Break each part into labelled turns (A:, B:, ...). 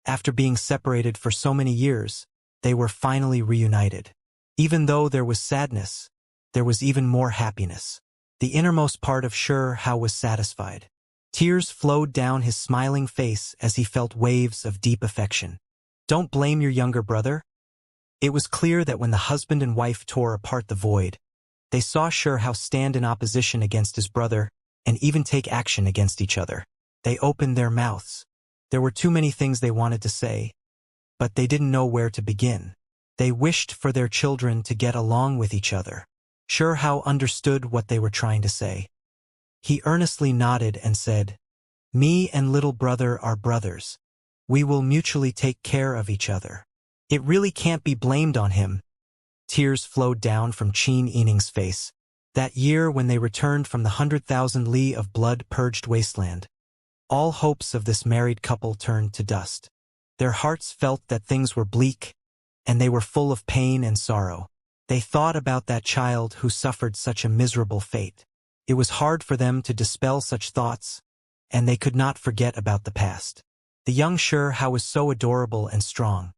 A: After being separated for so many years, they were finally reunited. Even though there was sadness, there was even more happiness. The innermost part of Xianxia was satisfied. Tears flowed down his smiling face as he felt waves of deep affection. Don't blame your younger brother. It was clear that when the husband and wife tore apart the void, they saw Xianxia stand in opposition against his brother and even take action against each other. They opened their mouths. There were too many things they wanted to say, but they didn't know where to begin. They wished for their children to get along with each other. Xianxia understood what they were trying to say. He earnestly nodded and said, "Me and little brother are brothers. We will mutually take care of each other." It really can't be blamed on him. Tears flowed down from Qin Yining's face. That year when they returned from the 100,000 li of blood-purged wasteland, all hopes of this married couple turned to dust. Their hearts felt that things were bleak, and they were full of pain and sorrow. They thought about that child who suffered such a miserable fate. It was hard for them to dispel such thoughts, and they could not forget about the past. The young Xianxia was so adorable and strong.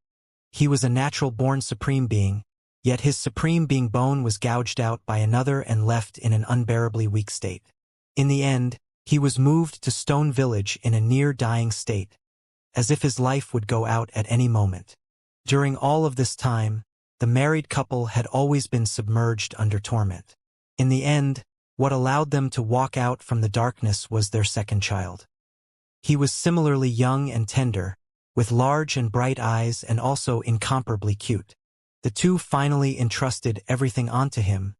A: He was a natural-born supreme being, yet his supreme being bone was gouged out by another and left in an unbearably weak state. In the end, he was moved to Stone Village in a near-dying state, as if his life would go out at any moment. During all of this time, the married couple had always been submerged under torment. In the end, what allowed them to walk out from the darkness was their second child. He was similarly young and tender, with large and bright eyes and also incomparably cute. The two finally entrusted everything onto him,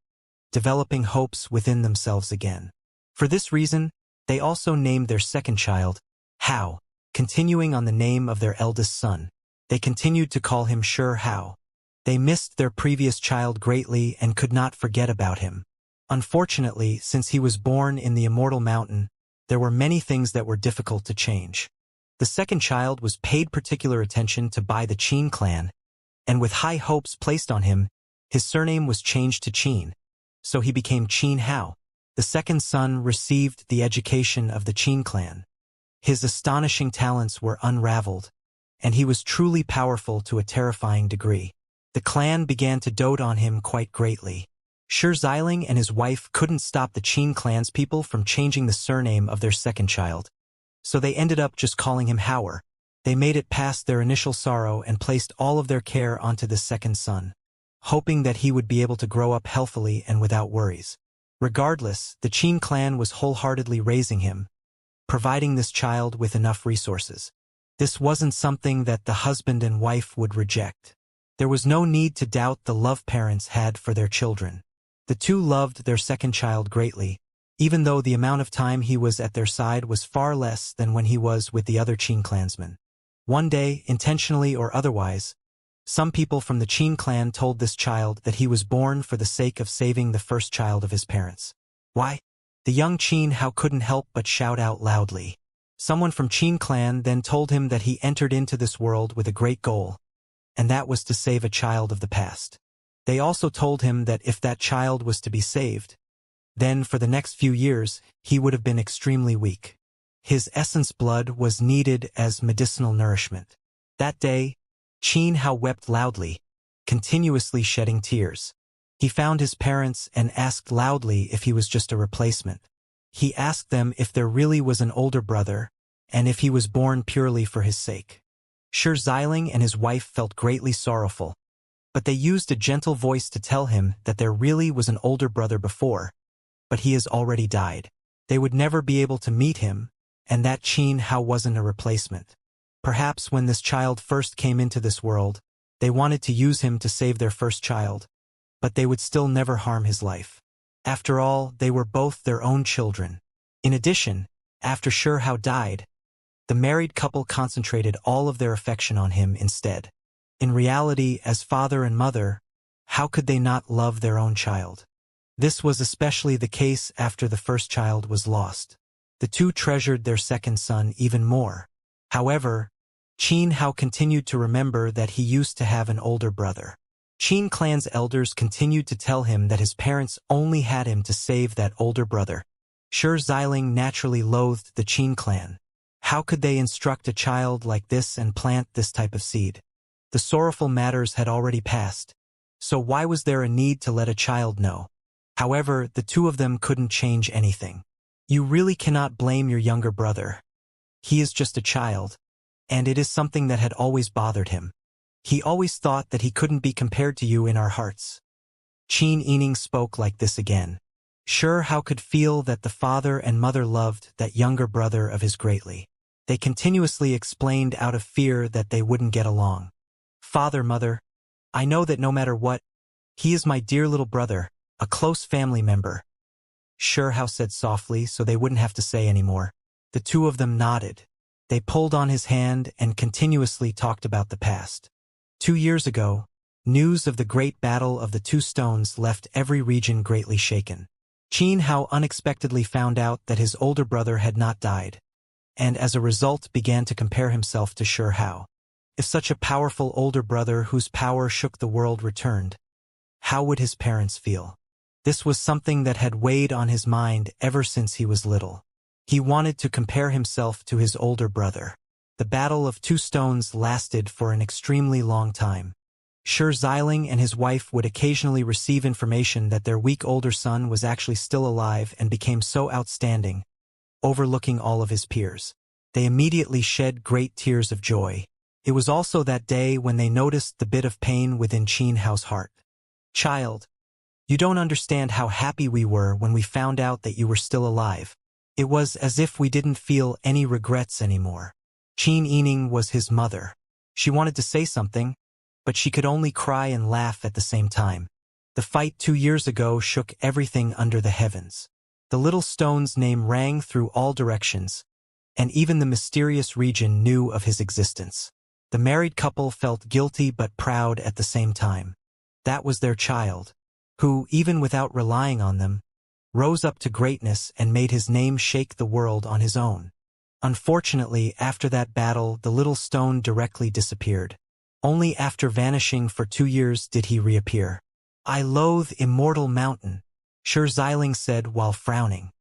A: developing hopes within themselves again. For this reason, they also named their second child, Hao, continuing on the name of their eldest son. They continued to call him Xianxia. They missed their previous child greatly and could not forget about him. Unfortunately, since he was born in the Immortal Mountain, there were many things that were difficult to change. The second child was paid particular attention to by the Qin clan, and with high hopes placed on him, his surname was changed to Qin, so he became Qin Hao. The second son received the education of the Qin clan. His astonishing talents were unraveled, and he was truly powerful to a terrifying degree. The clan began to dote on him quite greatly. Xianxia and his wife couldn't stop the Qin clan's people from changing the surname of their second child, so they ended up just calling him Hao. They made it past their initial sorrow and placed all of their care onto the second son, hoping that he would be able to grow up healthily and without worries. Regardless, the Qin clan was wholeheartedly raising him, providing this child with enough resources. This wasn't something that the husband and wife would reject. There was no need to doubt the love parents had for their children. The two loved their second child greatly, even though the amount of time he was at their side was far less than when he was with the other Qin clansmen. One day, intentionally or otherwise, some people from the Qin clan told this child that he was born for the sake of saving the first child of his parents. Why? The young Qin Hao couldn't help but shout out loudly. Someone from Qin clan then told him that he entered into this world with a great goal, and that was to save a child of the past. They also told him that if that child was to be saved, then for the next few years, he would have been extremely weak. His essence blood was needed as medicinal nourishment. That day, Qin Hao wept loudly, continuously shedding tears. He found his parents and asked loudly if he was just a replacement. He asked them if there really was an older brother, and if he was born purely for his sake. Xianxia and his wife felt greatly sorrowful, but they used a gentle voice to tell him that there really was an older brother before, but he has already died. They would never be able to meet him, and that Qin Hao wasn't a replacement. Perhaps when this child first came into this world, they wanted to use him to save their first child, but they would still never harm his life. After all, they were both their own children. In addition, after Xianxia died, the married couple concentrated all of their affection on him instead. In reality, as father and mother, how could they not love their own child? This was especially the case after the first child was lost. The two treasured their second son even more. However, Qin Hao continued to remember that he used to have an older brother. Qin clan's elders continued to tell him that his parents only had him to save that older brother. Xianxia naturally loathed the Qin clan. How could they instruct a child like this and plant this type of seed? The sorrowful matters had already passed. So why was there a need to let a child know? However, the two of them couldn't change anything. You really cannot blame your younger brother. He is just a child, and it is something that had always bothered him. He always thought that he couldn't be compared to you in our hearts. Qin Yining spoke like this again. Sure, how could feel that the father and mother loved that younger brother of his greatly. They continuously explained out of fear that they wouldn't get along. Father, mother, I know that no matter what, he is my dear little brother, a close family member. Sure, Hao said softly so they wouldn't have to say anymore. The two of them nodded. They pulled on his hand and continuously talked about the past. 2 years ago, news of the great battle of the two stones left every region greatly shaken. Qin Hao unexpectedly found out that his older brother had not died, and as a result began to compare himself to Shi Hao. If such a powerful older brother whose power shook the world returned, how would his parents feel? This was something that had weighed on his mind ever since he was little. He wanted to compare himself to his older brother. The battle of two stones lasted for an extremely long time. Shi Xiling and his wife would occasionally receive information that their weak older son was actually still alive and became so outstanding, overlooking all of his peers. They immediately shed great tears of joy. It was also that day when they noticed the bit of pain within Qin Hao's heart. Child, you don't understand how happy we were when we found out that you were still alive. It was as if we didn't feel any regrets anymore. Qin Yining was his mother. She wanted to say something, but she could only cry and laugh at the same time. The fight 2 years ago shook everything under the heavens. The little stone's name rang through all directions, and even the mysterious region knew of his existence. The married couple felt guilty but proud at the same time. That was their child, who, even without relying on them, rose up to greatness and made his name shake the world on his own. Unfortunately, after that battle, the little stone directly disappeared. Only after vanishing for 2 years did he reappear. I loathe Immortal Mountain, Shi Xiling said while frowning.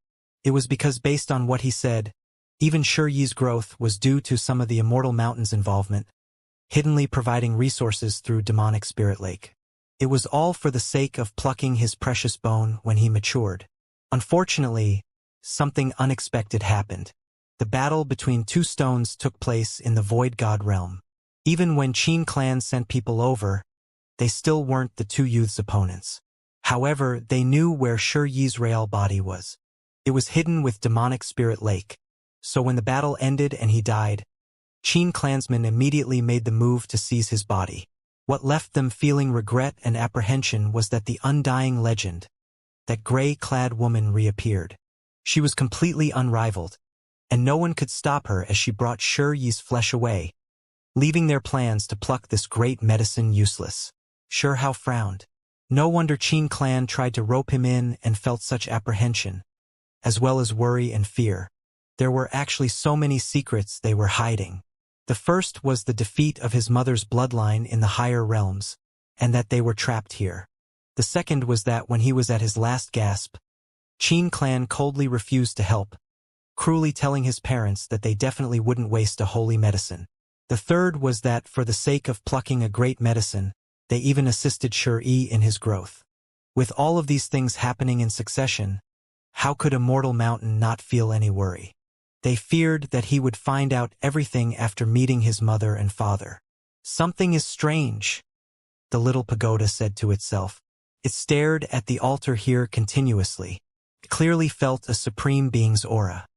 A: It was because based on what he said, even Shi Yi's growth was due to some of the Immortal Mountain's involvement, hiddenly providing resources through demonic spirit lake. It was all for the sake of plucking his precious bone when he matured. Unfortunately, something unexpected happened. The battle between two stones took place in the Void God realm. Even when Qin clan sent people over, they still weren't the two youths' opponents. However, they knew where Shi Yi's real body was. It was hidden with demonic spirit lake. So when the battle ended and he died, Qin clansmen immediately made the move to seize his body. What left them feeling regret and apprehension was that the undying legend, that gray-clad woman reappeared. She was completely unrivaled, and no one could stop her as she brought Shi Yi's flesh away, leaving their plans to pluck this great medicine useless. Shi Hao frowned. No wonder Qin clan tried to rope him in and felt such apprehension, as well as worry and fear. There were actually so many secrets they were hiding. The first was the defeat of his mother's bloodline in the higher realms, and that they were trapped here. The second was that when he was at his last gasp, Qin clan coldly refused to help, cruelly telling his parents that they definitely wouldn't waste a holy medicine. The third was that for the sake of plucking a great medicine, they even assisted Shi Yi in his growth. With all of these things happening in succession, how could Immortal Mountain not feel any worry? They feared that he would find out everything after meeting his mother and father. Something is strange, the little pagoda said to itself. It stared at the altar here continuously. It clearly felt a supreme being's aura.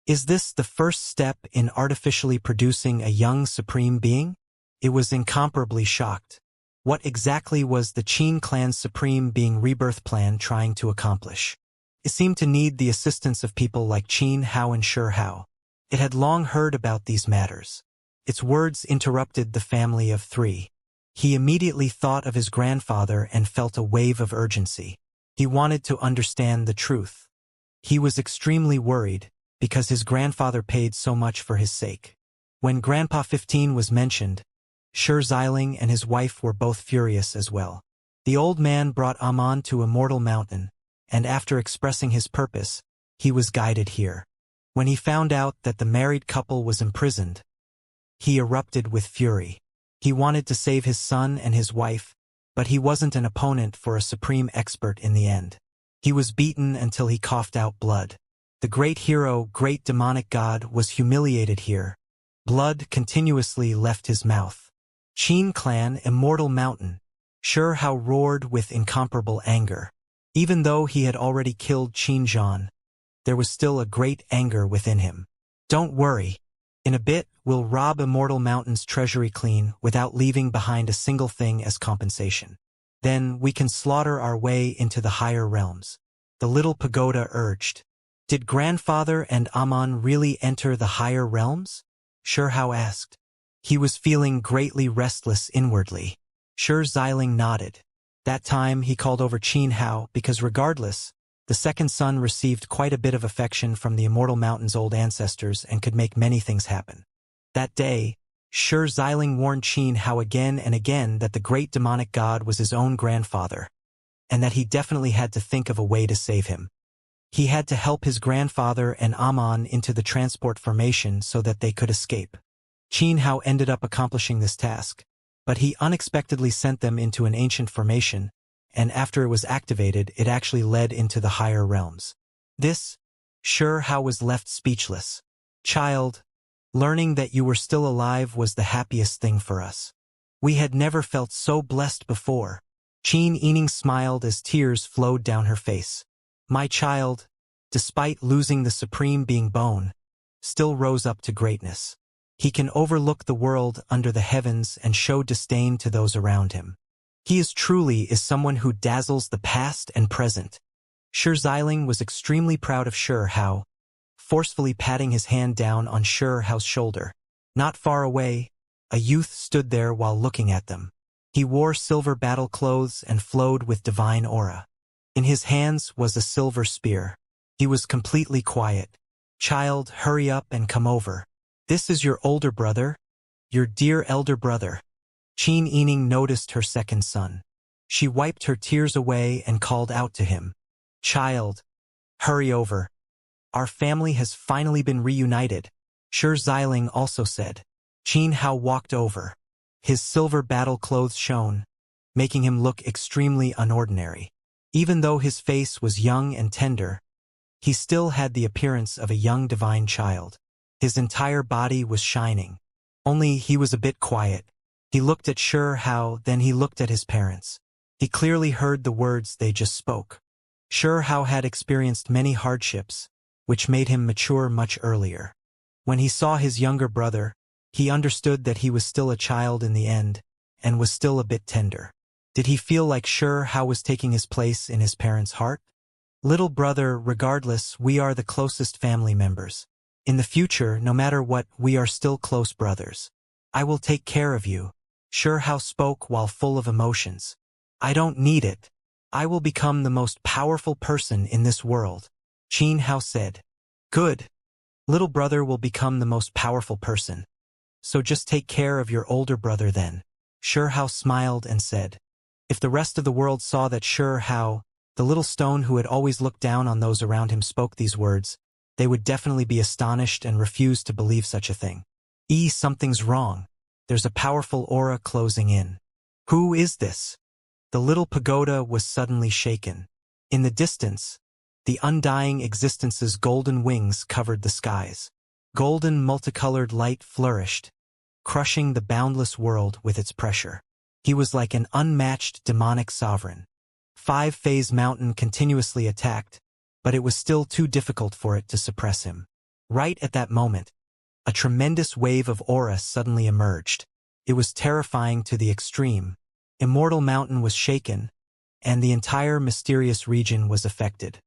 A: Is this the first step in artificially producing a young supreme being? It was incomparably shocked. What exactly was the Qin clan's supreme being rebirth plan trying to accomplish? It seemed to need the assistance of people like Qin Hao and Shi Hao. It had long heard about these matters. Its words interrupted the family of three. He immediately thought of his grandfather and felt a wave of urgency. He wanted to understand the truth. He was extremely worried, because his grandfather paid so much for his sake. When Grandpa 15 was mentioned, Shi Xiling and his wife were both furious as well. The old man brought Amon to Immortal Mountain, and after expressing his purpose, he was guided here. When he found out that the married couple was imprisoned, he erupted with fury. He wanted to save his son and his wife, but he wasn't an opponent for a supreme expert in the end. He was beaten until he coughed out blood. The great hero, great demonic god, was humiliated here. Blood continuously left his mouth. Qin clan, Immortal Mountain. Sure how roared with incomparable anger. Even though he had already killed Qin Zhan, there was still a great anger within him. Don't worry. In a bit, we'll rob Immortal Mountain's treasury clean without leaving behind a single thing as compensation. Then we can slaughter our way into the higher realms. The little pagoda urged. Did grandfather and Amon really enter the higher realms? Sure how asked. He was feeling greatly restless inwardly. Sure Xiling nodded. That time he called over Qin Hao because regardless, the second son received quite a bit of affection from the Immortal Mountain's old ancestors and could make many things happen. That day, Sure Xiling warned Qin Hao again and again that the great demonic god was his own grandfather, and that he definitely had to think of a way to save him. He had to help his grandfather and Amon into the transport formation so that they could escape. Qin Hao ended up accomplishing this task, but he unexpectedly sent them into an ancient formation, and after it was activated, it actually led into the higher realms. This, Sure Hao was left speechless. Child, learning that you were still alive was the happiest thing for us. We had never felt so blessed before. Qin Yining smiled as tears flowed down her face. My child, despite losing the supreme being bone, still rose up to greatness. He can overlook the world under the heavens and show disdain to those around him. He is someone who dazzles the past and present. Sure Xiling was extremely proud of Sure Hao, forcefully patting his hand down on Sure Hao's shoulder. Not far away, a youth stood there while looking at them. He wore silver battle clothes and flowed with divine aura. In his hands was a silver spear. He was completely quiet. Child, hurry up and come over. This is your older brother, your dear elder brother. Qin Yining noticed her second son. She wiped her tears away and called out to him. Child, hurry over. Our family has finally been reunited. Sure Xiling also said. Qin Hao walked over. His silver battle clothes shone, making him look extremely unordinary. Even though his face was young and tender, he still had the appearance of a young divine child. His entire body was shining. Only he was a bit quiet. He looked at Sure Hao, then he looked at his parents. He clearly heard the words they just spoke. Sure Hao had experienced many hardships, which made him mature much earlier. When he saw his younger brother, he understood that he was still a child in the end, and was still a bit tender. Did he feel like Sure Hao was taking his place in his parents' heart? Little brother, regardless, we are the closest family members. In the future, no matter what, we are still close brothers. I will take care of you. Sure Hao spoke while full of emotions. I don't need it. I will become the most powerful person in this world. Qin Hao said. Good. Little brother will become the most powerful person. So just take care of your older brother then. Sure Hao smiled and said. If the rest of the world saw that Sure Hao, the little stone who had always looked down on those around him, spoke these words, they would definitely be astonished and refuse to believe such a thing. Something's wrong. There's a powerful aura closing in. Who is this? The little pagoda was suddenly shaken. In the distance, the undying existence's golden wings covered the skies. Golden multicolored light flourished, crushing the boundless world with its pressure. He was like an unmatched demonic sovereign. Five-Phase Mountain continuously attacked, but it was still too difficult for it to suppress him. Right at that moment, a tremendous wave of aura suddenly emerged. It was terrifying to the extreme. Immortal Mountain was shaken, and the entire mysterious region was affected.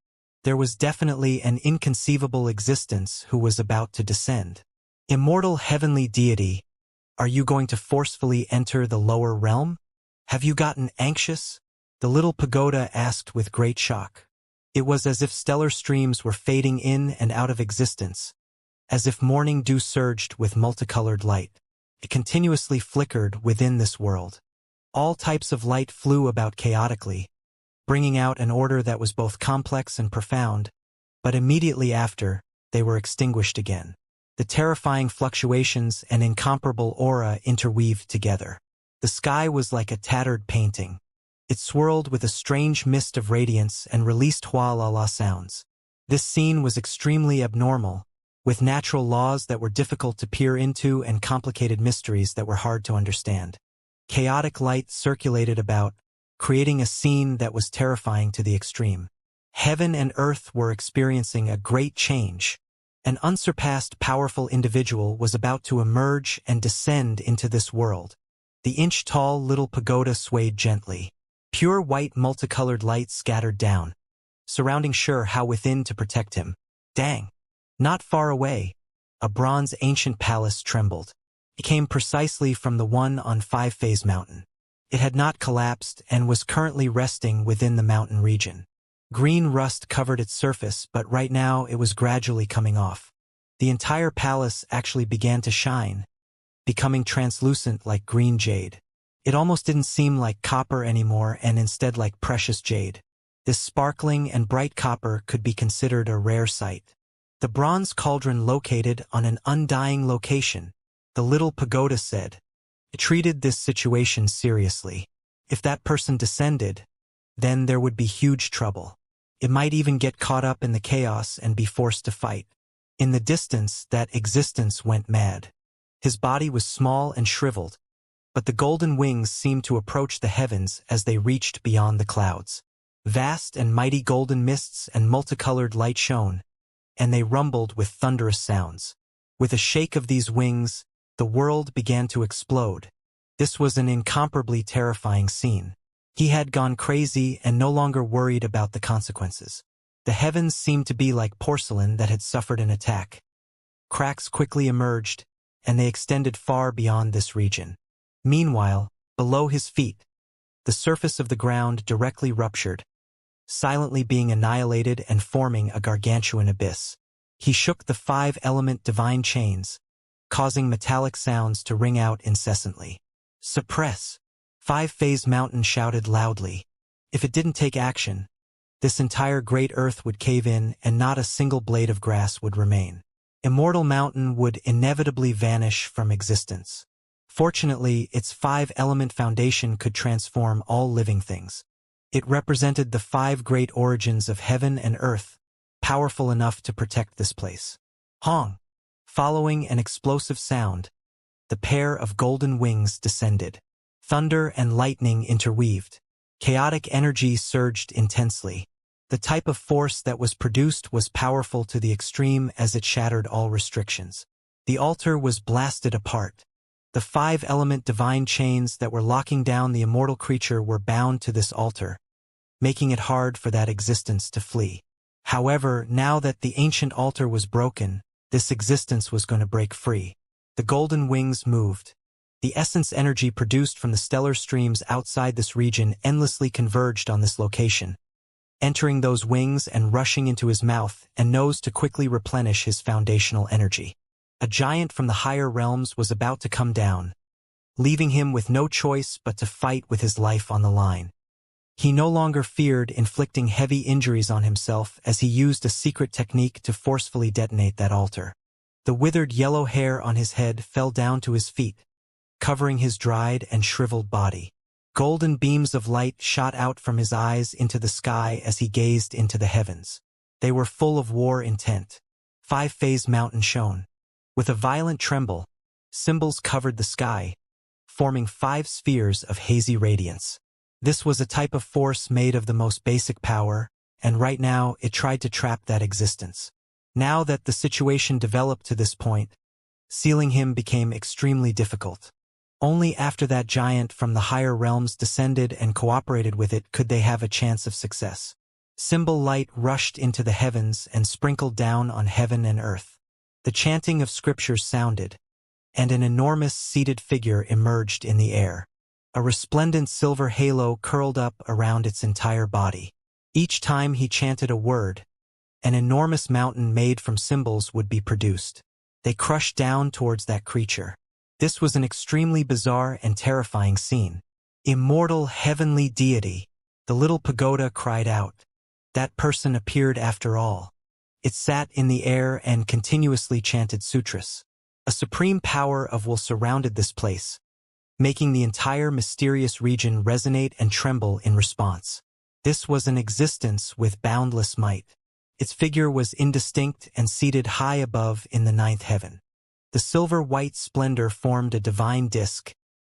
A: There was definitely an inconceivable existence who was about to descend. Immortal heavenly deity, are you going to forcefully enter the lower realm? Have you gotten anxious? The little pagoda asked with great shock. It was as if stellar streams were fading in and out of existence, as if morning dew surged with multicolored light. It continuously flickered within this world. All types of light flew about chaotically, bringing out an order that was both complex and profound, but immediately after, they were extinguished again. The terrifying fluctuations and incomparable aura interweaved together. The sky was like a tattered painting. It swirled with a strange mist of radiance and released hua-la-la sounds. This scene was extremely abnormal, with natural laws that were difficult to peer into and complicated mysteries that were hard to understand. Chaotic light circulated about, creating a scene that was terrifying to the extreme. Heaven and earth were experiencing a great change. An unsurpassed powerful individual was about to emerge and descend into this world. The inch-tall little pagoda swayed gently. Pure white multicolored light scattered down, surrounding Xianxia within to protect him. Dang! Not far away, a bronze ancient palace trembled. It came precisely from the one on Five-Phase Mountain. It had not collapsed and was currently resting within the mountain region. Green rust covered its surface, but right now it was gradually coming off. The entire palace actually began to shine, becoming translucent like green jade. It almost didn't seem like copper anymore and instead like precious jade. This sparkling and bright copper could be considered a rare sight. The bronze cauldron located on an undying location, the little pagoda said. It treated this situation seriously. If that person descended, then there would be huge trouble. It might even get caught up in the chaos and be forced to fight. In the distance, that existence went mad. His body was small and shriveled, but the golden wings seemed to approach the heavens as they reached beyond the clouds. Vast and mighty golden mists and multicolored light shone, and they rumbled with thunderous sounds. With a shake of these wings, the world began to explode. This was an incomparably terrifying scene. He had gone crazy and no longer worried about the consequences. The heavens seemed to be like porcelain that had suffered an attack. Cracks quickly emerged, and they extended far beyond this region. Meanwhile, below his feet, the surface of the ground directly ruptured, silently being annihilated and forming a gargantuan abyss. He shook the five-element divine chains, causing metallic sounds to ring out incessantly. Suppress! Five-Phase Mountain shouted loudly. If it didn't take action, this entire great earth would cave in and not a single blade of grass would remain. Immortal Mountain would inevitably vanish from existence. Fortunately, its five-element foundation could transform all living things. It represented the five great origins of heaven and earth, powerful enough to protect this place. Hong! Following an explosive sound, the pair of golden wings descended. Thunder and lightning interweaved. Chaotic energy surged intensely. The type of force that was produced was powerful to the extreme as it shattered all restrictions. The altar was blasted apart. The five-element divine chains that were locking down the immortal creature were bound to this altar, making it hard for that existence to flee. However, now that the ancient altar was broken, this existence was going to break free. The golden wings moved. The essence energy produced from the stellar streams outside this region endlessly converged on this location, entering those wings and rushing into his mouth and nose to quickly replenish his foundational energy. A giant from the higher realms was about to come down, leaving him with no choice but to fight with his life on the line. He no longer feared inflicting heavy injuries on himself as he used a secret technique to forcefully detonate that altar. The withered yellow hair on his head fell down to his feet, covering his dried and shriveled body. Golden beams of light shot out from his eyes into the sky as he gazed into the heavens. They were full of war intent. Five-Phase Mountain shone. With a violent tremble, symbols covered the sky, forming five spheres of hazy radiance. This was a type of force made of the most basic power, and right now it tried to trap that existence. Now that the situation developed to this point, sealing him became extremely difficult. Only after that giant from the higher realms descended and cooperated with it could they have a chance of success. Symbol light rushed into the heavens and sprinkled down on heaven and earth. The chanting of scriptures sounded, and an enormous seated figure emerged in the air. A resplendent silver halo curled up around its entire body. Each time he chanted a word, an enormous mountain made from symbols would be produced. They crushed down towards that creature. This was an extremely bizarre and terrifying scene. Immortal heavenly deity, the little pagoda cried out. That person appeared after all. It sat in the air and continuously chanted sutras. A supreme power of will surrounded this place, making the entire mysterious region resonate and tremble in response. This was an existence with boundless might. Its figure was indistinct and seated high above in the ninth heaven. The silver-white splendor formed a divine disk,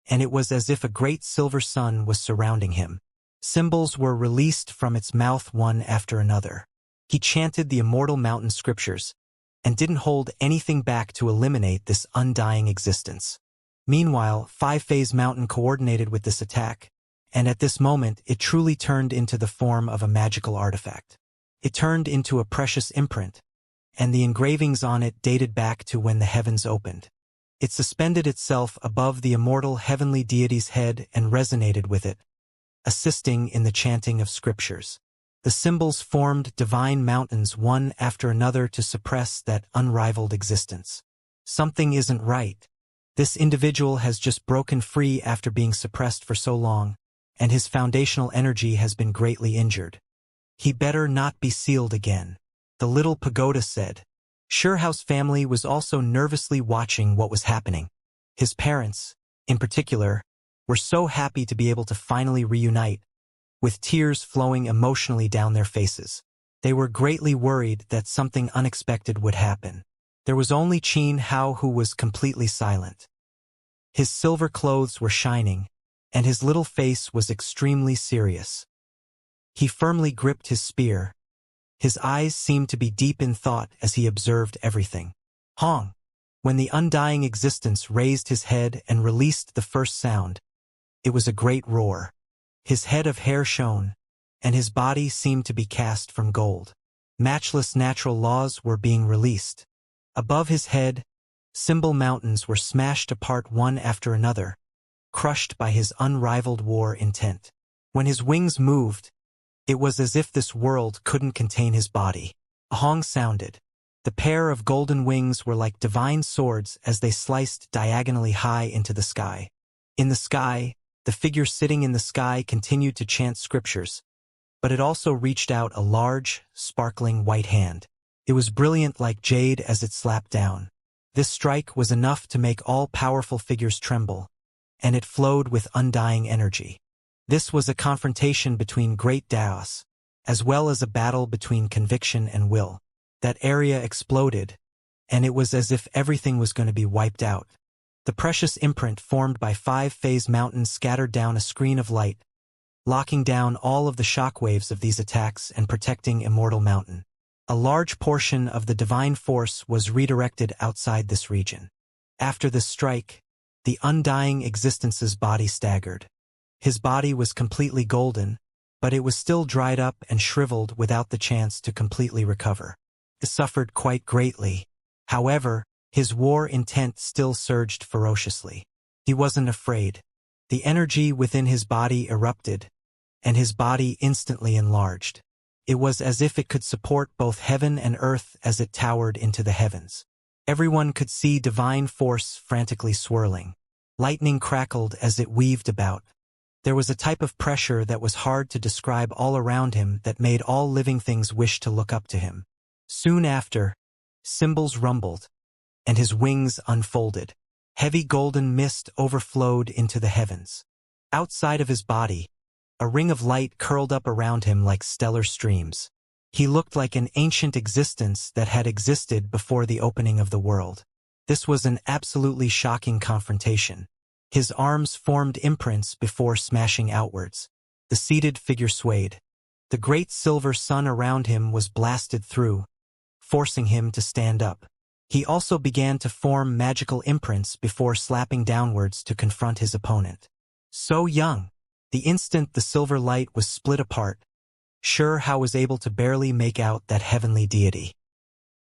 A: and it was as if a great silver sun was surrounding him. Symbols were released from its mouth one after another. He chanted the immortal mountain scriptures, and didn't hold anything back to eliminate this undying existence. Meanwhile, Five-Phase Mountain coordinated with this attack, and at this moment it truly turned into the form of a magical artifact. It turned into a precious imprint, and the engravings on it dated back to when the heavens opened. It suspended itself above the immortal heavenly deity's head and resonated with it, assisting in the chanting of scriptures. The symbols formed divine mountains one after another to suppress that unrivaled existence. Something isn't right. This individual has just broken free after being suppressed for so long, and his foundational energy has been greatly injured. He better not be sealed again, the little pagoda said. Sherhouse's family was also nervously watching what was happening. His parents, in particular, were so happy to be able to finally reunite, with tears flowing emotionally down their faces. They were greatly worried that something unexpected would happen. There was only Qin Hao who was completely silent. His silver clothes were shining, and his little face was extremely serious. He firmly gripped his spear. His eyes seemed to be deep in thought as he observed everything. Hong! When the undying existence raised his head and released the first sound, it was a great roar. His head of hair shone, and his body seemed to be cast from gold. Matchless natural laws were being released. Above his head, symbol mountains were smashed apart one after another, crushed by his unrivaled war intent. When his wings moved, it was as if this world couldn't contain his body. A hong sounded. The pair of golden wings were like divine swords as they sliced diagonally high into the sky. In the sky, the figure sitting in the sky continued to chant scriptures, but it also reached out a large, sparkling white hand. It was brilliant like jade as it slapped down. This strike was enough to make all powerful figures tremble, and it flowed with undying energy. This was a confrontation between great Daos, as well as a battle between conviction and will. That area exploded, and it was as if everything was going to be wiped out. The precious imprint formed by Five-Phase Mountain scattered down a screen of light, locking down all of the shockwaves of these attacks and protecting Immortal Mountain. A large portion of the divine force was redirected outside this region. After this strike, the undying existence's body staggered. His body was completely golden, but it was still dried up and shriveled without the chance to completely recover. He suffered quite greatly. However, his war intent still surged ferociously. He wasn't afraid. The energy within his body erupted, and his body instantly enlarged. It was as if it could support both heaven and earth as it towered into the heavens. Everyone could see divine force frantically swirling. Lightning crackled as it weaved about. There was a type of pressure that was hard to describe all around him that made all living things wish to look up to him. Soon after, cymbals rumbled, and his wings unfolded. Heavy golden mist overflowed into the heavens. Outside of his body, a ring of light curled up around him like stellar streams. He looked like an ancient existence that had existed before the opening of the world. This was an absolutely shocking confrontation. His arms formed imprints before smashing outwards. The seated figure swayed. The great silver sun around him was blasted through, forcing him to stand up. He also began to form magical imprints before slapping downwards to confront his opponent. So young. The instant the silver light was split apart, Hao was able to barely make out that heavenly deity.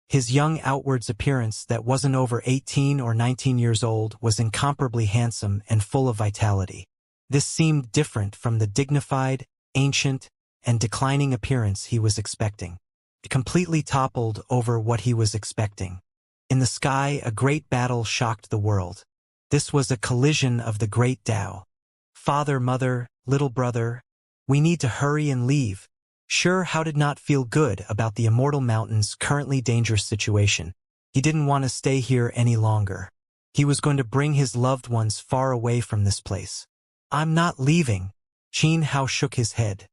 A: His young outwards appearance that wasn't over 18 or 19 years old was incomparably handsome and full of vitality. This seemed different from the dignified, ancient, and declining appearance he was expecting. It completely toppled over what he was expecting. In the sky, a great battle shocked the world. This was a collision of the great Tao. Father, mother, little brother, we need to hurry and leave. Sure, Hao did not feel good about the Immortal Mountain's currently dangerous situation. He didn't want to stay here any longer. He was going to bring his loved ones far away from this place. I'm not leaving. Qin Hao shook his head.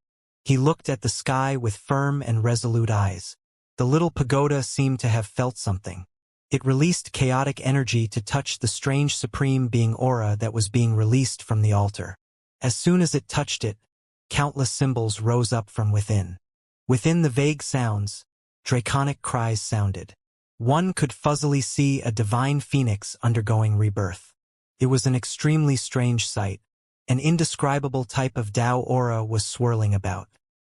A: He looked at the sky with firm and resolute eyes. The little pagoda seemed to have felt something. It released chaotic energy to touch the strange supreme being aura that was being released from the altar. As soon as it touched it, countless symbols rose up from within. Within the vague sounds, draconic cries sounded. One could fuzzily see a divine phoenix undergoing rebirth. It was an extremely strange sight. An indescribable type of Tao aura was swirling about.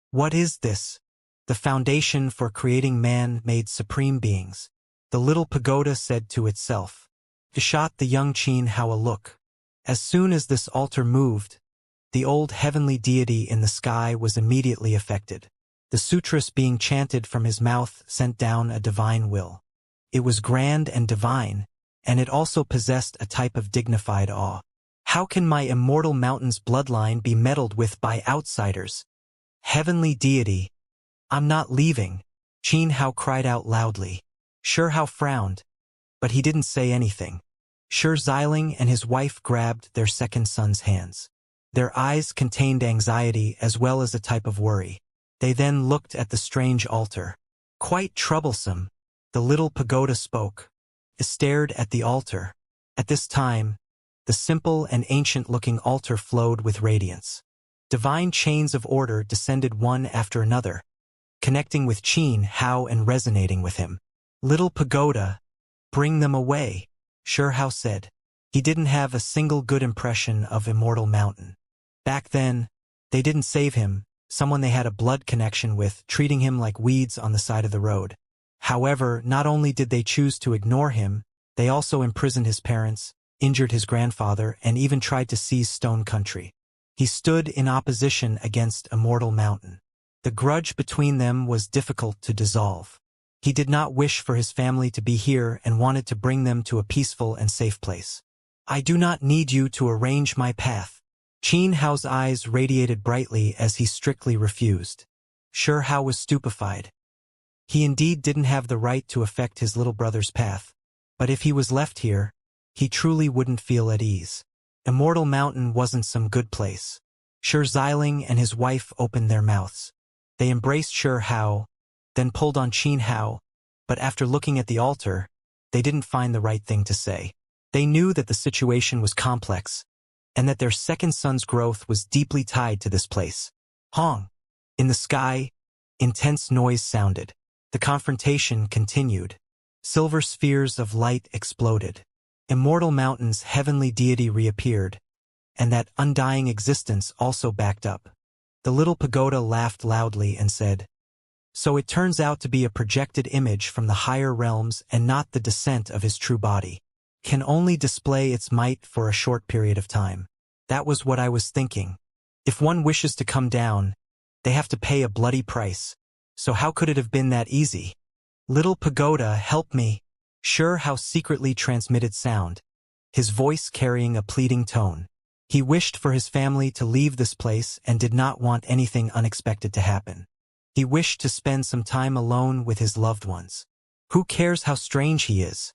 A: What is this? The foundation for creating man-made supreme beings. The little pagoda said to itself. It shot the young Qin Hao a look. As soon as this altar moved, the old heavenly deity in the sky was immediately affected. The sutras being chanted from his mouth sent down a divine will. It was grand and divine, and it also possessed a type of dignified awe. How can my Immortal Mountain's bloodline be meddled with by outsiders? Heavenly deity. I'm not leaving, Qin Hao cried out loudly. Sure Hao frowned, but he didn't say anything. Sure Xiling and his wife grabbed their second son's hands. Their eyes contained anxiety as well as a type of worry. They then looked at the strange altar. Quite troublesome, the little pagoda spoke. It stared at the altar. At this time, the simple and ancient-looking altar flowed with radiance. Divine chains of order descended one after another, connecting with Qin Hao and resonating with him. Little pagoda, bring them away, Sure Hao said. He didn't have a single good impression of Immortal Mountain. Back then, they didn't save him, someone they had a blood connection with, treating him like weeds on the side of the road. However, not only did they choose to ignore him, they also imprisoned his parents, injured his grandfather, and even tried to seize Stone Country. He stood in opposition against Immortal Mountain. The grudge between them was difficult to dissolve. He did not wish for his family to be here and wanted to bring them to a peaceful and safe place. I do not need you to arrange my path. Qin Hao's eyes radiated brightly as he strictly refused. Sure Hao was stupefied. He indeed didn't have the right to affect his little brother's path, but if he was left here, he truly wouldn't feel at ease. Immortal Mountain wasn't some good place. Sure Xiling and his wife opened their mouths. They embraced Sure Hao, then pulled on Qin Hao, but after looking at the altar, they didn't find the right thing to say. They knew that the situation was complex, and that their second son's growth was deeply tied to this place. Hong! In the sky, intense noise sounded. The confrontation continued. Silver spheres of light exploded. Immortal Mountain's heavenly deity reappeared, and that undying existence also backed up. The little pagoda laughed loudly and said, So it turns out to be a projected image from the higher realms and not the descent of his true body. Can only display its might for a short period of time. That was what I was thinking. If one wishes to come down, they have to pay a bloody price. So how could it have been that easy? Little pagoda, help me. Sure Hao secretly transmitted sound, his voice carrying a pleading tone. He wished for his family to leave this place and did not want anything unexpected to happen. He wished to spend some time alone with his loved ones. Who cares how strange he is?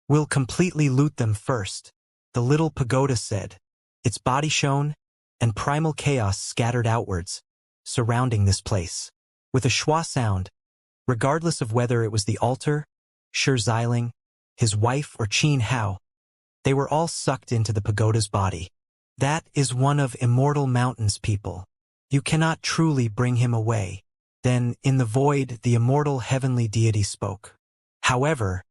A: We'll completely loot them first, the little pagoda said. Its body shone, and primal chaos scattered outwards, surrounding this place. With a schwa sound, regardless of whether it was the altar, Sure Xiling, his wife, or Qin Hao, they were all sucked into the pagoda's body. That is one of Immortal Mountain's people. You cannot truly bring him away. Then, in the void, the immortal heavenly deity spoke. However,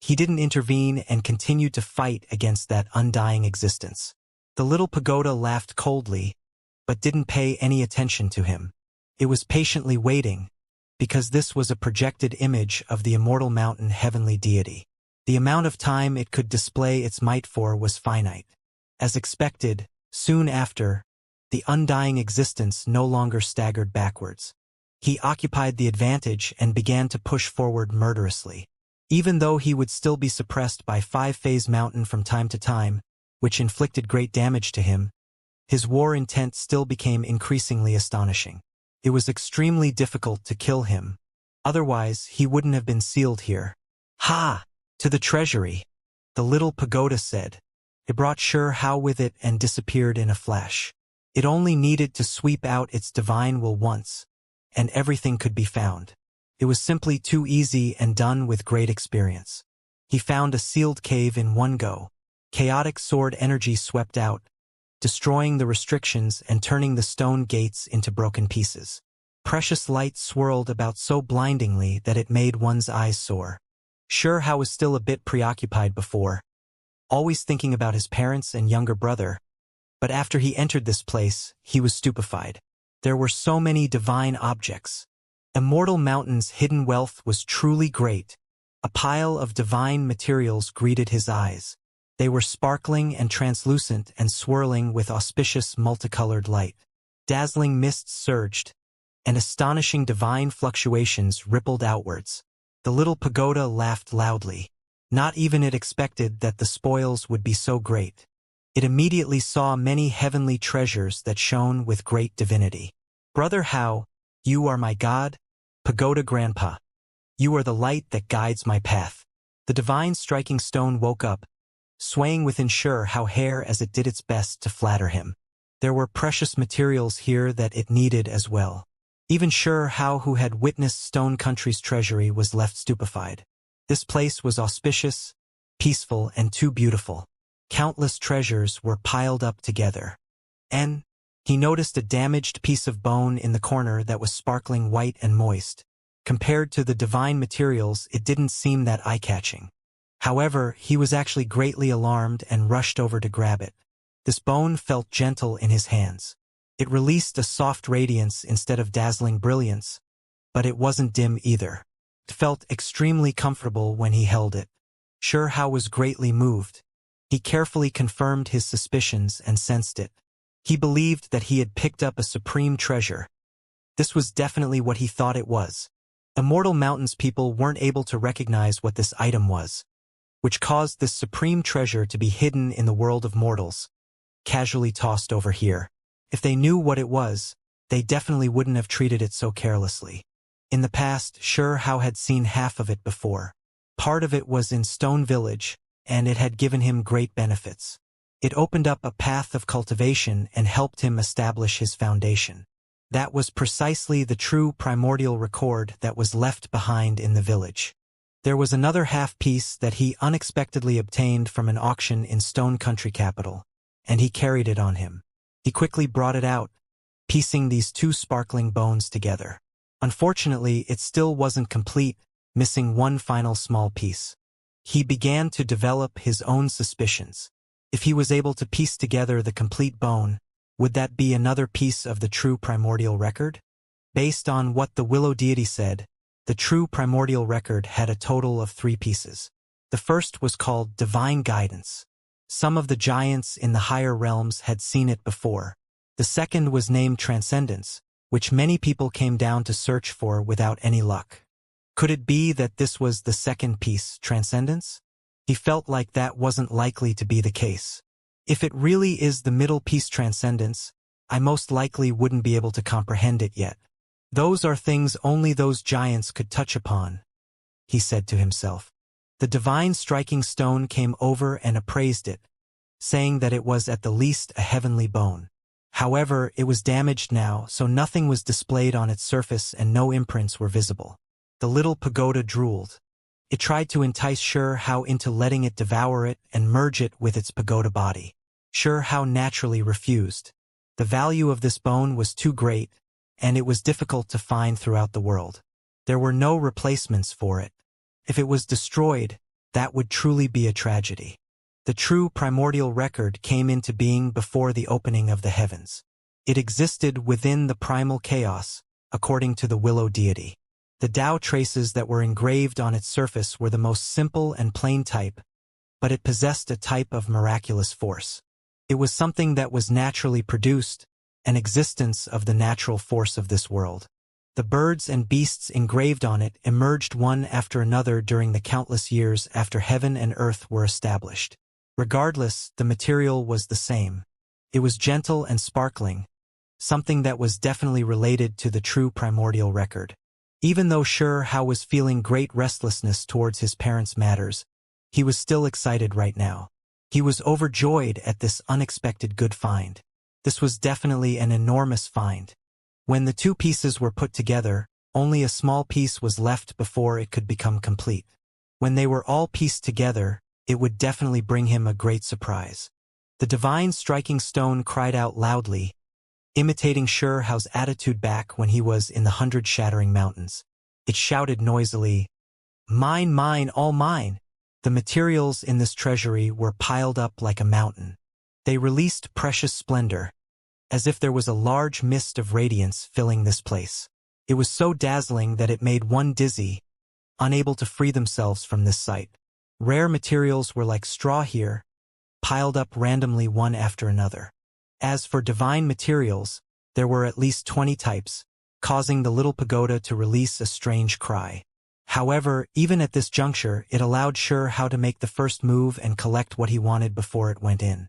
A: he didn't intervene and continued to fight against that undying existence. The little pagoda laughed coldly, but didn't pay any attention to him. It was patiently waiting, because this was a projected image of the Immortal Mountain heavenly deity. The amount of time it could display its might for was finite. As expected, soon after, the undying existence no longer staggered backwards. He occupied the advantage and began to push forward murderously. Even though he would still be suppressed by Five-Phase Mountain from time to time, which inflicted great damage to him, his war intent still became increasingly astonishing. It was extremely difficult to kill him. Otherwise, he wouldn't have been sealed here. Ha! To the treasury, the little pagoda said. It brought Xianxia with it and disappeared in a flash. It only needed to sweep out its divine will once, and everything could be found. It was simply too easy and done with great experience. He found a sealed cave in one go. Chaotic sword energy swept out, destroying the restrictions and turning the stone gates into broken pieces. Precious light swirled about so blindingly that it made one's eyes sore. Xianxia was still a bit preoccupied before, always thinking about his parents and younger brother, but after he entered this place, he was stupefied. There were so many divine objects. Immortal Mountain's hidden wealth was truly great. A pile of divine materials greeted his eyes. They were sparkling and translucent and swirling with auspicious multicolored light. Dazzling mists surged, and astonishing divine fluctuations rippled outwards. The little pagoda laughed loudly. Not even it expected that the spoils would be so great. It immediately saw many heavenly treasures that shone with great divinity. Brother Hao, you are my God, Pagoda Grandpa. You are the light that guides my path. The divine striking stone woke up, swaying within Xianxia's hair as it did its best to flatter him. There were precious materials here that it needed as well. Even Xianxia, who had witnessed Stone Country's treasury, was left stupefied. This place was auspicious, peaceful, and too beautiful. Countless treasures were piled up together. And he noticed a damaged piece of bone in the corner that was sparkling white and moist. Compared to the divine materials, it didn't seem that eye-catching. However, he was actually greatly alarmed and rushed over to grab it. This bone felt gentle in his hands. It released a soft radiance instead of dazzling brilliance, but it wasn't dim either. It felt extremely comfortable when he held it. Xianxia was greatly moved. He carefully confirmed his suspicions and sensed it. He believed that he had picked up a supreme treasure. This was definitely what he thought it was. Immortal Mountain's people weren't able to recognize what this item was, which caused this supreme treasure to be hidden in the world of mortals, casually tossed over here. If they knew what it was, they definitely wouldn't have treated it so carelessly. In the past, Xianxia had seen half of it before. Part of it was in Stone Village, and it had given him great benefits. It opened up a path of cultivation and helped him establish his foundation. That was precisely the true primordial record that was left behind in the village. There was another half-piece that he unexpectedly obtained from an auction in Stone Country capital, and he carried it on him. He quickly brought it out, piecing these two sparkling bones together. Unfortunately, it still wasn't complete, missing one final small piece. He began to develop his own suspicions. If he was able to piece together the complete bone, would that be another piece of the true primordial record? Based on what the Willow deity said, the true primordial record had a total of 3 pieces. The first was called Divine Guidance. Some of the giants in the higher realms had seen it before. The second was named Transcendence, which many people came down to search for without any luck. Could it be that this was the second piece, Transcendence? He felt like that wasn't likely to be the case. If it really is the middle piece, Transcendence, I most likely wouldn't be able to comprehend it yet. Those are things only those giants could touch upon, he said to himself. The divine striking stone came over and appraised it, saying that it was at the least a heavenly bone. However, it was damaged now, so nothing was displayed on its surface and no imprints were visible. The little pagoda drooled. It tried to entice Xianxia into letting it devour it and merge it with its pagoda body. Xianxia naturally refused. The value of this bone was too great, and it was difficult to find throughout the world. There were no replacements for it. If it was destroyed, that would truly be a tragedy. The true primordial record came into being before the opening of the heavens. It existed within the primal chaos, according to the Willow deity. The Tao traces that were engraved on its surface were the most simple and plain type, but it possessed a type of miraculous force. It was something that was naturally produced, an existence of the natural force of this world. The birds and beasts engraved on it emerged one after another during the countless years after heaven and earth were established. Regardless, the material was the same. It was gentle and sparkling, something that was definitely related to the true primordial record. Even though Xianxia was feeling great restlessness towards his parents' matters, he was still excited right now. He was overjoyed at this unexpected good find. This was definitely an enormous find. When the two pieces were put together, only a small piece was left before it could become complete. When they were all pieced together, it would definitely bring him a great surprise. The divine striking stone cried out loudly, imitating Xianxia's attitude back when he was in the 100 shattering mountains. It shouted noisily, "Mine, mine, all mine!" The materials in this treasury were piled up like a mountain. They released precious splendor, as if there was a large mist of radiance filling this place. It was so dazzling that it made one dizzy, unable to free themselves from this sight. Rare materials were like straw here, piled up randomly one after another. As for divine materials, there were at least 20 types, causing the little pagoda to release a strange cry. However, even at this juncture, it allowed Xianxia to make the first move and collect what he wanted before it went in.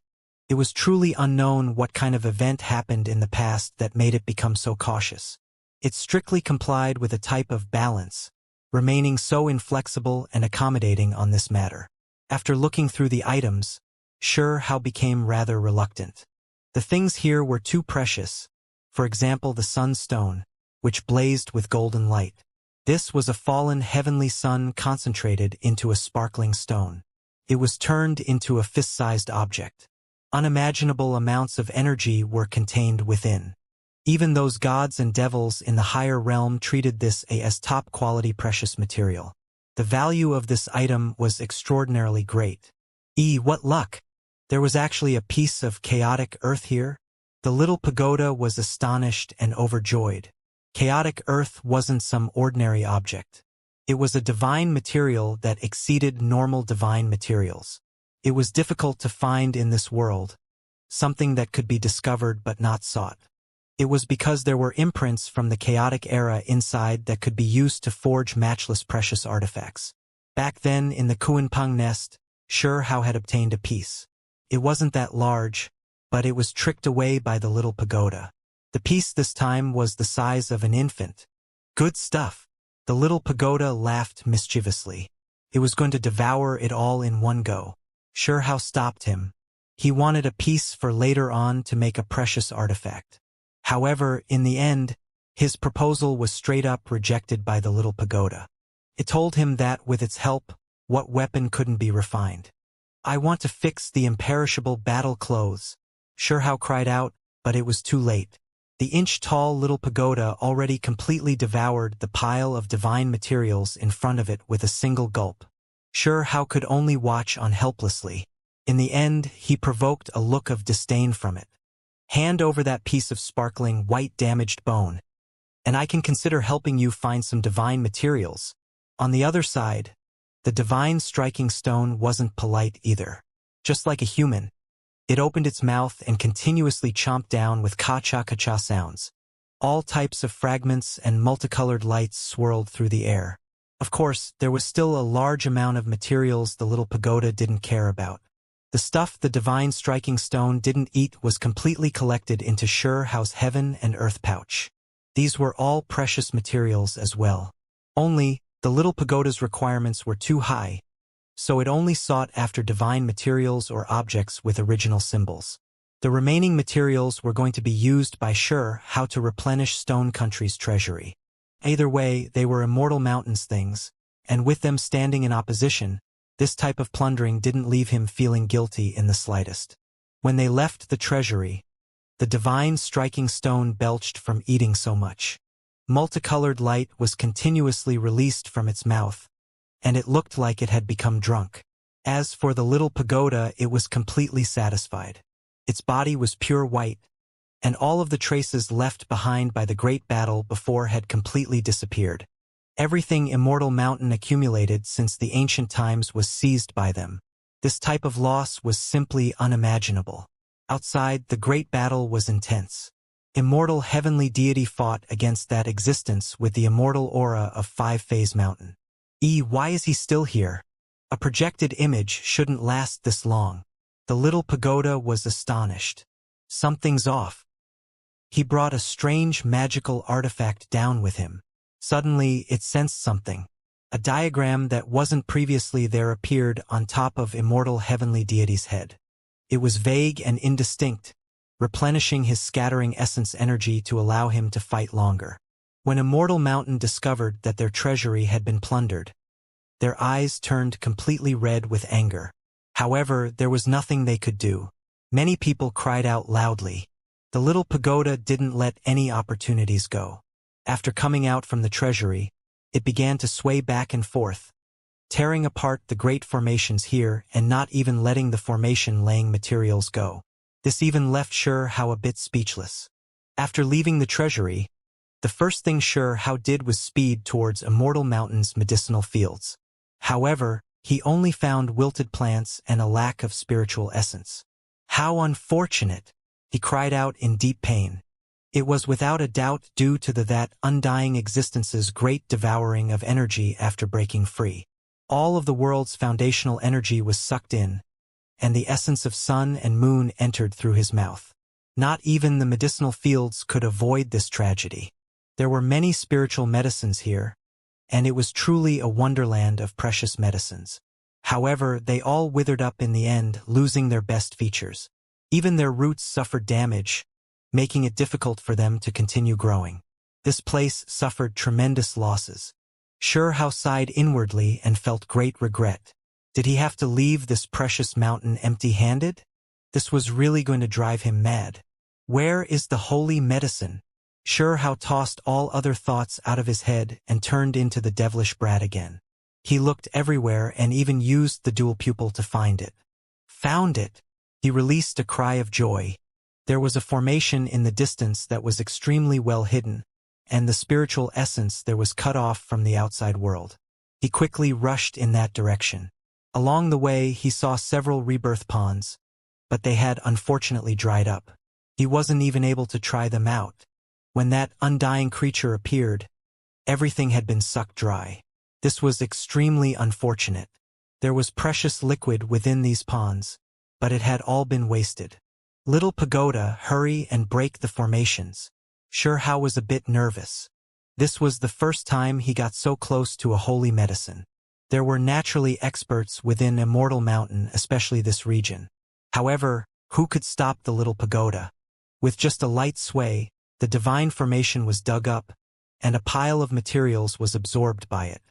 A: It was truly unknown what kind of event happened in the past that made it become so cautious. It strictly complied with a type of balance, remaining so inflexible and accommodating on this matter. After looking through the items, Xianxia became rather reluctant. The things here were too precious, for example the sunstone, which blazed with golden light. This was a fallen heavenly sun concentrated into a sparkling stone. It was turned into a fist-sized object. Unimaginable amounts of energy were contained within. Even those gods and devils in the higher realm treated this as top-quality precious material. The value of this item was extraordinarily great. What luck! There was actually a piece of chaotic earth here? The little pagoda was astonished and overjoyed. Chaotic earth wasn't some ordinary object. It was a divine material that exceeded normal divine materials. It was difficult to find in this world, something that could be discovered but not sought. It was because there were imprints from the chaotic era inside that could be used to forge matchless precious artifacts. Back then in the Kuanpeng nest, Xianxia had obtained a piece. It wasn't that large, but it was tricked away by the little pagoda. The piece this time was the size of an infant. Good stuff. The little pagoda laughed mischievously. It was going to devour it all in one go. Xianxia stopped him. He wanted a piece for later on to make a precious artifact. However, in the end, his proposal was straight up rejected by the little pagoda. It told him that, with its help, what weapon couldn't be refined? "I want to fix the imperishable battle clothes," Xianxia cried out, but it was too late. The inch-tall little pagoda already completely devoured the pile of divine materials in front of it with a single gulp. Xianxia could only watch on helplessly. In the end, he provoked a look of disdain from it. "Hand over that piece of sparkling white damaged bone, and I can consider helping you find some divine materials." On the other side, the divine striking stone wasn't polite either. Just like a human, it opened its mouth and continuously chomped down with ka-cha-ka-cha sounds. All types of fragments and multicolored lights swirled through the air. Of course, there was still a large amount of materials the little pagoda didn't care about. The stuff the divine striking stone didn't eat was completely collected into Xianxia's heaven and earth pouch. These were all precious materials as well. Only, the little pagoda's requirements were too high, so it only sought after divine materials or objects with original symbols. The remaining materials were going to be used by Xianxia to replenish Stone Country's treasury. Either way, they were immortal mountains things, and with them standing in opposition, this type of plundering didn't leave him feeling guilty in the slightest. When they left the treasury, the divine striking stone belched from eating so much. Multicolored light was continuously released from its mouth, and it looked like it had become drunk. As for the little pagoda, it was completely satisfied. Its body was pure white, and all of the traces left behind by the great battle before had completely disappeared. Everything Immortal Mountain accumulated since the ancient times was seized by them. This type of loss was simply unimaginable. Outside, the great battle was intense. Immortal heavenly deity fought against that existence with the immortal aura of Five-Phase Mountain. Why is he still here? A projected image shouldn't last this long. The little pagoda was astonished. Something's off. He brought a strange magical artifact down with him. Suddenly, it sensed something. A diagram that wasn't previously there appeared on top of immortal heavenly deity's head. It was vague and indistinct, replenishing his scattering essence energy to allow him to fight longer. When Immortal Mountain discovered that their treasury had been plundered, their eyes turned completely red with anger. However, there was nothing they could do. Many people cried out loudly. The little pagoda didn't let any opportunities go. After coming out from the treasury, it began to sway back and forth, tearing apart the great formations here and not even letting the formation-laying materials go. This even left Xianxia a bit speechless. After leaving the treasury, the first thing Xianxia did was speed towards Immortal Mountain's medicinal fields. However, he only found wilted plants and a lack of spiritual essence. How unfortunate! He cried out in deep pain. It was without a doubt due to that undying existence's great devouring of energy after breaking free. All of the world's foundational energy was sucked in, and the essence of sun and moon entered through his mouth. Not even the medicinal fields could avoid this tragedy. There were many spiritual medicines here, and it was truly a wonderland of precious medicines. However, they all withered up in the end, losing their best features. Even their roots suffered damage, making it difficult for them to continue growing. This place suffered tremendous losses. Xianxia sighed inwardly and felt great regret. Did he have to leave this precious mountain empty-handed? This was really going to drive him mad. Where is the holy medicine? Xianxia tossed all other thoughts out of his head and turned into the devilish brat again. He looked everywhere and even used the dual pupil to find it. Found it! He released a cry of joy. There was a formation in the distance that was extremely well hidden, and the spiritual essence there was cut off from the outside world. He quickly rushed in that direction. Along the way, he saw several rebirth ponds, but they had unfortunately dried up. He wasn't even able to try them out. When that undying creature appeared, everything had been sucked dry. This was extremely unfortunate. There was precious liquid within these ponds, but it had all been wasted. Little Pagoda, hurry and break the formations. Xianxia was a bit nervous. This was the first time he got so close to a holy medicine. There were naturally experts within Immortal Mountain, especially this region. However, who could stop the little pagoda? With just a light sway, the divine formation was dug up, and a pile of materials was absorbed by it.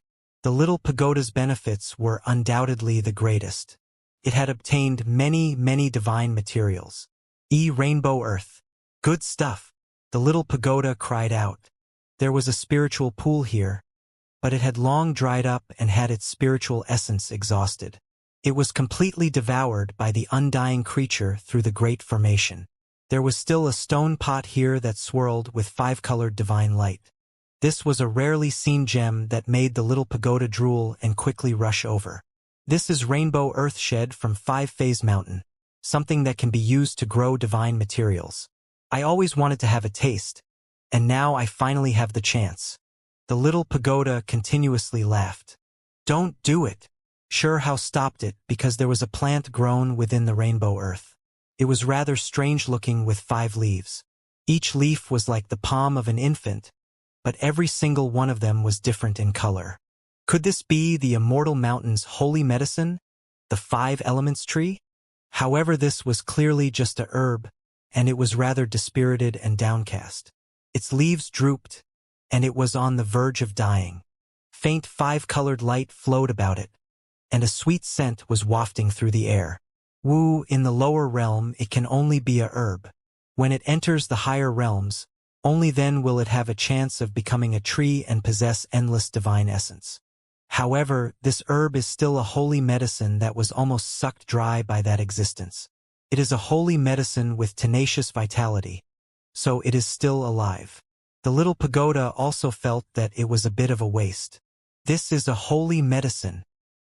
A: The little pagoda's benefits were undoubtedly the greatest. It had obtained many divine materials. Rainbow Earth. Good stuff. The little pagoda cried out. There was a spiritual pool here, but it had long dried up and had its spiritual essence exhausted. It was completely devoured by the undying creature through the great formation. There was still a stone pot here that swirled with 5-colored divine light. This was a rarely seen gem that made the little pagoda drool and quickly rush over. This is Rainbow Earth shed from 5-Phase Mountain, something that can be used to grow divine materials. I always wanted to have a taste, and now I finally have the chance. The little pagoda continuously laughed. Don't do it. Xianxia stopped it because there was a plant grown within the Rainbow Earth. It was rather strange looking with 5 leaves. Each leaf was like the palm of an infant, but every single one of them was different in color. Could this be the Immortal Mountain's holy medicine, the 5 Elements tree? However, this was clearly just a herb, and it was rather dispirited and downcast. Its leaves drooped, and it was on the verge of dying. Faint 5-colored light flowed about it, and a sweet scent was wafting through the air. In the lower realm, it can only be a herb. When it enters the higher realms, only then will it have a chance of becoming a tree and possess endless divine essence. However, this herb is still a holy medicine that was almost sucked dry by that existence. It is a holy medicine with tenacious vitality, so it is still alive. The little pagoda also felt that it was a bit of a waste. This is a holy medicine.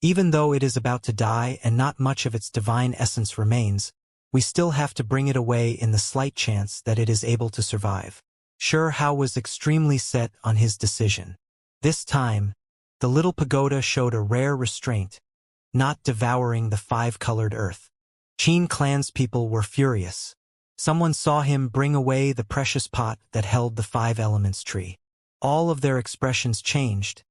A: Even though it is about to die and not much of its divine essence remains, we still have to bring it away in the slight chance that it is able to survive. Xianxia was extremely set on his decision. This time, the little pagoda showed a rare restraint, not devouring the 5-colored earth. Qin clanspeople were furious. Someone saw him bring away the precious pot that held the 5 elements tree. All of their expressions changed,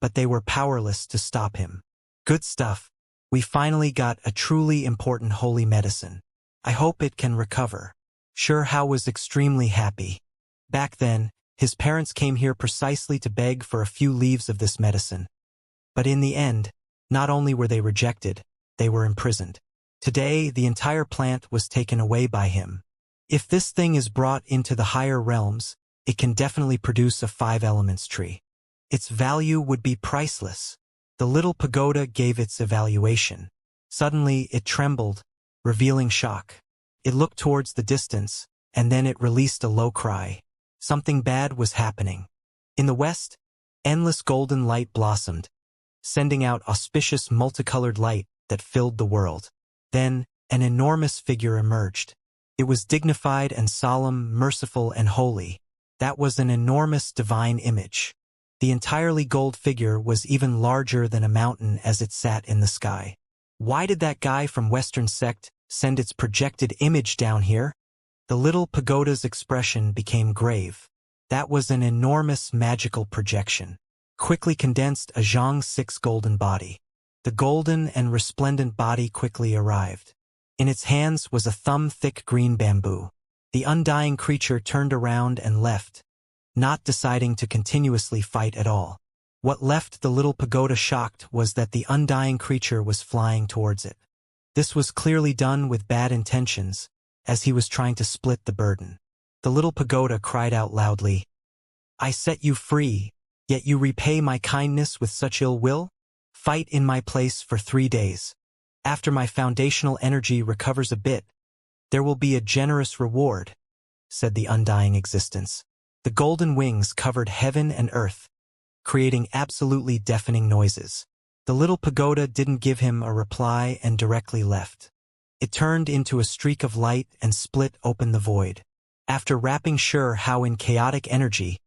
A: but they were powerless to stop him. Good stuff. We finally got a truly important holy medicine. I hope it can recover. Sure Hao was extremely happy. Back then, his parents came here precisely to beg for a few leaves of this medicine. But in the end, not only were they rejected, they were imprisoned. Today, the entire plant was taken away by him. If this thing is brought into the higher realms, it can definitely produce a 5 elements tree. Its value would be priceless. The little pagoda gave its evaluation. Suddenly, it trembled, revealing shock. It looked towards the distance, and then it released a low cry. Something bad was happening. In the west, endless golden light blossomed, sending out auspicious multicolored light that filled the world. Then, an enormous figure emerged. It was dignified and solemn, merciful and holy. That was an enormous divine image. The entirely gold figure was even larger than a mountain as it sat in the sky. Why did that guy from Western sect send its projected image down here? The little pagoda's expression became grave. That was an enormous magical projection. Quickly condensed a Xianxia golden body. The golden and resplendent body quickly arrived. In its hands was a thumb-thick green bamboo. The undying creature turned around and left, not deciding to continuously fight at all. What left the little pagoda shocked was that the undying creature was flying towards it. This was clearly done with bad intentions, as he was trying to split the burden. The little pagoda cried out loudly, "I set you free, yet you repay my kindness with such ill will? Fight in my place for 3 days. After my foundational energy recovers a bit, there will be a generous reward," said the undying existence. The golden wings covered heaven and earth, creating absolutely deafening noises. The little pagoda didn't give him a reply and directly left. It turned into a streak of light and split open the void. After wrapping Hao in chaotic energy,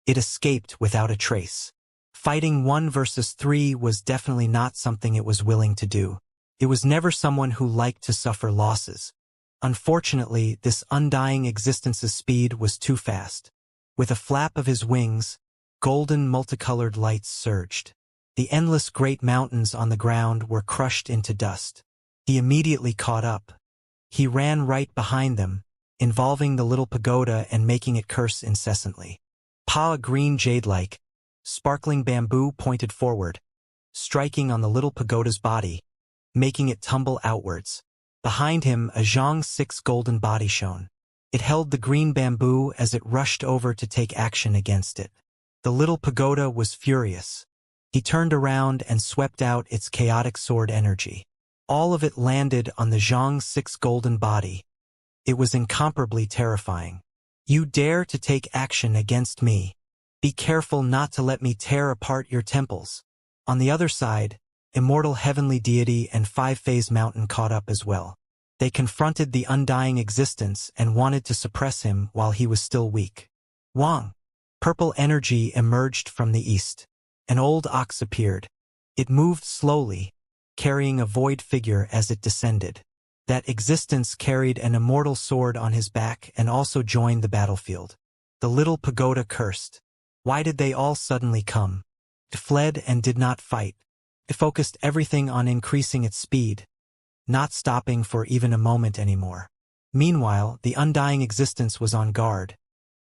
A: it escaped without a trace. Fighting 1 versus 3 was definitely not something it was willing to do. It was never someone who liked to suffer losses. Unfortunately, this undying existence's speed was too fast. With a flap of his wings, golden multicolored lights surged. The endless great mountains on the ground were crushed into dust. He immediately caught up. He ran right behind them, involving the little pagoda and making it curse incessantly. A green jade-like, sparkling bamboo pointed forward, striking on the little pagoda's body, making it tumble outwards. Behind him, a Xianxia golden body shone. It held the green bamboo as it rushed over to take action against it. The little pagoda was furious. He turned around and swept out its chaotic sword energy. All of it landed on the Xianxia golden body. It was incomparably terrifying. "You dare to take action against me? Be careful not to let me tear apart your temples." On the other side, Immortal Heavenly Deity and 5-Phase Mountain caught up as well. They confronted the undying existence and wanted to suppress him while he was still weak. Wang! Purple energy emerged from the east. An old ox appeared. It moved slowly, carrying a void figure as it descended. That existence carried an immortal sword on his back and also joined the battlefield. The little pagoda cursed. Why did they all suddenly come? It fled and did not fight. It focused everything on increasing its speed, not stopping for even a moment anymore. Meanwhile, the undying existence was on guard,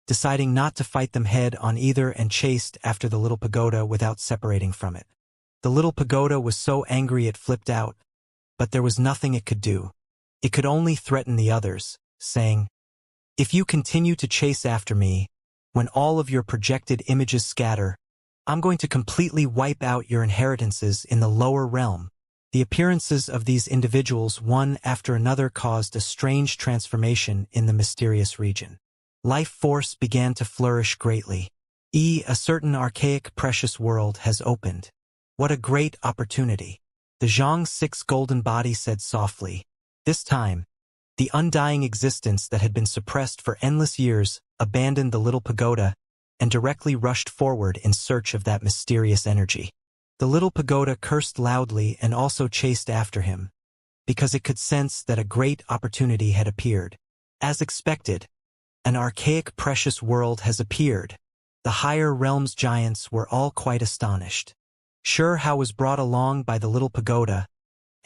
A: deciding not to fight them head on either and chased after the little pagoda without separating from it. The little pagoda was so angry it flipped out, but there was nothing it could do. It could only threaten the others, saying, "If you continue to chase after me, when all of your projected images scatter, I'm going to completely wipe out your inheritances in the lower realm." The appearances of these individuals one after another caused a strange transformation in the mysterious region. Life force began to flourish greatly. A certain archaic precious world has opened. What a great opportunity. The Xianxia golden body said softly. This time, the undying existence that had been suppressed for endless years abandoned the little pagoda and directly rushed forward in search of that mysterious energy. The little pagoda cursed loudly and also chased after him, because it could sense that a great opportunity had appeared. As expected, an archaic precious world has appeared. The higher realms giants were all quite astonished. Xianxia was brought along by the little pagoda,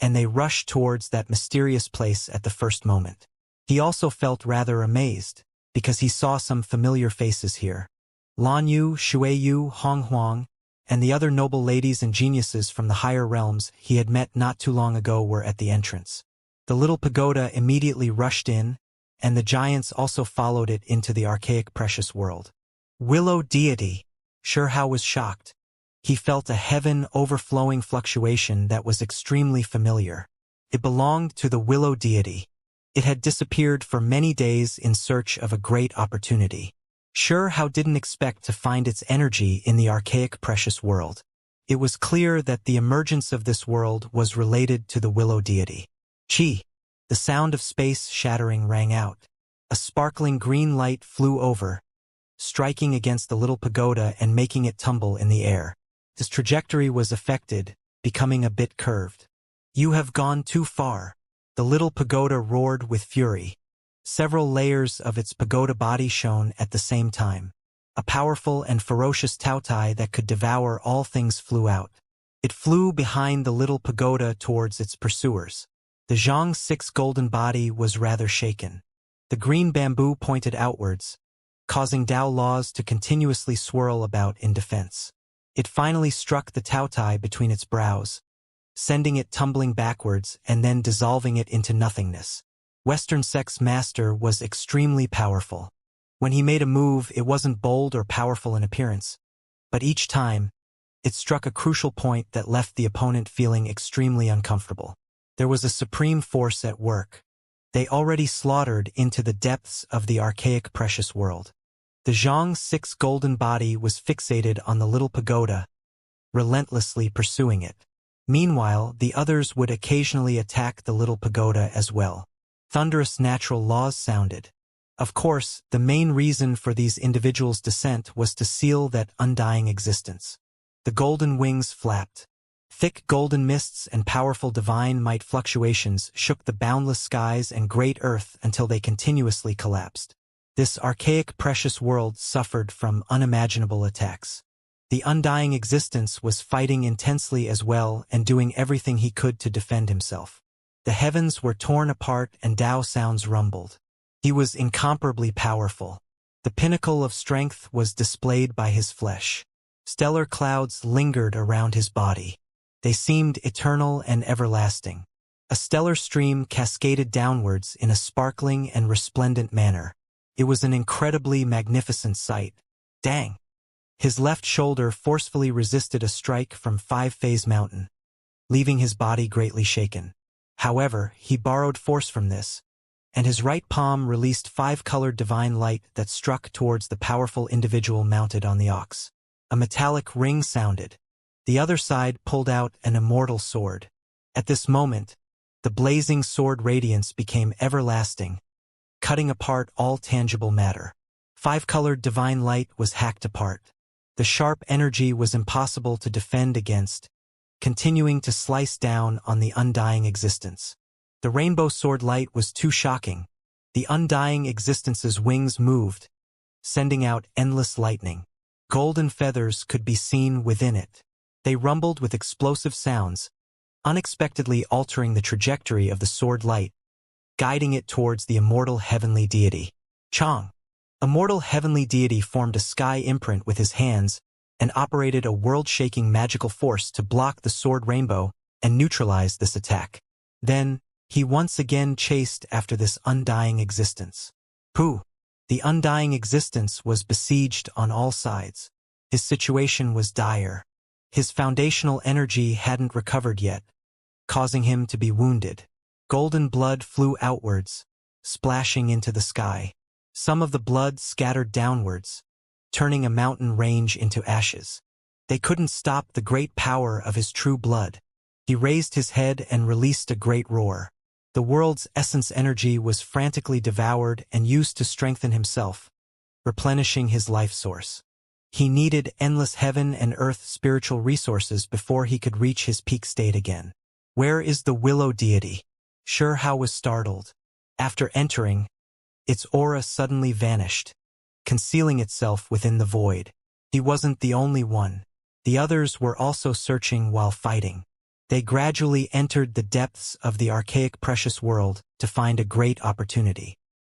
A: and they rushed towards that mysterious place at the first moment. He also felt rather amazed, because he saw some familiar faces here. Lan Yu, Shui Yu, Hong Huang, and the other noble ladies and geniuses from the higher realms he had met not too long ago were at the entrance. The little pagoda immediately rushed in, and the giants also followed it into the archaic precious world. Willow deity. Xianxia was shocked. He felt a heaven-overflowing fluctuation that was extremely familiar. It belonged to the willow deity. It had disappeared for many days in search of a great opportunity. Xianxia didn't expect to find its energy in the archaic precious world. It was clear that the emergence of this world was related to the willow deity. Chi! The sound of space shattering rang out. A sparkling green light flew over, striking against the little pagoda and making it tumble in the air. His trajectory was affected, becoming a bit curved. You have gone too far. The little pagoda roared with fury. Several layers of its pagoda body shone at the same time. A powerful and ferocious tautai that could devour all things flew out. It flew behind the little pagoda towards its pursuers. The Xianxia golden body was rather shaken. The green bamboo pointed outwards, causing Tao laws to continuously swirl about in defense. It finally struck the tautai between its brows, sending it tumbling backwards and then dissolving it into nothingness. Western Sex Master was extremely powerful. When he made a move, it wasn't bold or powerful in appearance, but each time, it struck a crucial point that left the opponent feeling extremely uncomfortable. There was a supreme force at work. They already slaughtered into the depths of the archaic precious world. The Xianxia golden body was fixated on the little pagoda, relentlessly pursuing it. Meanwhile, the others would occasionally attack the little pagoda as well. Thunderous natural laws sounded. Of course, the main reason for these individuals' descent was to seal that undying existence. The golden wings flapped. Thick golden mists and powerful divine might fluctuations shook the boundless skies and great earth until they continuously collapsed. This archaic precious world suffered from unimaginable attacks. The undying existence was fighting intensely as well and doing everything he could to defend himself. The heavens were torn apart and Tao sounds rumbled. He was incomparably powerful. The pinnacle of strength was displayed by his flesh. Stellar clouds lingered around his body. They seemed eternal and everlasting. A stellar stream cascaded downwards in a sparkling and resplendent manner. It was an incredibly magnificent sight. Dang! His left shoulder forcefully resisted a strike from Five-Phase Mountain, leaving his body greatly shaken. However, he borrowed force from this, and his right palm released five-colored divine light that struck towards the powerful individual mounted on the ox. A metallic ring sounded. The other side pulled out an immortal sword. At this moment, the blazing sword radiance became everlasting, cutting apart all tangible matter. Five-colored divine light was hacked apart. The sharp energy was impossible to defend against, continuing to slice down on the undying existence. The rainbow sword light was too shocking. The undying existence's wings moved, sending out endless lightning. Golden feathers could be seen within it. They rumbled with explosive sounds, unexpectedly altering the trajectory of the sword light, guiding it towards the immortal heavenly deity. Chang. Immortal heavenly deity formed a sky imprint with his hands and operated a world-shaking magical force to block the sword rainbow and neutralize this attack. Then, he once again chased after this undying existence. Pooh! The undying existence was besieged on all sides. His situation was dire. His foundational energy hadn't recovered yet, causing him to be wounded. Golden blood flew outwards, splashing into the sky. Some of the blood scattered downwards, turning a mountain range into ashes. They couldn't stop the great power of his true blood. He raised his head and released a great roar. The world's essence energy was frantically devoured and used to strengthen himself, replenishing his life source. He needed endless heaven and earth spiritual resources before he could reach his peak state again. Where is the willow deity? Xianxia was startled. After entering, Its aura suddenly vanished, concealing itself within the void. He wasn't the only one. The others were also searching while fighting. They gradually entered the depths of the archaic precious world to find a great opportunity.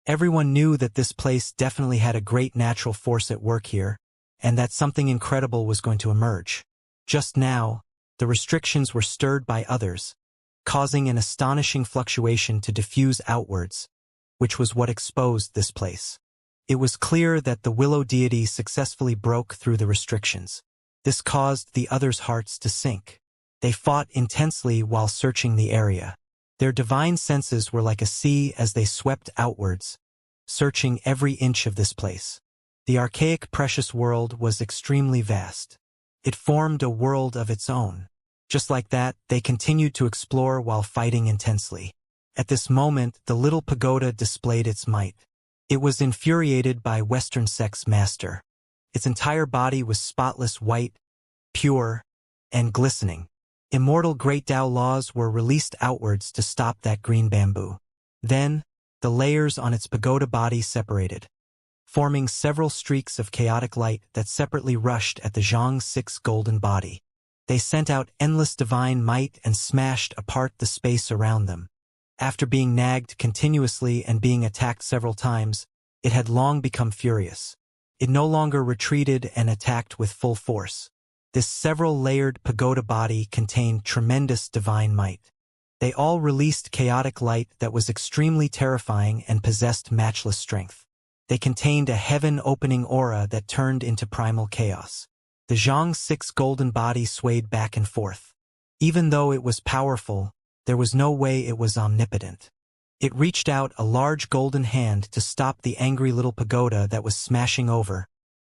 A: Everyone knew that this place definitely had a great natural force at work here, and that something incredible was going to emerge. Just now, the restrictions were stirred by others, causing an astonishing fluctuation to diffuse outwards, which was what exposed this place. It was clear that the Willow deity successfully broke through the restrictions. This caused the others' hearts to sink. They fought intensely while searching the area. Their divine senses were like a sea as they swept outwards, searching every inch of this place. The archaic precious world was extremely vast. It formed a world of its own. Just like that, they continued to explore while fighting intensely. At this moment, the little pagoda displayed its might. It was infuriated by Western Sect's master. Its entire body was spotless white, pure, and glistening. Immortal Great Tao laws were released outwards to stop that green bamboo. Then, the layers on its pagoda body separated, forming several streaks of chaotic light that separately rushed at the Xianxia golden body. They sent out endless divine might and smashed apart the space around them. After being nagged continuously and being attacked several times, it had long become furious. It no longer retreated and attacked with full force. This several-layered pagoda body contained tremendous divine might. They all released chaotic light that was extremely terrifying and possessed matchless strength. They contained a heaven-opening aura that turned into primal chaos. The Xianxia golden body swayed back and forth. Even though it was powerful, there was no way it was omnipotent. It reached out a large golden hand to stop the angry little pagoda that was smashing over,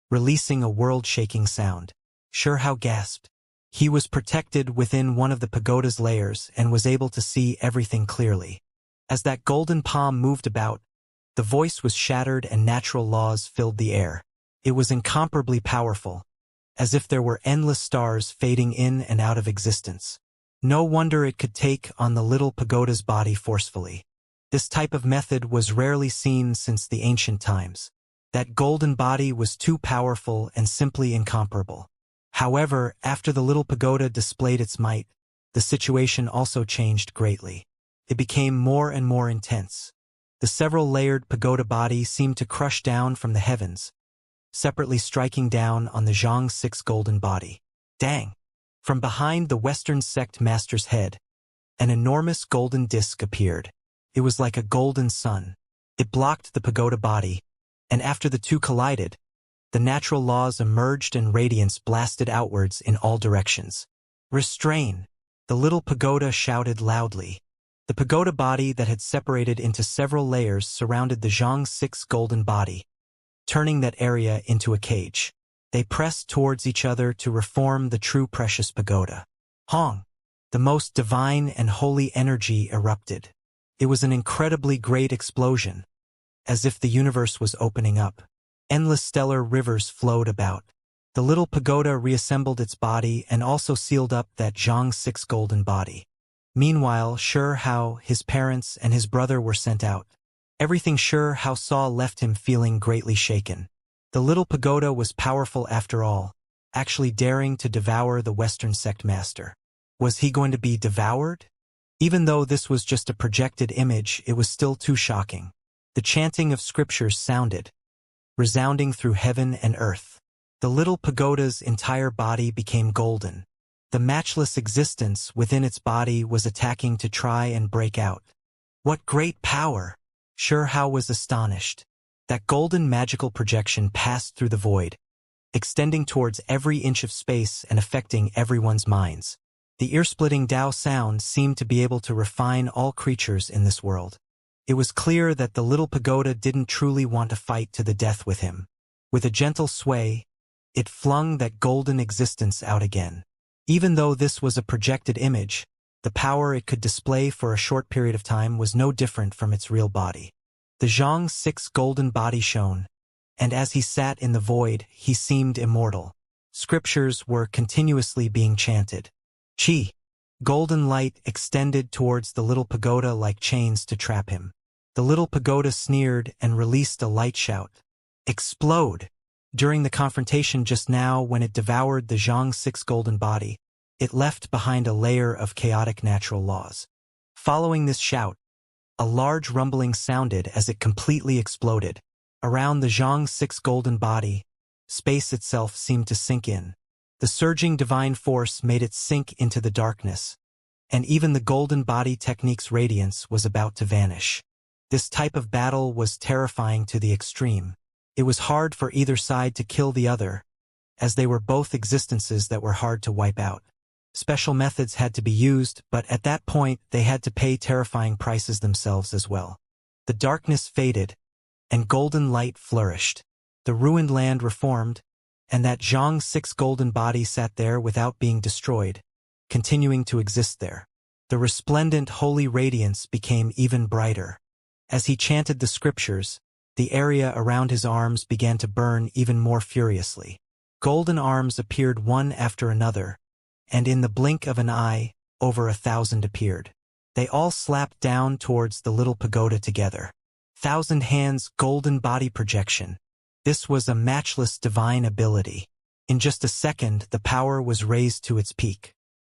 A: releasing a world-shaking sound. Xianxia gasped. He was protected within one of the pagoda's layers and was able to see everything clearly. As that golden palm moved about, the voice was shattered and natural laws filled the air. It was incomparably powerful, as if there were endless stars fading in and out of existence. No wonder it could take on the little pagoda's body forcefully. This type of method was rarely seen since the ancient times. That golden body was too powerful and simply incomparable. However, after the little pagoda displayed its might, the situation also changed greatly. It became more and more intense. The several-layered pagoda body seemed to crush down from the heavens, separately striking down on the Xianxia golden body. Dang! From behind the Western Sect master's head, an enormous golden disc appeared. It was like a golden sun. It blocked the pagoda body, and after the two collided, the natural laws emerged and radiance blasted outwards in all directions. Restrain! The little pagoda shouted loudly. The pagoda body that had separated into several layers surrounded the Xianxia golden body, turning that area into a cage. They pressed towards each other to reform the true precious pagoda. Hong! The most divine and holy energy erupted. It was an incredibly great explosion, as if the universe was opening up. Endless stellar rivers flowed about. The little pagoda reassembled its body and also sealed up that Xianxia golden body. Meanwhile, Xianxia, his parents, and his brother were sent out. Everything Xianxia saw left him feeling greatly shaken. The little pagoda was powerful after all, actually daring to devour the Western Sect master. Was he going to be devoured? Even though this was just a projected image, it was still too shocking. The chanting of scriptures sounded, resounding through heaven and earth. The little pagoda's entire body became golden. The matchless existence within its body was attacking to try and break out. What great power! Xianxia was astonished. That golden magical projection passed through the void, extending towards every inch of space and affecting everyone's minds. The ear-splitting Tao sound seemed to be able to refine all creatures in this world. It was clear that the little pagoda didn't truly want to fight to the death with him. With a gentle sway, it flung that golden existence out again. Even though this was a projected image, the power it could display for a short period of time was no different from its real body. The Xianxia golden body shone, and as he sat in the void, he seemed immortal. Scriptures were continuously being chanted. Chi! Golden light extended towards the little pagoda like chains to trap him. The little pagoda sneered and released a light shout. Explode! During the confrontation just now when it devoured the Xianxia golden body, it left behind a layer of chaotic natural laws. Following this shout, a large rumbling sounded as it completely exploded. Around the Xianxia golden body, space itself seemed to sink in. The surging divine force made it sink into the darkness, and even the golden body technique's radiance was about to vanish. This type of battle was terrifying to the extreme. It was hard for either side to kill the other, as they were both existences that were hard to wipe out. Special methods had to be used, but at that point they had to pay terrifying prices themselves as well. The darkness faded, and golden light flourished. The ruined land reformed, and that Xianxia golden body sat there without being destroyed, continuing to exist there. The resplendent holy radiance became even brighter. As he chanted the scriptures, the area around his arms began to burn even more furiously. Golden arms appeared one after another, and in the blink of an eye, over 1,000 appeared. They all slapped down towards the little pagoda together. 1,000 hands golden body projection. This was a matchless divine ability. In just a second, the power was raised to its peak.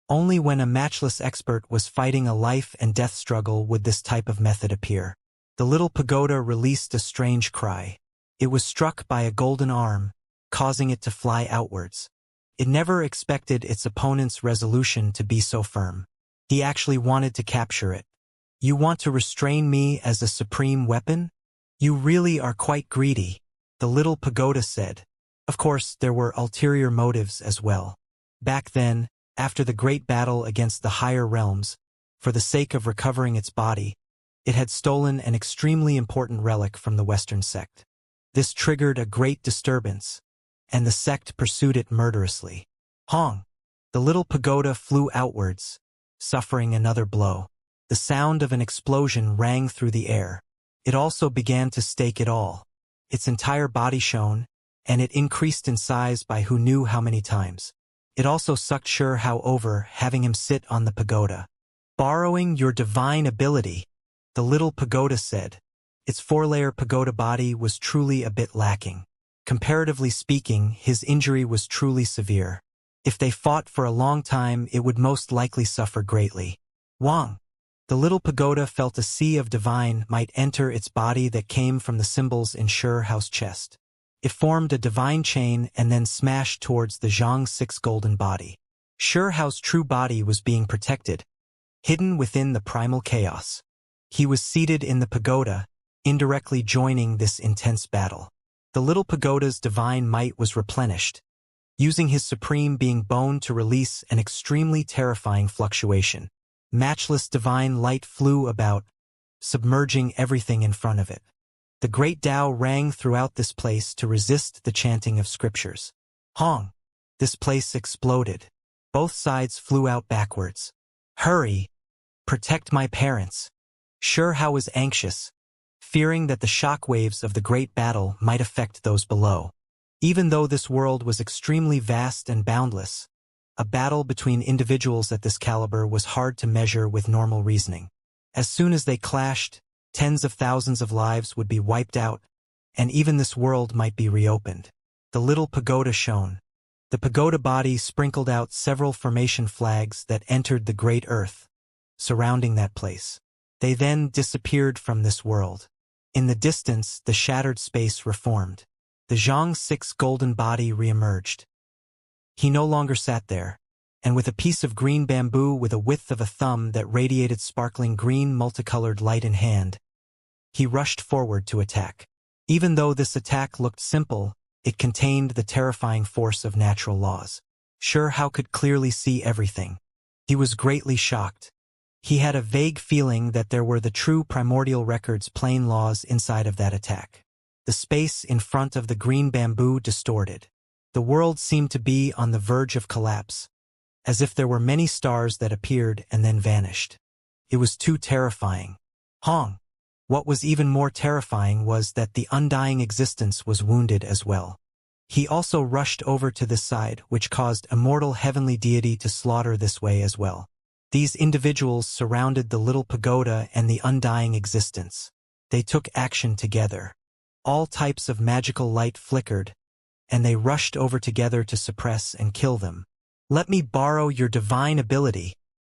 A: Only when a matchless expert was fighting a life and death struggle would this type of method appear. The little pagoda released a strange cry. It was struck by a golden arm, causing it to fly outwards. It never expected its opponent's resolution to be so firm. He actually wanted to capture it. You want to restrain me as a supreme weapon? You really are quite greedy, the little pagoda said. Of course, there were ulterior motives as well. Back then, after the great battle against the higher realms, for the sake of recovering its body, it had stolen an extremely important relic from the Western sect. This triggered a great disturbance, and the sect pursued it murderously. Hong! The little pagoda flew outwards, suffering another blow. The sound of an explosion rang through the air. It also began to stake it all. Its entire body shone, and it increased in size by who knew how many times. It also sucked Hao over, having him sit on the pagoda. Borrowing your divine ability, the little pagoda said. Its 4-layer pagoda body was truly a bit lacking. Comparatively speaking, his injury was truly severe. If they fought for a long time, it would most likely suffer greatly. Wang! The little pagoda felt a sea of divine might enter its body that came from the symbols in Hao's chest. It formed a divine chain and then smashed towards the Xianxia golden body. Hao's true body was being protected, hidden within the primal chaos. He was seated in the pagoda, indirectly joining this intense battle. The little pagoda's divine might was replenished, using his supreme being bone to release an extremely terrifying fluctuation. Matchless divine light flew about, submerging everything in front of it. The great Tao rang throughout this place to resist the chanting of scriptures. Hong! This place exploded. Both sides flew out backwards. Hurry! Protect my parents! Hao was anxious, fearing that the shock waves of the great battle might affect those below. Even though this world was extremely vast and boundless, a battle between individuals at this caliber was hard to measure with normal reasoning. As soon as they clashed, tens of thousands of lives would be wiped out, and even this world might be reopened. The little pagoda shone. The pagoda body sprinkled out several formation flags that entered the great earth, surrounding that place. They then disappeared from this world. In the distance, the shattered space reformed. The Xianxia golden body reemerged. He no longer sat there, and with a piece of green bamboo with a width of a thumb that radiated sparkling green multicolored light in hand, he rushed forward to attack. Even though this attack looked simple, it contained the terrifying force of natural laws. Hao could clearly see everything. He was greatly shocked. He had a vague feeling that there were the true primordial record's plain laws inside of that attack. The space in front of the green bamboo distorted. The world seemed to be on the verge of collapse, as if there were many stars that appeared and then vanished. It was too terrifying. Hong! What was even more terrifying was that the undying existence was wounded as well. He also rushed over to this side, which caused immortal heavenly deity to slaughter this way as well. These individuals surrounded the little pagoda and the undying existence. They took action together. All types of magical light flickered, and they rushed over together to suppress and kill them. "Let me borrow your divine ability,"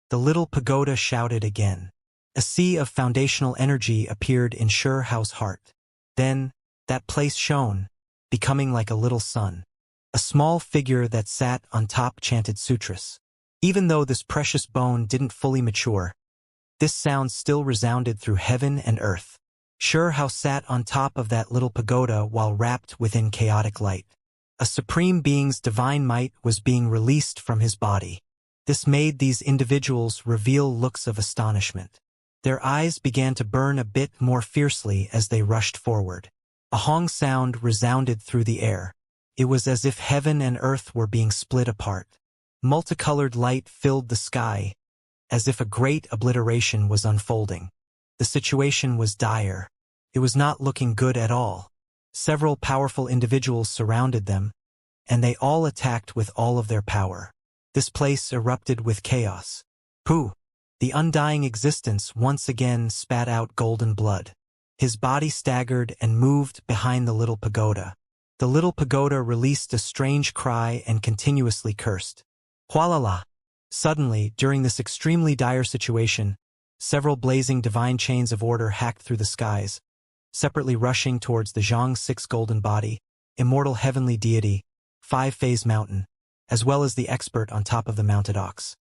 A: the little pagoda shouted again. A sea of foundational energy appeared in Shurehao's heart. Then, that place shone, becoming like a little sun. A small figure that sat on top chanted sutras. Even though this precious bone didn't fully mature, this sound still resounded through heaven and earth. Shuhao sat on top of that little pagoda while wrapped within chaotic light. A supreme being's divine might was being released from his body. This made these individuals reveal looks of astonishment. Their eyes began to burn a bit more fiercely as they rushed forward. A hong sound resounded through the air. It was as if heaven and earth were being split apart. Multicolored light filled the sky, as if a great obliteration was unfolding. The situation was dire. It was not looking good at all. Several powerful individuals surrounded them, and they all attacked with all of their power. This place erupted with chaos. Pooh! The undying existence once again spat out golden blood. His body staggered and moved behind the little pagoda. The little pagoda released a strange cry and continuously cursed. Hualala! Suddenly, during this extremely dire situation, several blazing divine chains of order hacked through the skies, separately rushing towards the Xianxia golden body, immortal heavenly deity, five-phase mountain, as well as the expert on top of the mounted ox.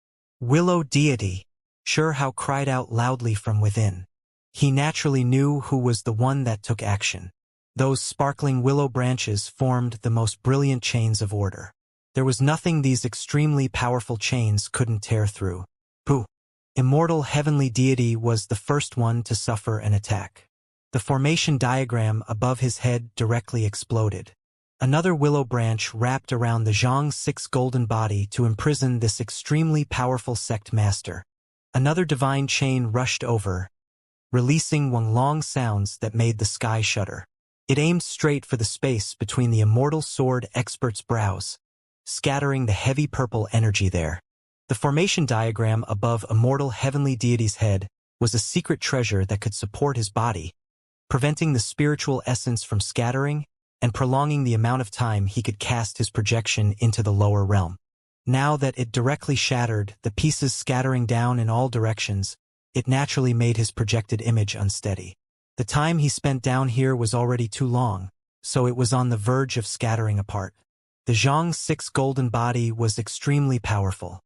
A: Willow deity! Shuhao cried out loudly from within. He naturally knew who was the one that took action. Those sparkling willow branches formed the most brilliant chains of order. There was nothing these extremely powerful chains couldn't tear through. Pooh! Immortal heavenly deity was the first one to suffer an attack. The formation diagram above his head directly exploded. Another willow branch wrapped around the Xianxia golden body to imprison this extremely powerful sect master. Another divine chain rushed over, releasing one long sounds that made the sky shudder. It aimed straight for the space between the immortal sword expert's brows, scattering the heavy purple energy there. The formation diagram above immortal heavenly deity's head was a secret treasure that could support his body, preventing the spiritual essence from scattering and prolonging the amount of time he could cast his projection into the lower realm. Now that it directly shattered, the pieces scattering down in all directions, it naturally made his projected image unsteady. The time he spent down here was already too long, so it was on the verge of scattering apart. The Xianxia golden body was extremely powerful.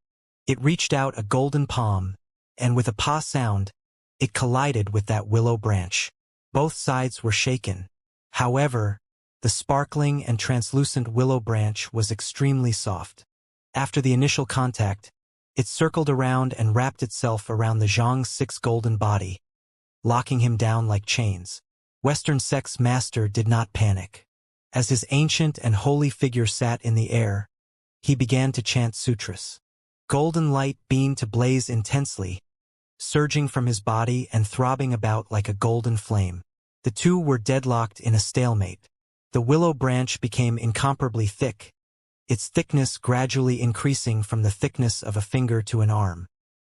A: It reached out a golden palm, and with a pa sound, it collided with that willow branch. Both sides were shaken. However, the sparkling and translucent willow branch was extremely soft. After the initial contact, it circled around and wrapped itself around the Xianxia golden body, locking him down like chains. Western sect's master did not panic. As his ancient and holy figure sat in the air, he began to chant sutras. Golden light beamed to blaze intensely, surging from his body and throbbing about like a golden flame. The two were deadlocked in a stalemate. The willow branch became incomparably thick, its thickness gradually increasing from the thickness of a finger to an arm.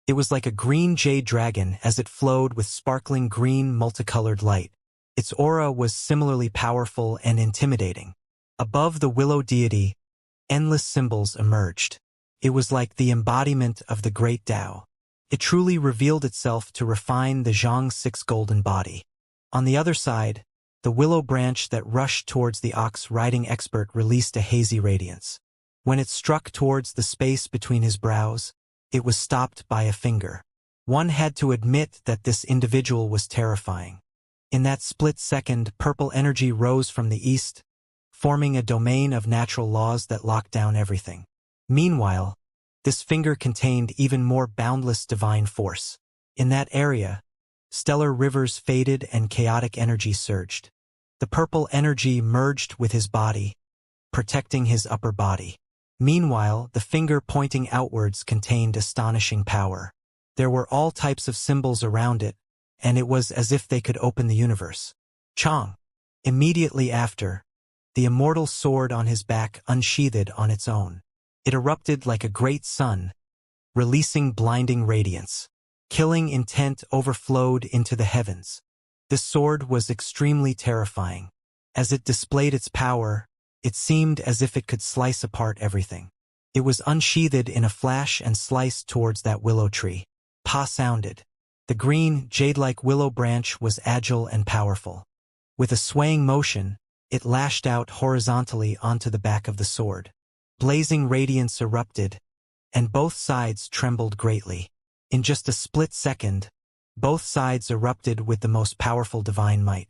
A: It was like a green jade dragon as it flowed with sparkling green multicolored light. Its aura was similarly powerful and intimidating. Above the willow deity, endless symbols emerged. It was like the embodiment of the great Tao. It truly revealed itself to refine the Xianxia golden body. On the other side, the willow branch that rushed towards the ox-riding expert released a hazy radiance. When it struck towards the space between his brows, it was stopped by a finger. One had to admit that this individual was terrifying. In that split second, purple energy rose from the east, forming a domain of natural laws that locked down everything. Meanwhile, this finger contained even more boundless divine force. In that area, stellar rivers faded and chaotic energy surged. The purple energy merged with his body, protecting his upper body. Meanwhile, the finger pointing outwards contained astonishing power. There were all types of symbols around it, and it was as if they could open the universe. Chong! Immediately after, the immortal sword on his back unsheathed on its own. It erupted like a great sun, releasing blinding radiance. Killing intent overflowed into the heavens. This sword was extremely terrifying. As it displayed its power, it seemed as if it could slice apart everything. It was unsheathed in a flash and sliced towards that willow tree. Pa sounded. The green, jade-like willow branch was agile and powerful. With a swaying motion, it lashed out horizontally onto the back of the sword. Blazing radiance erupted, and both sides trembled greatly. In just a split second, both sides erupted with the most powerful divine might.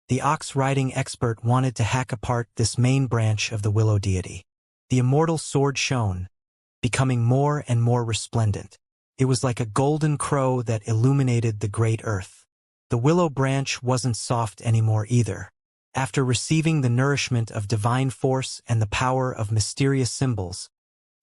A: The ox-riding expert wanted to hack apart this main branch of the willow deity. The immortal sword shone, becoming more and more resplendent. It was like a golden crow that illuminated the great earth. The willow branch wasn't soft anymore either. After receiving the nourishment of divine force and the power of mysterious symbols,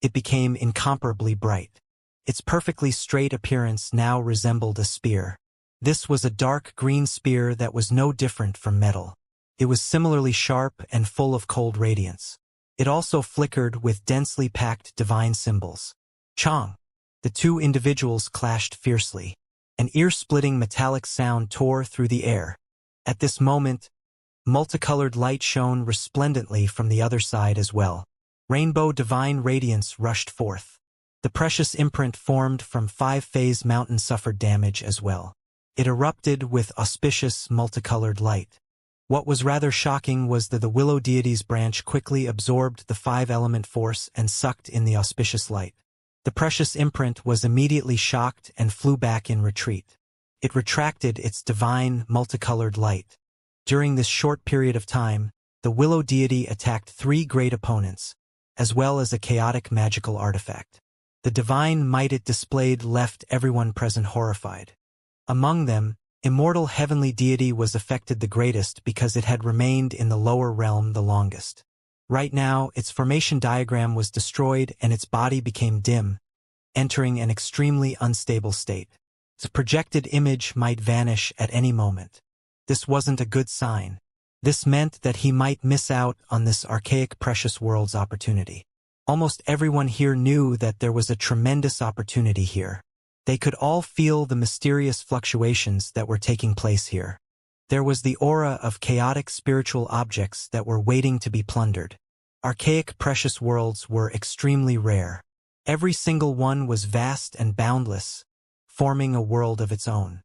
A: it became incomparably bright. Its perfectly straight appearance now resembled a spear. This was a dark green spear that was no different from metal. It was similarly sharp and full of cold radiance. It also flickered with densely packed divine symbols. Chong! The two individuals clashed fiercely. An ear-splitting metallic sound tore through the air. At this moment, multicolored light shone resplendently from the other side as well. Rainbow divine radiance rushed forth. The precious imprint formed from 5-phase mountain suffered damage as well. It erupted with auspicious multicolored light. What was rather shocking was that the willow deity's branch quickly absorbed the 5-element force and sucked in the auspicious light. The precious imprint was immediately shocked and flew back in retreat. It retracted its divine, multicolored light. During this short period of time, the willow deity attacked 3 great opponents, as well as a chaotic magical artifact. The divine might it displayed left everyone present horrified. Among them, immortal heavenly deity was affected the greatest because it had remained in the lower realm the longest. Right now, its formation diagram was destroyed and its body became dim, entering an extremely unstable state. The projected image might vanish at any moment. This wasn't a good sign. This meant that he might miss out on this archaic precious world's opportunity. Almost everyone here knew that there was a tremendous opportunity here. They could all feel the mysterious fluctuations that were taking place here. There was the aura of chaotic spiritual objects that were waiting to be plundered. Archaic precious worlds were extremely rare. Every single one was vast and boundless, forming a world of its own.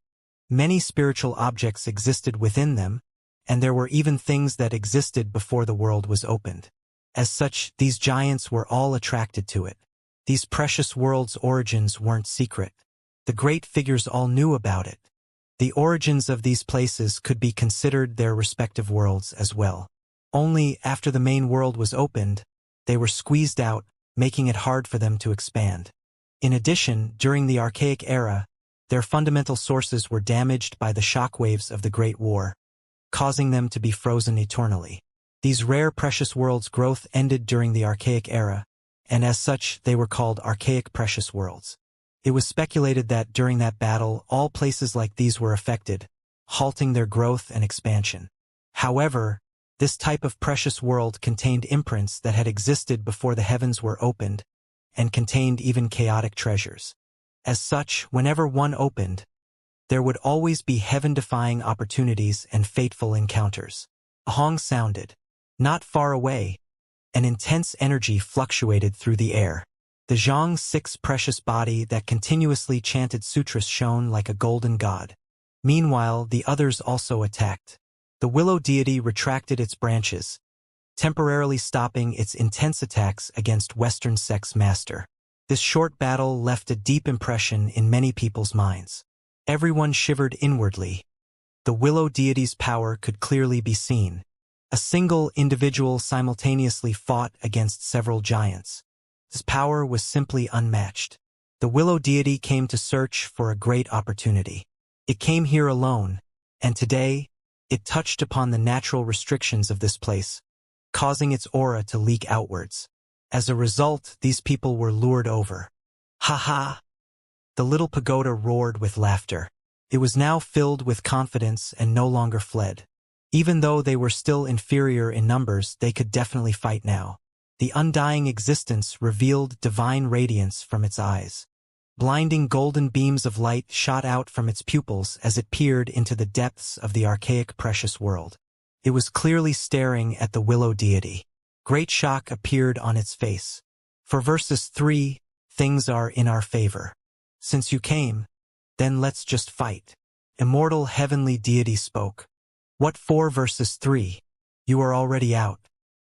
A: Many spiritual objects existed within them, and there were even things that existed before the world was opened. As such, these giants were all attracted to it. These precious worlds' origins weren't secret. The great figures all knew about it. The origins of these places could be considered their respective worlds as well. Only after the main world was opened, they were squeezed out, making it hard for them to expand. In addition, during the Archaic era, their fundamental sources were damaged by the shockwaves of the Great War, causing them to be frozen eternally. These rare precious worlds' growth ended during the Archaic era, and as such they were called Archaic Precious Worlds. It was speculated that during that battle all places like these were affected, halting their growth and expansion. However, this type of precious world contained imprints that had existed before the heavens were opened, and contained even chaotic treasures. As such, whenever one opened, there would always be heaven-defying opportunities and fateful encounters. A hong sounded. Not far away, an intense energy fluctuated through the air. The Zhang 6 precious body that continuously chanted sutras shone like a golden god. Meanwhile, the others also attacked. The willow deity retracted its branches, temporarily stopping its intense attacks against Western Sect's master. This short battle left a deep impression in many people's minds. Everyone shivered inwardly. The willow deity's power could clearly be seen. A single individual simultaneously fought against several giants. His power was simply unmatched. The willow deity came to search for a great opportunity. It came here alone, and today, it touched upon the natural restrictions of this place, causing its aura to leak outwards. As a result, these people were lured over. Ha ha! The little pagoda roared with laughter. It was now filled with confidence and no longer fled. Even though they were still inferior in numbers, they could definitely fight now. The undying existence revealed divine radiance from its eyes. Blinding golden beams of light shot out from its pupils as it peered into the depths of the archaic precious world. It was clearly staring at the willow deity. Great shock appeared on its face. For verses 3, things are in our favor. Since you came, then let's just fight. Immortal heavenly deity spoke. What for verses 3? You are already out.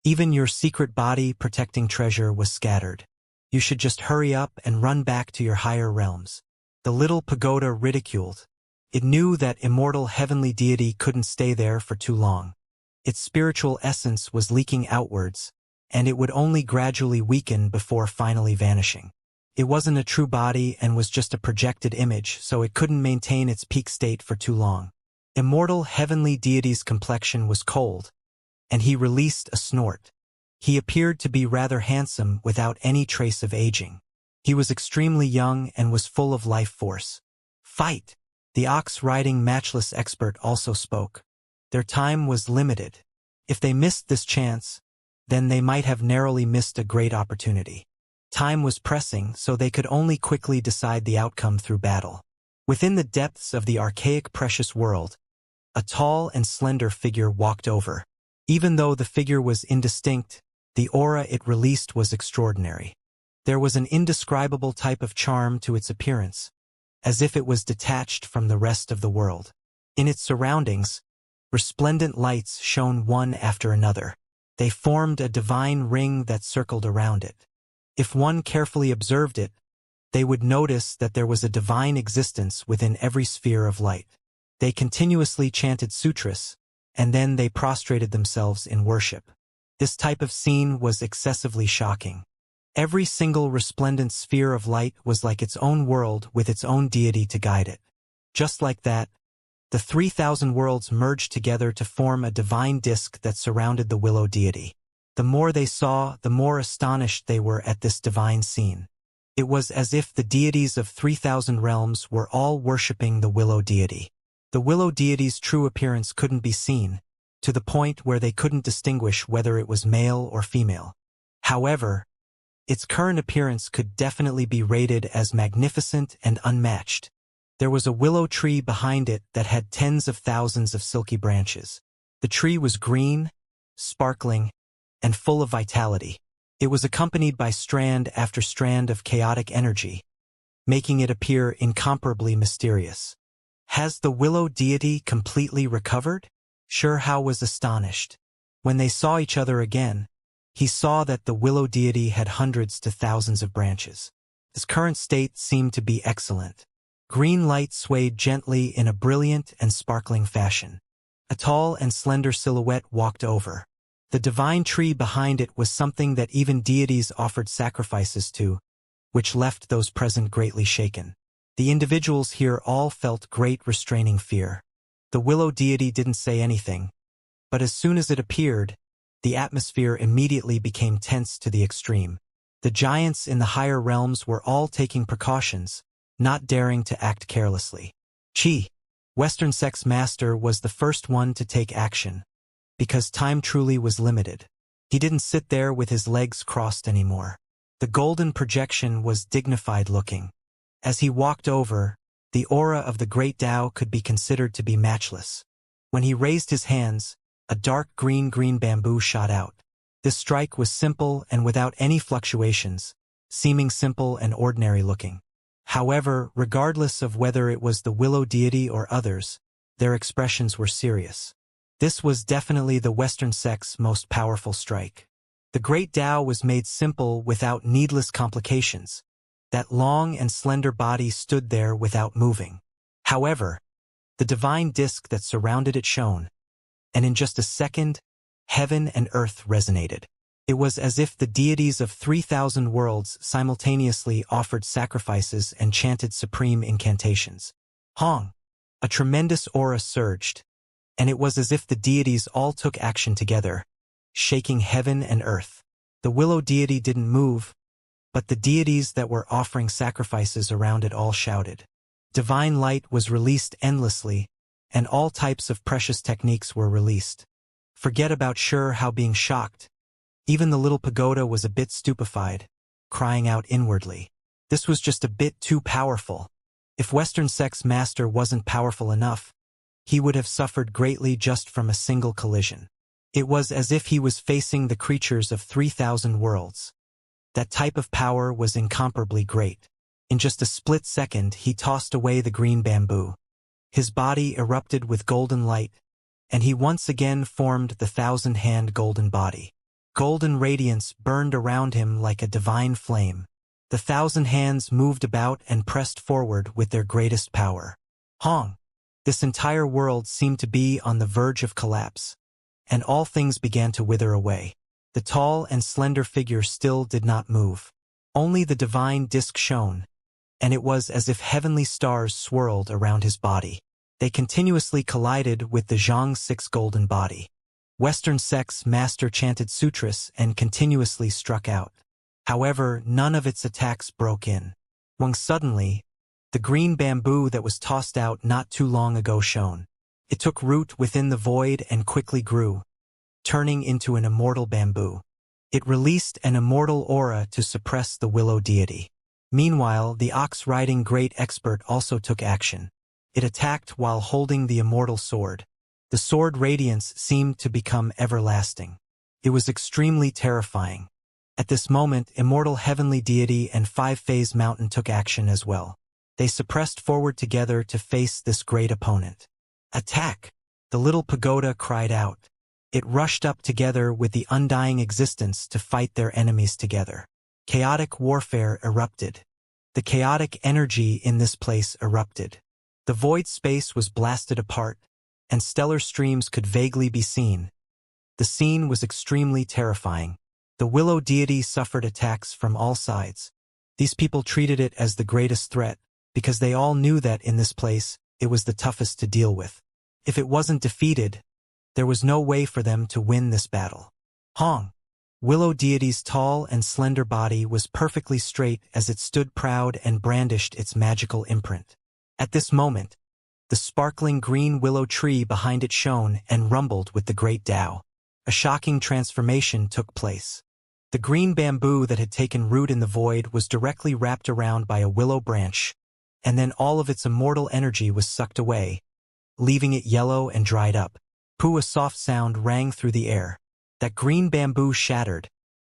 A: Even your secret body protecting treasure was scattered. You should just hurry up and run back to your higher realms. The little pagoda ridiculed. It knew that immortal heavenly deity couldn't stay there for too long. Its spiritual essence was leaking outwards, and it would only gradually weaken before finally vanishing. It wasn't a true body and was just a projected image, so it couldn't maintain its peak state for too long. Immortal heavenly deity's complexion was cold, and he released a snort. He appeared to be rather handsome without any trace of aging. He was extremely young and was full of life force. Fight! The ox-riding matchless expert also spoke. Their time was limited. If they missed this chance, then they might have narrowly missed a great opportunity. Time was pressing, so they could only quickly decide the outcome through battle. Within the depths of the archaic precious world, a tall and slender figure walked over. Even though the figure was indistinct, the aura it released was extraordinary. There was an indescribable type of charm to its appearance, as if it was detached from the rest of the world. In its surroundings, resplendent lights shone one after another. They formed a divine ring that circled around it. If one carefully observed it, they would notice that there was a divine existence within every sphere of light. They continuously chanted sutras, and then they prostrated themselves in worship. This type of scene was excessively shocking. Every single resplendent sphere of light was like its own world with its own deity to guide it. Just like that, the 3,000 worlds merged together to form a divine disk that surrounded the willow deity. The more they saw, the more astonished they were at this divine scene. It was as if the deities of 3,000 realms were all worshipping the willow deity. The willow deity's true appearance couldn't be seen, to the point where they couldn't distinguish whether it was male or female. However, its current appearance could definitely be rated as magnificent and unmatched. There was a willow tree behind it that had tens of thousands of silky branches. The tree was green, sparkling, and full of vitality. It was accompanied by strand after strand of chaotic energy, making it appear incomparably mysterious. Has the willow deity completely recovered? Xianxia was astonished. When they saw each other again, he saw that the willow deity had hundreds to thousands of branches. His current state seemed to be excellent. Green light swayed gently in a brilliant and sparkling fashion. A tall and slender silhouette walked over. The divine tree behind it was something that even deities offered sacrifices to, which left those present greatly shaken. The individuals here all felt great restraining fear. The willow deity didn't say anything, but as soon as it appeared, the atmosphere immediately became tense to the extreme. The giants in the higher realms were all taking precautions, not daring to act carelessly. Qi, Western Sex Master, was the first one to take action, because time truly was limited. He didn't sit there with his legs crossed anymore. The golden projection was dignified looking. As he walked over, the aura of the great Tao could be considered to be matchless. When he raised his hands, a dark green bamboo shot out. This strike was simple and without any fluctuations, seeming simple and ordinary looking. However, regardless of whether it was the willow deity or others, their expressions were serious. This was definitely the Western sect's most powerful strike. The great Tao was made simple without needless complications. That long and slender body stood there without moving. However, the divine disk that surrounded it shone, and in just a second, heaven and earth resonated. It was as if the deities of 3,000 worlds simultaneously offered sacrifices and chanted supreme incantations. Hong! A tremendous aura surged, and it was as if the deities all took action together, shaking heaven and earth. The willow deity didn't move, but the deities that were offering sacrifices around it all shouted. Divine light was released endlessly, and all types of precious techniques were released. Forget about Xianxia being shocked. Even the little pagoda was a bit stupefied, crying out inwardly. This was just a bit too powerful. If Western Sect's master wasn't powerful enough, he would have suffered greatly just from a single collision. It was as if he was facing the creatures of 3,000 worlds. That type of power was incomparably great. In just a split second, he tossed away the green bamboo. His body erupted with golden light, and he once again formed the 1,000-hand golden body. Golden radiance burned around him like a divine flame. The 1,000 hands moved about and pressed forward with their greatest power. Hong! This entire world seemed to be on the verge of collapse, and all things began to wither away. The tall and slender figure still did not move. Only the divine disk shone, and it was as if heavenly stars swirled around his body. They continuously collided with the Xianxia's golden body. Western Sect's master chanted sutras and continuously struck out. However, none of its attacks broke in. When suddenly, the green bamboo that was tossed out not too long ago shone. It took root within the void and quickly grew, turning into an immortal bamboo. It released an immortal aura to suppress the willow deity. Meanwhile, the ox-riding great expert also took action. It attacked while holding the immortal sword. The sword radiance seemed to become everlasting. It was extremely terrifying. At this moment, immortal heavenly deity and five-phase mountain took action as well. They suppressed forward together to face this great opponent. Attack! The little pagoda cried out. It rushed up together with the undying existence to fight their enemies together. Chaotic warfare erupted. The chaotic energy in this place erupted. The void space was blasted apart, and stellar streams could vaguely be seen. The scene was extremely terrifying. The willow deity suffered attacks from all sides. These people treated it as the greatest threat, because they all knew that in this place, it was the toughest to deal with. If it wasn't defeated, there was no way for them to win this battle. Hong! Willow deity's tall and slender body was perfectly straight as it stood proud and brandished its magical imprint. At this moment, the sparkling green willow tree behind it shone and rumbled with the great Tao. A shocking transformation took place. The green bamboo that had taken root in the void was directly wrapped around by a willow branch, and then all of its immortal energy was sucked away, leaving it yellow and dried up. A soft sound rang through the air. That green bamboo shattered,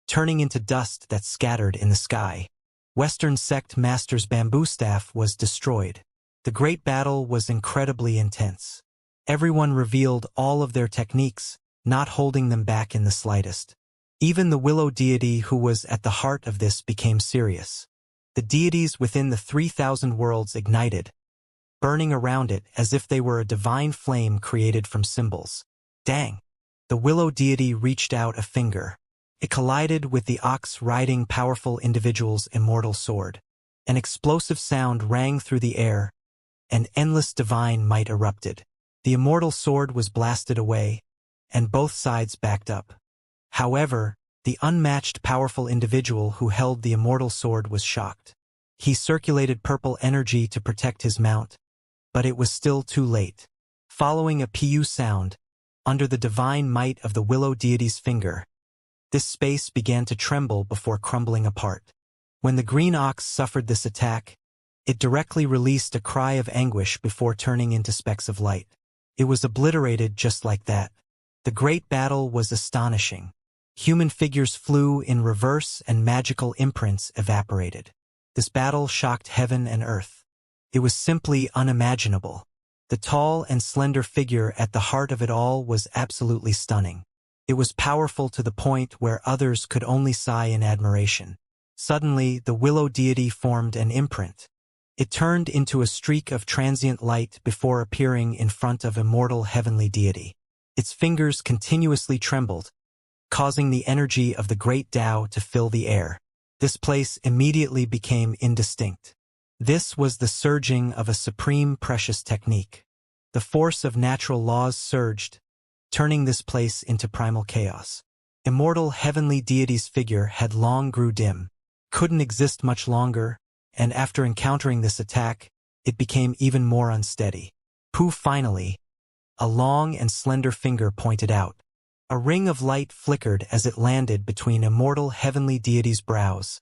A: turning into dust that scattered in the sky. Western Sect Master's bamboo staff was destroyed. The great battle was incredibly intense. Everyone revealed all of their techniques, not holding them back in the slightest. Even the willow deity who was at the heart of this became serious. The deities within the 3,000 worlds ignited, burning around it as if they were a divine flame created from symbols. Dang! The willow deity reached out a finger. It collided with the ox-riding powerful individual's immortal sword. An explosive sound rang through the air, and endless divine might erupted. The immortal sword was blasted away, and both sides backed up. However, the unmatched powerful individual who held the immortal sword was shocked. He circulated purple energy to protect his mount, but it was still too late. Following a pu sound, under the divine might of the willow deity's finger, this space began to tremble before crumbling apart. When the green ox suffered this attack, it directly released a cry of anguish before turning into specks of light. It was obliterated just like that. The great battle was astonishing. Human figures flew in reverse and magical imprints evaporated. This battle shocked heaven and earth. It was simply unimaginable. The tall and slender figure at the heart of it all was absolutely stunning. It was powerful to the point where others could only sigh in admiration. Suddenly, the willow deity formed an imprint. It turned into a streak of transient light before appearing in front of immortal heavenly deity. Its fingers continuously trembled, causing the energy of the great Tao to fill the air. This place immediately became indistinct. This was the surging of a supreme precious technique. The force of natural laws surged, turning this place into primal chaos. Immortal heavenly deity's figure had long grew dim, couldn't exist much longer, and after encountering this attack, it became even more unsteady. Finally, a long and slender finger pointed out. A ring of light flickered as it landed between immortal heavenly deity's brows,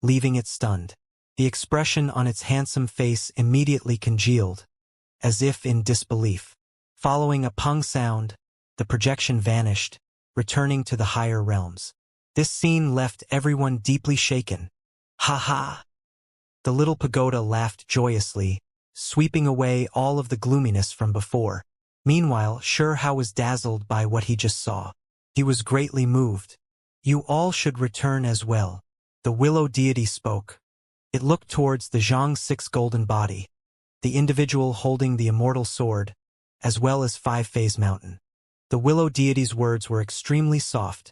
A: leaving it stunned. The expression on its handsome face immediately congealed, as if in disbelief. Following a pung sound, the projection vanished, returning to the higher realms. This scene left everyone deeply shaken. Ha ha! The little pagoda laughed joyously, sweeping away all of the gloominess from before. Meanwhile, Sure Hao was dazzled by what he just saw. He was greatly moved. You all should return as well. The willow deity spoke. It looked towards the Xianxia golden body, the individual holding the immortal sword, as well as Five-Phase Mountain. The willow deity's words were extremely soft,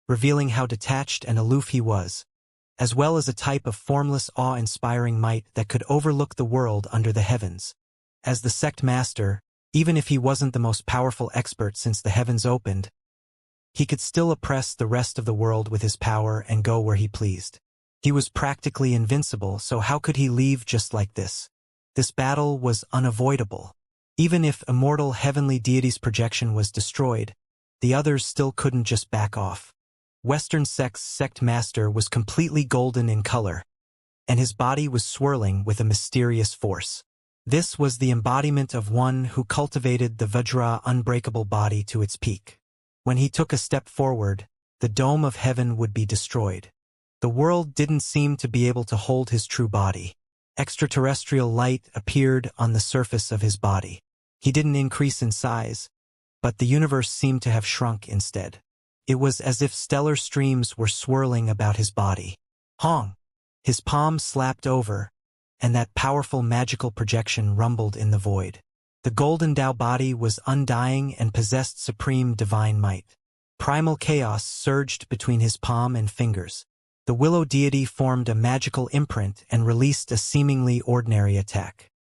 A: revealing how detached and aloof he was, as well as a type of formless awe-inspiring might that could overlook the world under the heavens. As the sect master, even if he wasn't the most powerful expert since the heavens opened, he could still oppress the rest of the world with his power and go where he pleased. He was practically invincible, so how could he leave just like this? This battle was unavoidable. Even if immortal heavenly deity's projection was destroyed, the others still couldn't just back off. Western sect's sect master was completely golden in color, and his body was swirling with a mysterious force. This was the embodiment of one who cultivated the Vajra unbreakable body to its peak. When he took a step forward, the dome of heaven would be destroyed. The world didn't seem to be able to hold his true body. Extraterrestrial light appeared on the surface of his body. He didn't increase in size, but the universe seemed to have shrunk instead. It was as if stellar streams were swirling about his body. Hong! His palm slapped over, and that powerful magical projection rumbled in the void. The golden Tao body was undying and possessed supreme divine might. Primal chaos surged between his palm and fingers. The willow deity formed a magical imprint and released a seemingly ordinary attack.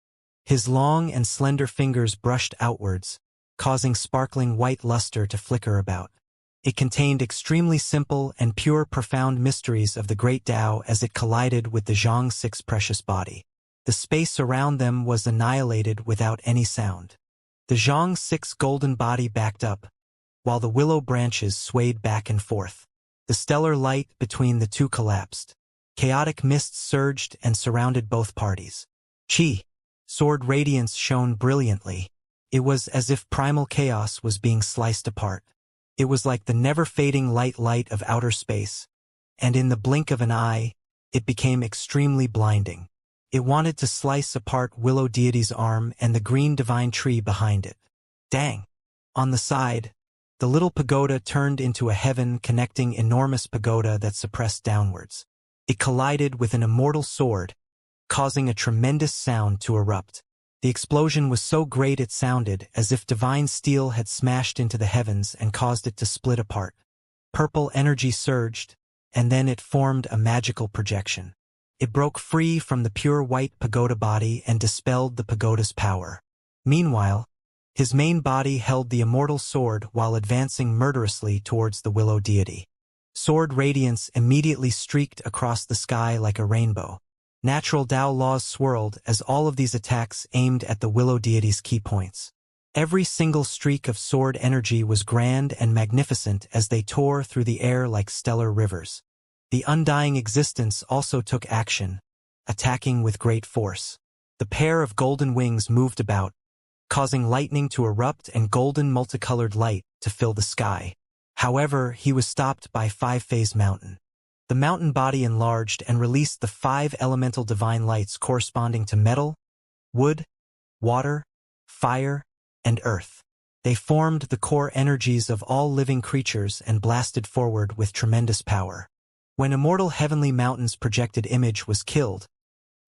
A: His long and slender fingers brushed outwards, causing sparkling white luster to flicker about. It contained extremely simple and pure profound mysteries of the great Tao as it collided with the Xianxia's precious body. The space around them was annihilated without any sound. The Xianxia's golden body backed up, while the willow branches swayed back and forth. The stellar light between the two collapsed. Chaotic mists surged and surrounded both parties. Chi! Sword radiance shone brilliantly. It was as if primal chaos was being sliced apart. It was like the never-fading light of outer space, and in the blink of an eye, it became extremely blinding. It wanted to slice apart Willow Deity's arm and the green divine tree behind it. Dang! On the side, the little pagoda turned into a heaven connecting enormous pagoda that suppressed downwards. It collided with an immortal sword, causing a tremendous sound to erupt. The explosion was so great it sounded as if divine steel had smashed into the heavens and caused it to split apart. Purple energy surged, and then it formed a magical projection. It broke free from the pure white pagoda body and dispelled the pagoda's power. Meanwhile, his main body held the immortal sword while advancing murderously towards the willow deity. Sword radiance immediately streaked across the sky like a rainbow. Natural Tao laws swirled as all of these attacks aimed at the willow deity's key points. Every single streak of sword energy was grand and magnificent as they tore through the air like stellar rivers. The undying existence also took action, attacking with great force. The pair of golden wings moved about, causing lightning to erupt and golden multicolored light to fill the sky. However, he was stopped by Five-Phase Mountain. The mountain body enlarged and released the 5 elemental divine lights corresponding to metal, wood, water, fire, and earth. They formed the core energies of all living creatures and blasted forward with tremendous power. When Immortal Heavenly Mountain's projected image was killed,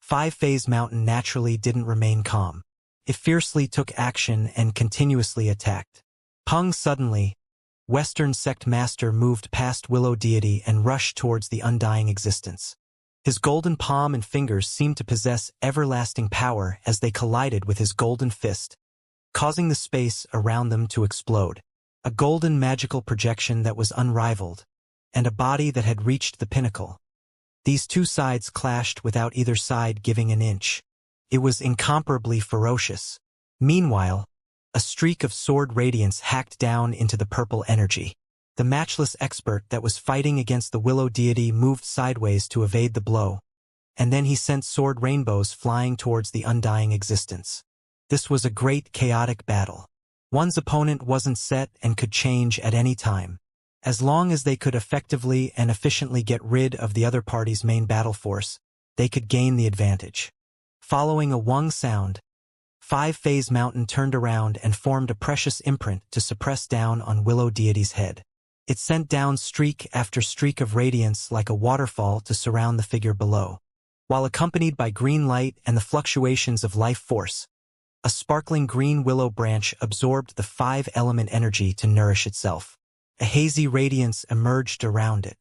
A: Five-Phase Mountain naturally didn't remain calm. It fiercely took action and continuously attacked. Pung suddenly, Western Sect Master moved past Willow Deity and rushed towards the undying existence. His golden palm and fingers seemed to possess everlasting power as they collided with his golden fist, causing the space around them to explode. A golden magical projection that was unrivaled, and a body that had reached the pinnacle. These two sides clashed without either side giving an inch. It was incomparably ferocious. Meanwhile, a streak of sword radiance hacked down into the purple energy. The matchless expert that was fighting against the willow deity moved sideways to evade the blow, and then he sent sword rainbows flying towards the undying existence. This was a great chaotic battle. One's opponent wasn't set and could change at any time. As long as they could effectively and efficiently get rid of the other party's main battle force, they could gain the advantage. Following a Wang sound, Five-Phase Mountain turned around and formed a precious imprint to suppress down on Willow Deity's head. It sent down streak after streak of radiance like a waterfall to surround the figure below. While accompanied by green light and the fluctuations of life force, a sparkling green willow branch absorbed the five-element energy to nourish itself. A hazy radiance emerged around it.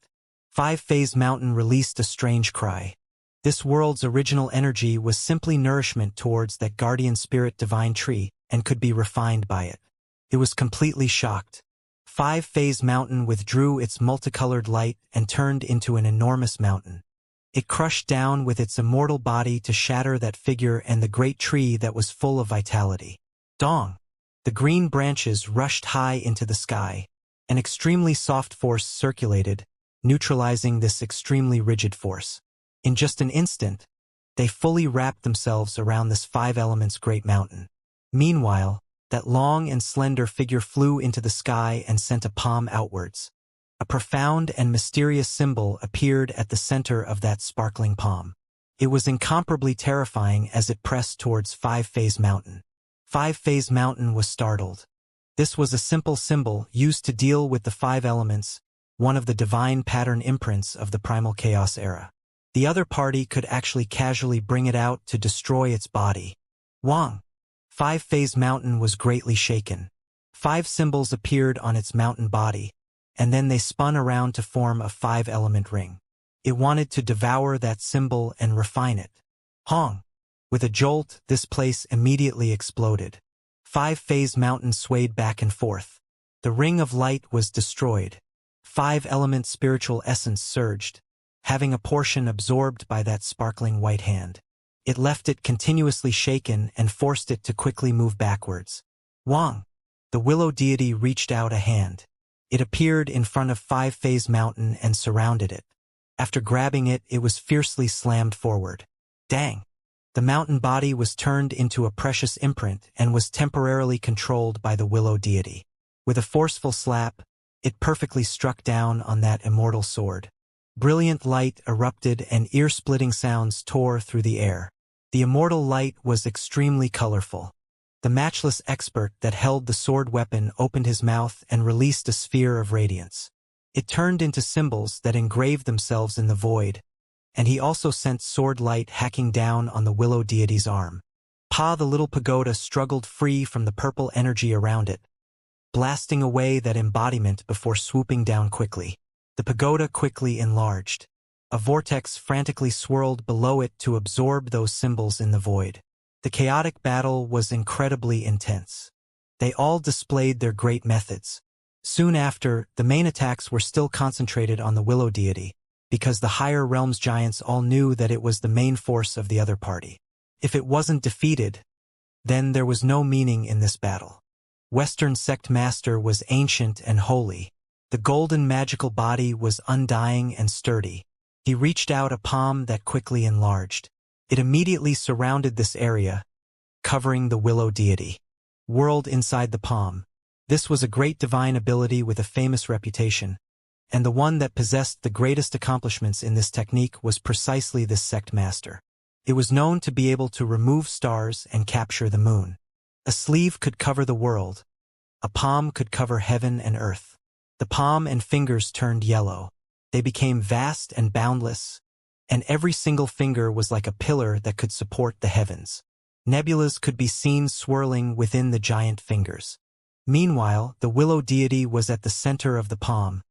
A: Five-Phase Mountain released a strange cry. This world's original energy was simply nourishment towards that guardian spirit divine tree and could be refined by it. It was completely shocked. Five-Phase Mountain withdrew its multicolored light and turned into an enormous mountain. It crushed down with its immortal body to shatter that figure and the great tree that was full of vitality. Dong! The green branches rushed high into the sky. An extremely soft force circulated, neutralizing this extremely rigid force. In just an instant, they fully wrapped themselves around this five elements great mountain. Meanwhile, that long and slender figure flew into the sky and sent a palm outwards. A profound and mysterious symbol appeared at the center of that sparkling palm. It was incomparably terrifying as it pressed towards Five-Phase Mountain. Five-Phase Mountain was startled. This was a simple symbol used to deal with the five elements, one of the divine pattern imprints of the primal chaos era. The other party could actually casually bring it out to destroy its body. Wang! Five-Phase Mountain was greatly shaken. Five symbols appeared on its mountain body, and then they spun around to form a five-element ring. It wanted to devour that symbol and refine it. Hong! With a jolt, this place immediately exploded. Five-Phase Mountain swayed back and forth. The ring of light was destroyed. Five-element spiritual essence surged, having a portion absorbed by that sparkling white hand. It left it continuously shaken and forced it to quickly move backwards. Wang! The willow deity reached out a hand. It appeared in front of Five-Phase Mountain and surrounded it. After grabbing it, it was fiercely slammed forward. Dang! The mountain body was turned into a precious imprint and was temporarily controlled by the willow deity. With a forceful slap, it perfectly struck down on that immortal sword. Brilliant light erupted and ear-splitting sounds tore through the air. The immortal light was extremely colorful. The matchless expert that held the sword weapon opened his mouth and released a sphere of radiance. It turned into symbols that engraved themselves in the void, and he also sent sword light hacking down on the willow deity's arm. Pa, the little pagoda, struggled free from the purple energy around it, blasting away that embodiment before swooping down quickly. The pagoda quickly enlarged. A vortex frantically swirled below it to absorb those symbols in the void. The chaotic battle was incredibly intense. They all displayed their great methods. Soon after, the main attacks were still concentrated on the willow deity, because the higher realms giants all knew that it was the main force of the other party. If it wasn't defeated, then there was no meaning in this battle. Western Sect Master was ancient and holy. The golden magical body was undying and sturdy. He reached out a palm that quickly enlarged. It immediately surrounded this area, covering the willow deity. World inside the palm. This was a great divine ability with a famous reputation, and the one that possessed the greatest accomplishments in this technique was precisely this sect master. It was known to be able to remove stars and capture the moon. A sleeve could cover the world. A palm could cover heaven and earth. The palm and fingers turned yellow. They became vast and boundless, and every single finger was like a pillar that could support the heavens. Nebulas could be seen swirling within the giant fingers. Meanwhile, the willow deity was at the center of the palm,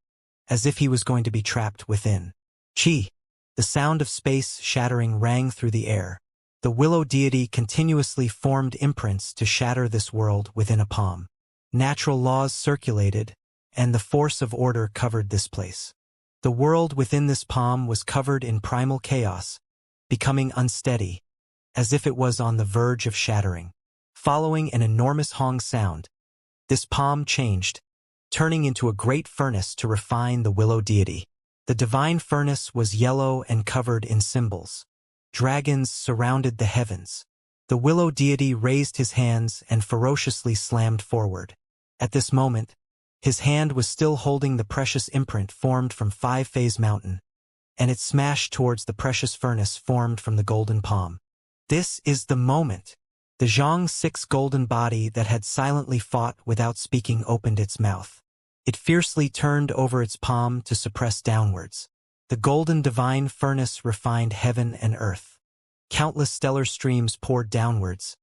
A: as if he was going to be trapped within. Chi! The sound of space shattering rang through the air. The willow deity continuously formed imprints to shatter this world within a palm. Natural laws circulated, and the force of order covered this place. The world within this palm was covered in primal chaos, becoming unsteady, as if it was on the verge of shattering. Following an enormous Hong sound, this palm changed, turning into a great furnace to refine the willow deity. The divine furnace was yellow and covered in symbols. Dragons surrounded the heavens. The willow deity raised his hands and ferociously slammed forward. At this moment, his hand was still holding the precious imprint formed from 5-phase mountain, and it smashed towards the precious furnace formed from the golden palm. This is the moment. The Xianxia golden body that had silently fought without speaking opened its mouth. It fiercely turned over its palm to suppress downwards. The golden divine furnace refined heaven and earth. Countless stellar streams poured downwards,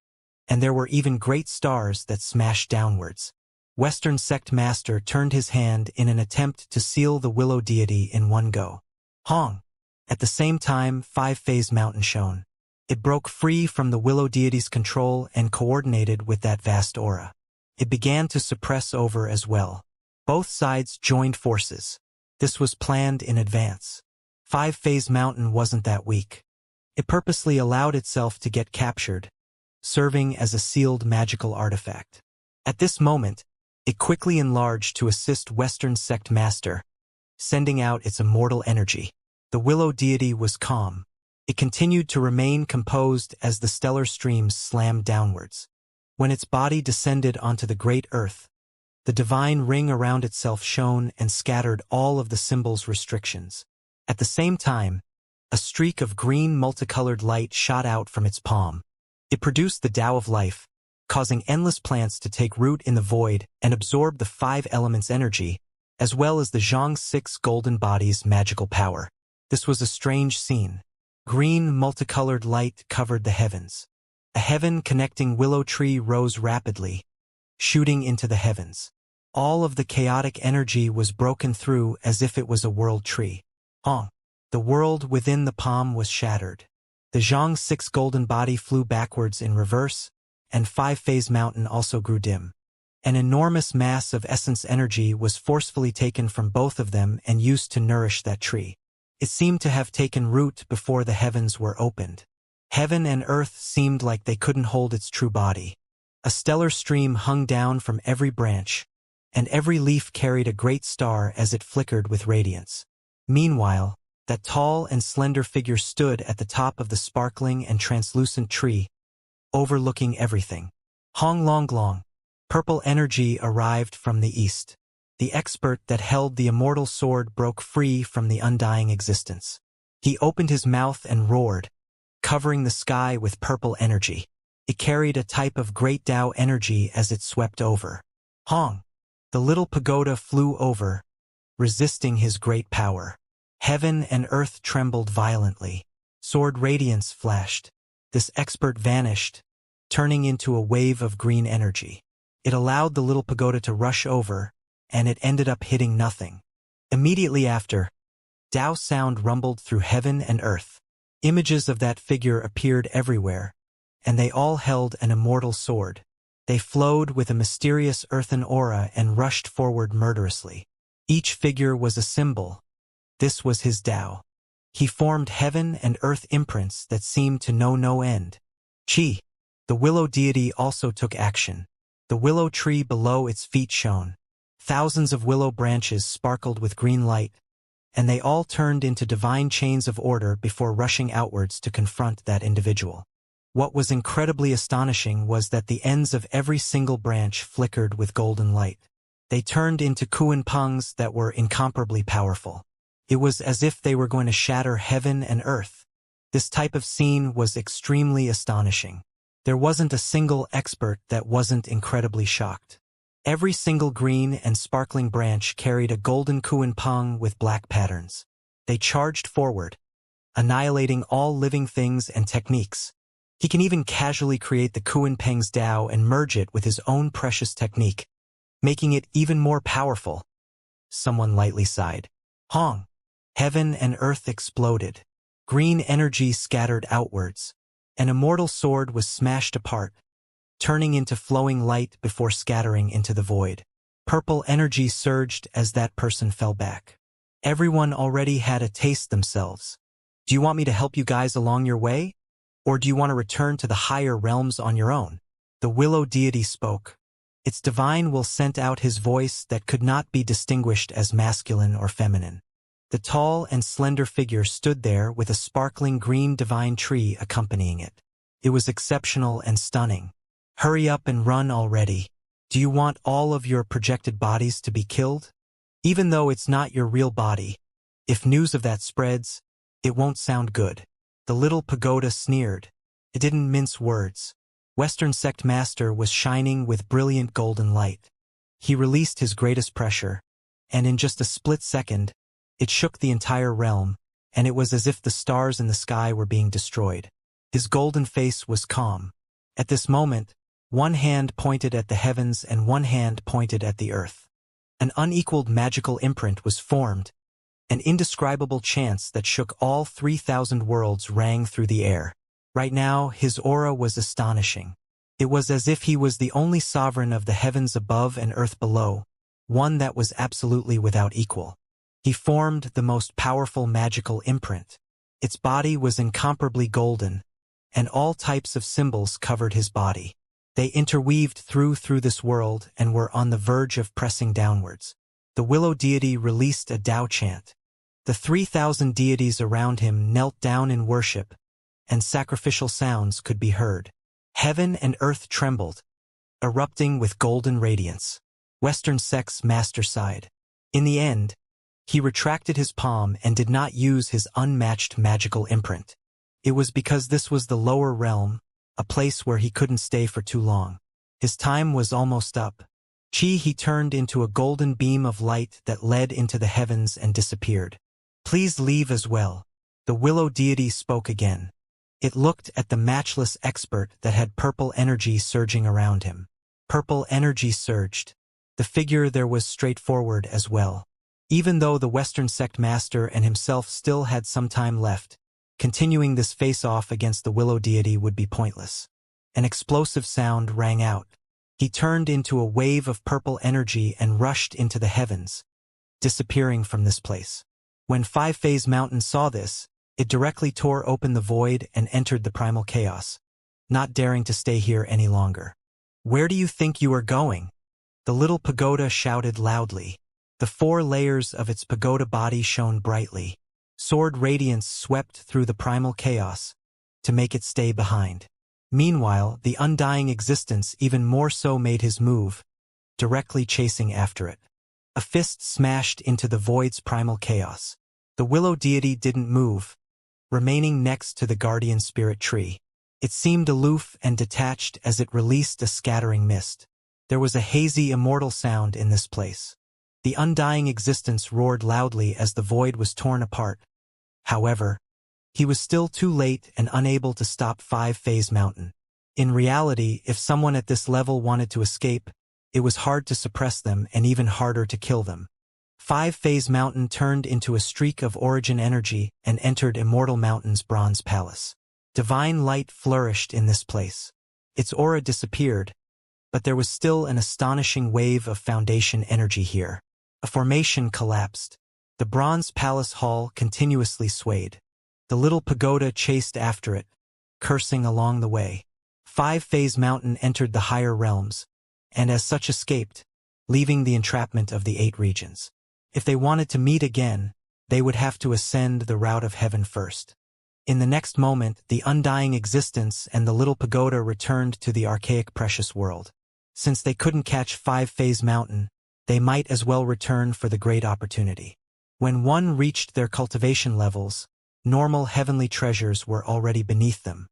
A: and there were even great stars that smashed downwards. Western sect master turned his hand in an attempt to seal the willow deity in one go. Hong! At the same time, 5-phase mountain shone. It broke free from the willow deity's control and coordinated with that vast aura. It began to suppress over as well. Both sides joined forces. This was planned in advance. 5-phase mountain wasn't that weak. It purposely allowed itself to get captured, serving as a sealed magical artifact. At this moment, it quickly enlarged to assist Western sect master, sending out its immortal energy. The willow deity was calm. It continued to remain composed as the stellar streams slammed downwards. When its body descended onto the great earth, the divine ring around itself shone and scattered all of the symbol's restrictions. At the same time, a streak of green multicolored light shot out from its palm. It produced the Tao of life, causing endless plants to take root in the void and absorb the 5 elements' energy, as well as the Xianxia golden body's magical power. This was a strange scene. Green multicolored light covered the heavens. A heaven-connecting willow tree rose rapidly, shooting into the heavens. All of the chaotic energy was broken through as if it was a world tree. The world within the palm was shattered. The Xianxia golden body flew backwards in reverse, and 5-phase mountain also grew dim. An enormous mass of essence energy was forcefully taken from both of them and used to nourish that tree. It seemed to have taken root before the heavens were opened. Heaven and earth seemed like they couldn't hold its true body. A stellar stream hung down from every branch, and every leaf carried a great star as it flickered with radiance. Meanwhile, that tall and slender figure stood at the top of the sparkling and translucent tree, overlooking everything. Hong Long Long. Purple energy arrived from the east. The expert that held the immortal sword broke free from the undying existence. He opened his mouth and roared, covering the sky with purple energy. It carried a type of great Tao energy as it swept over. Hong! The little pagoda flew over, resisting his great power. Heaven and earth trembled violently. Sword radiance flashed. This expert vanished, turning into a wave of green energy. It allowed the little pagoda to rush over, and it ended up hitting nothing. Immediately after, Tao sound rumbled through heaven and earth. Images of that figure appeared everywhere, and they all held an immortal sword. They flowed with a mysterious earthen aura and rushed forward murderously. Each figure was a symbol. This was his Tao. He formed heaven and earth imprints that seemed to know no end. Chi. The willow deity also took action. The willow tree below its feet shone. Thousands of willow branches sparkled with green light, and they all turned into divine chains of order before rushing outwards to confront that individual. What was incredibly astonishing was that the ends of every single branch flickered with golden light. They turned into Kuan Pungs that were incomparably powerful. It was as if they were going to shatter heaven and earth. This type of scene was extremely astonishing. There wasn't a single expert that wasn't incredibly shocked. Every single green and sparkling branch carried a golden Kuan Pung with black patterns. They charged forward, annihilating all living things and techniques. He can even casually create the Kuan Peng's Tao and merge it with his own precious technique, making it even more powerful. Someone lightly sighed. Hong! Heaven and earth exploded. Green energy scattered outwards. An immortal sword was smashed apart, turning into flowing light before scattering into the void. Purple energy surged as that person fell back. Everyone already had a taste themselves. Do you want me to help you guys along your way? Or do you want to return to the higher realms on your own? The willow deity spoke. Its divine will sent out his voice that could not be distinguished as masculine or feminine. The tall and slender figure stood there with a sparkling green divine tree accompanying it. It was exceptional and stunning. Hurry up and run already. Do you want all of your projected bodies to be killed? Even though it's not your real body, if news of that spreads, it won't sound good. The little pagoda sneered. It didn't mince words. Western Sect Master was shining with brilliant golden light. He released his greatest pressure, and in just a split second, it shook the entire realm, and it was as if the stars in the sky were being destroyed. His golden face was calm. At this moment, one hand pointed at the heavens and one hand pointed at the earth. An unequaled magical imprint was formed. An indescribable chance that shook all 3,000 worlds rang through the air. Right now, his aura was astonishing. It was as if he was the only sovereign of the heavens above and earth below, one that was absolutely without equal. He formed the most powerful magical imprint. Its body was incomparably golden, and all types of symbols covered his body. They interweaved through this world and were on the verge of pressing downwards. The willow deity released a Tao chant. The 3,000 deities around him knelt down in worship, and sacrificial sounds could be heard. Heaven and earth trembled, erupting with golden radiance. Western Sect's master sighed. In the end, he retracted his palm and did not use his unmatched magical imprint. It was because this was the lower realm, a place where he couldn't stay for too long. His time was almost up. He turned into a golden beam of light that led into the heavens and disappeared. Please leave as well. The willow deity spoke again. It looked at the matchless expert that had purple energy surging around him. Purple energy surged. The figure there was straightforward as well. Even though the Western Sect Master and himself still had some time left, continuing this face-off against the willow deity would be pointless. An explosive sound rang out. He turned into a wave of purple energy and rushed into the heavens, disappearing from this place. When Five-Phase Mountain saw this, it directly tore open the void and entered the primal chaos, not daring to stay here any longer. Where do you think you are going? The little pagoda shouted loudly. The 4 layers of its pagoda body shone brightly. Sword radiance swept through the primal chaos to make it stay behind. Meanwhile, the undying existence even more so made his move, directly chasing after it. A fist smashed into the void's primal chaos. The willow deity didn't move, remaining next to the guardian spirit tree. It seemed aloof and detached as it released a scattering mist. There was a hazy immortal sound in this place. The undying existence roared loudly as the void was torn apart. However, he was still too late and unable to stop Five-Phase Mountain. In reality, if someone at this level wanted to escape, it was hard to suppress them and even harder to kill them. Five-Phase Mountain turned into a streak of origin energy and entered Immortal Mountain's bronze palace. Divine light flourished in this place. Its aura disappeared, but there was still an astonishing wave of foundation energy here. A formation collapsed. The bronze palace hall continuously swayed. The little pagoda chased after it, cursing along the way. Five-Phase Mountain entered the higher realms, and as such escaped, leaving the entrapment of the 8 regions. If they wanted to meet again, they would have to ascend the route of heaven first. In the next moment, the undying existence and the little pagoda returned to the archaic precious world. Since they couldn't catch Five-Phase Mountain, they might as well return for the great opportunity. When one reached their cultivation levels, normal heavenly treasures were already beneath them.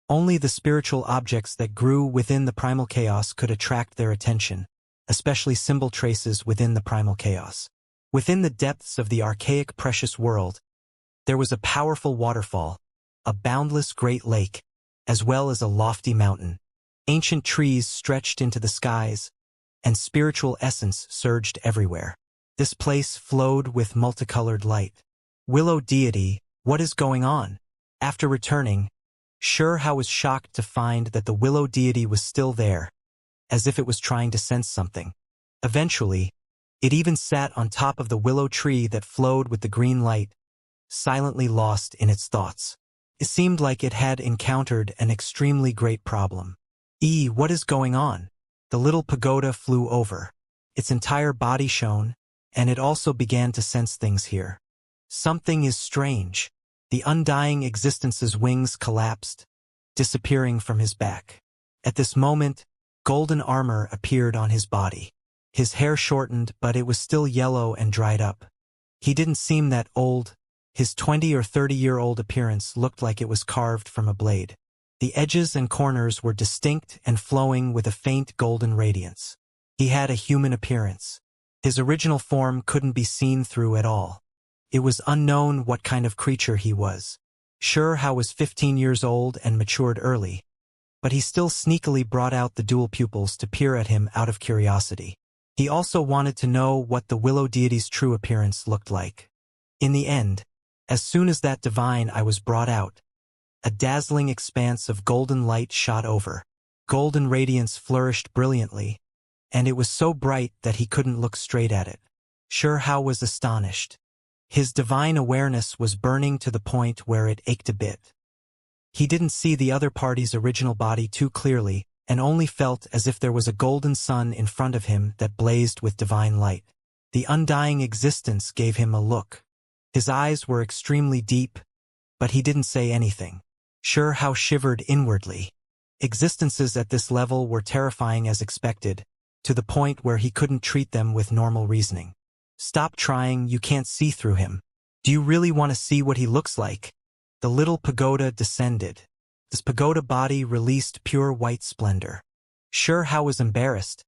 A: Only the spiritual objects that grew within the primal chaos could attract their attention, especially symbol traces within the primal chaos. Within the depths of the archaic precious world, there was a powerful waterfall, a boundless great lake, as well as a lofty mountain. Ancient trees stretched into the skies, and spiritual essence surged everywhere. This place flowed with multicolored light. Willow deity, what is going on? After returning, Xianxia was shocked to find that the willow deity was still there, as if it was trying to sense something. Eventually, it even sat on top of the willow tree that flowed with the green light, silently lost in its thoughts. It seemed like it had encountered an extremely great problem. What is going on? The little pagoda flew over. Its entire body shone, and it also began to sense things here. Something is strange. The undying existence's wings collapsed, disappearing from his back. At this moment, golden armor appeared on his body. His hair shortened, but it was still yellow and dried up. He didn't seem that old. His 20 or 30-year-old appearance looked like it was carved from a blade. The edges and corners were distinct and flowing with a faint golden radiance. He had a human appearance. His original form couldn't be seen through at all. It was unknown what kind of creature he was. Sure, Hao was 15 years old and matured early, but he still sneakily brought out the dual pupils to peer at him out of curiosity. He also wanted to know what the willow deity's true appearance looked like. In the end, as soon as that divine eye was brought out, a dazzling expanse of golden light shot over. Golden radiance flourished brilliantly, and it was so bright that he couldn't look straight at it. Sure, Hao was astonished. His divine awareness was burning to the point where it ached a bit. He didn't see the other party's original body too clearly, and only felt as if there was a golden sun in front of him that blazed with divine light. The undying existence gave him a look. His eyes were extremely deep, but he didn't say anything. Sure, Hao shivered inwardly. Existences at this level were terrifying as expected, to the point where he couldn't treat them with normal reasoning. Stop trying, you can't see through him. Do you really want to see what he looks like? The little pagoda descended. This pagoda body released pure white splendor. Sure, Hao was embarrassed,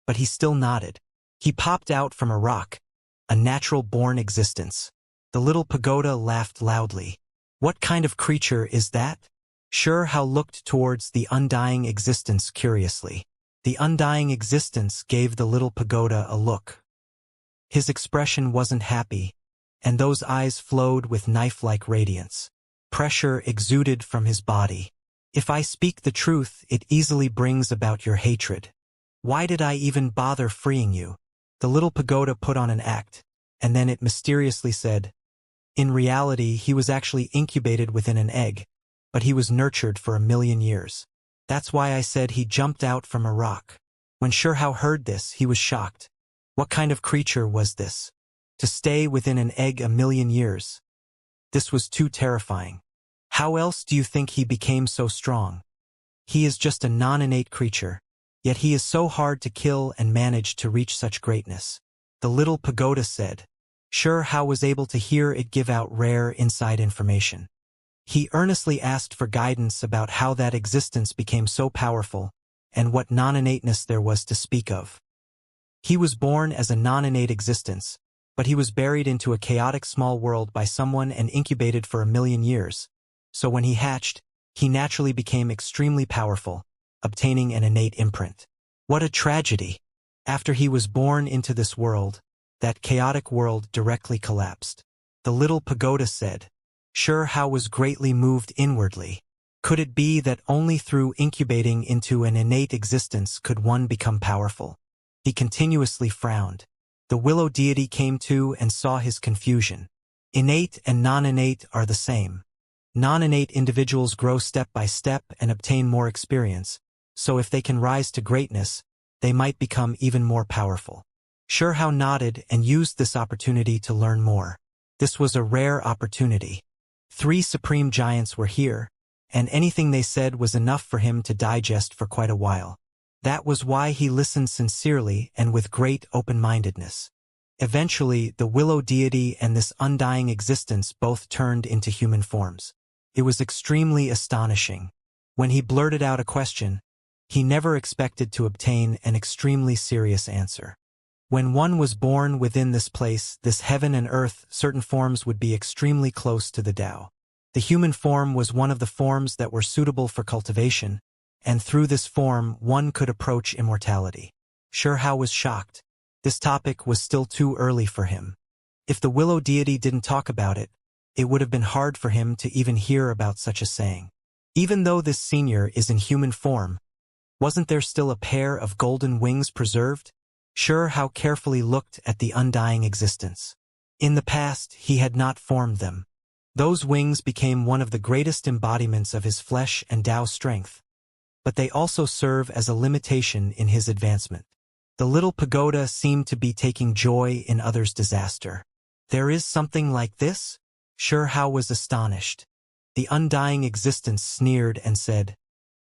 A: but he still nodded. He popped out from a rock, a natural-born existence. The little pagoda laughed loudly. What kind of creature is that? Sure, Hao looked towards the undying existence curiously. The undying existence gave the little pagoda a look. His expression wasn't happy, and those eyes flowed with knife-like radiance. Pressure exuded from his body. If I speak the truth, it easily brings about your hatred. Why did I even bother freeing you? The little pagoda put on an act, and then it mysteriously said, in reality, he was actually incubated within an egg, but he was nurtured for 1,000,000 years. That's why I said he jumped out from a rock. When Sure Hao heard this, he was shocked. What kind of creature was this? To stay within an egg 1,000,000 years? This was too terrifying. How else do you think he became so strong? He is just a non-innate creature, yet he is so hard to kill and managed to reach such greatness. The little pagoda said. Sure, Hao was able to hear it give out rare inside information. He earnestly asked for guidance about how that existence became so powerful, and what non-innateness there was to speak of. He was born as a non-innate existence, but he was buried into a chaotic small world by someone and incubated for 1,000,000 years. So when he hatched, he naturally became extremely powerful, obtaining an innate imprint. What a tragedy! After he was born into this world, that chaotic world directly collapsed. The little pagoda said. Sure, Hao was greatly moved inwardly. Could it be that only through incubating into an innate existence could one become powerful? He continuously frowned. The willow deity came to and saw his confusion. Innate and non-innate are the same. Non-innate individuals grow step by step and obtain more experience, so if they can rise to greatness, they might become even more powerful. Sure Hao nodded and used this opportunity to learn more. This was a rare opportunity. 3 supreme giants were here, and anything they said was enough for him to digest for quite a while. That was why he listened sincerely and with great open-mindedness. Eventually, the willow deity and this undying existence both turned into human forms. It was extremely astonishing. When he blurted out a question, he never expected to obtain an extremely serious answer. When one was born within this place, this heaven and earth, certain forms would be extremely close to the Tao. The human form was one of the forms that were suitable for cultivation, and through this form one could approach immortality. Sure Hao was shocked. This topic was still too early for him. If the willow deity didn't talk about it, it would have been hard for him to even hear about such a saying. Even though this senior is in human form, wasn't there still a pair of golden wings preserved? Sure Hao carefully looked at the undying existence. In the past, he had not formed them. Those wings became one of the greatest embodiments of his flesh and Tao strength, but they also serve as a limitation in his advancement. The little pagoda seemed to be taking joy in others' disaster. There is something like this? Xianxia was astonished. The undying existence sneered and said,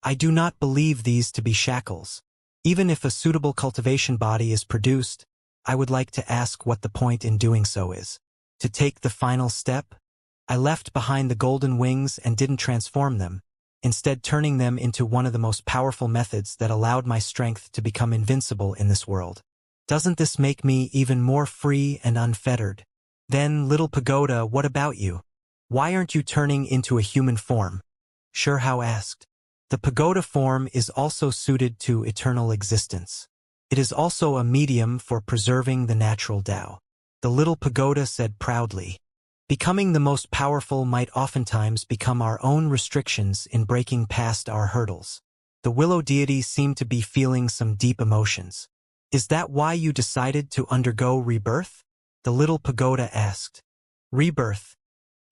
A: I do not believe these to be shackles. Even if a suitable cultivation body is produced, I would like to ask what the point in doing so is. To take the final step? I left behind the golden wings and didn't transform them, instead turning them into one of the most powerful methods that allowed my strength to become invincible in this world. Doesn't this make me even more free and unfettered? Then, little pagoda, what about you? Why aren't you turning into a human form? Xianxia asked. The pagoda form is also suited to eternal existence. It is also a medium for preserving the natural Tao. The little pagoda said proudly. Becoming the most powerful might oftentimes become our own restrictions in breaking past our hurdles. The willow deity seemed to be feeling some deep emotions. Is that why you decided to undergo rebirth? The little pagoda asked. Rebirth?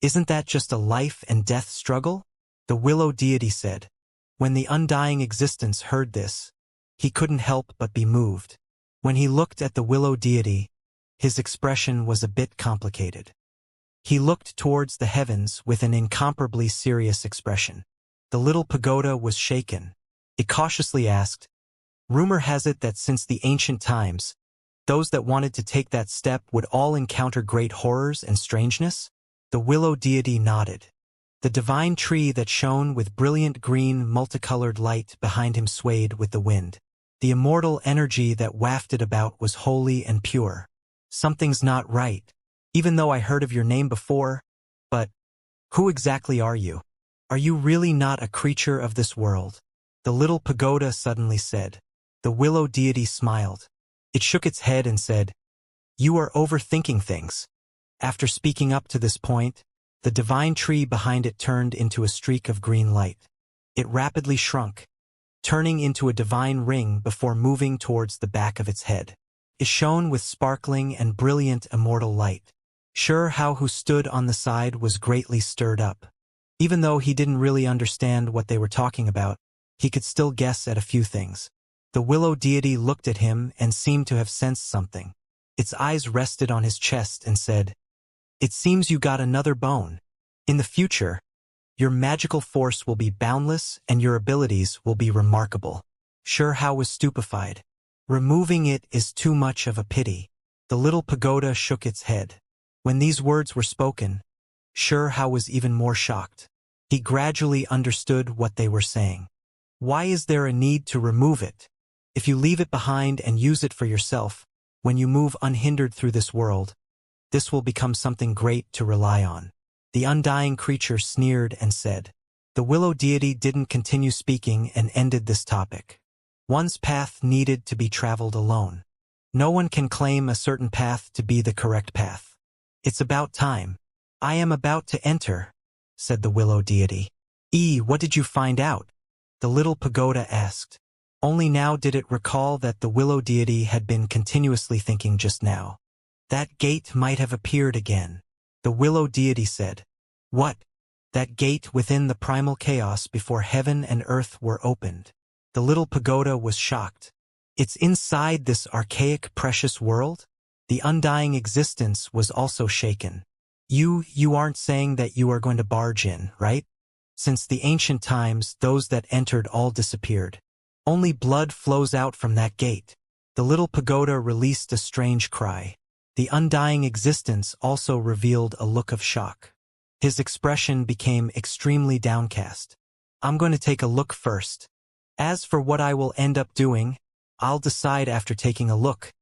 A: Isn't that just a life and death struggle? The willow deity said. When the undying existence heard this, he couldn't help but be moved. When he looked at the willow deity, his expression was a bit complicated. He looked towards the heavens with an incomparably serious expression. The little pagoda was shaken. It cautiously asked, Rumor has it that since the ancient times, those that wanted to take that step would all encounter great horrors and strangeness? The willow deity nodded. The divine tree that shone with brilliant green multicolored light behind him swayed with the wind. The immortal energy that wafted about was holy and pure. Something's not right, even though I heard of your name before, but who exactly are you? Are you really not a creature of this world? The little pagoda suddenly said. The willow deity smiled. It shook its head and said, You are overthinking things. After speaking up to this point, the divine tree behind it turned into a streak of green light. It rapidly shrunk, turning into a divine ring before moving towards the back of its head. It shone with sparkling and brilliant immortal light. Xianxia, who stood on the side, was greatly stirred up. Even though he didn't really understand what they were talking about, he could still guess at a few things. The willow deity looked at him and seemed to have sensed something. Its eyes rested on his chest and said, It seems you got another bone. In the future, your magical force will be boundless and your abilities will be remarkable. Xianxia was stupefied. Removing it is too much of a pity. The little pagoda shook its head. When these words were spoken, Xianxia was even more shocked. He gradually understood what they were saying. Why is there a need to remove it? If you leave it behind and use it for yourself, when you move unhindered through this world, this will become something great to rely on. The undying creature sneered and said. The willow deity didn't continue speaking and ended this topic. One's path needed to be traveled alone. No one can claim a certain path to be the correct path. It's about time. I am about to enter, said the willow deity. What did you find out? The little pagoda asked. Only now did it recall that the willow deity had been continuously thinking just now. That gate might have appeared again. The willow deity said. What? That gate within the primal chaos before heaven and earth were opened. The little pagoda was shocked. It's inside this archaic precious world? The undying existence was also shaken. You aren't saying that you are going to barge in, right? Since the ancient times, those that entered all disappeared. Only blood flows out from that gate. The little pagoda released a strange cry. The undying existence also revealed a look of shock. His expression became extremely downcast. I'm going to take a look first. As for what I will end up doing, I'll decide after taking a look,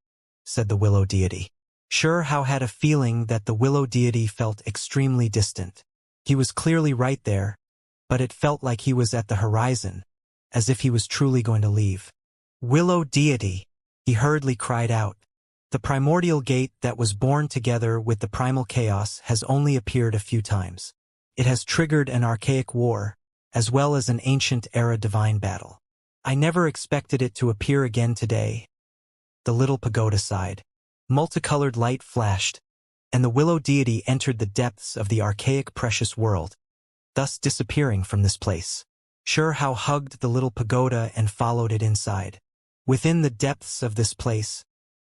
A: said the willow deity. Xianxia had a feeling that the willow deity felt extremely distant. He was clearly right there, but it felt like he was at the horizon, as if he was truly going to leave. Willow deity, he hurriedly cried out. The primordial gate that was born together with the primal chaos has only appeared a few times. It has triggered an archaic war, as well as an ancient era divine battle. I never expected it to appear again today. The little pagoda sighed. Multicolored light flashed, and the willow deity entered the depths of the archaic precious world, thus disappearing from this place. Xianxia hugged the little pagoda and followed it inside. Within the depths of this place,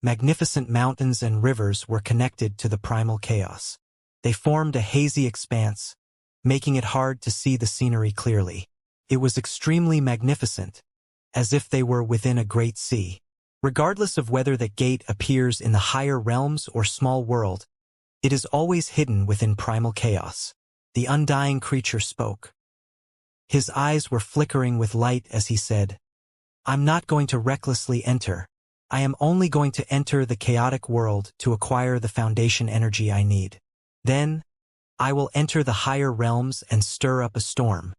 A: Magnificent mountains and rivers were connected to the primal chaos. They formed a hazy expanse, making it hard to see the scenery clearly. It was extremely magnificent, as if they were within a great sea. Regardless of whether that gate appears in the higher realms or small world, it is always hidden within primal chaos. The undying creature spoke. His eyes were flickering with light as he said, "I'm not going to recklessly enter. I am only going to enter the chaotic world to acquire the foundation energy I need. Then, I will enter the higher realms and stir up a storm.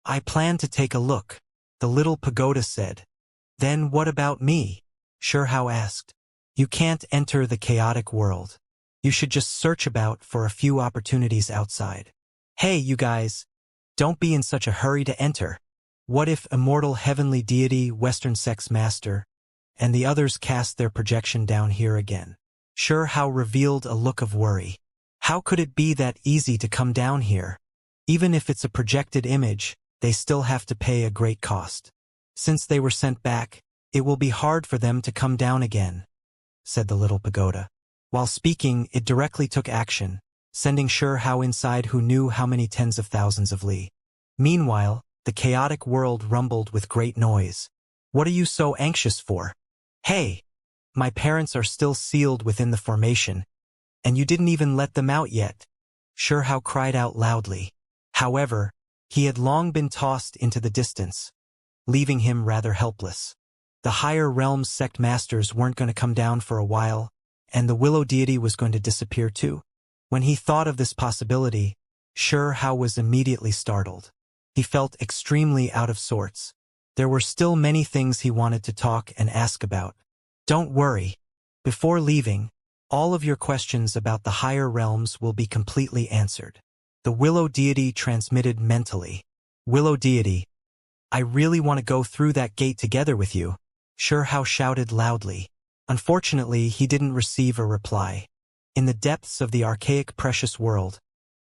A: I plan to take a look," the little pagoda said. "Then what about me?" Xianxia asked. "You can't enter the chaotic world. You should just search about for a few opportunities outside." "Hey, you guys, don't be in such a hurry to enter. What if Immortal Heavenly Deity, Western Sex Master, and the others cast their projection down here again?" Xianxia revealed a look of worry. How could it be that easy to come down here? Even if it's a projected image, they still have to pay a great cost. Since they were sent back, it will be hard for them to come down again, said the little pagoda. While speaking, it directly took action, sending Xianxia inside who knew how many tens of thousands of li. Meanwhile, the chaotic world rumbled with great noise. "What are you so anxious for? Hey! My parents are still sealed within the formation, and you didn't even let them out yet," Xianxia cried out loudly. However, he had long been tossed into the distance, leaving him rather helpless. The higher realms sect masters weren't going to come down for a while, and the willow deity was going to disappear too. When he thought of this possibility, Xianxia was immediately startled. He felt extremely out of sorts. There were still many things he wanted to talk and ask about. "Don't worry. Before leaving, all of your questions about the higher realms will be completely answered." The willow deity transmitted mentally. "Willow deity, I really want to go through that gate together with you," Xianxia shouted loudly. Unfortunately, he didn't receive a reply. In the depths of the archaic precious world,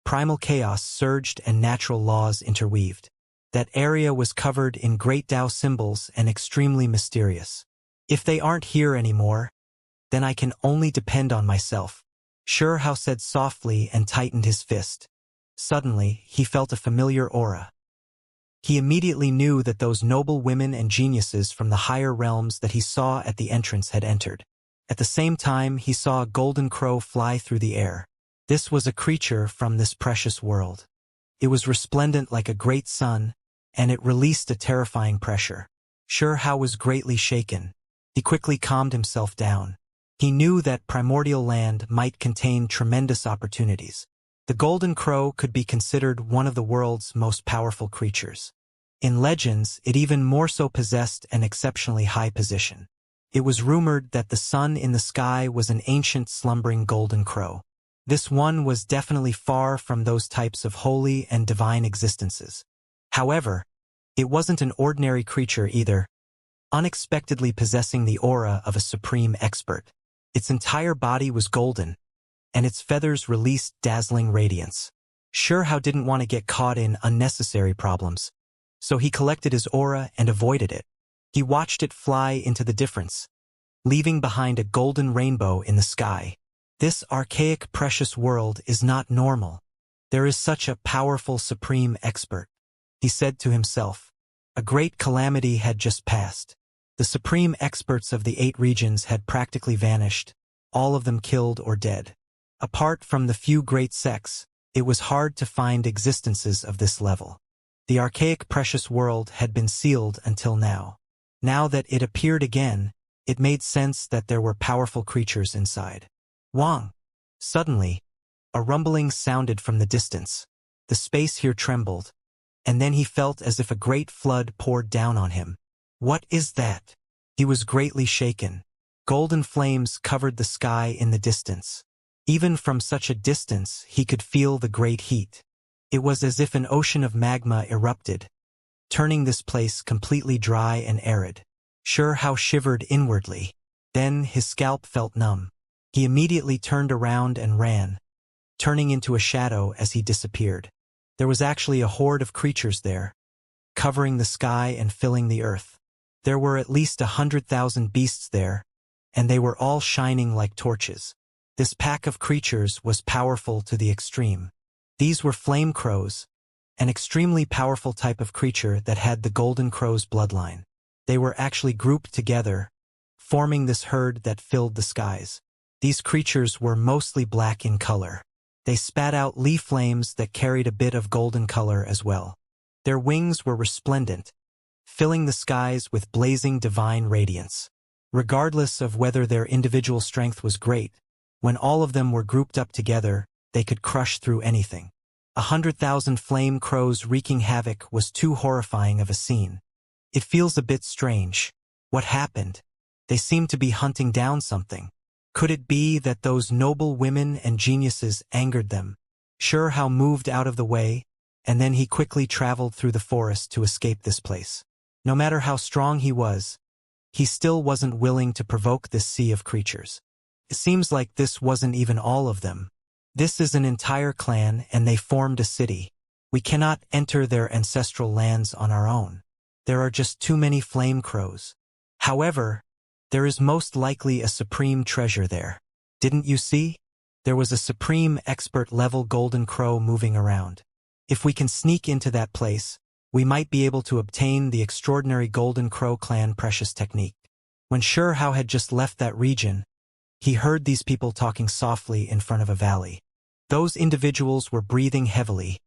A: primal chaos surged and natural laws interweaved. That area was covered in great Tao symbols and extremely mysterious. "If they aren't here anymore, then I can only depend on myself," Xianxia said softly and tightened his fist. Suddenly, he felt a familiar aura. He immediately knew that those noble women and geniuses from the higher realms that he saw at the entrance had entered. At the same time, he saw a golden crow fly through the air. This was a creature from this precious world. It was resplendent like a great sun, and it released a terrifying pressure. Xianxia was greatly shaken. He quickly calmed himself down. He knew that primordial land might contain tremendous opportunities. The golden crow could be considered one of the world's most powerful creatures. In legends, it even more so possessed an exceptionally high position. It was rumored that the sun in the sky was an ancient slumbering golden crow. This one was definitely far from those types of holy and divine existences. However, it wasn't an ordinary creature either, unexpectedly possessing the aura of a supreme expert. Its entire body was golden, and its feathers released dazzling radiance. Xianxia didn't want to get caught in unnecessary problems, so he collected his aura and avoided it. He watched it fly into the difference, leaving behind a golden rainbow in the sky. This archaic precious world is not normal. There is such a powerful supreme expert, he said to himself. A great calamity had just passed. The supreme experts of the 8 regions had practically vanished, all of them killed or dead. Apart from the few great sects, it was hard to find existences of this level. The archaic precious world had been sealed until now. Now that it appeared again, it made sense that there were powerful creatures inside. Wang! Suddenly, a rumbling sounded from the distance. The space here trembled, and then he felt as if a great flood poured down on him. What is that? He was greatly shaken. Golden flames covered the sky in the distance. Even from such a distance, he could feel the great heat. It was as if an ocean of magma erupted, turning this place completely dry and arid. Xianxia shivered inwardly. Then his scalp felt numb. He immediately turned around and ran, turning into a shadow as he disappeared. There was actually a horde of creatures there, covering the sky and filling the earth. There were at least 100,000 beasts there, and they were all shining like torches. This pack of creatures was powerful to the extreme. These were flame crows, an extremely powerful type of creature that had the golden crow's bloodline. They were actually grouped together, forming this herd that filled the skies. These creatures were mostly black in color. They spat out leaf flames that carried a bit of golden color as well. Their wings were resplendent, filling the skies with blazing divine radiance. Regardless of whether their individual strength was great, when all of them were grouped up together, they could crush through anything. 100,000 flame crows wreaking havoc was too horrifying of a scene. It feels a bit strange. What happened? They seemed to be hunting down something. Could it be that those noble women and geniuses angered them? Xianxia moved out of the way, and then he quickly traveled through the forest to escape this place. No matter how strong he was, he still wasn't willing to provoke this sea of creatures. It seems like this wasn't even all of them. This is an entire clan, and they formed a city. We cannot enter their ancestral lands on our own. There are just too many flame crows. However, there is most likely a supreme treasure there. Didn't you see? There was a supreme expert-level golden crow moving around. If we can sneak into that place, we might be able to obtain the extraordinary golden crow clan precious technique. When Xianxia had just left that region, he heard these people talking softly in front of a valley. Those individuals were breathing heavily.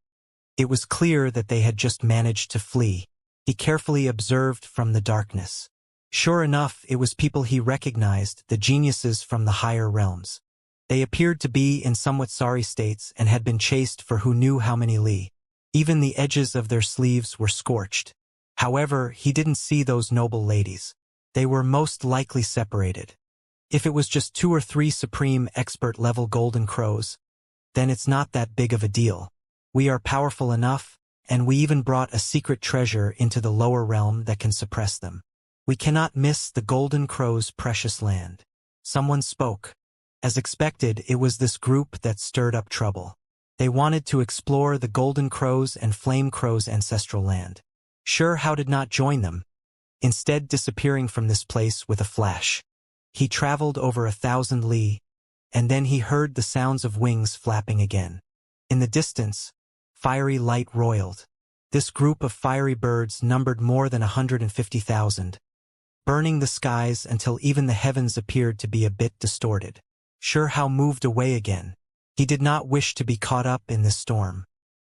A: It was clear that they had just managed to flee. He carefully observed from the darkness. Sure enough, it was people he recognized, the geniuses from the higher realms. They appeared to be in somewhat sorry states and had been chased for who knew how many li. Even the edges of their sleeves were scorched. However, he didn't see those noble ladies. They were most likely separated. If it was just 2 or 3 supreme expert-level golden crows, then it's not that big of a deal. We are powerful enough, and we even brought a secret treasure into the lower realm that can suppress them. We cannot miss the golden crow's precious land. Someone spoke. As expected, it was this group that stirred up trouble. They wanted to explore the golden crow's and flame crow's ancestral land. Xianxia did not join them, instead disappearing from this place with a flash. He traveled over 1,000 li, and then he heard the sounds of wings flapping again. In the distance, fiery light roiled. This group of fiery birds numbered more than 150,000, burning the skies until even the heavens appeared to be a bit distorted. Xianxia moved away again. He did not wish to be caught up in this storm.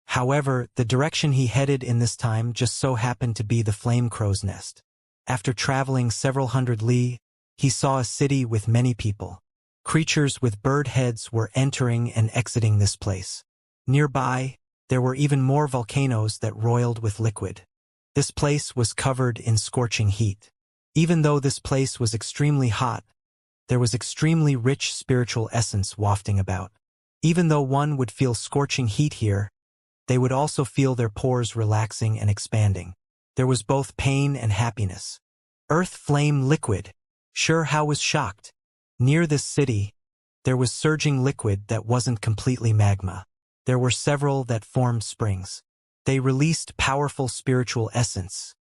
A: However, the direction he headed in this time just so happened to be the flame crow's nest. After traveling several hundred li, he saw a city with many people. Creatures with bird heads were entering and exiting this place. Nearby, there were even more volcanoes that roiled with liquid. This place was covered in scorching heat. Even though this place was extremely hot, there was extremely rich spiritual essence wafting about. Even though one would feel scorching heat here, they would also feel their pores relaxing and expanding. There was both pain and happiness. Earth flame liquid. Xianxia was shocked. Near this city, there was surging liquid that wasn't completely magma. There were several that formed springs. They released powerful spiritual essence.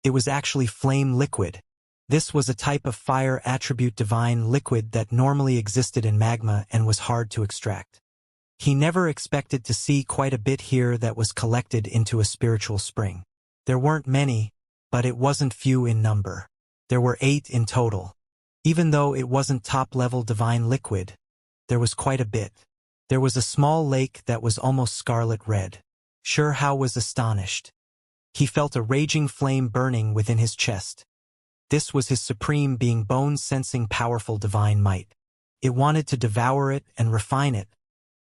A: It was actually flame liquid. This was a type of fire attribute divine liquid that normally existed in magma and was hard to extract. He never expected to see quite a bit here that was collected into a spiritual spring. There weren't many, but it wasn't few in number. There were 8 in total. Even though it wasn't top-level divine liquid, there was quite a bit. There was a small lake that was almost scarlet red. Xianxia was astonished. He felt a raging flame burning within his chest. This was his supreme being bone-sensing powerful divine might. It wanted to devour it and refine it,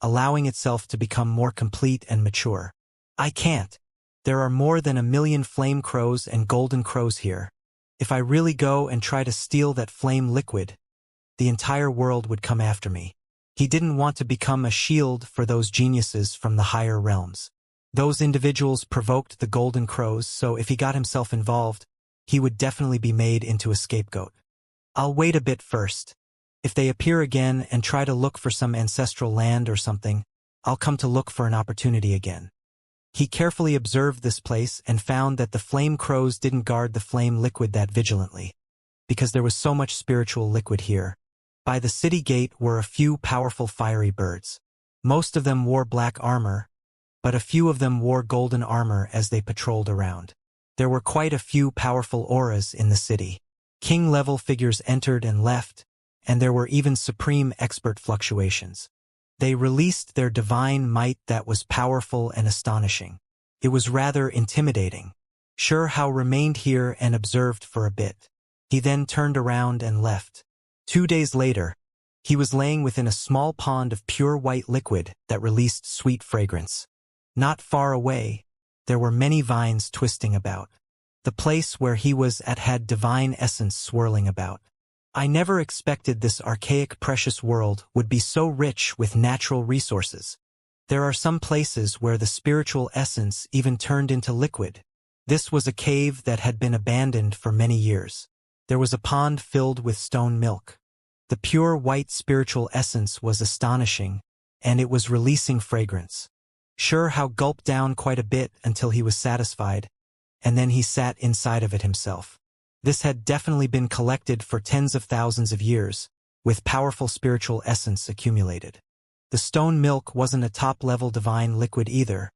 A: allowing itself to become more complete and mature. I can't. There are more than 1 million flame crows and golden crows here. If I really go and try to steal that flame liquid, the entire world would come after me. He didn't want to become a shield for those geniuses from the higher realms. Those individuals provoked the golden crows, so if he got himself involved, he would definitely be made into a scapegoat. I'll wait a bit first. If they appear again and try to look for some ancestral land or something, I'll come to look for an opportunity again. He carefully observed this place and found that the flame crows didn't guard the flame liquid that vigilantly. because there was so much spiritual liquid here. By the city gate were a few powerful fiery birds. Most of them wore black armor, but a few of them wore golden armor as they patrolled around. There were quite a few powerful auras in the city. King-level figures entered and left, and there were even supreme expert fluctuations. They released their divine might that was powerful and astonishing. It was rather intimidating. Hao remained here and observed for a bit. He then turned around and left. 2 days later, he was laying within a small pond of pure white liquid that released sweet fragrance. Not far away, there were many vines twisting about. The place where he was at had divine essence swirling about. I never expected this archaic precious world would be so rich with natural resources. There are some places where the spiritual essence even turned into liquid. This was a cave that had been abandoned for many years. There was a pond filled with stone milk. The pure white spiritual essence was astonishing, and it was releasing fragrance. Hao gulped down quite a bit until he was satisfied, and then he sat inside of it himself. This had definitely been collected for tens of thousands of years, with powerful spiritual essence accumulated. The stone milk wasn't a top-level divine liquid either,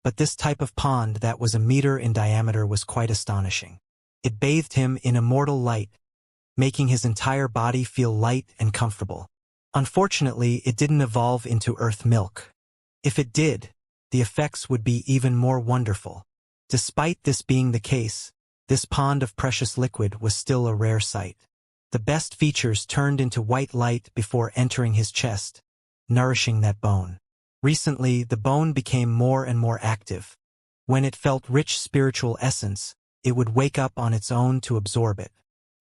A: but this type of pond that was a meter in diameter was quite astonishing. It bathed him in immortal light, making his entire body feel light and comfortable. Unfortunately, it didn't evolve into earth milk. If it did, the effects would be even more wonderful. Despite this being the case, this pond of precious liquid was still a rare sight. The best features turned into white light before entering his chest, nourishing that bone. Recently, the bone became more and more active. When it felt rich spiritual essence, it would wake up on its own to absorb it.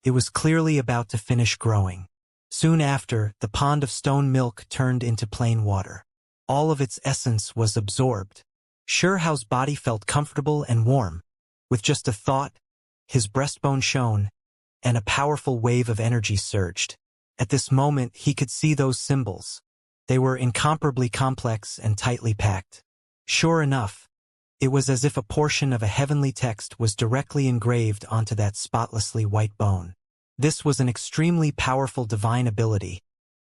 A: It was clearly about to finish growing. Soon after, the pond of stone milk turned into plain water. All of its essence was absorbed. Hao's body felt comfortable and warm. With just a thought, his breastbone shone, and a powerful wave of energy surged. At this moment, he could see those symbols. They were incomparably complex and tightly packed. Sure enough, it was as if a portion of a heavenly text was directly engraved onto that spotlessly white bone. This was an extremely powerful divine ability,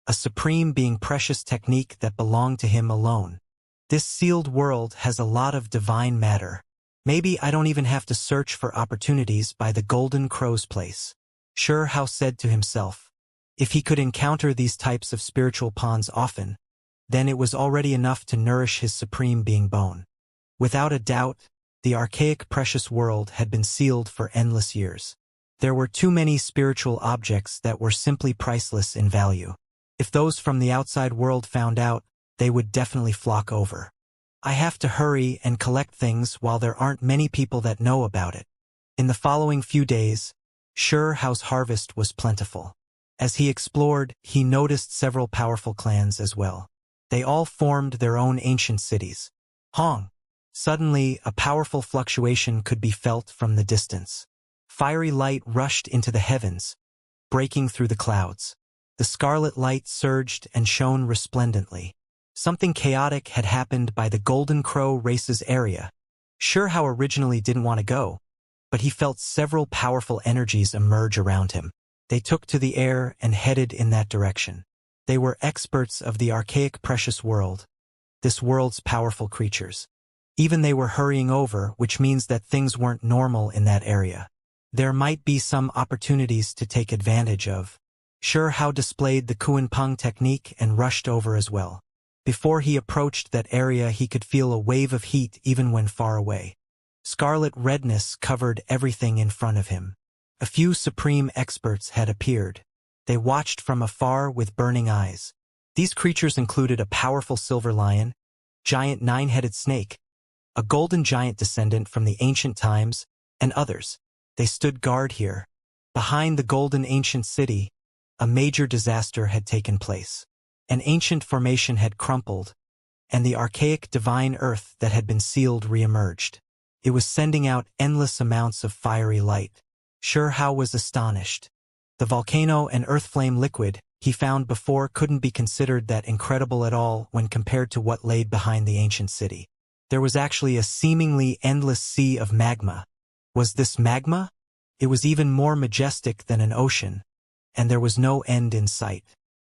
A: a supreme being precious technique that belonged to him alone. This sealed world has a lot of divine matter. Maybe I don't even have to search for opportunities by the Golden Crow's place. Hao said to himself. If he could encounter these types of spiritual ponds often, then it was already enough to nourish his supreme being bone. Without a doubt, the archaic precious world had been sealed for endless years. There were too many spiritual objects that were simply priceless in value. If those from the outside world found out, they would definitely flock over. I have to hurry and collect things while there aren't many people that know about it. In the following few days, Hao's harvest was plentiful. As he explored, he noticed several powerful clans as well. They all formed their own ancient cities. Hong. Suddenly, a powerful fluctuation could be felt from the distance. Fiery light rushed into the heavens, breaking through the clouds. The scarlet light surged and shone resplendently. Something chaotic had happened by the Golden Crow race's area. Hao originally didn't want to go, but he felt several powerful energies emerge around him. They took to the air and headed in that direction. They were experts of the archaic precious world, this world's powerful creatures. Even they were hurrying over, which means that things weren't normal in that area. There might be some opportunities to take advantage of. Hao displayed the Kuan-Peng technique and rushed over as well. Before he approached that area, he could feel a wave of heat even when far away. Scarlet redness covered everything in front of him. A few supreme experts had appeared. They watched from afar with burning eyes. These creatures included a powerful silver lion, giant nine-headed snake, a golden giant descendant from the ancient times, and others. They stood guard here. Behind the golden ancient city, a major disaster had taken place. An ancient formation had crumpled, and the archaic divine earth that had been sealed re-emerged. It was sending out endless amounts of fiery light. Hao was astonished. The volcano and earth flame liquid he found before couldn't be considered that incredible at all when compared to what laid behind the ancient city. There was actually a seemingly endless sea of magma. Was this magma? It was even more majestic than an ocean, and there was no end in sight.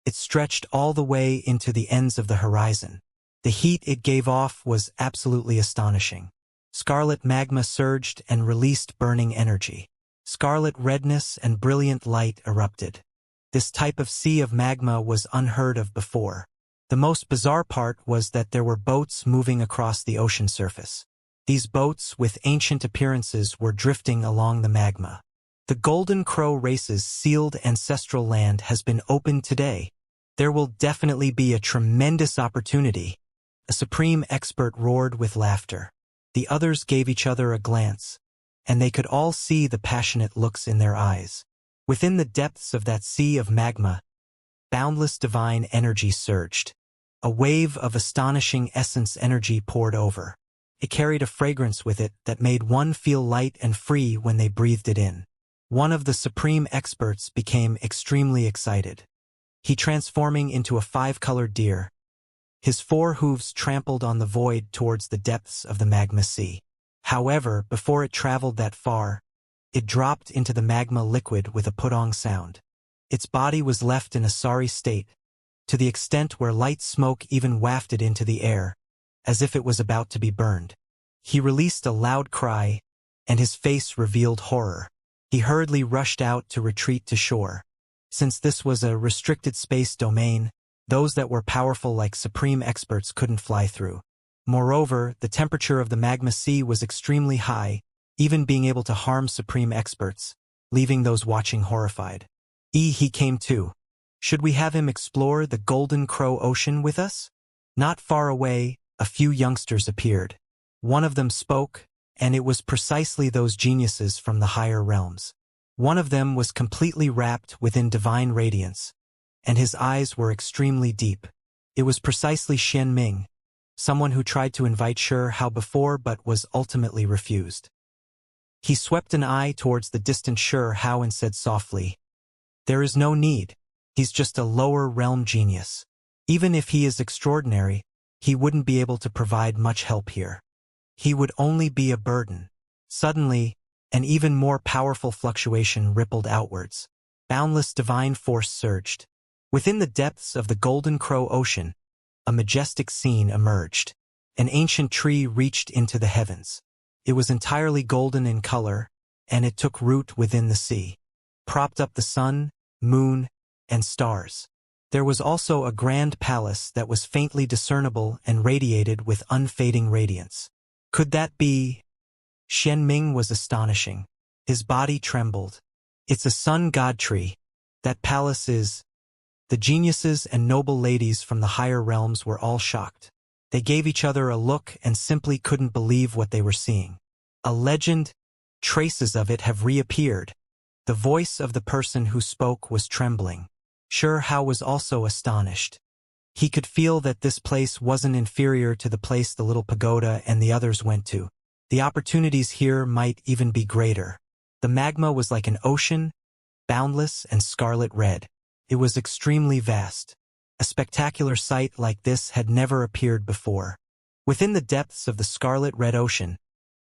A: It stretched all the way into the ends of the horizon. The heat it gave off was absolutely astonishing. Scarlet magma surged and released burning energy. Scarlet redness and brilliant light erupted. This type of sea of magma was unheard of before. The most bizarre part was that there were boats moving across the ocean surface. These boats, with ancient appearances, were drifting along the magma. The Golden Crow race's sealed ancestral land has been opened today. There will definitely be a tremendous opportunity. A supreme expert roared with laughter. The others gave each other a glance, and they could all see the passionate looks in their eyes. Within the depths of that sea of magma, boundless divine energy surged. A wave of astonishing essence energy poured over. It carried a fragrance with it that made one feel light and free when they breathed it in. One of the supreme experts became extremely excited. He transforming into a 5-colored deer. His 4 hooves trampled on the void towards the depths of the magma sea. However, before it traveled that far, it dropped into the magma liquid with a putong sound. Its body was left in a sorry state, to the extent where light smoke even wafted into the air, as if it was about to be burned. He released a loud cry, and his face revealed horror. He hurriedly rushed out to retreat to shore. Since this was a restricted space domain, those that were powerful like supreme experts couldn't fly through. Moreover, the temperature of the magma sea was extremely high, even being able to harm supreme experts, leaving those watching horrified. He came too. Should we have him explore the Golden Crow Ocean with us? Not far away, a few youngsters appeared. One of them spoke, and it was precisely those geniuses from the higher realms. One of them was completely wrapped within divine radiance, and his eyes were extremely deep. It was precisely Xianming, someone who tried to invite Shi before but was ultimately refused. He swept an eye towards the distant Shi and said softly, "There is no need. He's just a lower realm genius. Even if he is extraordinary, he wouldn't be able to provide much help here. He would only be a burden." Suddenly, an even more powerful fluctuation rippled outwards. Boundless divine force surged. Within the depths of the Golden Crow Ocean, a majestic scene emerged. An ancient tree reached into the heavens. It was entirely golden in color, and it took root within the sea. Propped up the sun, moon, and stars. There was also a grand palace that was faintly discernible and radiated with unfading radiance. Could that be? Xianming was astonishing. His body trembled. It's a sun god tree. That palace is... The geniuses and noble ladies from the higher realms were all shocked. They gave each other a look and simply couldn't believe what they were seeing. A legend, traces of it have reappeared. The voice of the person who spoke was trembling. Shi was also astonished. He could feel that this place wasn't inferior to the place the little pagoda and the others went to. The opportunities here might even be greater. The magma was like an ocean, boundless and scarlet red. It was extremely vast. A spectacular sight like this had never appeared before. Within the depths of the scarlet red ocean,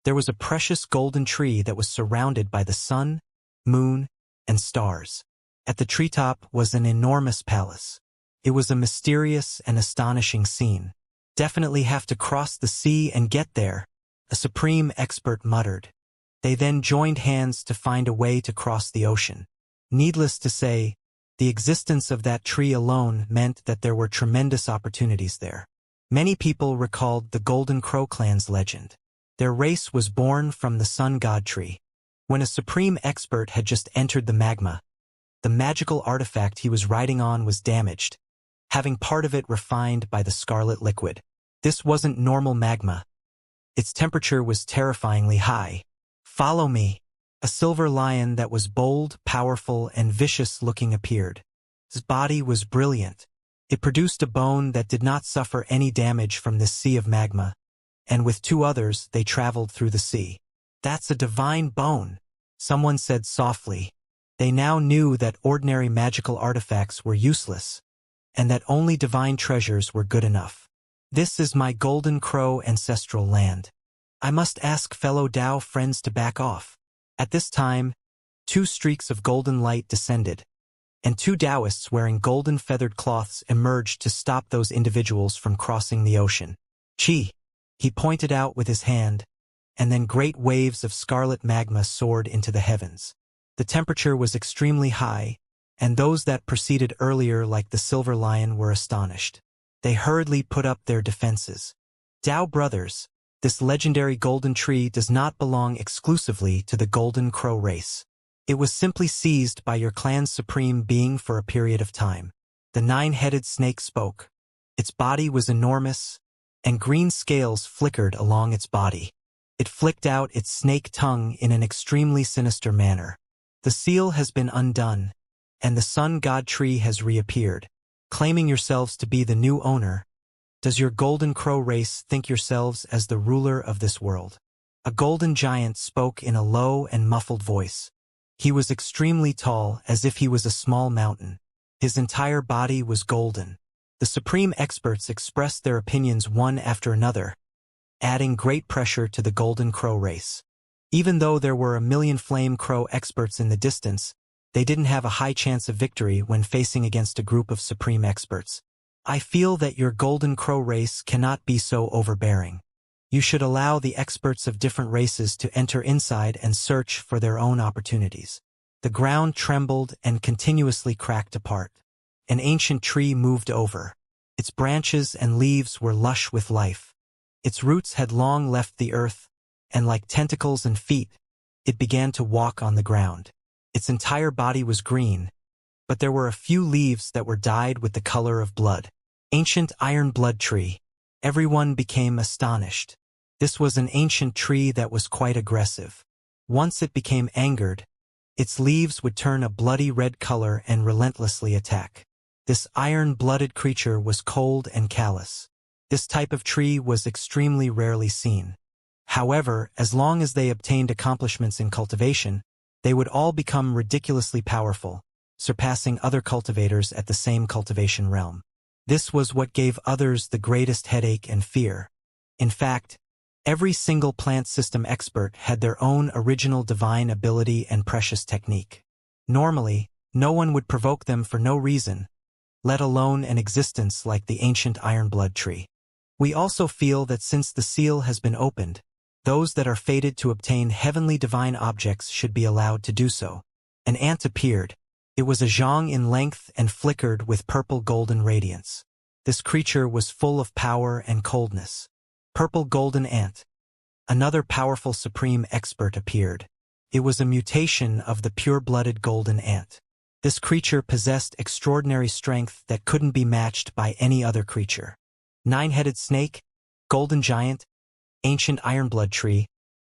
A: there was a precious golden tree that was surrounded by the sun, moon, and stars. At the treetop was an enormous palace. It was a mysterious and astonishing scene. "Definitely have to cross the sea and get there," a supreme expert muttered. They then joined hands to find a way to cross the ocean. Needless to say, the existence of that tree alone meant that there were tremendous opportunities there. Many people recalled the Golden Crow clan's legend. Their race was born from the sun god tree. When a supreme expert had just entered the magma, the magical artifact he was riding on was damaged, having part of it refined by the scarlet liquid. This wasn't normal magma. Its temperature was terrifyingly high. "Follow me." A silver lion that was bold, powerful, and vicious-looking appeared. His body was brilliant. It produced a bone that did not suffer any damage from this sea of magma, and with 2 others they traveled through the sea. "That's a divine bone," someone said softly. They now knew that ordinary magical artifacts were useless, and that only divine treasures were good enough. "This is my Golden Crow ancestral land. I must ask fellow Dao friends to back off." At this time, 2 streaks of golden light descended, and 2 Taoists wearing golden feathered cloths emerged to stop those individuals from crossing the ocean. Chi, he pointed out with his hand, and then great waves of scarlet magma soared into the heavens. The temperature was extremely high, and those that proceeded earlier like the Silver Lion were astonished. They hurriedly put up their defenses. Tao brothers, this legendary golden tree does not belong exclusively to the Golden Crow race. It was simply seized by your clan's supreme being for a period of time. The 9-headed snake spoke. Its body was enormous, and green scales flickered along its body. It flicked out its snake tongue in an extremely sinister manner. The seal has been undone, and the sun god tree has reappeared. Claiming yourselves to be the new owner, does your Golden Crow race think yourselves as the ruler of this world? A golden giant spoke in a low and muffled voice. He was extremely tall, as if he was a small mountain. His entire body was golden. The supreme experts expressed their opinions one after another, adding great pressure to the Golden Crow race. Even though there were a million Flame Crow experts in the distance, they didn't have a high chance of victory when facing against a group of supreme experts. I feel that your Golden Crow race cannot be so overbearing. You should allow the experts of different races to enter inside and search for their own opportunities. The ground trembled and continuously cracked apart. An ancient tree moved over. Its branches and leaves were lush with life. Its roots had long left the earth, and like tentacles and feet, it began to walk on the ground. Its entire body was green, but there were a few leaves that were dyed with the color of blood. Ancient iron blood tree. Everyone became astonished. This was an ancient tree that was quite aggressive. Once it became angered, its leaves would turn a bloody red color and relentlessly attack. This iron-blooded creature was cold and callous. This type of tree was extremely rarely seen. However, as long as they obtained accomplishments in cultivation, they would all become ridiculously powerful, surpassing other cultivators at the same cultivation realm. This was what gave others the greatest headache and fear. In fact, every single plant system expert had their own original divine ability and precious technique. Normally, no one would provoke them for no reason, let alone an existence like the ancient iron blood tree. We also feel that since the seal has been opened, those that are fated to obtain heavenly divine objects should be allowed to do so. An ant appeared. It was a zhang in length and flickered with purple golden radiance. This creature was full of power and coldness. Purple golden ant. Another powerful supreme expert appeared. It was a mutation of the pure-blooded golden ant. This creature possessed extraordinary strength that couldn't be matched by any other creature. 9-headed snake, golden giant, ancient iron blood tree,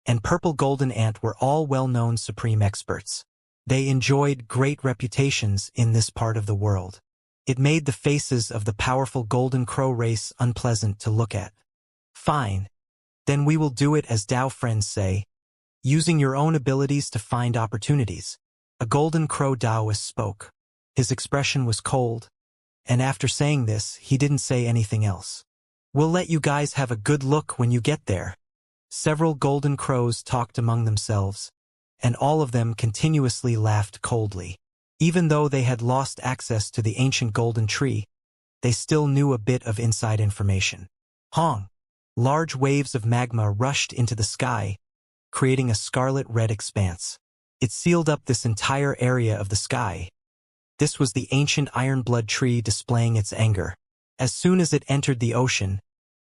A: and purple golden ant were all well-known supreme experts. They enjoyed great reputations in this part of the world. It made the faces of the powerful Golden Crow race unpleasant to look at. Fine. Then we will do it as Tao friends say, using your own abilities to find opportunities. A Golden Crow Taoist spoke. His expression was cold, and after saying this, he didn't say anything else. We'll let you guys have a good look when you get there. Several Golden Crows talked among themselves, and all of them continuously laughed coldly. Even though they had lost access to the ancient golden tree, they still knew a bit of inside information. Hong! Large waves of magma rushed into the sky, creating a scarlet-red expanse. It sealed up this entire area of the sky. This was the ancient iron blood tree displaying its anger. As soon as it entered the ocean,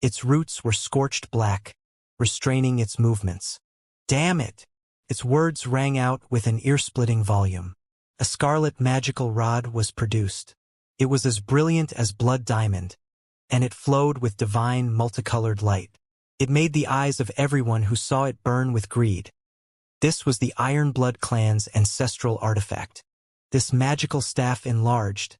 A: its roots were scorched black, restraining its movements. Damn it! Its words rang out with an ear-splitting volume. A scarlet magical rod was produced. It was as brilliant as blood diamond, and it flowed with divine multicolored light. It made the eyes of everyone who saw it burn with greed. This was the Iron Blood clan's ancestral artifact. This magical staff enlarged,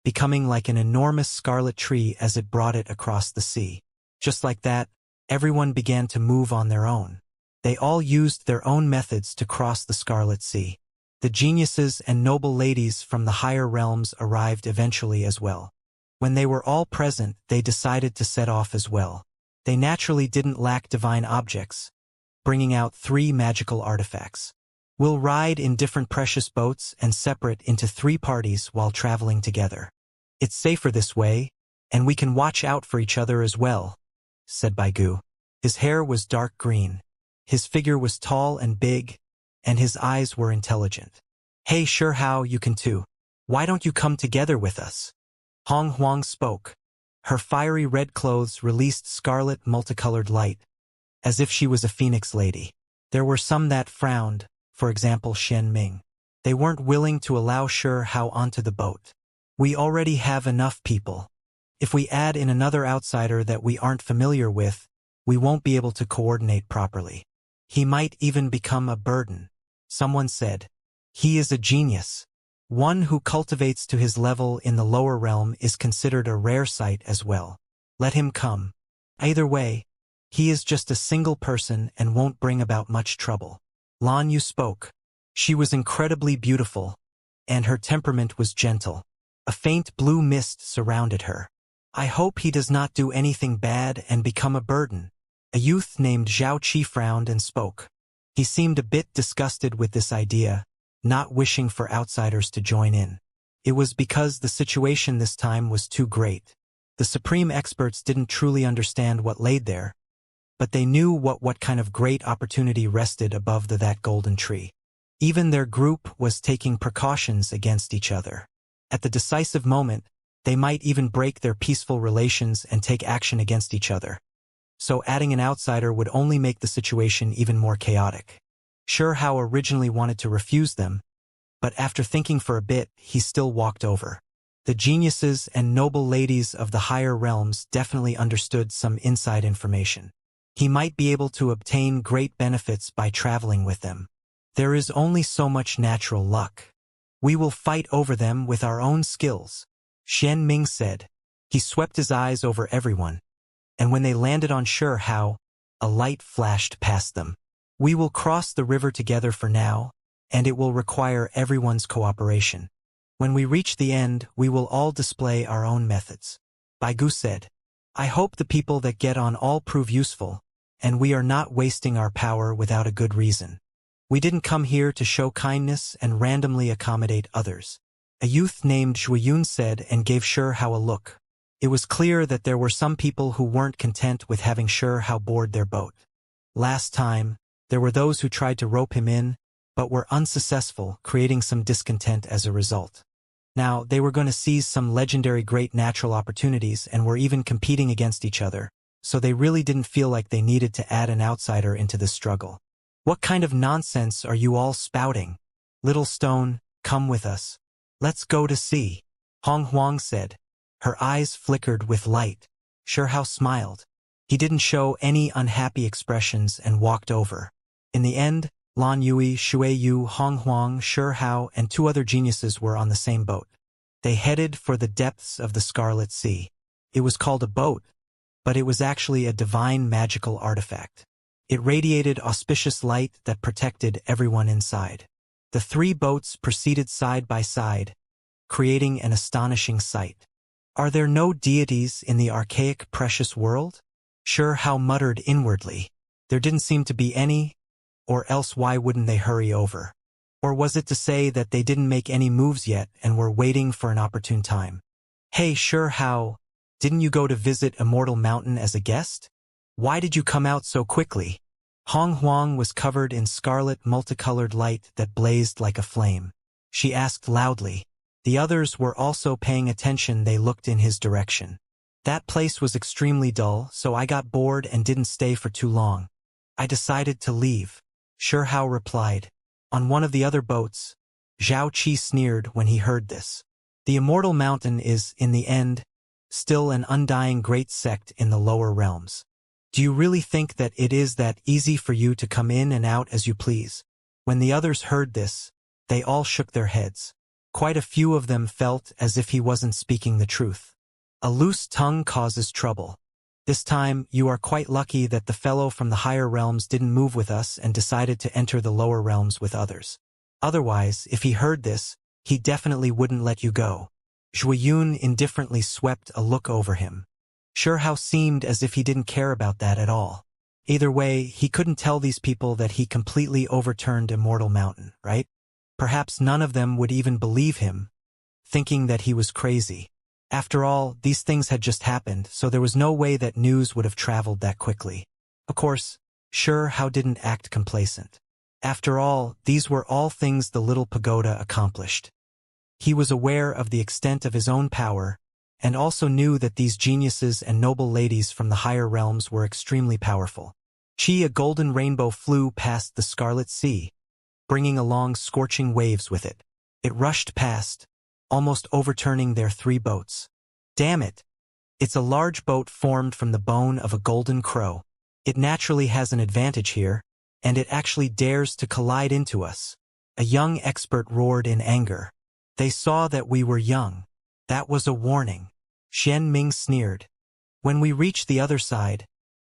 A: becoming like an enormous scarlet tree as it brought it across the sea. Just like that, everyone began to move on their own. They all used their own methods to cross the Scarlet Sea. The geniuses and noble ladies from the higher realms arrived eventually as well. When they were all present, they decided to set off as well. They naturally didn't lack divine objects, bringing out 3 magical artifacts. We'll ride in different precious boats and separate into 3 parties while traveling together. It's safer this way, and we can watch out for each other as well, said Baigu. His hair was dark green. His figure was tall and big, and his eyes were intelligent. Hey, sure, how you can too. Why don't you come together with us? Hong Huang spoke. Her fiery red clothes released scarlet multicolored light, as if she was a phoenix lady. There were some that frowned, for example Xian Ming. They weren't willing to allow Sure Hao onto the boat. We already have enough people. If we add in another outsider that we aren't familiar with, we won't be able to coordinate properly. He might even become a burden. Someone said. He is a genius. One who cultivates to his level in the lower realm is considered a rare sight as well. Let him come. Either way, he is just a single person and won't bring about much trouble. Lan Yu spoke. She was incredibly beautiful, and her temperament was gentle. A faint blue mist surrounded her. I hope he does not do anything bad and become a burden. A youth named Zhao Qi frowned and spoke. He seemed a bit disgusted with this idea, not wishing for outsiders to join in. It was because the situation this time was too great. The supreme experts didn't truly understand what laid there, but they knew what kind of great opportunity rested above that golden tree. Even their group was taking precautions against each other. At the decisive moment, they might even break their peaceful relations and take action against each other. So adding an outsider would only make the situation even more chaotic. Sure Hao originally wanted to refuse them, but after thinking for a bit, he still walked over. The geniuses and noble ladies of the higher realms definitely understood some inside information. He might be able to obtain great benefits by traveling with them. There is only so much natural luck. We will fight over them with our own skills, Xian Ming said. He swept his eyes over everyone, and when they landed on Sure Hao, a light flashed past them. We will cross the river together for now, and it will require everyone's cooperation. When we reach the end, we will all display our own methods. Baigu said. I hope the people that get on all prove useful, and we are not wasting our power without a good reason. We didn't come here to show kindness and randomly accommodate others. A youth named Zhuiyun said and gave Sure Hao a look. It was clear that there were some people who weren't content with having Sure Hao board their boat. Last time, there were those who tried to rope him in, but were unsuccessful, creating some discontent as a result. Now, they were going to seize some legendary great natural opportunities and were even competing against each other, so they really didn't feel like they needed to add an outsider into the struggle. What kind of nonsense are you all spouting? Little Stone, come with us. Let's go to sea, Hong Huang said. Her eyes flickered with light. Sure Hao smiled. He didn't show any unhappy expressions and walked over. In the end, Lan Yui, Shui Yu, Hong Huang, Sure Hao, and 2 other geniuses were on the same boat. They headed for the depths of the Scarlet Sea. It was called a boat, but it was actually a divine magical artifact. It radiated auspicious light that protected everyone inside. The 3 boats proceeded side by side, creating an astonishing sight. Are there no deities in the archaic precious world? Sure Hao muttered inwardly. There didn't seem to be any, or else why wouldn't they hurry over? Or was it to say that they didn't make any moves yet and were waiting for an opportune time? Hey, Sure Hao, didn't you go to visit Immortal Mountain as a guest? Why did you come out so quickly? Hong Huang was covered in scarlet multicolored light that blazed like a flame. She asked loudly. The others were also paying attention. They looked in his direction. That place was extremely dull, so I got bored and didn't stay for too long. I decided to leave. Sure Hao replied. On one of the other boats, Zhao Qi sneered when he heard this. The Immortal Mountain is, in the end, still an undying great sect in the lower realms. Do you really think that it is that easy for you to come in and out as you please? When the others heard this, they all shook their heads. Quite a few of them felt as if he wasn't speaking the truth. A loose tongue causes trouble. This time, you are quite lucky that the fellow from the higher realms didn't move with us and decided to enter the lower realms with others. Otherwise, if he heard this, he definitely wouldn't let you go. Zhuiyun indifferently swept a look over him. Sure Hao seemed as if he didn't care about that at all. Either way, he couldn't tell these people that he completely overturned Immortal Mountain, right? Perhaps none of them would even believe him, thinking that he was crazy. After all, these things had just happened, so there was no way that news would have traveled that quickly. Of course, sure, how didn't act complacent. After all, these were all things the little pagoda accomplished. He was aware of the extent of his own power, and also knew that these geniuses and noble ladies from the higher realms were extremely powerful. A golden rainbow flew past the Scarlet Sea, bringing along scorching waves with it. It rushed past, almost overturning their 3 boats. Damn it! It's a large boat formed from the bone of a golden crow. It naturally has an advantage here, and it actually dares to collide into us. A young expert roared in anger. They saw that we were young. That was a warning. Xianming sneered. When we reach the other side,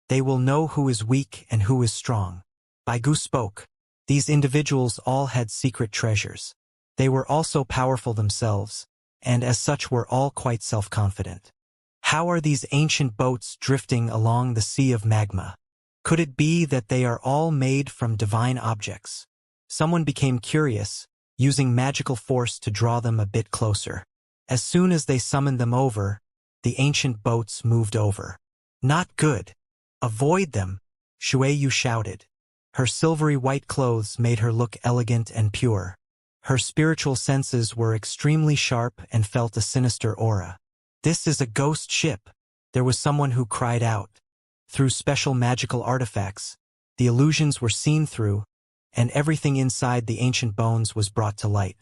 A: they will know who is weak and who is strong. Baigu spoke. These individuals all had secret treasures. They were also powerful themselves, and as such were all quite self-confident. How are these ancient boats drifting along the sea of magma? Could it be that they are all made from divine objects? Someone became curious, using magical force to draw them a bit closer. As soon as they summoned them over, the ancient boats moved over. Not good. Avoid them, Shueyu shouted. Her silvery white clothes made her look elegant and pure. Her spiritual senses were extremely sharp and felt a sinister aura. This is a ghost ship. There was someone who cried out. Through special magical artifacts, the illusions were seen through, and everything inside the ancient bones was brought to light.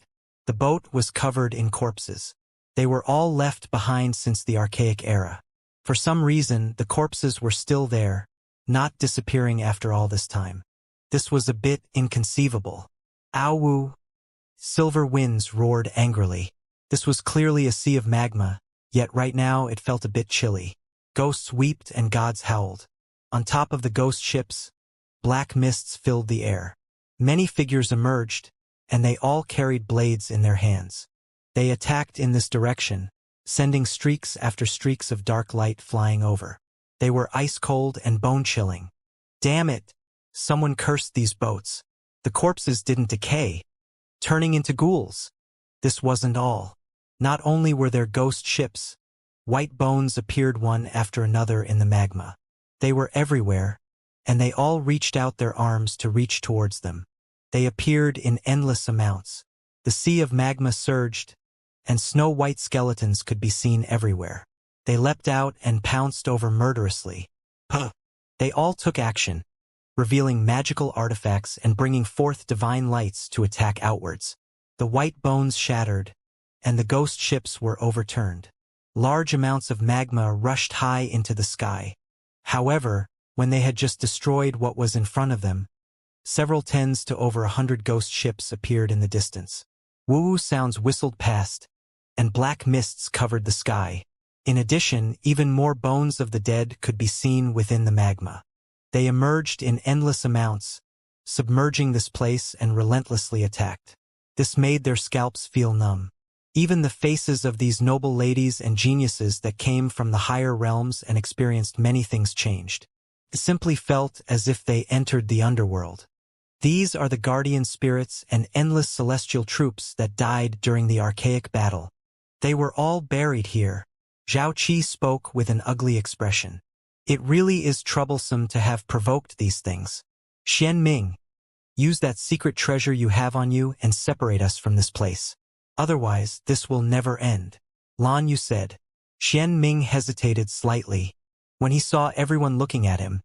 A: The boat was covered in corpses. They were all left behind since the archaic era. For some reason, the corpses were still there, not disappearing after all this time. This was a bit inconceivable. Ow! Silver winds roared angrily. This was clearly a sea of magma, yet right now it felt a bit chilly. Ghosts wept and gods howled. On top of the ghost ships, black mists filled the air. Many figures emerged, and they all carried blades in their hands. They attacked in this direction, sending streaks after streaks of dark light flying over. They were ice-cold and bone-chilling. Damn it! Someone cursed these boats. The corpses didn't decay, turning into ghouls. This wasn't all. Not only were there ghost ships, white bones appeared one after another in the magma. They were everywhere, and they all reached out their arms to reach towards them. They appeared in endless amounts. The sea of magma surged, and snow-white skeletons could be seen everywhere. They leapt out and pounced over murderously. Puh! They all took action, revealing magical artifacts and bringing forth divine lights to attack outwards. The white bones shattered, and the ghost ships were overturned. Large amounts of magma rushed high into the sky. However, when they had just destroyed what was in front of them, several tens to over 100 ghost ships appeared in the distance. Woo sounds whistled past, and black mists covered the sky. In addition, even more bones of the dead could be seen within the magma. They emerged in endless amounts, submerging this place and relentlessly attacked. This made their scalps feel numb. Even the faces of these noble ladies and geniuses that came from the higher realms and experienced many things changed. It simply felt as if they entered the underworld. These are the guardian spirits and endless celestial troops that died during the archaic battle. They were all buried here. Zhao Qi spoke with an ugly expression. It really is troublesome to have provoked these things. Xianming, use that secret treasure you have on you and separate us from this place. Otherwise, this will never end. Lan Yu said. Xianming hesitated slightly. When he saw everyone looking at him,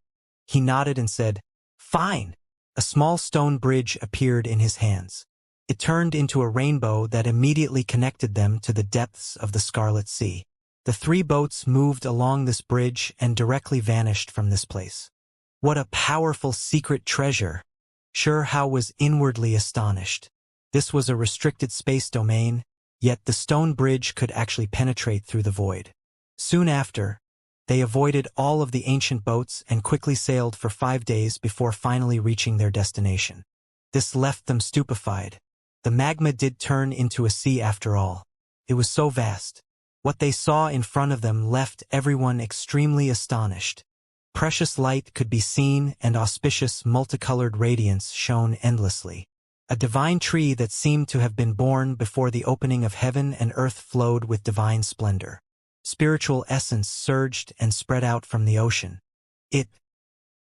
A: he nodded and said, "Fine." A small stone bridge appeared in his hands. It turned into a rainbow that immediately connected them to the depths of the Scarlet Sea. The 3 boats moved along this bridge and directly vanished from this place. What a powerful secret treasure! Sure Hao was inwardly astonished. This was a restricted space domain, yet the stone bridge could actually penetrate through the void. Soon after, they avoided all of the ancient boats and quickly sailed for 5 days before finally reaching their destination. This left them stupefied. The magma did turn into a sea after all. It was so vast. What they saw in front of them left everyone extremely astonished. Precious light could be seen and auspicious multicolored radiance shone endlessly. A divine tree that seemed to have been born before the opening of heaven and earth flowed with divine splendor. Spiritual essence surged and spread out from the ocean.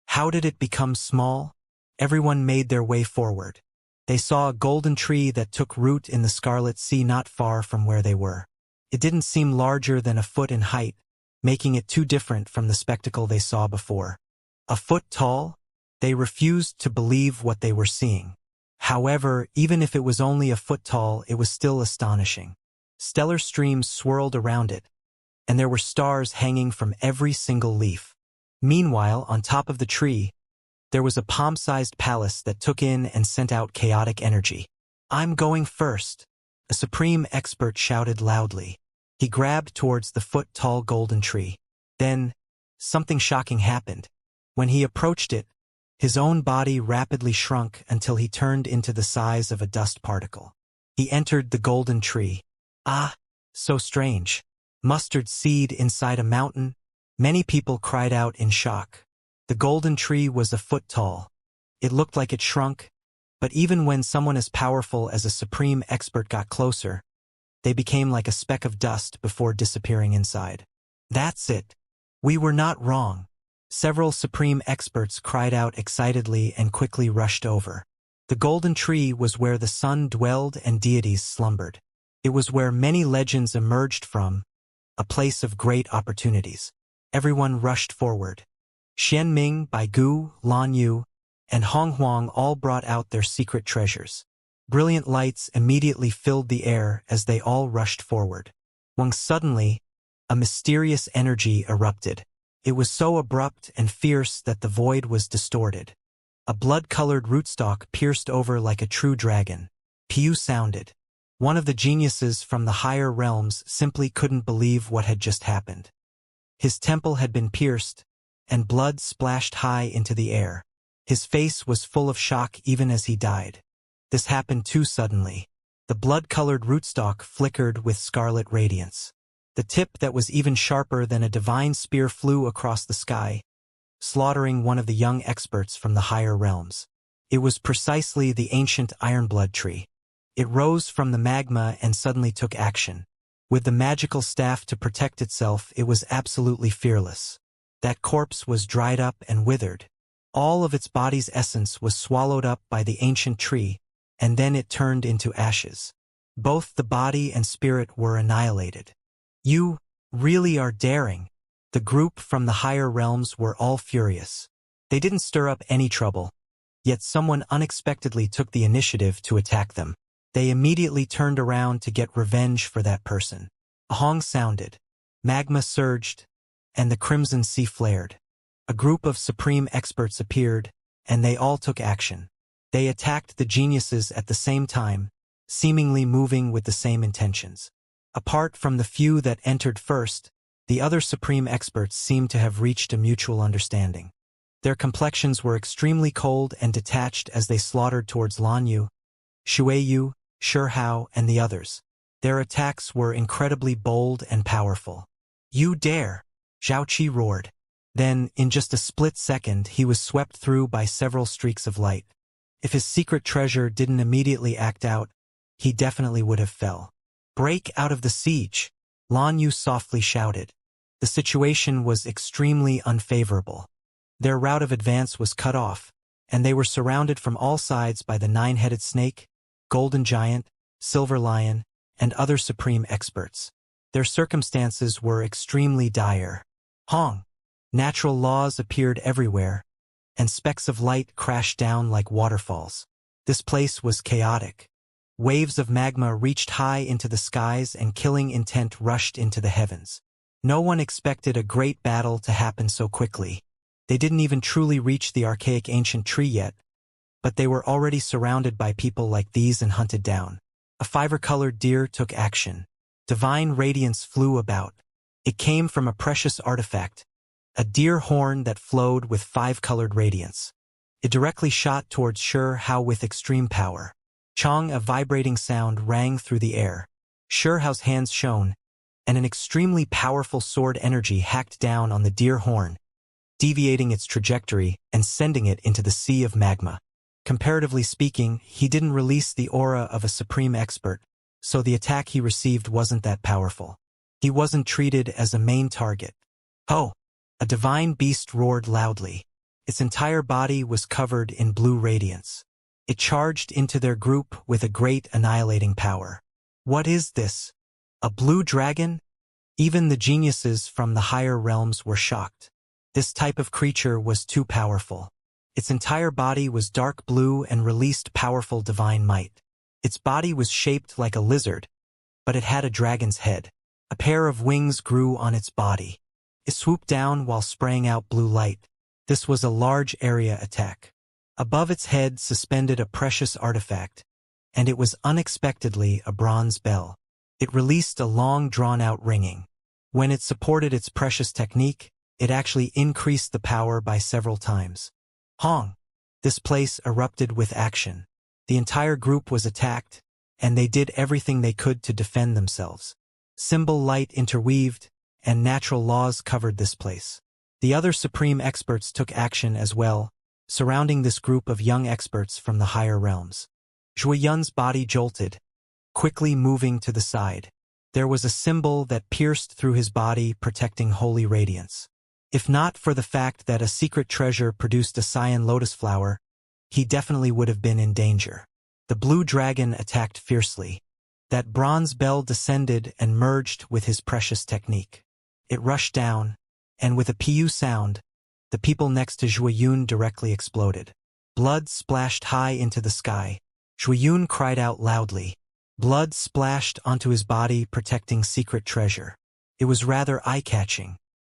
A: How did it become small? Everyone made their way forward. They saw a golden tree that took root in the scarlet sea not far from where they were. It didn't seem larger than a foot in height, making it too different from the spectacle they saw before. A foot tall? They refused to believe what they were seeing. However, even if it was only a foot tall, it was still astonishing. Stellar streams swirled around it, and there were stars hanging from every single leaf. Meanwhile, on top of the tree, there was a palm-sized palace that took in and sent out chaotic energy. "I'm going first," a supreme expert shouted loudly. He grabbed towards the foot-tall golden tree. Then, something shocking happened. When he approached it, his own body rapidly shrunk until he turned into the size of a dust particle. He entered the golden tree. Ah, so strange. Mustard seed inside a mountain? Many people cried out in shock. The golden tree was a foot tall. It looked like it shrunk, but even when someone as powerful as a supreme expert got closer, they became like a speck of dust before disappearing inside. "That's it. We were not wrong." Several supreme experts cried out excitedly and quickly rushed over. The golden tree was where the sun dwelled and deities slumbered. It was where many legends emerged from, a place of great opportunities. Everyone rushed forward. Xianming, Baigu, Lan Yu, and Hong Huang all brought out their secret treasures. Brilliant lights immediately filled the air as they all rushed forward. When suddenly, a mysterious energy erupted. It was so abrupt and fierce that the void was distorted. A blood-colored rootstock pierced over like a true dragon. Piu sounded. One of the geniuses from the higher realms simply couldn't believe what had just happened. His temple had been pierced, and blood splashed high into the air. His face was full of shock even as he died. This happened too suddenly. The blood-colored rootstock flickered with scarlet radiance. The tip that was even sharper than a divine spear flew across the sky, slaughtering one of the young experts from the higher realms. It was precisely the ancient Ironblood tree. It rose from the magma and suddenly took action. With the magical staff to protect itself, it was absolutely fearless. That corpse was dried up and withered. All of its body's essence was swallowed up by the ancient tree, and then it turned into ashes. Both the body and spirit were annihilated. "You really are daring." The group from the higher realms were all furious. They didn't stir up any trouble, yet someone unexpectedly took the initiative to attack them. They immediately turned around to get revenge for that person. A hong sounded. Magma surged, and the crimson sea flared. A group of supreme experts appeared, and they all took action. They attacked the geniuses at the same time, seemingly moving with the same intentions. Apart from the few that entered first, the other supreme experts seemed to have reached a mutual understanding. Their complexions were extremely cold and detached as they slaughtered towards Lan Yu, Shuiyu, Shihao, and the others. Their attacks were incredibly bold and powerful. "You dare!" Zhao Qi roared. Then, in just a split second, he was swept through by several streaks of light. If his secret treasure didn't immediately act out, he definitely would have fell. "Break out of the siege," Lan Yu softly shouted. The situation was extremely unfavorable. Their route of advance was cut off, and they were surrounded from all sides by the nine-headed snake, golden giant, silver lion, and other supreme experts. Their circumstances were extremely dire. Hong! Natural laws appeared everywhere, and specks of light crashed down like waterfalls. This place was chaotic. Waves of magma reached high into the skies and killing intent rushed into the heavens. No one expected a great battle to happen so quickly. They didn't even truly reach the archaic ancient tree yet, but they were already surrounded by people like these and hunted down. A fiver-colored deer took action. Divine radiance flew about. It came from a precious artifact, a deer horn that flowed with five-colored radiance. It directly shot towards Shihao with extreme power. Chong, a vibrating sound rang through the air. Shihao's hands shone, and an extremely powerful sword energy hacked down on the deer horn, deviating its trajectory and sending it into the sea of magma. Comparatively speaking, he didn't release the aura of a supreme expert, so the attack he received wasn't that powerful. He wasn't treated as a main target. Oh! A divine beast roared loudly. Its entire body was covered in blue radiance. It charged into their group with a great annihilating power. What is this? A blue dragon? Even the geniuses from the higher realms were shocked. This type of creature was too powerful. Its entire body was dark blue and released powerful divine might. Its body was shaped like a lizard, but it had a dragon's head. A pair of wings grew on its body. It swooped down while spraying out blue light. This was a large area attack. Above its head suspended a precious artifact, and it was unexpectedly a bronze bell. It released a long drawn-out ringing. When it supported its precious technique, it actually increased the power by several times. Hong! This place erupted with action. The entire group was attacked, and they did everything they could to defend themselves. Symbol light interweaved, and natural laws covered this place. The other supreme experts took action as well, surrounding this group of young experts from the higher realms. Zhuo Yun's body jolted, quickly moving to the side. There was a symbol that pierced through his body, protecting holy radiance. If not for the fact that a secret treasure produced a cyan lotus flower, he definitely would have been in danger. The blue dragon attacked fiercely. That bronze bell descended and merged with his precious technique. It rushed down, and with a pu sound, the people next to Zhuo Yun directly exploded. Blood splashed high into the sky. Zhuo Yun cried out loudly. Blood splashed onto his body, protecting secret treasure. It was rather eye-catching.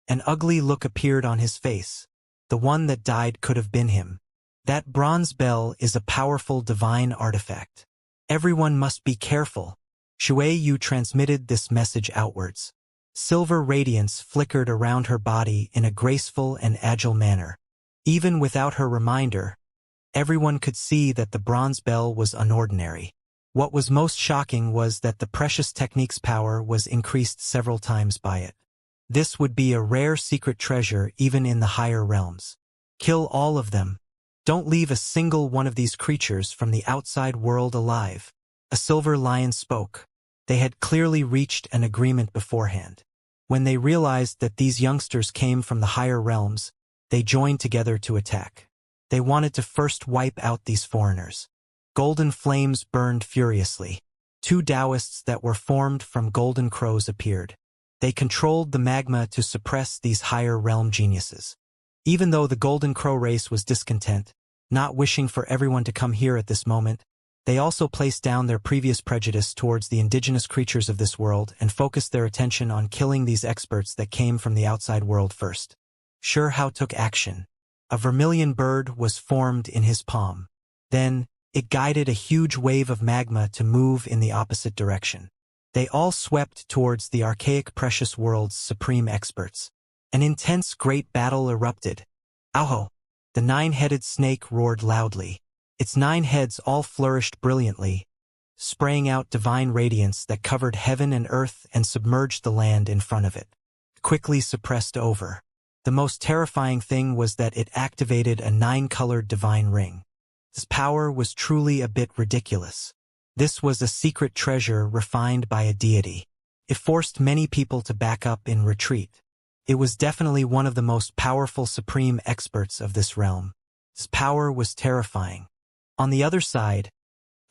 A: An ugly look appeared on his face. The one that died could have been him. That bronze bell is a powerful divine artifact. Everyone must be careful. Shui Yu transmitted this message outwards. Silver radiance flickered around her body in a graceful and agile manner. Even without her reminder, everyone could see that the bronze bell was unordinary. What was most shocking was that the precious technique's power was increased several times by it. This would be a rare secret treasure even in the higher realms. Kill all of them. Don't leave a single one of these creatures from the outside world alive. A silver lion spoke. They had clearly reached an agreement beforehand. When they realized that these youngsters came from the higher realms, they joined together to attack. They wanted to first wipe out these foreigners. Golden flames burned furiously. Two Taoists that were formed from golden crows appeared. They controlled the magma to suppress these higher realm geniuses. Even though the golden crow race was discontent, not wishing for everyone to come here at this moment, they also placed down their previous prejudice towards the indigenous creatures of this world and focused their attention on killing these experts that came from the outside world first. Sure Hao took action. A vermilion bird was formed in his palm. Then, it guided a huge wave of magma to move in the opposite direction. They all swept towards the archaic precious world's supreme experts. An intense great battle erupted. Auho! The nine-headed snake roared loudly. Its 9 heads all flourished brilliantly, spraying out divine radiance that covered heaven and earth and submerged the land in front of it. Quickly suppressed over. The most terrifying thing was that it activated a 9-colored divine ring. This power was truly a bit ridiculous. This was a secret treasure refined by a deity. It forced many people to back up in retreat. It was definitely one of the most powerful supreme experts of this realm. Its power was terrifying. On the other side,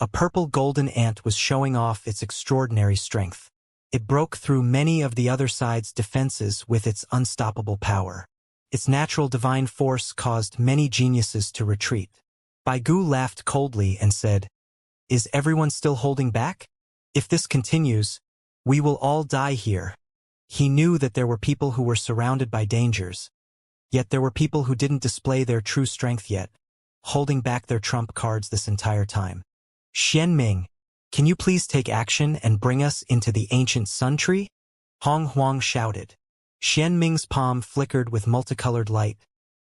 A: a purple golden ant was showing off its extraordinary strength. It broke through many of the other side's defenses with its unstoppable power. Its natural divine force caused many geniuses to retreat. Bai Gu laughed coldly and said, "Is everyone still holding back? If this continues, we will all die here." He knew that there were people who were surrounded by dangers, yet there were people who didn't display their true strength yet, holding back their trump cards this entire time. Xianming, can you please take action and bring us into the ancient sun tree? Hong Huang shouted. Xianming's palm flickered with multicolored light,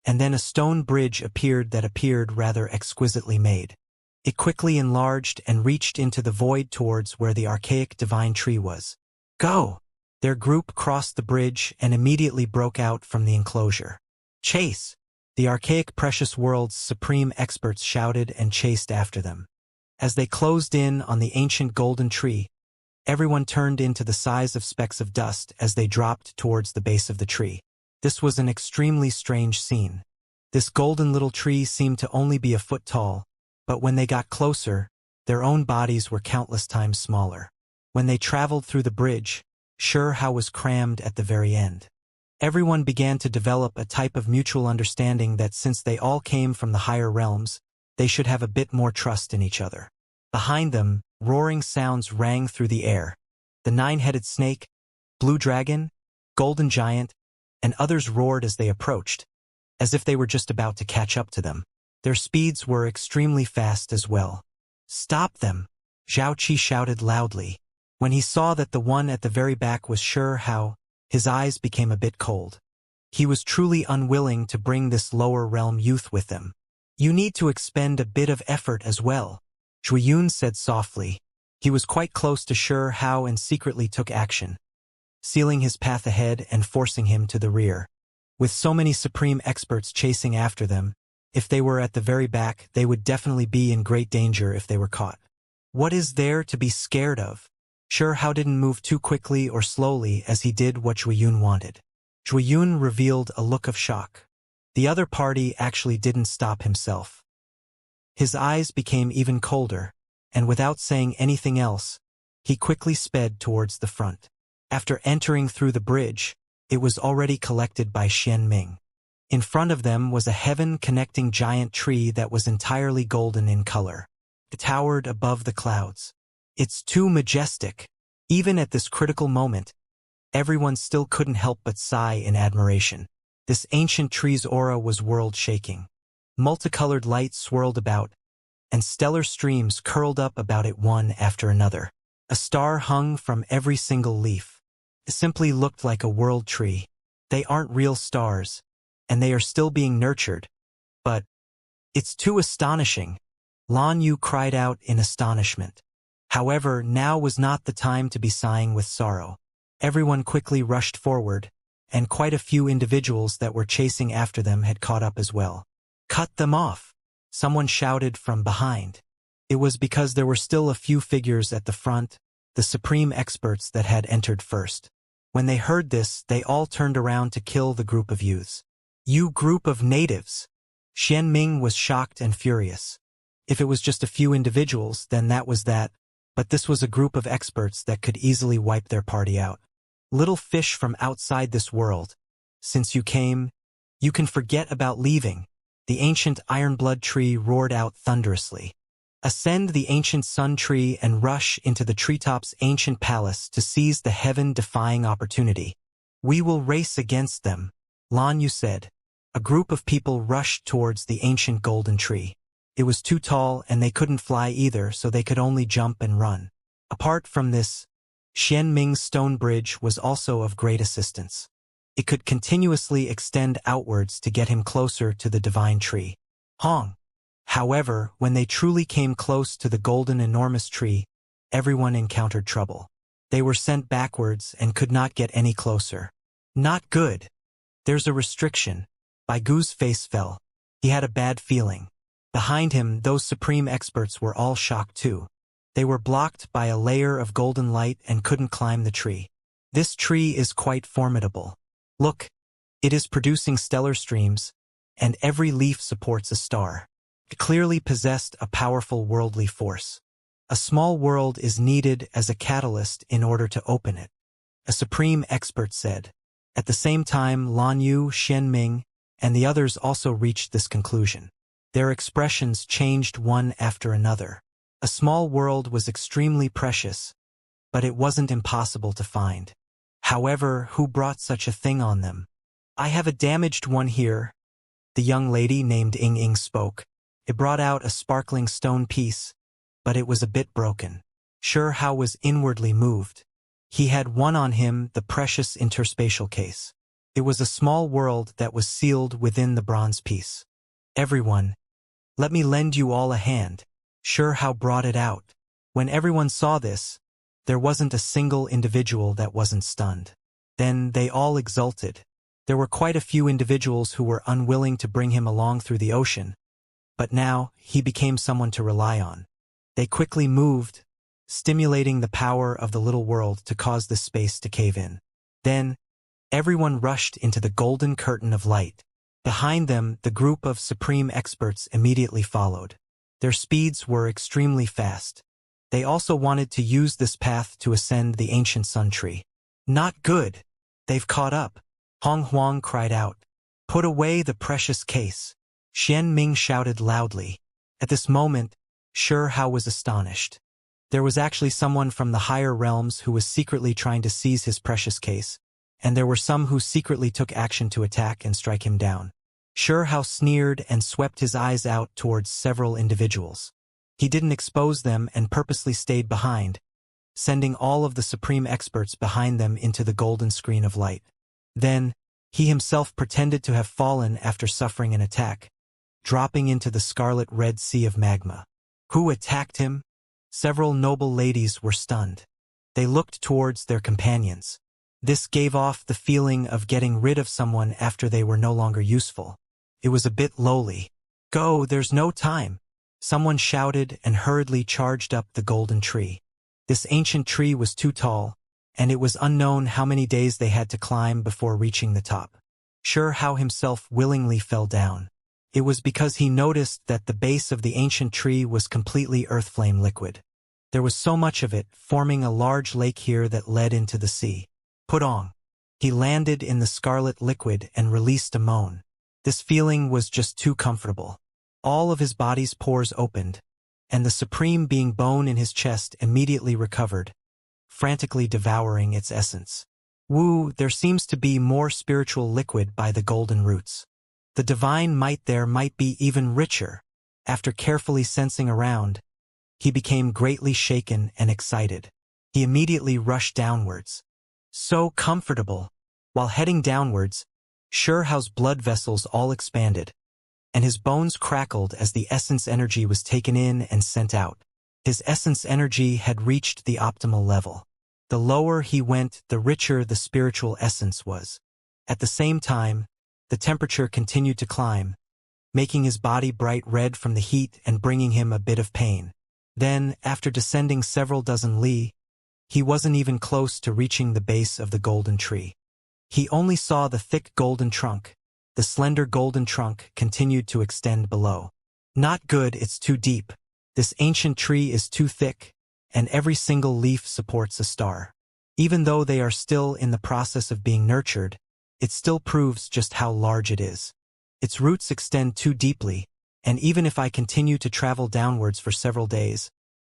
A: and then a stone bridge appeared that appeared rather exquisitely made. It quickly enlarged and reached into the void towards where the archaic divine tree was. Go! Their group crossed the bridge and immediately broke out from the enclosure. Chase! The archaic precious world's supreme experts shouted and chased after them. As they closed in on the ancient golden tree, everyone turned into the size of specks of dust as they dropped towards the base of the tree. This was an extremely strange scene. This golden little tree seemed to only be a foot tall, but when they got closer, their own bodies were countless times smaller. When they traveled through the bridge, Xianxia was crammed at the very end. Everyone began to develop a type of mutual understanding that since they all came from the higher realms, they should have a bit more trust in each other. Behind them, roaring sounds rang through the air. The nine-headed snake, blue dragon, golden giant, and others roared as they approached, as if they were just about to catch up to them. Their speeds were extremely fast as well. "Stop them!" Zhao Qi shouted loudly. When he saw that the one at the very back was Xianxia, his eyes became a bit cold. He was truly unwilling to bring this lower realm youth with them. "You need to expend a bit of effort as well," Zhuiyun said softly. He was quite close to Xianxia and secretly took action, sealing his path ahead and forcing him to the rear. With so many supreme experts chasing after them, if they were at the very back, they would definitely be in great danger if they were caught. What is there to be scared of? Xianxia didn't move too quickly or slowly as he did what Zhuiyun wanted. Zhuiyun revealed a look of shock. The other party actually didn't stop himself. His eyes became even colder, and without saying anything else, he quickly sped towards the front. After entering through the bridge, it was already collected by Xianming. In front of them was a heaven-connecting giant tree that was entirely golden in color. It towered above the clouds. "It's too majestic." Even at this critical moment, everyone still couldn't help but sigh in admiration. This ancient tree's aura was world-shaking. Multicolored light swirled about, and stellar streams curled up about it one after another. A star hung from every single leaf. It simply looked like a world tree. They aren't real stars, and they are still being nurtured. But it's too astonishing. Lan Yu cried out in astonishment. However, now was not the time to be sighing with sorrow. Everyone quickly rushed forward, and quite a few individuals that were chasing after them had caught up as well. "Cut them off!" someone shouted from behind. It was because there were still a few figures at the front, the supreme experts that had entered first. When they heard this, they all turned around to kill the group of youths. "You group of natives!" Xianming was shocked and furious. If it was just a few individuals, then that was that, but this was a group of experts that could easily wipe their party out. "Little fish from outside this world, since you came, you can forget about leaving," the ancient ironblood tree roared out thunderously. "Ascend the ancient sun tree and rush into the treetop's ancient palace to seize the heaven-defying opportunity. We will race against them," Lan Yu said. A group of people rushed towards the ancient golden tree. It was too tall and they couldn't fly either, so they could only jump and run. Apart from this, Xianming's stone bridge was also of great assistance. It could continuously extend outwards to get him closer to the divine tree. Hong! However, when they truly came close to the golden enormous tree, everyone encountered trouble. They were sent backwards and could not get any closer. "Not good. There's a restriction." Bai Gu's face fell. He had a bad feeling. Behind him, those supreme experts were all shocked too. They were blocked by a layer of golden light and couldn't climb the tree. "This tree is quite formidable. Look, it is producing stellar streams, and every leaf supports a star." It clearly possessed a powerful worldly force. A small world is needed as a catalyst in order to open it, a supreme expert said. At the same time, Lan Yu, Xianming, and the others also reached this conclusion. Their expressions changed one after another. A small world was extremely precious, but it wasn't impossible to find. However, who brought such a thing on them? "I have a damaged one here," the young lady named Ying spoke. It brought out a sparkling stone piece, but it was a bit broken. Xianxia was inwardly moved. He had one on him, the precious interspatial case. It was a small world that was sealed within the bronze piece. "Everyone, let me lend you all a hand." Xianxia brought it out. When everyone saw this, there wasn't a single individual that wasn't stunned. Then they all exulted. There were quite a few individuals who were unwilling to bring him along through the ocean, but now he became someone to rely on. They quickly moved, stimulating the power of the little world to cause this space to cave in. Then, everyone rushed into the golden curtain of light. Behind them, the group of supreme experts immediately followed. Their speeds were extremely fast. They also wanted to use this path to ascend the ancient sun tree. Not good. They've caught up. Hong Huang cried out. Put away the precious case. Xian Ming shouted loudly. At this moment, Shi Hao was astonished. There was actually someone from the higher realms who was secretly trying to seize his precious case, and there were some who secretly took action to attack and strike him down. Shi Hao sneered and swept his eyes out towards several individuals. He didn't expose them and purposely stayed behind, sending all of the supreme experts behind them into the golden screen of light. Then, he himself pretended to have fallen after suffering an attack, dropping into the scarlet red sea of magma. Who attacked him? Several noble ladies were stunned. They looked towards their companions. This gave off the feeling of getting rid of someone after they were no longer useful. It was a bit lowly. Go, there's no time. Someone shouted and hurriedly charged up the golden tree. This ancient tree was too tall, and it was unknown how many days they had to climb before reaching the top. Shi Hao himself willingly fell down. It was because he noticed that the base of the ancient tree was completely earth flame liquid. There was so much of it, forming a large lake here that led into the sea. Put on. He landed in the scarlet liquid and released a moan. This feeling was just too comfortable. All of his body's pores opened, and the supreme being bone in his chest immediately recovered, frantically devouring its essence. Wu, there seems to be more spiritual liquid by the golden roots. The divine might there might be even richer. After carefully sensing around, he became greatly shaken and excited. He immediately rushed downwards. So comfortable. While heading downwards, Shi Hao's blood vessels all expanded, and his bones crackled as the essence energy was taken in and sent out. His essence energy had reached the optimal level. The lower he went, the richer the spiritual essence was. At the same time, the temperature continued to climb, making his body bright red from the heat and bringing him a bit of pain. Then, after descending several dozen li, he wasn't even close to reaching the base of the golden tree. He only saw the thick golden trunk. The slender golden trunk continued to extend below. Not good, it's too deep. This ancient tree is too thick, and every single leaf supports a star. Even though they are still in the process of being nurtured, it still proves just how large it is. Its roots extend too deeply, and even if I continue to travel downwards for several days,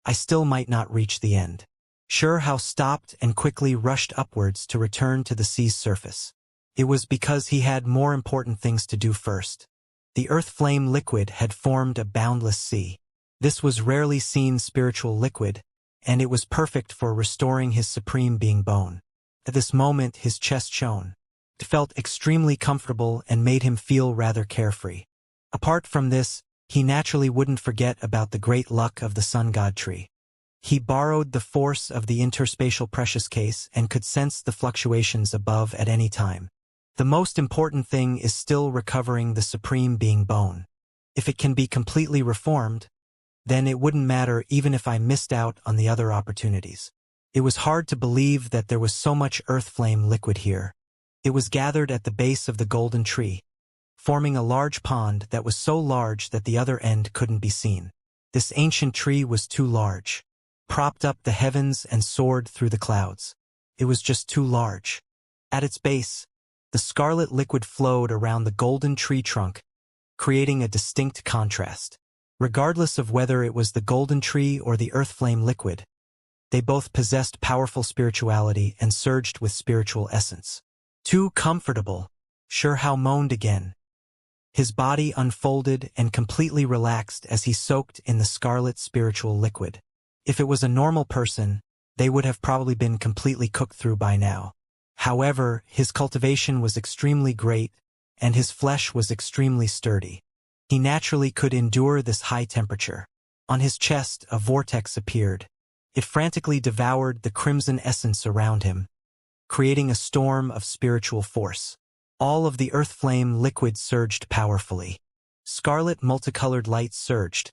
A: I still might not reach the end. Shi Hao stopped and quickly rushed upwards to return to the sea's surface. It was because he had more important things to do first. The earth flame liquid had formed a boundless sea. This was rarely seen spiritual liquid, and it was perfect for restoring his supreme being bone. At this moment his chest shone. It felt extremely comfortable and made him feel rather carefree. Apart from this, he naturally wouldn't forget about the great luck of the sun god tree. He borrowed the force of the interspatial precious case and could sense the fluctuations above at any time. The most important thing is still recovering the supreme being bone. If it can be completely reformed, then it wouldn't matter even if I missed out on the other opportunities. It was hard to believe that there was so much earth flame liquid here. It was gathered at the base of the golden tree, forming a large pond that was so large that the other end couldn't be seen. This ancient tree was too large, propped up the heavens and soared through the clouds. It was just too large. At its base, the scarlet liquid flowed around the golden tree trunk, creating a distinct contrast. Regardless of whether it was the golden tree or the earth flame liquid, they both possessed powerful spirituality and surged with spiritual essence. Too comfortable, Shi Hao moaned again. His body unfolded and completely relaxed as he soaked in the scarlet spiritual liquid. If it was a normal person, they would have probably been completely cooked through by now. However, his cultivation was extremely great, and his flesh was extremely sturdy. He naturally could endure this high temperature. On his chest, a vortex appeared. It frantically devoured the crimson essence around him, creating a storm of spiritual force. All of the earth flame liquid surged powerfully. Scarlet multicolored light surged,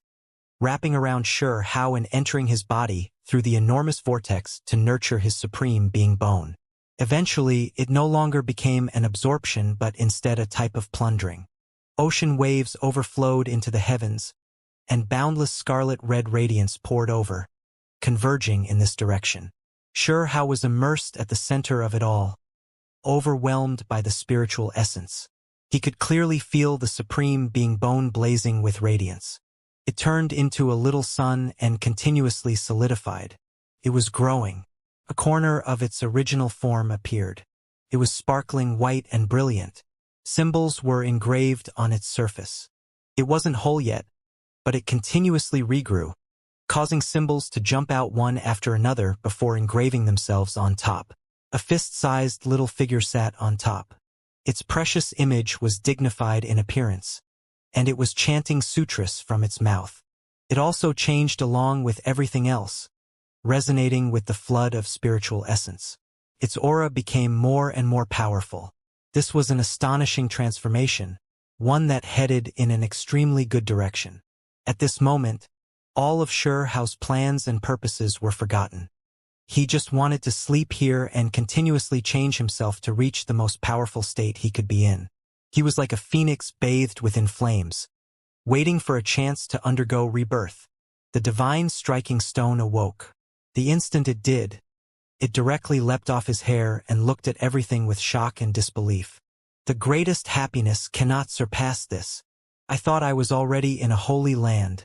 A: wrapping around Xianxia and entering his body through the enormous vortex to nurture his supreme being bone. Eventually, it no longer became an absorption but instead a type of plundering. Ocean waves overflowed into the heavens, and boundless scarlet-red radiance poured over, converging in this direction. Xianxia was immersed at the center of it all, overwhelmed by the spiritual essence. He could clearly feel the supreme being bone blazing with radiance. It turned into a little sun and continuously solidified. It was growing. A corner of its original form appeared. It was sparkling white and brilliant. Symbols were engraved on its surface. It wasn't whole yet, but it continuously regrew, causing symbols to jump out one after another before engraving themselves on top. A fist-sized little figure sat on top. Its precious image was dignified in appearance, and it was chanting sutras from its mouth. It also changed along with everything else, resonating with the flood of spiritual essence. Its aura became more and more powerful. This was an astonishing transformation, one that headed in an extremely good direction. At this moment, all of Xianxia's plans and purposes were forgotten. He just wanted to sleep here and continuously change himself to reach the most powerful state he could be in. He was like a phoenix bathed within flames, waiting for a chance to undergo rebirth. The divine striking stone awoke. The instant it did, it directly leapt off his hair and looked at everything with shock and disbelief. The greatest happiness cannot surpass this. I thought I was already in a holy land,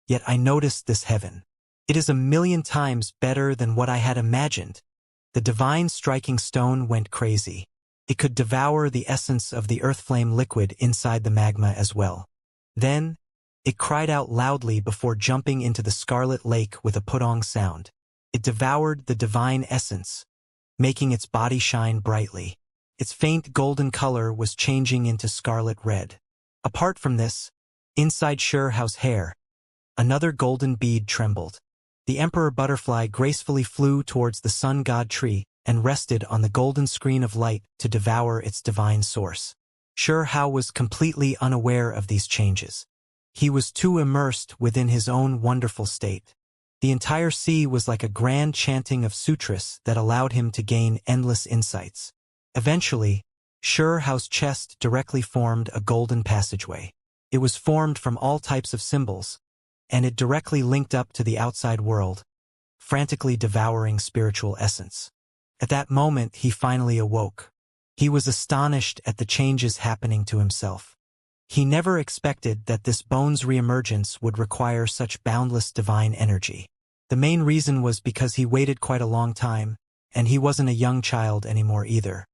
A: yet I noticed this heaven. It is 1,000,000 times better than what I had imagined. The divine striking stone went crazy. It could devour the essence of the earth flame liquid inside the magma as well. Then, it cried out loudly before jumping into the scarlet lake with a putong sound. It devoured the divine essence, making its body shine brightly. Its faint golden color was changing into scarlet red. Apart from this, inside Xianxia's hair, another golden bead trembled. The emperor butterfly gracefully flew towards the sun god tree and rested on the golden screen of light to devour its divine source. Xianxia was completely unaware of these changes. He was too immersed within his own wonderful state. The entire sea was like a grand chanting of sutras that allowed him to gain endless insights. Eventually, Xianxia's chest directly formed a golden passageway. It was formed from all types of symbols, and it directly linked up to the outside world, frantically devouring spiritual essence. At that moment, he finally awoke. He was astonished at the changes happening to himself. He never expected that this bone's reemergence would require such boundless divine energy. The main reason was because he waited quite a long time, and he wasn't a young child anymore either.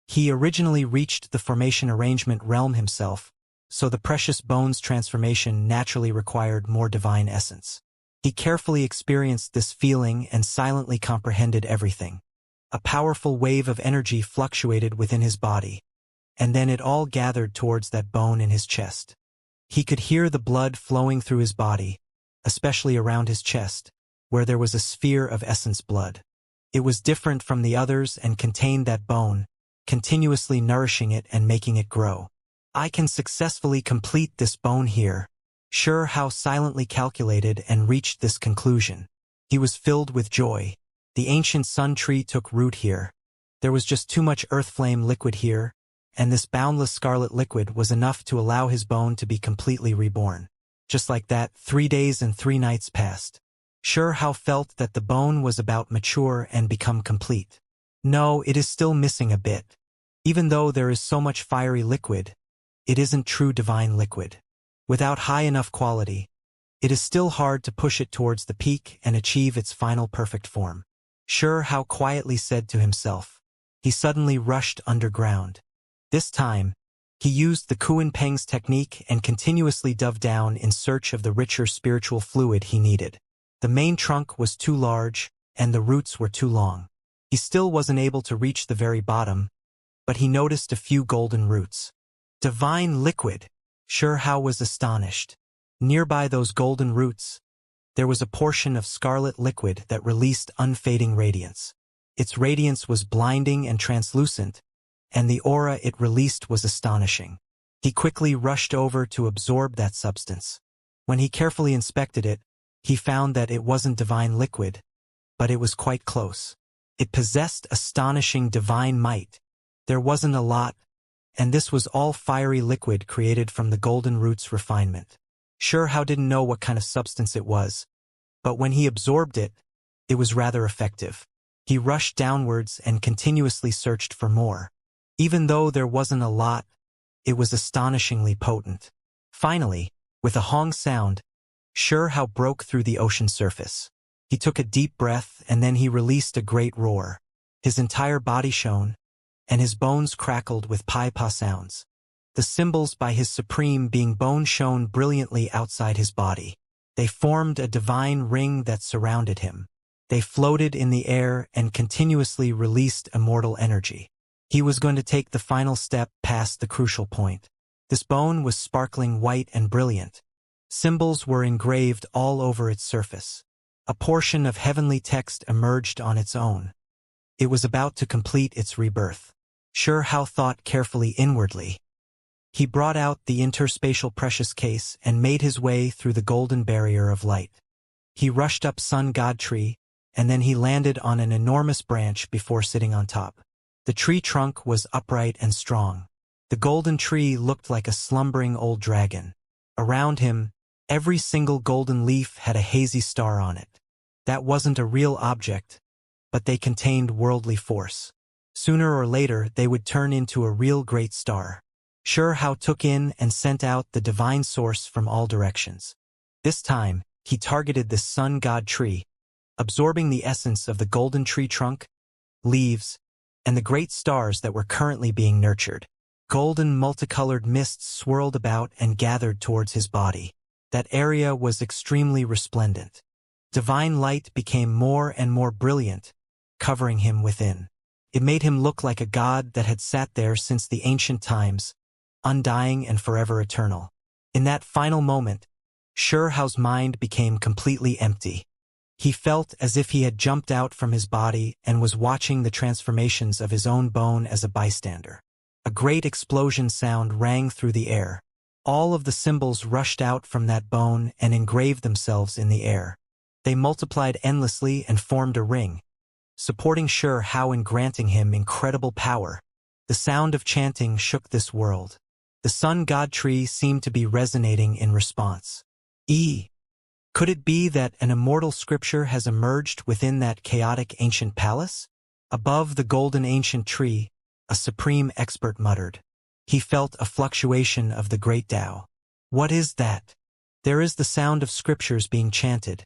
A: He originally reached the formation arrangement realm himself, so the precious bone's transformation naturally required more divine essence. He carefully experienced this feeling and silently comprehended everything. A powerful wave of energy fluctuated within his body, and then it all gathered towards that bone in his chest. He could hear the blood flowing through his body, especially around his chest, where there was a sphere of essence blood. It was different from the others and contained that bone, continuously nourishing it and making it grow. I can successfully complete this bone here. Xianxia silently calculated and reached this conclusion. He was filled with joy. The ancient sun tree took root here. There was just too much earth flame liquid here, and this boundless scarlet liquid was enough to allow his bone to be completely reborn. Just like that, 3 days and 3 nights passed. Xianxia felt that the bone was about mature and become complete. No, it is still missing a bit. Even though there is so much fiery liquid, it isn't true divine liquid. Without high enough quality, it is still hard to push it towards the peak and achieve its final perfect form. Xianxia quietly said to himself. He suddenly rushed underground. This time, he used the Kuan-Peng's technique and continuously dove down in search of the richer spiritual fluid he needed. The main trunk was too large, and the roots were too long. He still wasn't able to reach the very bottom, but he noticed a few golden roots. Divine liquid! Xianxia was astonished. Nearby those golden roots, there was a portion of scarlet liquid that released unfading radiance. Its radiance was blinding and translucent, and the aura it released was astonishing. He quickly rushed over to absorb that substance. When he carefully inspected it, he found that it wasn't divine liquid, but it was quite close. It possessed astonishing divine might. There wasn't a lot, and this was all fiery liquid created from the golden root's refinement. Xianxia didn't know what kind of substance it was, but when he absorbed it, it was rather effective. He rushed downwards and continuously searched for more. Even though there wasn't a lot, it was astonishingly potent. Finally, with a hong sound, Xianxia broke through the ocean surface. He took a deep breath and then he released a great roar. His entire body shone, and his bones crackled with pi-pa sounds. The symbols by his supreme being bone shone brilliantly outside his body. They formed a divine ring that surrounded him. They floated in the air and continuously released immortal energy. He was going to take the final step past the crucial point. This bone was sparkling white and brilliant. Symbols were engraved all over its surface. A portion of heavenly text emerged on its own. It was about to complete its rebirth. Xianxia thought carefully inwardly. He brought out the interspatial precious case and made his way through the golden barrier of light. He rushed up Sun God Tree, and then he landed on an enormous branch before sitting on top. The tree trunk was upright and strong. The golden tree looked like a slumbering old dragon. Around him, every single golden leaf had a hazy star on it. That wasn't a real object, but they contained worldly force. Sooner or later, they would turn into a real great star. Xianxia took in and sent out the divine source from all directions. This time, he targeted the sun god tree, absorbing the essence of the golden tree trunk, leaves, and the great stars that were currently being nurtured. Golden multicolored mists swirled about and gathered towards his body. That area was extremely resplendent. Divine light became more and more brilliant, covering him within. It made him look like a god that had sat there since the ancient times, undying and forever eternal. In that final moment, Xianxia's mind became completely empty. He felt as if he had jumped out from his body and was watching the transformations of his own bone as a bystander. A great explosion sound rang through the air. All of the symbols rushed out from that bone and engraved themselves in the air. They multiplied endlessly and formed a ring, supporting Xianxia and granting him incredible power. The sound of chanting shook this world. The sun god tree seemed to be resonating in response. Could it be that an immortal scripture has emerged within that chaotic ancient palace? Above the golden ancient tree, a supreme expert muttered. He felt a fluctuation of the great Tao. What is that? There is the sound of scriptures being chanted,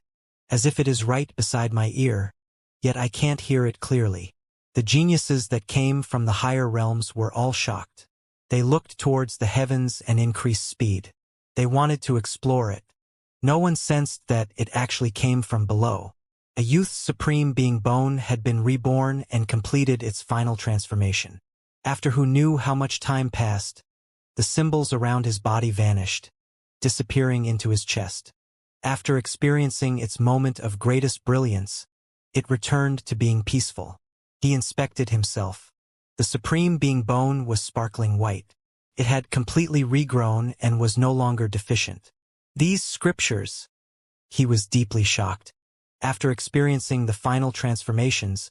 A: as if it is right beside my ear, yet I can't hear it clearly. The geniuses that came from the higher realms were all shocked. They looked towards the heavens and increased speed. They wanted to explore it. No one sensed that it actually came from below. A youth's supreme being bone had been reborn and completed its final transformation. After who knew how much time passed, the symbols around his body vanished, disappearing into his chest. After experiencing its moment of greatest brilliance, it returned to being peaceful. He inspected himself. The supreme being bone was sparkling white. It had completely regrown and was no longer deficient. These scriptures, he was deeply shocked. After experiencing the final transformations,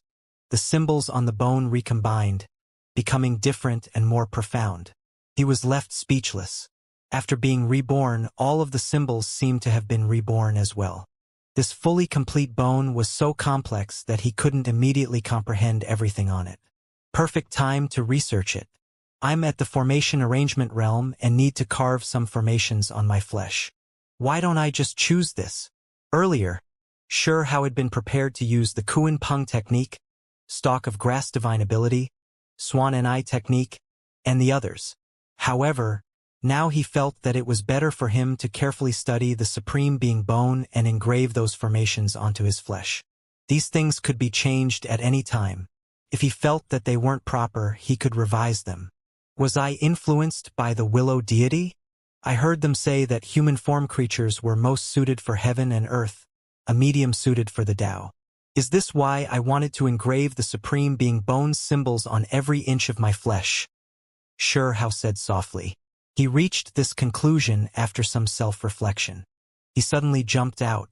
A: the symbols on the bone recombined, becoming different and more profound. He was left speechless. After being reborn, all of the symbols seemed to have been reborn as well. This fully complete bone was so complex that he couldn't immediately comprehend everything on it. Perfect time to research it. I'm at the formation arrangement realm and need to carve some formations on my flesh. Why don't I just choose this? Earlier, Xianxia had been prepared to use the Kuan Peng technique, stalk of grass divine ability, swan and eye technique, and the others. However, now he felt that it was better for him to carefully study the supreme being bone and engrave those formations onto his flesh. These things could be changed at any time. If he felt that they weren't proper, he could revise them. Was I influenced by the willow deity? I heard them say that human form creatures were most suited for heaven and earth, a medium suited for the Tao. Is this why I wanted to engrave the Supreme Being Bone's symbols on every inch of my flesh? Xianxia said softly. He reached this conclusion after some self-reflection. He suddenly jumped out.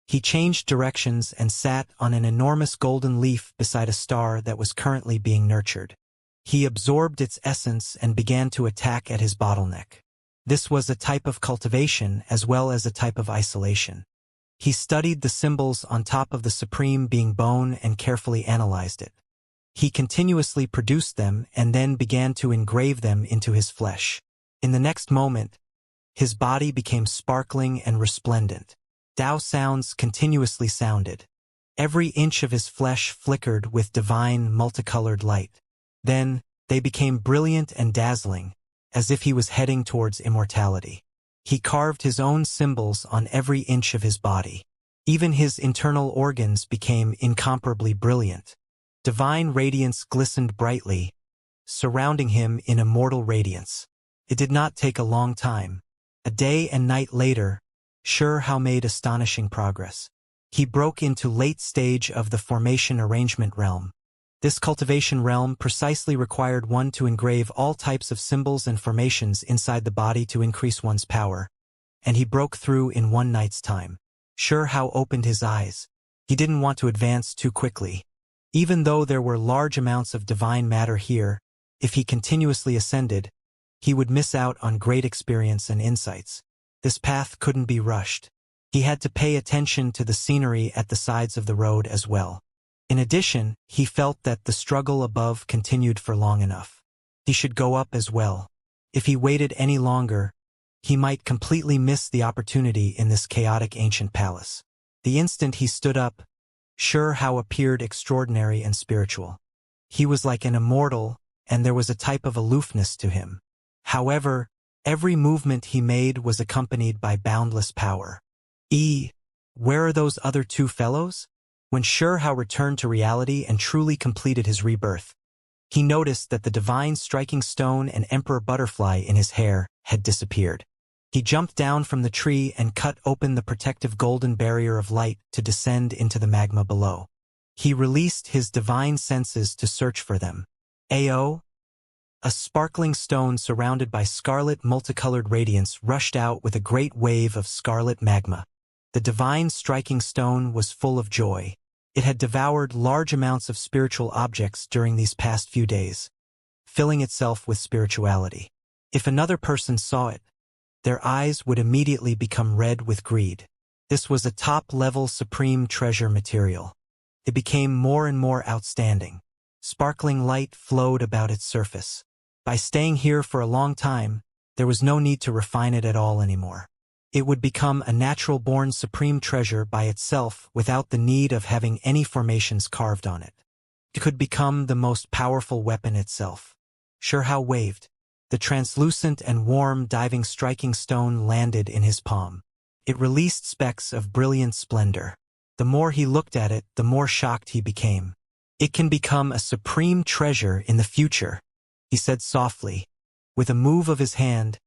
A: He changed directions and sat on an enormous golden leaf beside a star that was currently being nurtured. He absorbed its essence and began to attack at his bottleneck. This was a type of cultivation as well as a type of isolation. He studied the symbols on top of the Supreme Being Bone and carefully analyzed it. He continuously produced them and then began to engrave them into his flesh. In the next moment, his body became sparkling and resplendent. Tao sounds continuously sounded. Every inch of his flesh flickered with divine, multicolored light. Then, they became brilliant and dazzling, as if he was heading towards immortality. He carved his own symbols on every inch of his body. Even his internal organs became incomparably brilliant. Divine radiance glistened brightly, surrounding him in immortal radiance. It did not take a long time. A day and night later, Xianxia made astonishing progress. He broke into late stage of the formation arrangement realm. This cultivation realm precisely required one to engrave all types of symbols and formations inside the body to increase one's power, and he broke through in one night's time. Xianxia opened his eyes. He didn't want to advance too quickly. Even though there were large amounts of divine matter here, if he continuously ascended, he would miss out on great experience and insights. This path couldn't be rushed. He had to pay attention to the scenery at the sides of the road as well. In addition, he felt that the struggle above continued for long enough. He should go up as well. If he waited any longer, he might completely miss the opportunity in this chaotic ancient palace. The instant he stood up, Xianxia appeared extraordinary and spiritual. He was like an immortal, and there was a type of aloofness to him. However, every movement he made was accompanied by boundless power. Where are those other two fellows? When Xianxia returned to reality and truly completed his rebirth, he noticed that the divine striking stone and emperor butterfly in his hair had disappeared. He jumped down from the tree and cut open the protective golden barrier of light to descend into the magma below. He released his divine senses to search for them. A sparkling stone surrounded by scarlet multicolored radiance rushed out with a great wave of scarlet magma. The divine striking stone was full of joy. It had devoured large amounts of spiritual objects during these past few days, filling itself with spirituality. If another person saw it, their eyes would immediately become red with greed. This was a top-level supreme treasure material. It became more and more outstanding. Sparkling light flowed about its surface. By staying here for a long time, there was no need to refine it at all anymore. It would become a natural-born supreme treasure by itself without the need of having any formations carved on it. It could become the most powerful weapon itself. Xianxia waved. The translucent and warm diving striking stone landed in his palm. It released specks of brilliant splendor. The more he looked at it, the more shocked he became. It can become a supreme treasure in the future, he said softly. With a move of his hand,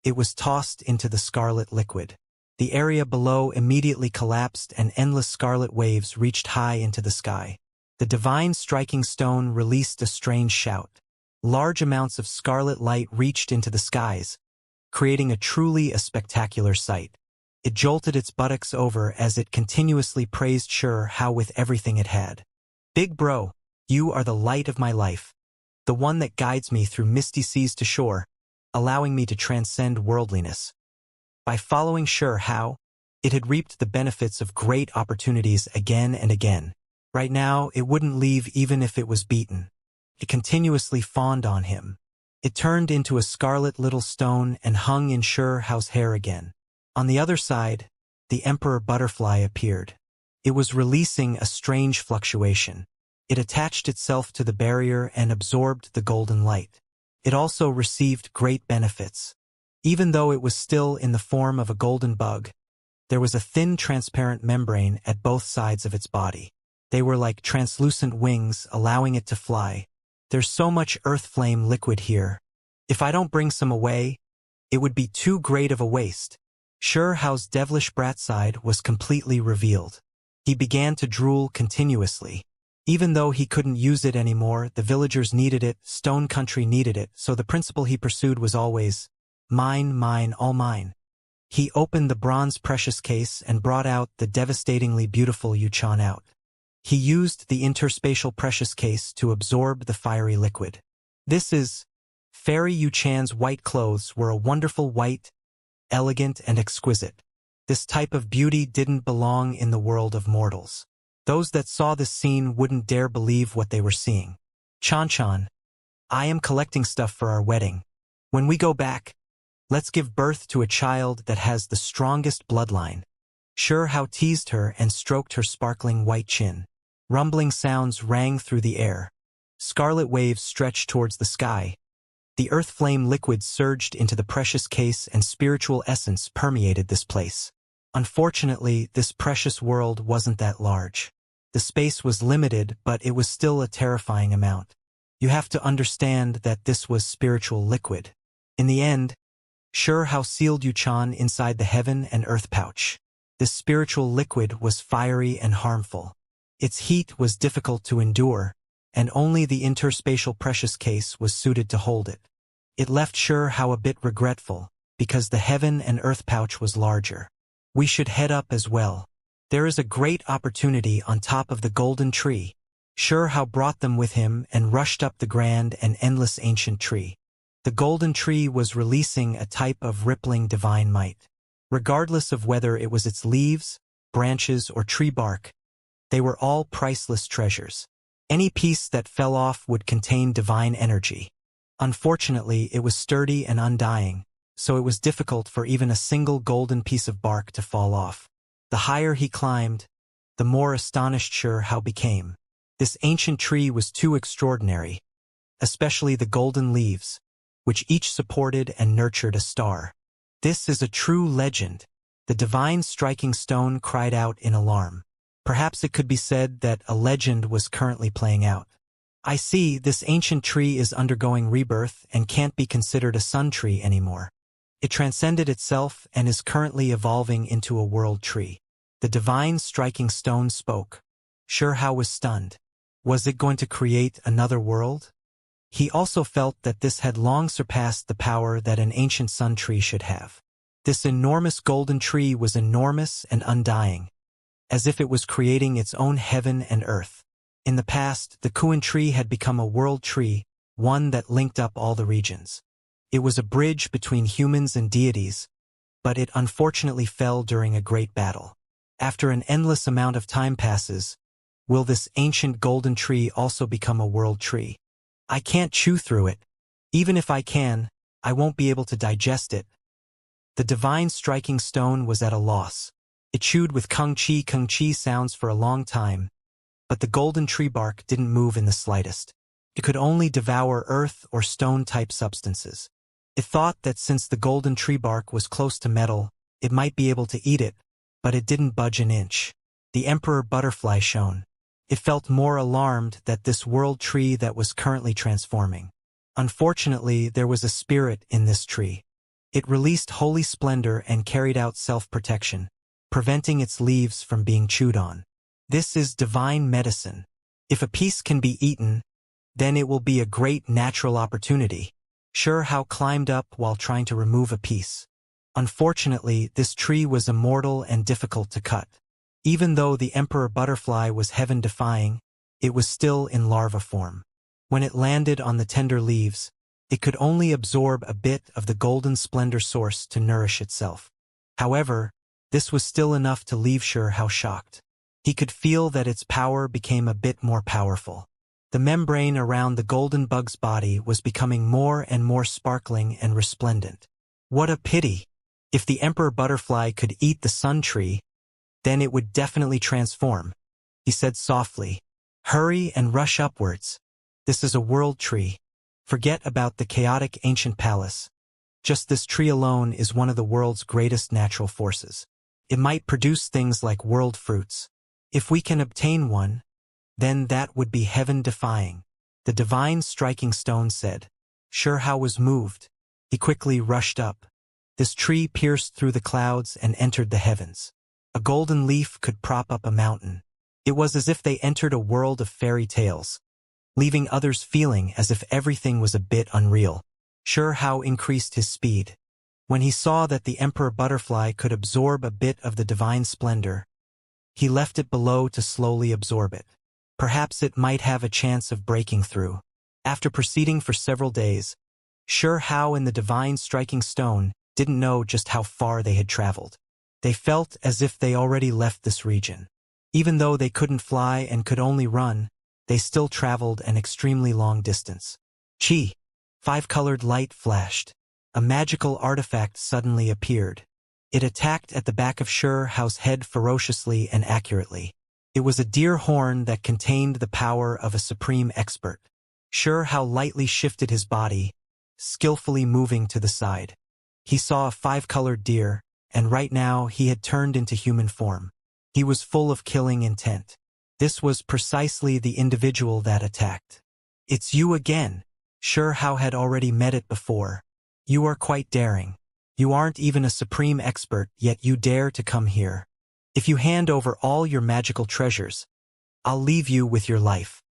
A: it was tossed into the scarlet liquid. The area below immediately collapsed and endless scarlet waves reached high into the sky. The divine striking stone released a strange shout. Large amounts of scarlet light reached into the skies, creating a truly spectacular sight. It jolted its buttocks over as it continuously praised Xianxia with everything it had. Big bro, you are the light of my life, the one that guides me through misty seas to shore, allowing me to transcend worldliness. By following Xianxia, it had reaped the benefits of great opportunities again and again. Right now, it wouldn't leave even if it was beaten. It continuously fawned on him. It turned into a scarlet little stone and hung in Xianxia's hair again. On the other side, the emperor butterfly appeared. It was releasing a strange fluctuation. It attached itself to the barrier and absorbed the golden light. It also received great benefits. Even though it was still in the form of a golden bug, there was a thin transparent membrane at both sides of its body. They were like translucent wings, allowing it to fly. There's so much earth flame liquid here. If I don't bring some away, it would be too great of a waste. Xianxia's devilish brat side was completely revealed. He began to drool continuously. Even though he couldn't use it anymore, the villagers needed it, Stone Country needed it, so the principle he pursued was always, mine, mine, all mine. He opened the bronze precious case and brought out the devastatingly beautiful Yuchan out. He used the interspatial precious case to absorb the fiery liquid. This is, Fairy Yuchan's white clothes were a wonderful white, elegant and exquisite. This type of beauty didn't belong in the world of mortals. Those that saw this scene wouldn't dare believe what they were seeing. Chan, I am collecting stuff for our wedding. When we go back, let's give birth to a child that has the strongest bloodline. Sure Hao teased her and stroked her sparkling white chin. Rumbling sounds rang through the air. Scarlet waves stretched towards the sky. The earth flame liquid surged into the precious case and spiritual essence permeated this place. Unfortunately, this precious world wasn't that large. The space was limited, but it was still a terrifying amount. You have to understand that this was spiritual liquid. In the end, Sure Hao sealed Yuchan inside the heaven and earth pouch. This spiritual liquid was fiery and harmful. Its heat was difficult to endure, and only the interspatial precious case was suited to hold it. It left Sure Hao a bit regretful, because the heaven and earth pouch was larger. We should head up as well. There is a great opportunity on top of the golden tree. Sure Hao brought them with him and rushed up the grand and endless ancient tree. The golden tree was releasing a type of rippling divine might. Regardless of whether it was its leaves, branches, or tree bark, they were all priceless treasures. Any piece that fell off would contain divine energy. Unfortunately, it was sturdy and undying, so it was difficult for even a single golden piece of bark to fall off. The higher he climbed, the more astonished Sure Hao became. This ancient tree was too extraordinary, especially the golden leaves, which each supported and nurtured a star. This is a true legend. The divine striking stone cried out in alarm. Perhaps it could be said that a legend was currently playing out. I see, this ancient tree is undergoing rebirth and can't be considered a sun tree anymore. It transcended itself and is currently evolving into a world tree. The divine striking stone spoke. Sure Hao was stunned. Was it going to create another world? He also felt that this had long surpassed the power that an ancient sun tree should have. This enormous golden tree was enormous and undying, as if it was creating its own heaven and earth. In the past, the Kuan tree had become a world tree, one that linked up all the regions. It was a bridge between humans and deities, but it unfortunately fell during a great battle. After an endless amount of time passes, will this ancient golden tree also become a world tree? I can't chew through it. Even if I can, I won't be able to digest it. The divine striking stone was at a loss. It chewed with kung chi sounds for a long time, but the golden tree bark didn't move in the slightest. It could only devour earth or stone-type substances. It thought that since the golden tree bark was close to metal, it might be able to eat it, but it didn't budge an inch. The emperor butterfly shone. It felt more alarmed that this world tree that was currently transforming. Unfortunately, there was a spirit in this tree. It released holy splendor and carried out self-protection, preventing its leaves from being chewed on. This is divine medicine. If a piece can be eaten, then it will be a great natural opportunity. Sure Hao climbed up while trying to remove a piece. Unfortunately, this tree was immortal and difficult to cut. Even though the emperor butterfly was heaven-defying, it was still in larva form. When it landed on the tender leaves, it could only absorb a bit of the golden splendor source to nourish itself. However, this was still enough to leave Sure Hao shocked. He could feel that its power became a bit more powerful. The membrane around the golden bug's body was becoming more and more sparkling and resplendent. What a pity! If the emperor butterfly could eat the sun tree, then it would definitely transform. He said softly, "Hurry and rush upwards. This is a world tree. Forget about the chaotic ancient palace. Just this tree alone is one of the world's greatest natural forces. It might produce things like world fruits. If we can obtain one, then that would be heaven-defying." The divine striking stone said. Sure Hao was moved. He quickly rushed up. This tree pierced through the clouds and entered the heavens. A golden leaf could prop up a mountain. It was as if they entered a world of fairy tales, leaving others feeling as if everything was a bit unreal. Sure Hao increased his speed. When he saw that the emperor butterfly could absorb a bit of the divine splendor, he left it below to slowly absorb it. Perhaps it might have a chance of breaking through. After proceeding for several days, Sure Hao and the divine striking stone didn't know just how far they had traveled. They felt as if they already left this region. Even though they couldn't fly and could only run, they still traveled an extremely long distance. Chi! Five-colored light flashed. A magical artifact suddenly appeared. It attacked at the back of Sure Hao's head ferociously and accurately. It was a deer horn that contained the power of a supreme expert. Sure Hao lightly shifted his body, skillfully moving to the side. He saw a five-colored deer, and right now he had turned into human form. He was full of killing intent. This was precisely the individual that attacked. "It's you again." Sure Hao had already met it before. "You are quite daring. You aren't even a supreme expert, yet you dare to come here. If you hand over all your magical treasures, I'll leave you with your life."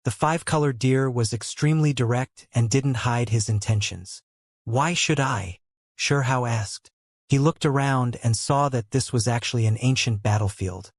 A: The five-colored deer was extremely direct and didn't hide his intentions. "Why should I?" Sure Hao asked. He looked around and saw that this was actually an ancient battlefield.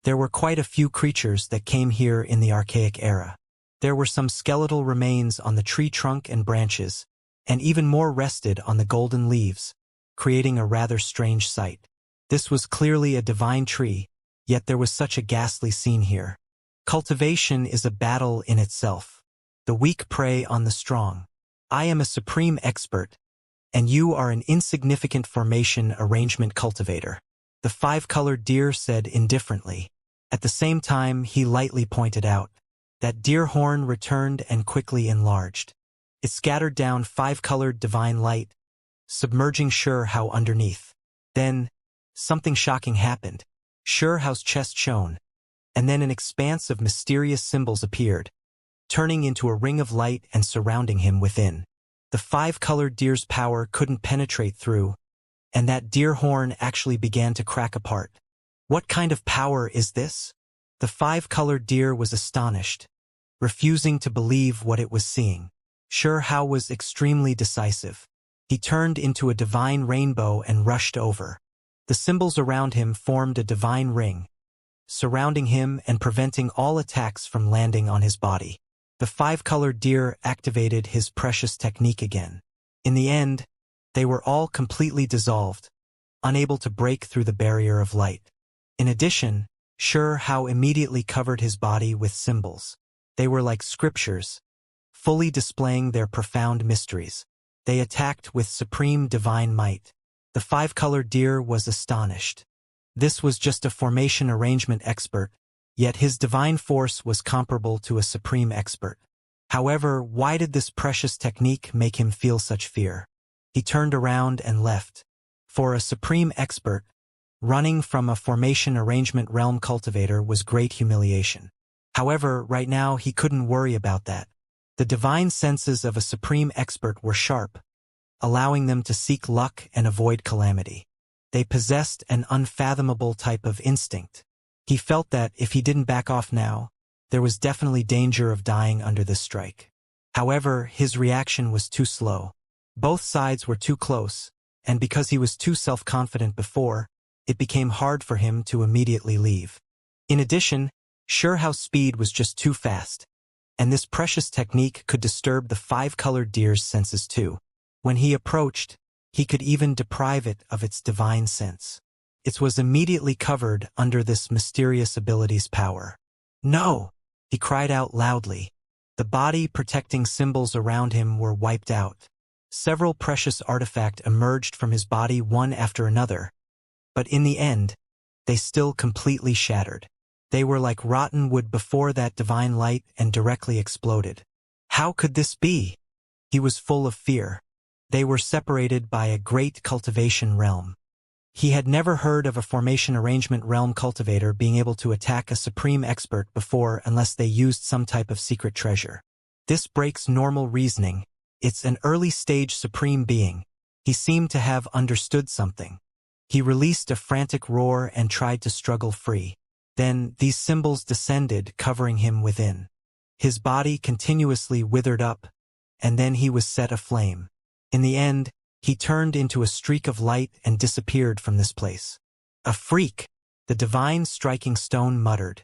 A: There were quite a few creatures that came here in the archaic era. There were some skeletal remains on the tree trunk and branches, and even more rested on the golden leaves, creating a rather strange sight. This was clearly a divine tree, yet there was such a ghastly scene here. Cultivation is a battle in itself. The weak prey on the strong. I am a supreme expert, and you are an insignificant formation arrangement cultivator. The five-colored deer said indifferently. At the same time, he lightly pointed out. That deer horn returned and quickly enlarged. It scattered down five-colored divine light, submerging Sure Hao underneath. Then, something shocking happened. Sure Hao's chest shone, and then an expanse of mysterious symbols appeared, turning into a ring of light and surrounding him within. The five-colored deer's power couldn't penetrate through, and that deer horn actually began to crack apart. What kind of power is this? The five-colored deer was astonished, refusing to believe what it was seeing. Sure Hao was extremely decisive. He turned into a divine rainbow and rushed over. The symbols around him formed a divine ring, surrounding him and preventing all attacks from landing on his body. The five-colored deer activated his precious technique again. In the end, they were all completely dissolved, unable to break through the barrier of light. In addition, Sure Hao immediately covered his body with symbols. They were like scriptures, fully displaying their profound mysteries. They attacked with supreme divine might. The five-colored deer was astonished. This was just a formation arrangement expert, yet his divine force was comparable to a supreme expert. However, why did this precious technique make him feel such fear? He turned around and left. For a supreme expert, running from a formation arrangement realm cultivator was great humiliation. However, right now he couldn't worry about that. The divine senses of a supreme expert were sharp, allowing them to seek luck and avoid calamity. They possessed an unfathomable type of instinct. He felt that if he didn't back off now, there was definitely danger of dying under this strike. However, his reaction was too slow. Both sides were too close, and because he was too self-confident before, it became hard for him to immediately leave. In addition, Sure Hao's speed was just too fast, and this precious technique could disturb the five-colored deer's senses too. When he approached, he could even deprive it of its divine sense. It was immediately covered under this mysterious ability's power. "No!" he cried out loudly. The body-protecting symbols around him were wiped out. Several precious artifacts emerged from his body one after another, but in the end, they still completely shattered. They were like rotten wood before that divine light and directly exploded. How could this be? He was full of fear. They were separated by a great cultivation realm. He had never heard of a formation arrangement realm cultivator being able to attack a supreme expert before unless they used some type of secret treasure. This breaks normal reasoning. It's an early-stage supreme being. He seemed to have understood something. He released a frantic roar and tried to struggle free. Then, these symbols descended, covering him within. His body continuously withered up, and then he was set aflame. In the end, he turned into a streak of light and disappeared from this place. A freak, the divine striking stone muttered.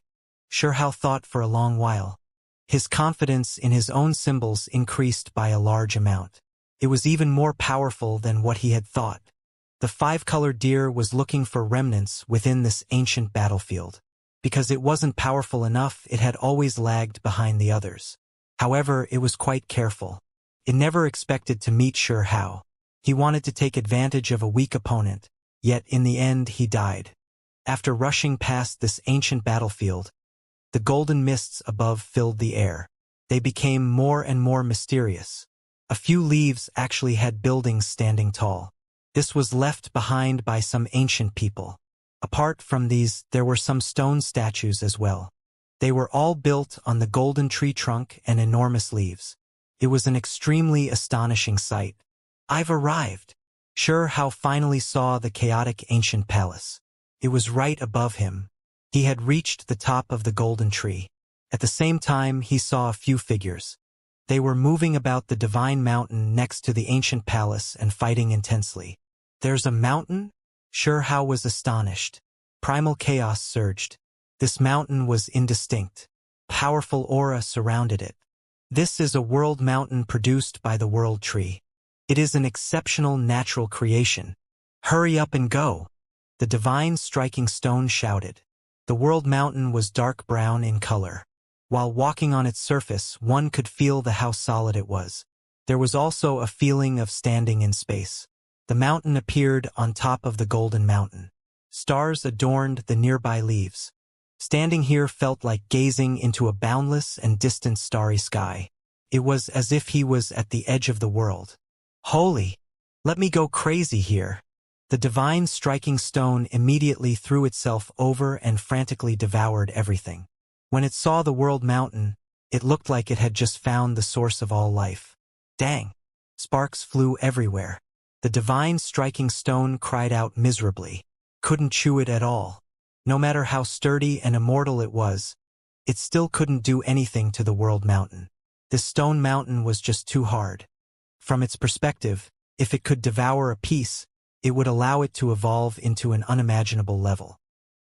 A: Sure how thought for a long while. His confidence in his own symbols increased by a large amount. It was even more powerful than what he had thought. The five-colored deer was looking for remnants within this ancient battlefield. Because it wasn't powerful enough, it had always lagged behind the others. However, it was quite careful. It never expected to meet Sure How. He wanted to take advantage of a weak opponent, yet in the end he died. After rushing past this ancient battlefield, the golden mists above filled the air. They became more and more mysterious. A few leaves actually had buildings standing tall. This was left behind by some ancient people. Apart from these, there were some stone statues as well. They were all built on the golden tree trunk and enormous leaves. It was an extremely astonishing sight. I've arrived. Sure How finally saw the chaotic ancient palace. It was right above him. He had reached the top of the golden tree. At the same time, he saw a few figures. They were moving about the divine mountain next to the ancient palace and fighting intensely. There's a mountain? Sure How was astonished. Primal chaos surged. This mountain was indistinct. Powerful aura surrounded it. This is a world mountain produced by the world tree. It is an exceptional natural creation. Hurry up and go. The divine striking stone shouted. The world mountain was dark brown in color. While walking on its surface, one could feel how solid it was. There was also a feeling of standing in space. The mountain appeared on top of the golden mountain. Stars adorned the nearby leaves. Standing here felt like gazing into a boundless and distant starry sky. It was as if he was at the edge of the world. Holy! Let me go crazy here. The divine striking stone immediately threw itself over and frantically devoured everything. When it saw the world mountain, it looked like it had just found the source of all life. Dang! Sparks flew everywhere. The divine striking stone cried out miserably. Couldn't chew it at all. No matter how sturdy and immortal it was, it still couldn't do anything to the world mountain. This stone mountain was just too hard. From its perspective, if it could devour a piece, it would allow it to evolve into an unimaginable level.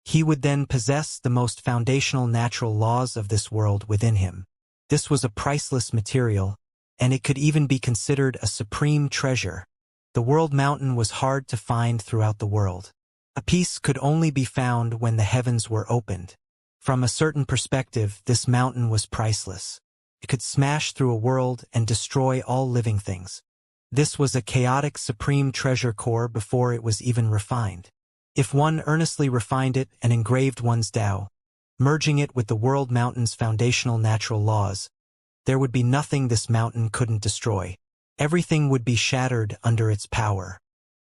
A: He would then possess the most foundational natural laws of this world within him. This was a priceless material, and it could even be considered a supreme treasure. The world mountain was hard to find throughout the world. A piece could only be found when the heavens were opened. From a certain perspective, this mountain was priceless. It could smash through a world and destroy all living things. This was a chaotic supreme treasure core before it was even refined. If one earnestly refined it and engraved one's Tao, merging it with the world mountain's foundational natural laws, there would be nothing this mountain couldn't destroy. Everything would be shattered under its power.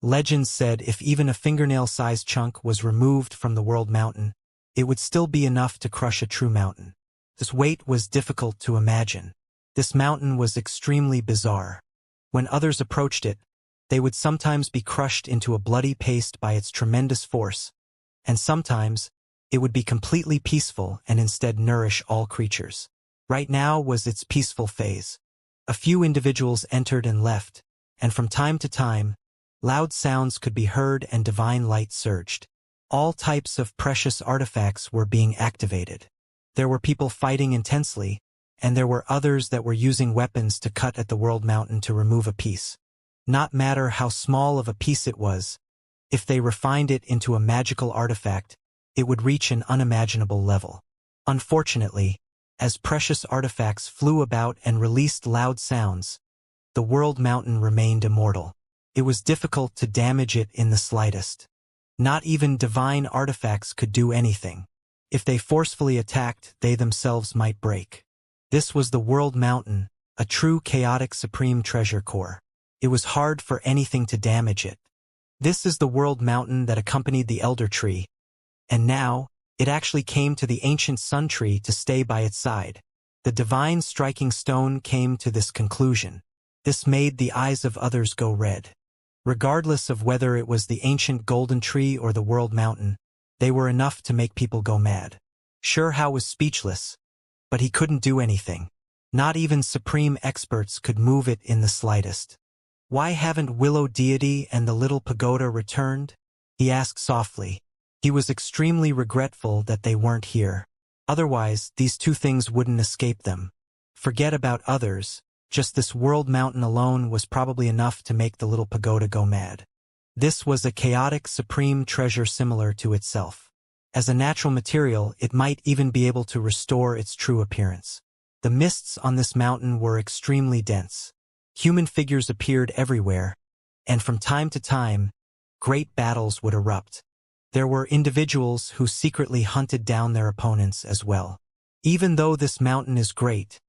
A: Legends said if even a fingernail-sized chunk was removed from the world mountain, it would still be enough to crush a true mountain. This weight was difficult to imagine. This mountain was extremely bizarre. When others approached it, they would sometimes be crushed into a bloody paste by its tremendous force, and sometimes it would be completely peaceful and instead nourish all creatures. Right now was its peaceful phase. A few individuals entered and left, and from time to time, loud sounds could be heard and divine light surged. All types of precious artifacts were being activated. There were people fighting intensely, and there were others that were using weapons to cut at the world mountain to remove a piece. Not matter how small of a piece it was, if they refined it into a magical artifact, it would reach an unimaginable level. Unfortunately, as precious artifacts flew about and released loud sounds, the world mountain remained immortal. It was difficult to damage it in the slightest. Not even divine artifacts could do anything. If they forcefully attacked, they themselves might break. This was the world mountain, a true chaotic supreme treasure core. It was hard for anything to damage it. This is the world mountain that accompanied the elder tree, and now, it actually came to the ancient sun tree to stay by its side. The divine striking stone came to this conclusion. This made the eyes of others go red. Regardless of whether it was the ancient golden tree or the world mountain, they were enough to make people go mad. Shurhao was speechless, but he couldn't do anything. Not even supreme experts could move it in the slightest. "Why haven't Willow Deity and the little pagoda returned?" he asked softly. He was extremely regretful that they weren't here. Otherwise, these two things wouldn't escape them. Forget about others, just this world mountain alone was probably enough to make the little pagoda go mad. This was a chaotic supreme treasure similar to itself. As a natural material, it might even be able to restore its true appearance. The mists on this mountain were extremely dense. Human figures appeared everywhere, and from time to time, great battles would erupt. There were individuals who secretly hunted down their opponents as well. Even though this mountain is great,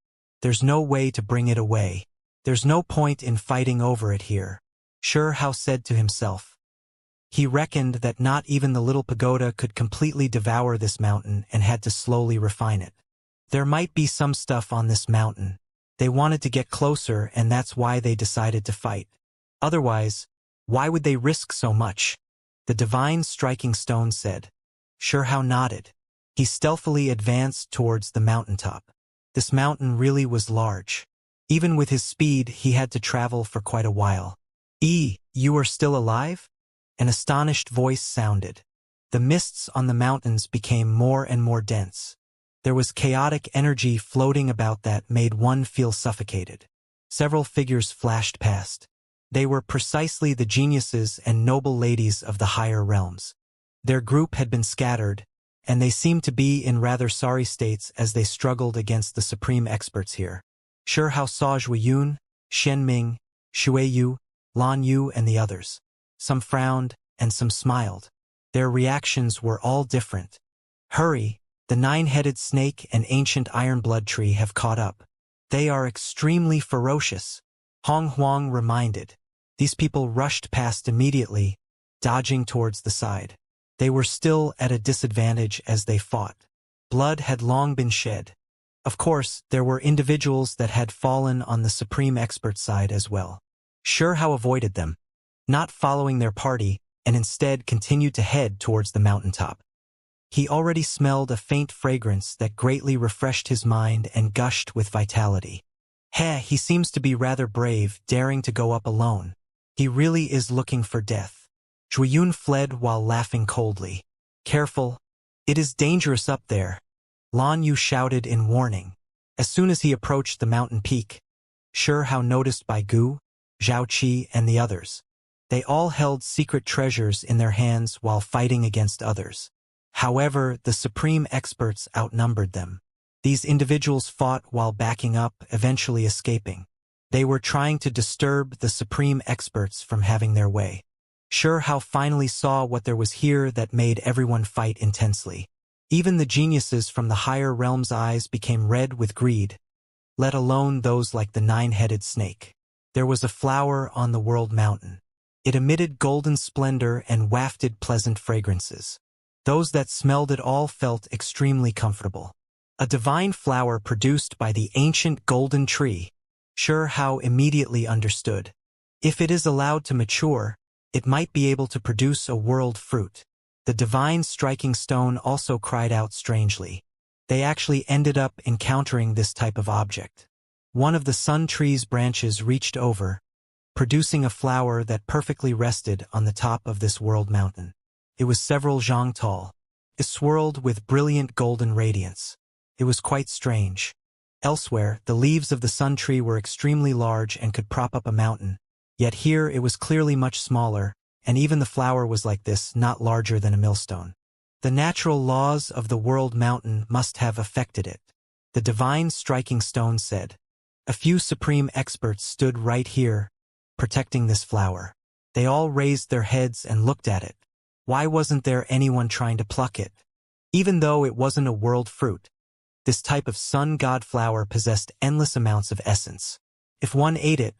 A: there's no way to bring it away. There's no point in fighting over it here, Shurhao said to himself. He reckoned that not even the little pagoda could completely devour this mountain and had to slowly refine it. There might be some stuff on this mountain. They wanted to get closer, and that's why they decided to fight. Otherwise, why would they risk so much? The divine striking stone said. Shurhao nodded. He stealthily advanced towards the mountaintop. This mountain really was large. Even with his speed, he had to travel for quite a while. You are still alive?" An astonished voice sounded. The mists on the mountains became more and more dense. There was chaotic energy floating about that made one feel suffocated. Several figures flashed past. They were precisely the geniuses and noble ladies of the higher realms. Their group had been scattered, and they seemed to be in rather sorry states as they struggled against the supreme experts here. Shurhao saw Zhuiyun, Shenming, Shuiyu, Lan Yu, and the others. Some frowned, and some smiled. Their reactions were all different. "Hurry, the nine-headed snake and ancient iron blood tree have caught up. They are extremely ferocious," Hong Huang reminded. These people rushed past immediately, dodging towards the side. They were still at a disadvantage as they fought. Blood had long been shed. Of course, there were individuals that had fallen on the supreme expert side as well. Shurhao avoided them, not following their party, and instead continued to head towards the mountaintop. He already smelled a faint fragrance that greatly refreshed his mind and gushed with vitality. He seems to be rather brave, daring to go up alone. He really is looking for death. Zhuiyun fled while laughing coldly. "Careful. It is dangerous up there," Lan Yu shouted in warning. As soon as he approached the mountain peak, Shurhao noticed Bai Gu, Zhao Qi, and the others. They all held secret treasures in their hands while fighting against others. However, the supreme experts outnumbered them. These individuals fought while backing up, eventually escaping. They were trying to disturb the supreme experts from having their way. Shurhao finally saw what there was here that made everyone fight intensely. Even the geniuses from the higher realms' eyes became red with greed, let alone those like the nine-headed snake. There was a flower on the world mountain. It emitted golden splendor and wafted pleasant fragrances. Those that smelled it all felt extremely comfortable. A divine flower produced by the ancient golden tree. Shurhao immediately understood. If it is allowed to mature, it might be able to produce a world fruit. The divine striking stone also cried out strangely. They actually ended up encountering this type of object. One of the sun tree's branches reached over, producing a flower that perfectly rested on the top of this world mountain. It was several zhang tall. It swirled with brilliant golden radiance. It was quite strange. Elsewhere, the leaves of the sun tree were extremely large and could prop up a mountain. Yet here it was clearly much smaller, and even the flower was like this, not larger than a millstone. The natural laws of the world mountain must have affected it, the divine striking stone said. A few supreme experts stood right here, protecting this flower. They all raised their heads and looked at it. Why wasn't there anyone trying to pluck it? Even though it wasn't a world fruit, this type of sun god flower possessed endless amounts of essence. If one ate it,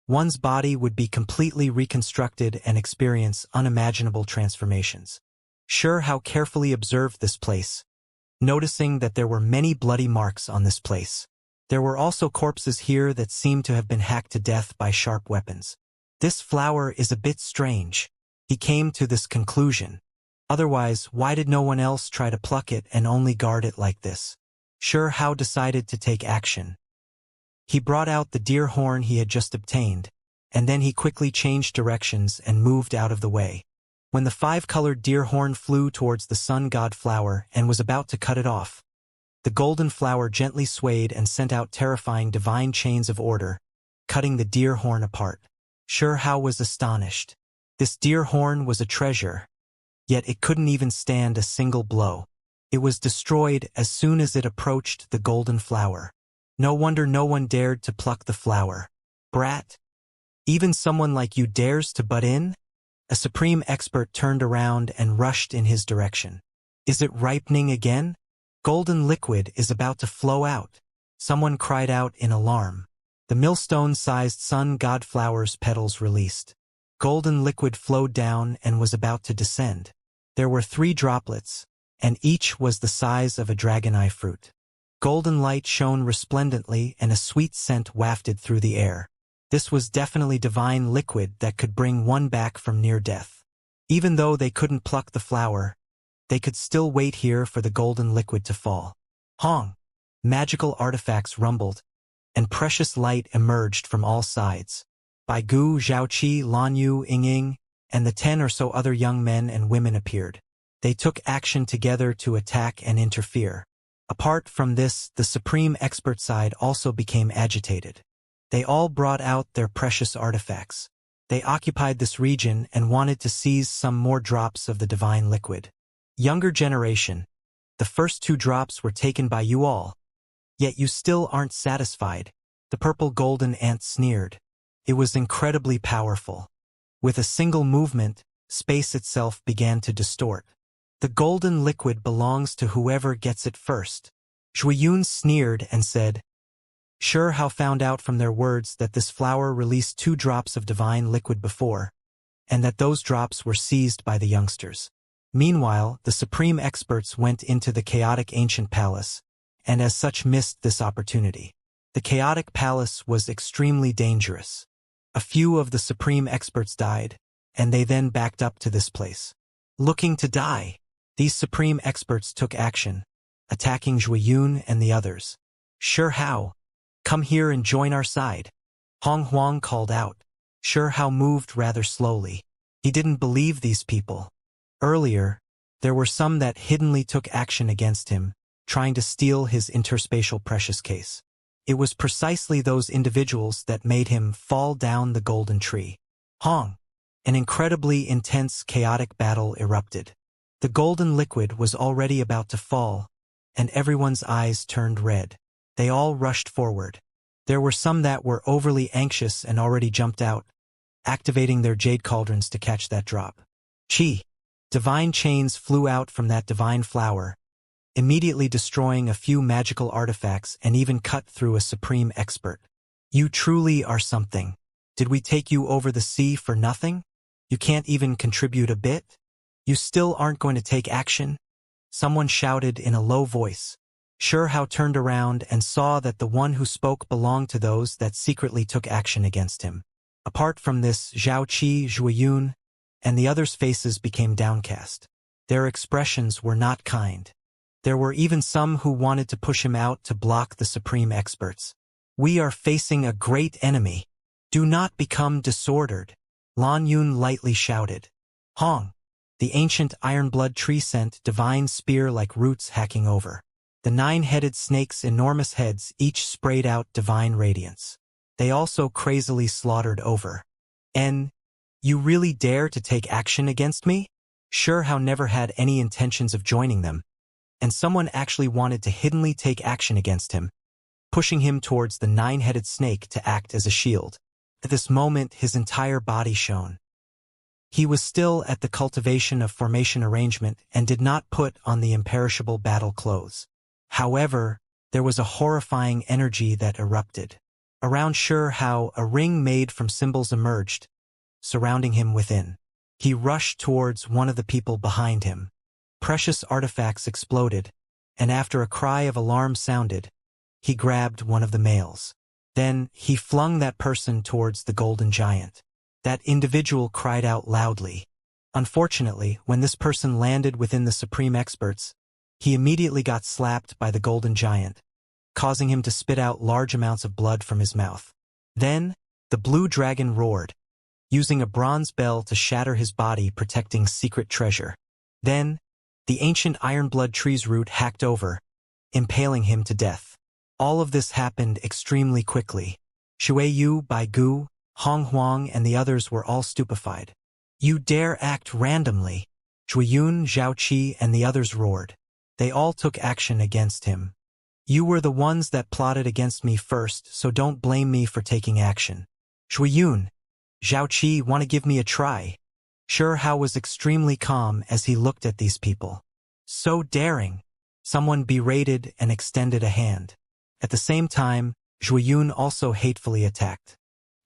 A: one's body would be completely reconstructed and experience unimaginable transformations. Shurhao carefully observed this place, noticing that there were many bloody marks on this place. There were also corpses here that seemed to have been hacked to death by sharp weapons. This flower is a bit strange. He came to this conclusion. Otherwise, why did no one else try to pluck it and only guard it like this? Sure Hao decided to take action. He brought out the deer horn he had just obtained, and then he quickly changed directions and moved out of the way. When the five-colored deer horn flew towards the sun god flower and was about to cut it off, the golden flower gently swayed and sent out terrifying divine chains of order, cutting the deer horn apart. Sure Hao was astonished. This deer horn was a treasure, yet it couldn't even stand a single blow. It was destroyed as soon as it approached the golden flower. No wonder no one dared to pluck the flower. Brat! Even someone like you dares to butt in? A supreme expert turned around and rushed in his direction. Is it ripening again? Golden liquid is about to flow out. Someone cried out in alarm. The millstone-sized sun god flower's petals released. Golden liquid flowed down and was about to descend. There were 3 droplets, and each was the size of a dragon-eye fruit. Golden light shone resplendently and a sweet scent wafted through the air. This was definitely divine liquid that could bring one back from near death. Even though they couldn't pluck the flower, they could still wait here for the golden liquid to fall. Hong! Magical artifacts rumbled, and precious light emerged from all sides. Bai Gu, Zhaoqi, Lanyu, Ying, and the 10 or so other young men and women appeared. They took action together to attack and interfere. Apart from this, the supreme expert side also became agitated. They all brought out their precious artifacts. They occupied this region and wanted to seize some more drops of the divine liquid. Younger generation, the first 2 drops were taken by you all. Yet you still aren't satisfied, the purple golden ant sneered. It was incredibly powerful. With a single movement, space itself began to distort. The golden liquid belongs to whoever gets it first. Zhuiyun sneered and said, Sure Hao found out from their words that this flower released 2 drops of divine liquid before, and that those drops were seized by the youngsters. Meanwhile, the supreme experts went into the chaotic ancient palace, and as such missed this opportunity. The chaotic palace was extremely dangerous. A few of the supreme experts died, and they then backed up to this place. Looking to die, these supreme experts took action, attacking Zhuiyun and the others. Sure Hao, come here and join our side. Hong Huang called out. Sure Hao moved rather slowly. He didn't believe these people. Earlier, there were some that hiddenly took action against him, trying to steal his interspatial precious case. It was precisely those individuals that made him fall down the golden tree. Hong! An incredibly intense chaotic battle erupted. The golden liquid was already about to fall, and everyone's eyes turned red. They all rushed forward. There were some that were overly anxious and already jumped out, activating their jade cauldrons to catch that drop. Chi! Divine chains flew out from that divine flower, immediately destroying a few magical artifacts and even cut through a supreme expert. You truly are something. Did we take you over the sea for nothing? You can't even contribute a bit? You still aren't going to take action? Someone shouted in a low voice. Sure Hao turned around and saw that the one who spoke belonged to those that secretly took action against him. Apart from this, Zhaoqi, Zhuiyun, and the others' faces became downcast. Their expressions were not kind. There were even some who wanted to push him out to block the supreme experts. We are facing a great enemy. Do not become disordered, Lan Yun lightly shouted. Hong! The ancient iron-blood tree sent divine spear like roots hacking over. The 9-headed snake's enormous heads each sprayed out divine radiance. They also crazily slaughtered over. You really dare to take action against me? Sure Hao never had any intentions of joining them, and someone actually wanted to hiddenly take action against him, pushing him towards the 9-headed snake to act as a shield. At this moment, his entire body shone. He was still at the cultivation of formation arrangement and did not put on the imperishable battle clothes. However, there was a horrifying energy that erupted. Around Sure Hao, a ring made from symbols emerged, surrounding him within. He rushed towards one of the people behind him. Precious artifacts exploded, and after a cry of alarm sounded, he grabbed one of the males. Then, he flung that person towards the golden giant. That individual cried out loudly. Unfortunately, when this person landed within the supreme experts, he immediately got slapped by the golden giant, causing him to spit out large amounts of blood from his mouth. Then, the blue dragon roared, using a bronze bell to shatter his body, protecting secret treasure. Then, the ancient ironblood tree's root hacked over, impaling him to death. All of this happened extremely quickly. Shui Yu, Bai Gu, Hong Huang and the others were all stupefied. You dare act randomly? Zhuiyun, Zhao Qi and the others roared. They all took action against him. You were the ones that plotted against me first, so don't blame me for taking action. Zhuiyun, Zhao Qi, want to give me a try? Sure Hao was extremely calm as he looked at these people. So daring. Someone berated and extended a hand. At the same time, Zhuiyun also hatefully attacked.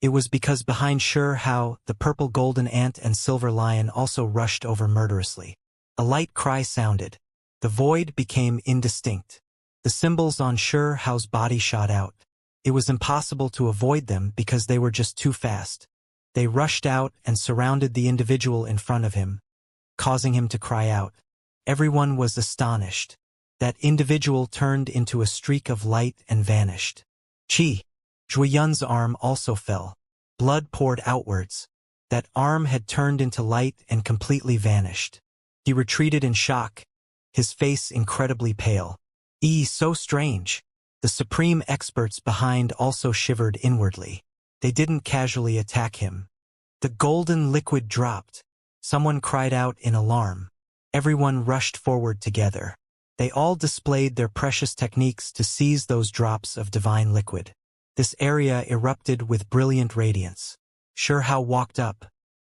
A: It was because behind Sure Hao, the purple golden ant and silver lion also rushed over murderously. A light cry sounded. The void became indistinct. The symbols on Sure Hao's body shot out. It was impossible to avoid them because they were just too fast. They rushed out and surrounded the individual in front of him, causing him to cry out. Everyone was astonished. That individual turned into a streak of light and vanished. Qi. Zhuiyun's arm also fell. Blood poured outwards. That arm had turned into light and completely vanished. He retreated in shock, his face incredibly pale. So strange. The supreme experts behind also shivered inwardly. They didn't casually attack him. The golden liquid dropped. Someone cried out in alarm. Everyone rushed forward together. They all displayed their precious techniques to seize those drops of divine liquid. This area erupted with brilliant radiance. Sure Hao walked up.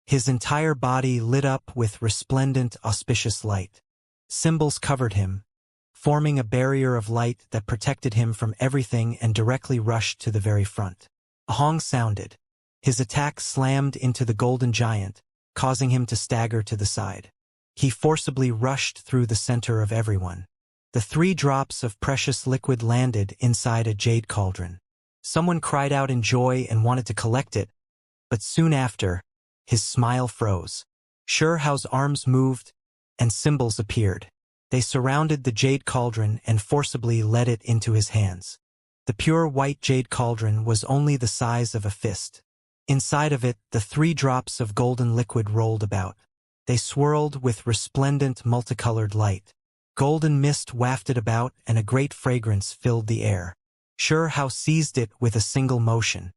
A: His entire body lit up with resplendent, auspicious light. Symbols covered him, forming a barrier of light that protected him from everything and directly rushed to the very front. A hong sounded. His attack slammed into the golden giant, causing him to stagger to the side. He forcibly rushed through the center of everyone. The 3 drops of precious liquid landed inside a jade cauldron. Someone cried out in joy and wanted to collect it, but soon after, his smile froze. Sure Hao's arms moved, and symbols appeared. They surrounded the jade cauldron and forcibly led it into his hands. The pure white jade cauldron was only the size of a fist. Inside of it, the 3 drops of golden liquid rolled about. They swirled with resplendent multicolored light. Golden mist wafted about and a great fragrance filled the air. Sure Hao seized it with a single motion.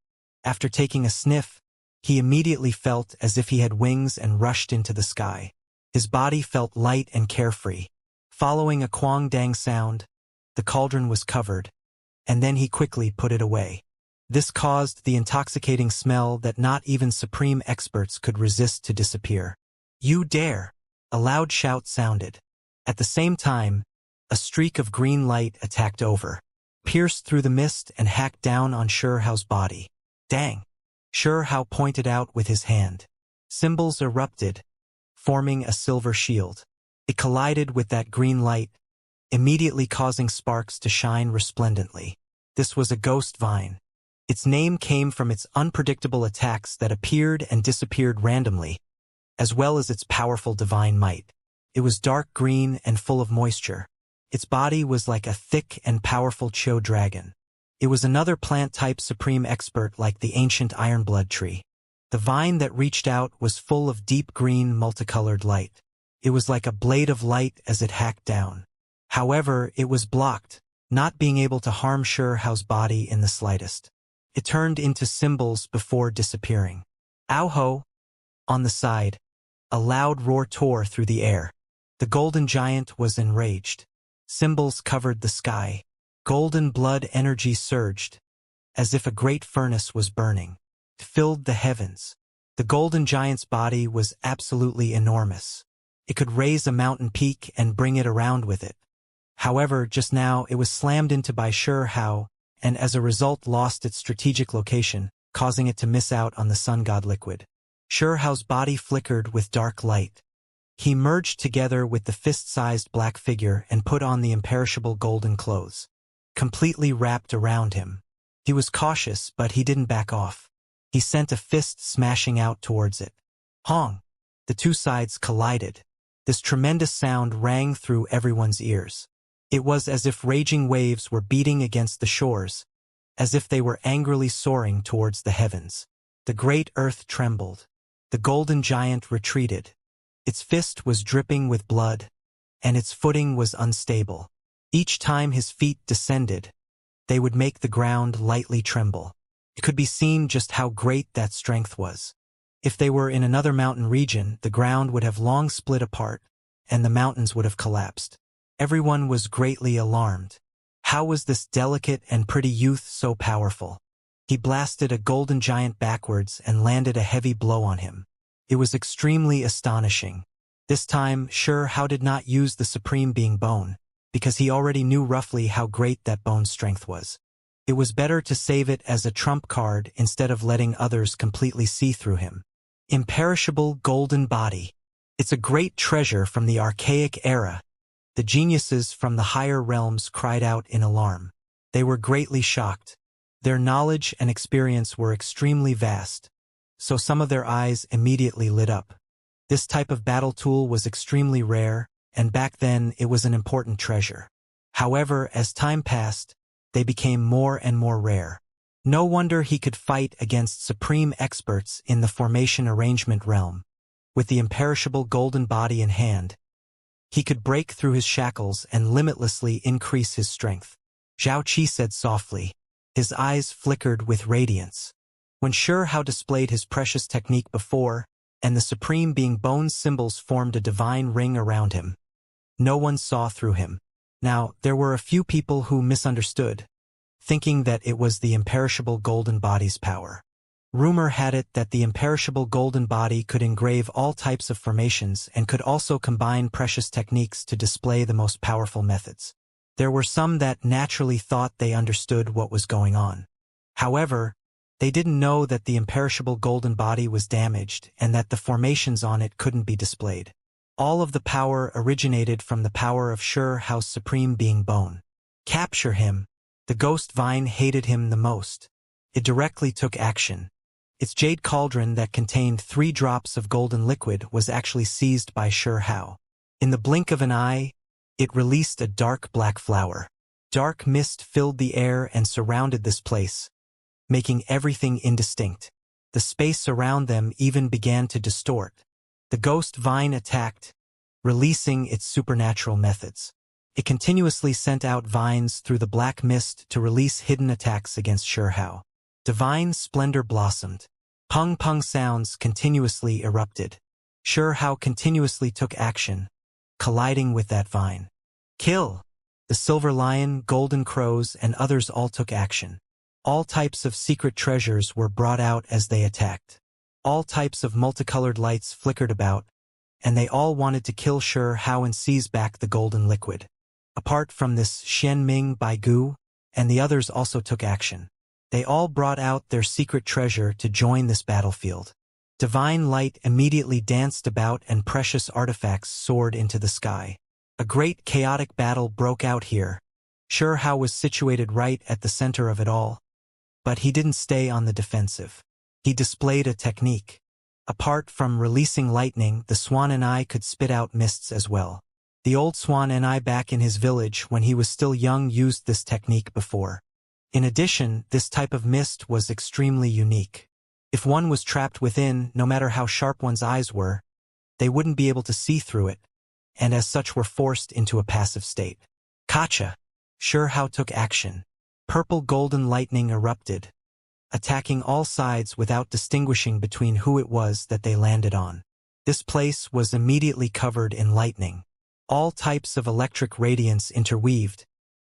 A: After taking a sniff, he immediately felt as if he had wings and rushed into the sky. His body felt light and carefree. Following a quang dang sound, the cauldron was covered, and then he quickly put it away. This caused the intoxicating smell that not even supreme experts could resist to disappear. You dare! A loud shout sounded. At the same time, a streak of green light attacked over, pierced through the mist and hacked down on Sure Hao's body. Dang! Sure Hao pointed out with his hand. Symbols erupted, forming a silver shield. It collided with that green light, immediately causing sparks to shine resplendently. This was a ghost vine. Its name came from its unpredictable attacks that appeared and disappeared randomly, as well as its powerful divine might. It was dark green and full of moisture. Its body was like a thick and powerful Cho dragon. It was another plant-type supreme expert like the ancient ironblood tree. The vine that reached out was full of deep green multicolored light. It was like a blade of light as it hacked down. However, it was blocked, not being able to harm Sure Hao's body in the slightest. It turned into symbols before disappearing. Ow ho! On the side, a loud roar tore through the air. The golden giant was enraged. Symbols covered the sky. Golden blood energy surged, as if a great furnace was burning. It filled the heavens. The golden giant's body was absolutely enormous. It could raise a mountain peak and bring it around with it. However, just now it was slammed into by Sure Hao, and as a result lost its strategic location, causing it to miss out on the sun god liquid. Sure Hao's body flickered with dark light. He merged together with the fist-sized black figure and put on the imperishable golden clothes, completely wrapped around him. He was cautious, but he didn't back off. He sent a fist smashing out towards it. Hong! The two sides collided. This tremendous sound rang through everyone's ears. It was as if raging waves were beating against the shores, as if they were angrily soaring towards the heavens. The great earth trembled. The golden giant retreated. Its fist was dripping with blood, and its footing was unstable. Each time his feet descended, they would make the ground lightly tremble. It could be seen just how great that strength was. If they were in another mountain region, the ground would have long split apart, and the mountains would have collapsed. Everyone was greatly alarmed. How was this delicate and pretty youth so powerful? He blasted a golden giant backwards and landed a heavy blow on him. It was extremely astonishing. This time, Hao did not use the Supreme Being Bone, because he already knew roughly how great that bone's strength was. It was better to save it as a trump card instead of letting others completely see through him. Imperishable golden body. It's a great treasure from the archaic era. The geniuses from the higher realms cried out in alarm. They were greatly shocked. Their knowledge and experience were extremely vast, so some of their eyes immediately lit up. This type of battle tool was extremely rare, and back then it was an important treasure. However, as time passed, they became more and more rare. No wonder he could fight against supreme experts in the formation arrangement realm. With the imperishable golden body in hand, he could break through his shackles and limitlessly increase his strength. Zhao Qi said softly. His eyes flickered with radiance. When Hao displayed his precious technique before, and the Supreme Being Bone's symbols formed a divine ring around him, no one saw through him. Now, there were a few people who misunderstood, thinking that it was the imperishable golden body's power. Rumor had it that the imperishable golden body could engrave all types of formations and could also combine precious techniques to display the most powerful methods. There were some that naturally thought they understood what was going on. However, they didn't know that the imperishable golden body was damaged and that the formations on it couldn't be displayed. All of the power originated from the power of Hao's Supreme Being Bone. Capture him. The ghost vine hated him the most. It directly took action. Its jade cauldron that contained 3 drops of golden liquid was actually seized by Hao. In the blink of an eye, it released a dark black flower. Dark mist filled the air and surrounded this place, making everything indistinct. The space around them even began to distort. The ghost vine attacked, releasing its supernatural methods. It continuously sent out vines through the black mist to release hidden attacks against Hao. Divine splendor blossomed. Pung-pung sounds continuously erupted. Hao continuously took action, colliding with that vine. Kill! The silver lion, golden crows, and others all took action. All types of secret treasures were brought out as they attacked. All types of multicolored lights flickered about, and they all wanted to kill Hao and seize back the golden liquid. Apart from this, Xian Ming, Bai Gu, and the others also took action. They all brought out their secret treasure to join this battlefield. Divine light immediately danced about and precious artifacts soared into the sky. A great chaotic battle broke out here. Hao was situated right at the center of it all. But he didn't stay on the defensive. He displayed a technique. Apart from releasing lightning, the swan and I could spit out mists as well. The old swan and I back in his village when he was still young used this technique before. In addition, this type of mist was extremely unique. If one was trapped within, no matter how sharp one's eyes were, they wouldn't be able to see through it, and as such were forced into a passive state. Kacha! Hao took action. Purple golden lightning erupted, attacking all sides without distinguishing between who it was that they landed on. This place was immediately covered in lightning. All types of electric radiance interweaved,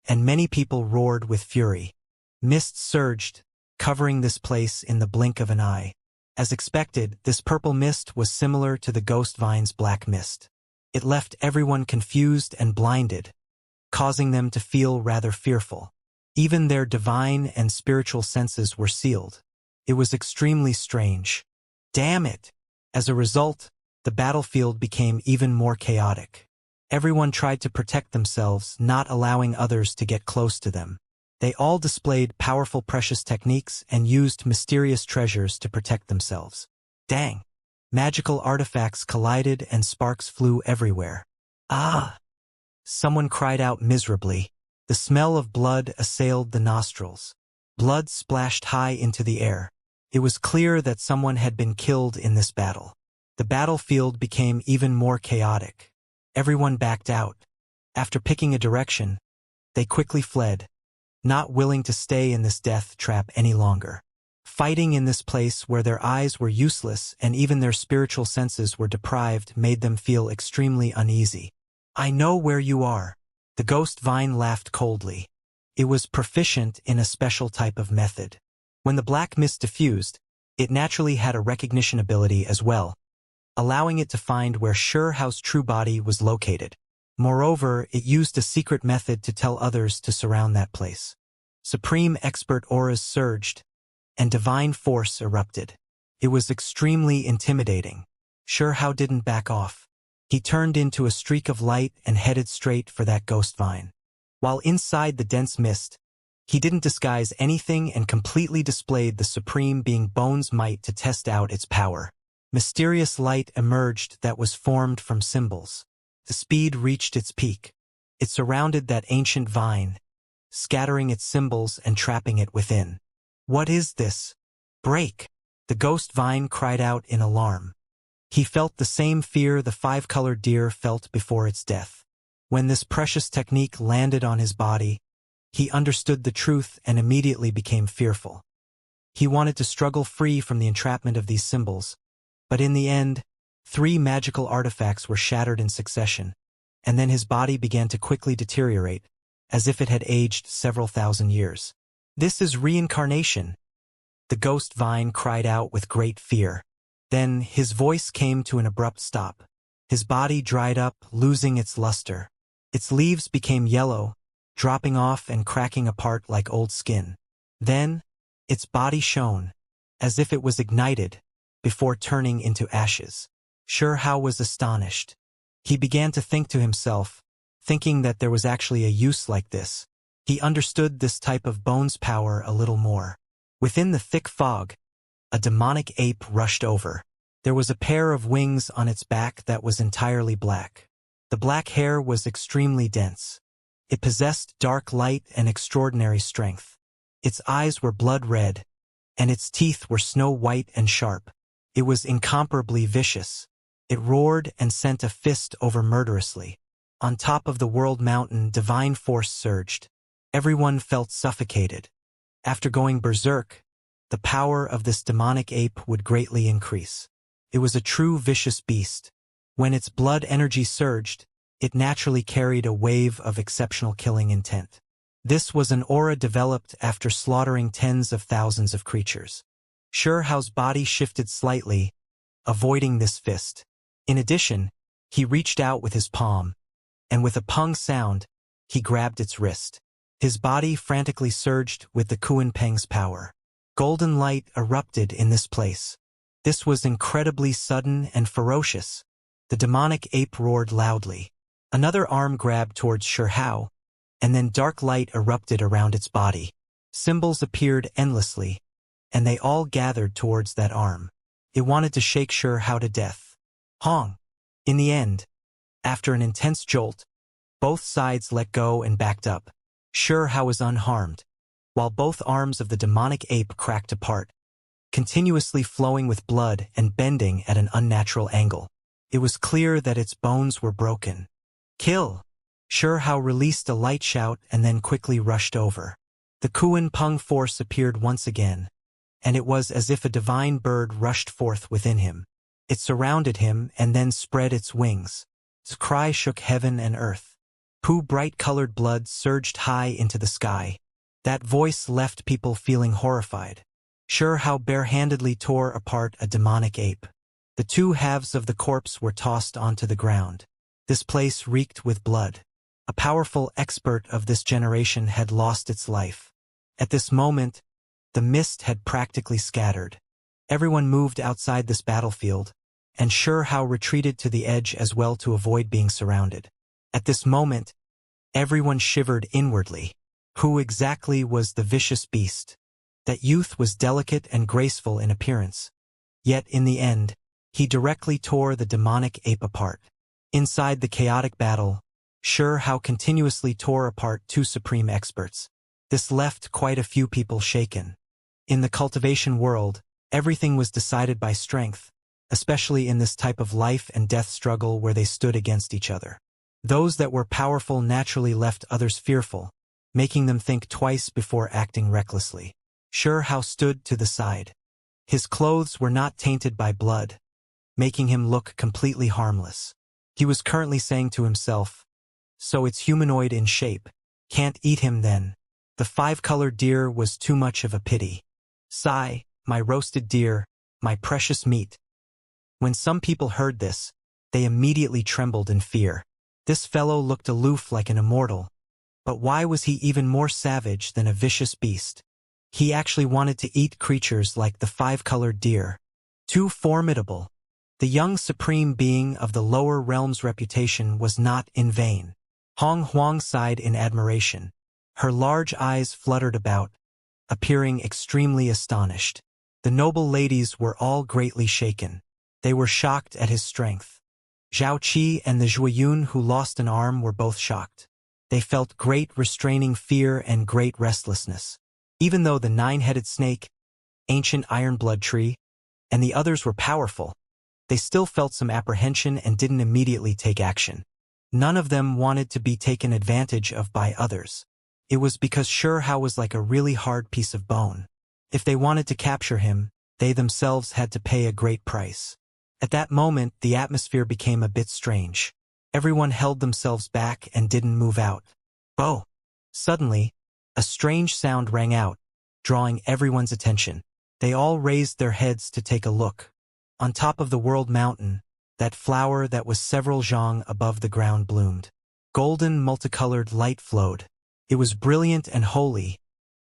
A: and many people roared with fury. Mist surged, covering this place in the blink of an eye. As expected, this purple mist was similar to the ghost vine's black mist. It left everyone confused and blinded, causing them to feel rather fearful. Even their divine and spiritual senses were sealed. It was extremely strange. Damn it! As a result, the battlefield became even more chaotic. Everyone tried to protect themselves, not allowing others to get close to them. They all displayed powerful precious techniques and used mysterious treasures to protect themselves. Dang! Magical artifacts collided and sparks flew everywhere. Ah! Someone cried out miserably. The smell of blood assailed the nostrils. Blood splashed high into the air. It was clear that someone had been killed in this battle. The battlefield became even more chaotic. Everyone backed out. After picking a direction, they quickly fled, not willing to stay in this death trap any longer. Fighting in this place where their eyes were useless and even their spiritual senses were deprived made them feel extremely uneasy. I know where you are. The ghost vine laughed coldly. It was proficient in a special type of method. When the black mist diffused, it naturally had a recognition ability as well, allowing it to find where Xianxia's true body was located. Moreover, it used a secret method to tell others to surround that place. Supreme expert auras surged, and divine force erupted. It was extremely intimidating. Xianxia didn't back off. He turned into a streak of light and headed straight for that ghost vine. While inside the dense mist, he didn't disguise anything and completely displayed the supreme being Bone's might to test out its power. Mysterious light emerged that was formed from symbols. The speed reached its peak. It surrounded that ancient vine, scattering its symbols and trapping it within. What is this? Break! The ghost vine cried out in alarm. He felt the same fear the five-colored deer felt before its death. When this precious technique landed on his body, he understood the truth and immediately became fearful. He wanted to struggle free from the entrapment of these symbols, but in the end, 3 magical artifacts were shattered in succession, and then his body began to quickly deteriorate, as if it had aged several thousand years. This is Reincarnation, the ghost vine cried out with great fear. Then his voice came to an abrupt stop. His body dried up, losing its luster. Its leaves became yellow, dropping off and cracking apart like old skin. Then, its body shone, as if it was ignited, before turning into ashes. Xianxia was astonished. He began to think to himself, thinking that there was actually a use like this. He understood this type of Bone's power a little more. Within the thick fog, a demonic ape rushed over. There was a pair of wings on its back that was entirely black. The black hair was extremely dense. It possessed dark light and extraordinary strength. Its eyes were blood red, and its teeth were snow white and sharp. It was incomparably vicious. It roared and sent a fist over murderously. On top of the world mountain, divine force surged. Everyone felt suffocated. After going berserk, the power of this demonic ape would greatly increase. It was a true vicious beast. When its blood energy surged, it naturally carried a wave of exceptional killing intent. This was an aura developed after slaughtering tens of thousands of creatures. Xianxia's body shifted slightly, avoiding this fist. In addition, he reached out with his palm, and with a pung sound, he grabbed its wrist. His body frantically surged with the Kuan Peng's power. Golden light erupted in this place. This was incredibly sudden and ferocious. The demonic ape roared loudly. Another arm grabbed towards Xianxia, and then dark light erupted around its body. Symbols appeared endlessly, and they all gathered towards that arm. It wanted to shake Xianxia to death. Hong! In the end, after an intense jolt, both sides let go and backed up. Xianxia was unharmed, while both arms of the demonic ape cracked apart, continuously flowing with blood and bending at an unnatural angle. It was clear that its bones were broken. Kill! Xianxia released a light shout and then quickly rushed over. The Kuan Peng force appeared once again, and it was as if a divine bird rushed forth within him. It surrounded him and then spread its wings. Its cry shook heaven and earth. Bright-colored blood surged high into the sky. That voice left people feeling horrified. Xianxia barehandedly tore apart a demonic ape. The 2 halves of the corpse were tossed onto the ground. This place reeked with blood. A powerful expert of this generation had lost its life. At this moment, the mist had practically scattered. Everyone moved outside this battlefield, and Xianxia retreated to the edge as well to avoid being surrounded. At this moment, everyone shivered inwardly. Who exactly was the vicious beast? That youth was delicate and graceful in appearance. Yet, in the end, he directly tore the demonic ape apart. Inside the chaotic battle, Xianxia continuously tore apart two supreme experts. This left quite a few people shaken. In the cultivation world, everything was decided by strength, especially in this type of life and death struggle where they stood against each other. Those that were powerful naturally left others fearful, making them think twice before acting recklessly. Xianxia stood to the side. His clothes were not tainted by blood, making him look completely harmless. He was currently saying to himself, "So it's humanoid in shape. Can't eat him then." The five-colored deer was too much of a pity. "Sigh, my roasted deer, my precious meat." When some people heard this, they immediately trembled in fear. This fellow looked aloof like an immortal, but why was he even more savage than a vicious beast? He actually wanted to eat creatures like the five-colored deer. Too formidable. The young supreme being of the lower realm's reputation was not in vain. Hong Huang sighed in admiration. Her large eyes fluttered about, appearing extremely astonished. The noble ladies were all greatly shaken. They were shocked at his strength. Zhao Qi and the Zhuiyun who lost an arm were both shocked. They felt great restraining fear and great restlessness. Even though the nine-headed snake, ancient iron blood tree, and the others were powerful, they still felt some apprehension and didn't immediately take action. None of them wanted to be taken advantage of by others. It was because Xianxia was like a really hard piece of bone. If they wanted to capture him, they themselves had to pay a great price. At that moment, the atmosphere became a bit strange. Everyone held themselves back and didn't move out. Oh! Suddenly, a strange sound rang out, drawing everyone's attention. They all raised their heads to take a look. On top of the world mountain, that flower that was several zhang above the ground bloomed. Golden multicolored light flowed. It was brilliant and holy,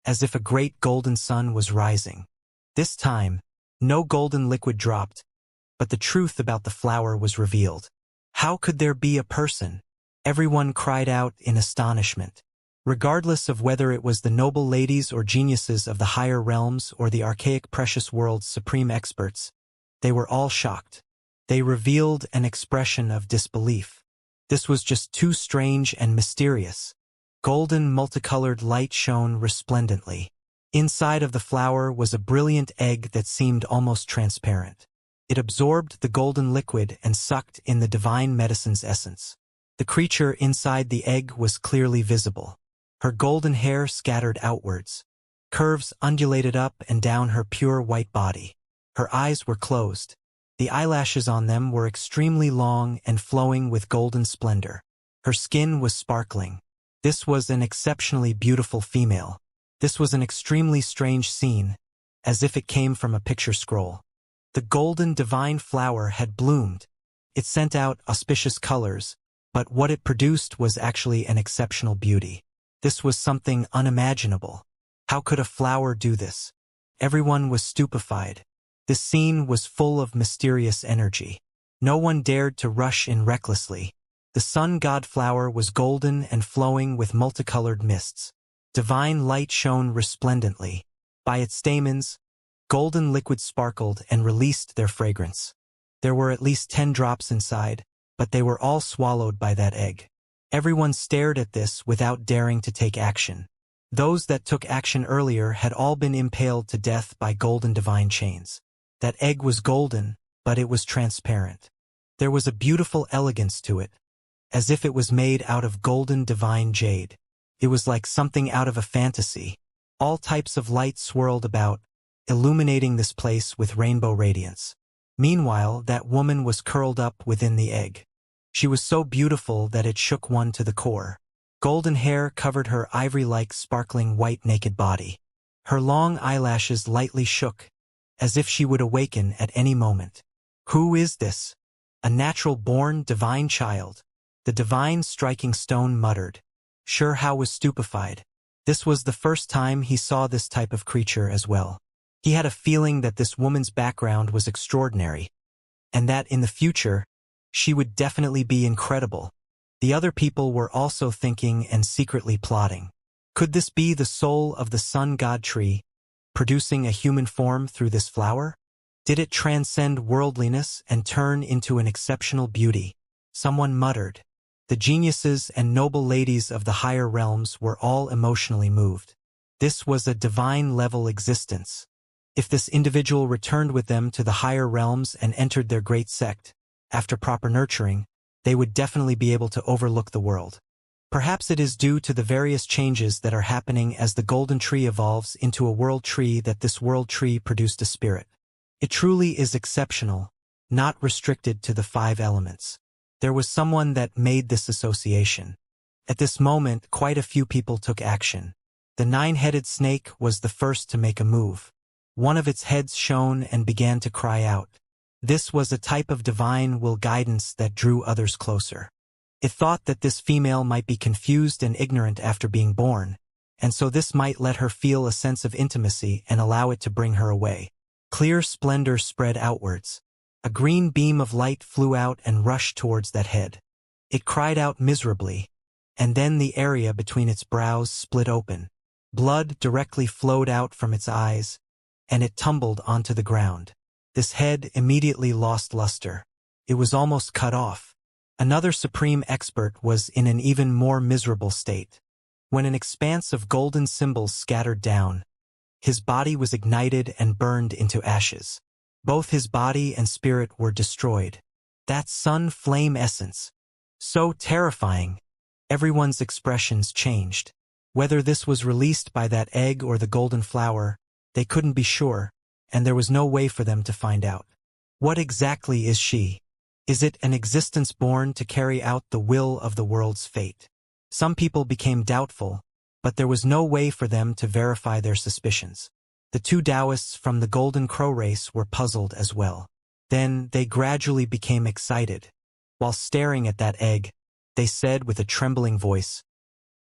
A: as if a great golden sun was rising. This time, no golden liquid dropped, but the truth about the flower was revealed. How could there be a person? Everyone cried out in astonishment. Regardless of whether it was the noble ladies or geniuses of the higher realms or the archaic precious world's supreme experts, they were all shocked. They revealed an expression of disbelief. This was just too strange and mysterious. Golden multicolored light shone resplendently. Inside of the flower was a brilliant egg that seemed almost transparent. It absorbed the golden liquid and sucked in the divine medicine's essence. The creature inside the egg was clearly visible. Her golden hair scattered outwards. Curves undulated up and down her pure white body. Her eyes were closed. The eyelashes on them were extremely long and flowing with golden splendor. Her skin was sparkling. This was an exceptionally beautiful female. This was an extremely strange scene, as if it came from a picture scroll. The golden divine flower had bloomed. It sent out auspicious colors, but what it produced was actually an exceptional beauty. This was something unimaginable. How could a flower do this? Everyone was stupefied. This scene was full of mysterious energy. No one dared to rush in recklessly. The sun god flower was golden and flowing with multicolored mists. Divine light shone resplendently. By its stamens, golden liquid sparkled and released their fragrance. There were at least 10 drops inside, but they were all swallowed by that egg. Everyone stared at this without daring to take action. Those that took action earlier had all been impaled to death by golden divine chains. That egg was golden, but it was transparent. There was a beautiful elegance to it, as if it was made out of golden divine jade. It was like something out of a fantasy. All types of light swirled about, illuminating this place with rainbow radiance. Meanwhile, that woman was curled up within the egg. She was so beautiful that it shook one to the core. Golden hair covered her ivory-like sparkling white naked body. Her long eyelashes lightly shook, as if she would awaken at any moment. Who is this? A natural-born divine child. The divine striking stone muttered. Xianxia was stupefied. This was the first time he saw this type of creature as well. He had a feeling that this woman's background was extraordinary, and that in the future, she would definitely be incredible. The other people were also thinking and secretly plotting. Could this be the soul of the sun god tree, producing a human form through this flower? Did it transcend worldliness and turn into an exceptional beauty? Someone muttered. The geniuses and noble ladies of the higher realms were all emotionally moved. This was a divine-level existence. If this individual returned with them to the higher realms and entered their great sect, after proper nurturing, they would definitely be able to overlook the world. Perhaps it is due to the various changes that are happening as the golden tree evolves into a world tree that this world tree produced a spirit. It truly is exceptional, not restricted to the 5 elements. There was someone that made this association. At this moment, quite a few people took action. The 9-headed snake was the first to make a move. One of its heads shone and began to cry out. This was a type of divine will guidance that drew others closer. It thought that this female might be confused and ignorant after being born, and so this might let her feel a sense of intimacy and allow it to bring her away. Clear splendor spread outwards. A green beam of light flew out and rushed towards that head. It cried out miserably, and then the area between its brows split open. Blood directly flowed out from its eyes, and it tumbled onto the ground. This head immediately lost luster. It was almost cut off. Another supreme expert was in an even more miserable state. When an expanse of golden symbols scattered down, his body was ignited and burned into ashes. Both his body and spirit were destroyed. That sun flame essence. So terrifying. Everyone's expressions changed. Whether this was released by that egg or the golden flower, they couldn't be sure, and there was no way for them to find out. What exactly is she? Is it an existence born to carry out the will of the world's fate? Some people became doubtful, but there was no way for them to verify their suspicions. The 2 Taoists from the Golden Crow race were puzzled as well. Then they gradually became excited. While staring at that egg, they said with a trembling voice,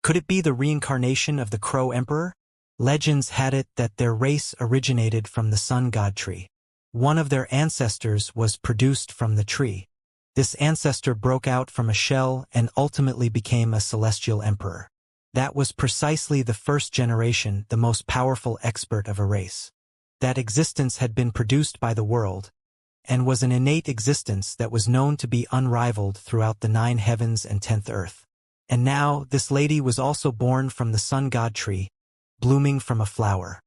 A: "Could it be the reincarnation of the Crow Emperor?" Legends had it that their race originated from the sun god tree. One of their ancestors was produced from the tree. This ancestor broke out from a shell and ultimately became a celestial emperor. That was precisely the first generation, the most powerful expert of a race. That existence had been produced by the world, and was an innate existence that was known to be unrivaled throughout the 9 heavens and 10th earth. And now, this lady was also born from the sun god tree, blooming from a flower.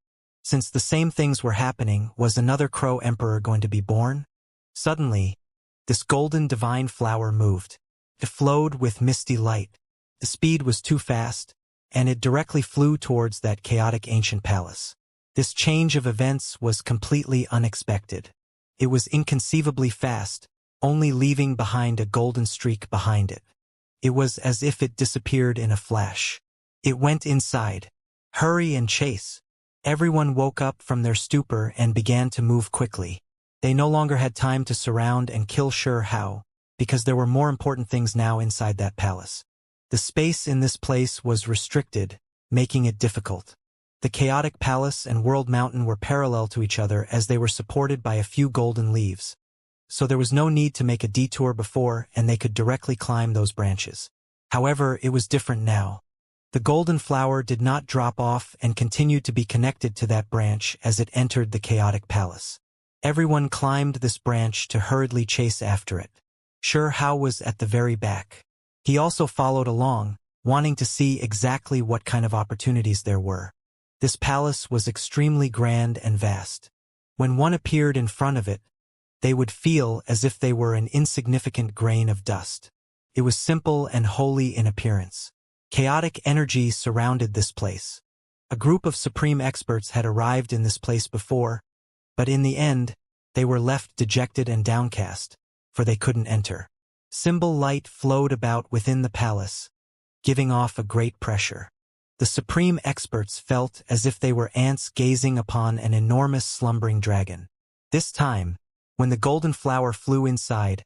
A: Since the same things were happening, was another crow emperor going to be born? Suddenly, this golden divine flower moved. It flowed with misty light. The speed was too fast, and it directly flew towards that chaotic ancient palace. This change of events was completely unexpected. It was inconceivably fast, only leaving behind a golden streak behind it. It was as if it disappeared in a flash. It went inside. Hurry and chase. Everyone woke up from their stupor and began to move quickly. They no longer had time to surround and kill Xianxia, because there were more important things now inside that palace. The space in this place was restricted, making it difficult. The chaotic palace and world mountain were parallel to each other as they were supported by a few golden leaves. So there was no need to make a detour before, and they could directly climb those branches. However, it was different now. The golden flower did not drop off and continued to be connected to that branch as it entered the chaotic palace. Everyone climbed this branch to hurriedly chase after it. Xianxia was at the very back. He also followed along, wanting to see exactly what kind of opportunities there were. This palace was extremely grand and vast. When one appeared in front of it, they would feel as if they were an insignificant grain of dust. It was simple and holy in appearance. Chaotic energy surrounded this place. A group of supreme experts had arrived in this place before, but in the end, they were left dejected and downcast, for they couldn't enter. Symbol light flowed about within the palace, giving off a great pressure. The supreme experts felt as if they were ants gazing upon an enormous slumbering dragon. This time, when the golden flower flew inside,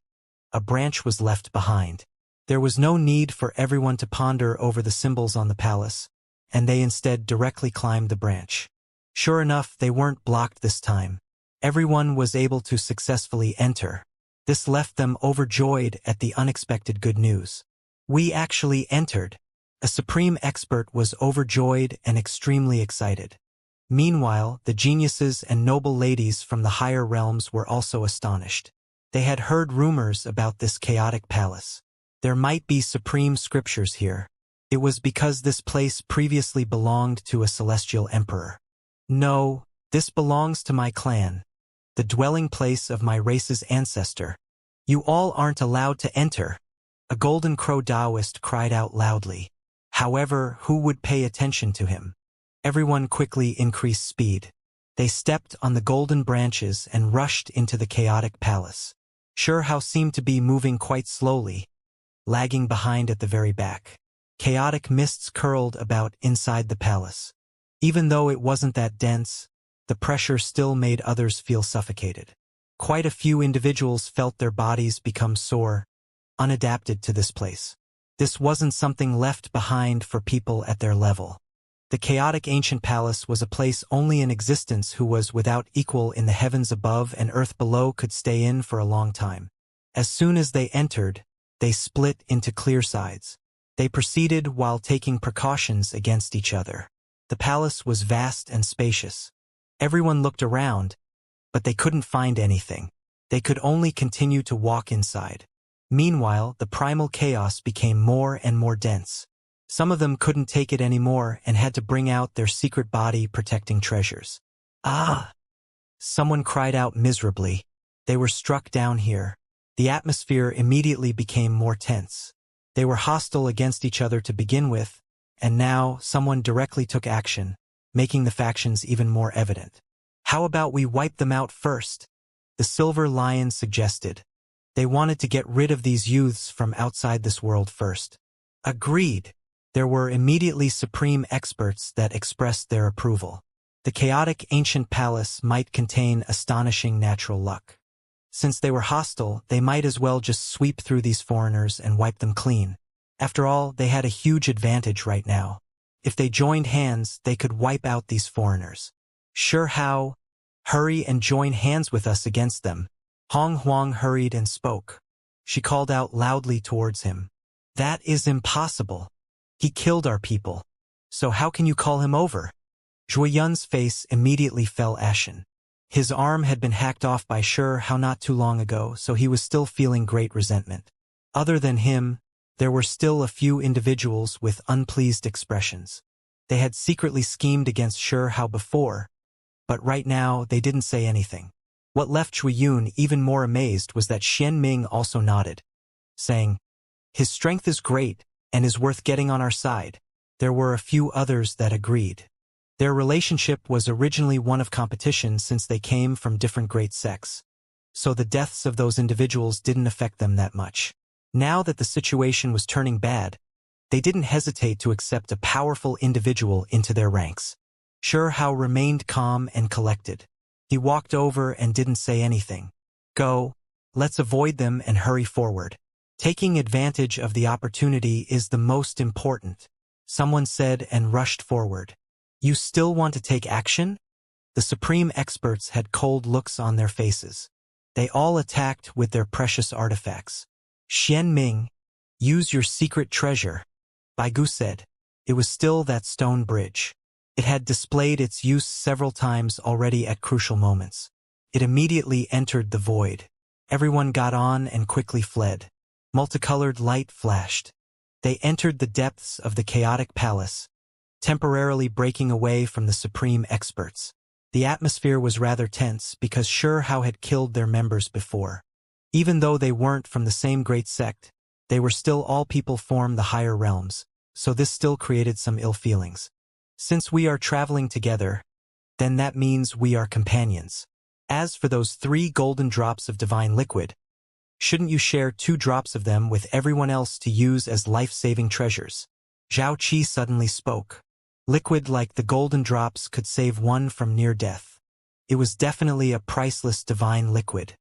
A: a branch was left behind. There was no need for everyone to ponder over the symbols on the palace, and they instead directly climbed the branch. Sure enough, they weren't blocked this time. Everyone was able to successfully enter. This left them overjoyed at the unexpected good news. "We actually entered," A supreme expert was overjoyed and extremely excited. Meanwhile, the geniuses and noble ladies from the higher realms were also astonished. They had heard rumors about this chaotic palace. There might be supreme scriptures here. It was because this place previously belonged to a celestial emperor. No, this belongs to my clan, the dwelling place of my race's ancestor. You all aren't allowed to enter, a golden crow Taoist cried out loudly. However, who would pay attention to him? Everyone quickly increased speed. They stepped on the golden branches and rushed into the chaotic palace. Xianxia seemed to be moving quite slowly, lagging behind at the very back. Chaotic mists curled about inside the palace. Even though it wasn't that dense, the pressure still made others feel suffocated. Quite a few individuals felt their bodies become sore, unadapted to this place. This wasn't something left behind for people at their level. The chaotic ancient palace was a place only in existence who was without equal in the heavens above and earth below could stay in for a long time. As soon as they entered, they split into clear sides. They proceeded while taking precautions against each other. The palace was vast and spacious. Everyone looked around, but they couldn't find anything. They could only continue to walk inside. Meanwhile, the primal chaos became more and more dense. Some of them couldn't take it anymore and had to bring out their secret body-protecting treasures. Ah! Someone cried out miserably. They were struck down here. The atmosphere immediately became more tense. They were hostile against each other to begin with, and now someone directly took action, making the factions even more evident. How about we wipe them out first? The Silver Lion suggested. They wanted to get rid of these youths from outside this world first. Agreed. There were immediately supreme experts that expressed their approval. The chaotic ancient palace might contain astonishing natural luck. Since they were hostile, they might as well just sweep through these foreigners and wipe them clean. After all, they had a huge advantage right now. If they joined hands, they could wipe out these foreigners. Xianxia, hurry and join hands with us against them. Hong Huang hurried and spoke. She called out loudly towards him. That is impossible. He killed our people. So how can you call him over? Zhuo Yun's face immediately fell ashen. His arm had been hacked off by Xianxia not too long ago, so he was still feeling great resentment. Other than him, there were still a few individuals with unpleased expressions. They had secretly schemed against Xianxia before, but right now they didn't say anything. What left Zhuo Yun even more amazed was that Xian Ming also nodded, saying, his strength is great and is worth getting on our side. There were a few others that agreed. Their relationship was originally one of competition since they came from different great sects, so the deaths of those individuals didn't affect them that much. Now that the situation was turning bad, they didn't hesitate to accept a powerful individual into their ranks. Xianxia remained calm and collected. He walked over and didn't say anything. Go, let's avoid them and hurry forward. Taking advantage of the opportunity is the most important, someone said and rushed forward. You still want to take action? The supreme experts had cold looks on their faces. They all attacked with their precious artifacts. Xian Ming, use your secret treasure. Baigu said. It was still that stone bridge. It had displayed its use several times already at crucial moments. It immediately entered the void. Everyone got on and quickly fled. Multicolored light flashed. They entered the depths of the chaotic palace, temporarily breaking away from the supreme experts. The atmosphere was rather tense because Xianxia had killed their members before. Even though they weren't from the same great sect, they were still all people from the higher realms, so this still created some ill feelings. Since we are traveling together, then that means we are companions. As for those 3 golden drops of divine liquid, shouldn't you share 2 drops of them with everyone else to use as life-saving treasures? Zhao Qi suddenly spoke. Liquid like the golden drops could save one from near death. It was definitely a priceless divine liquid.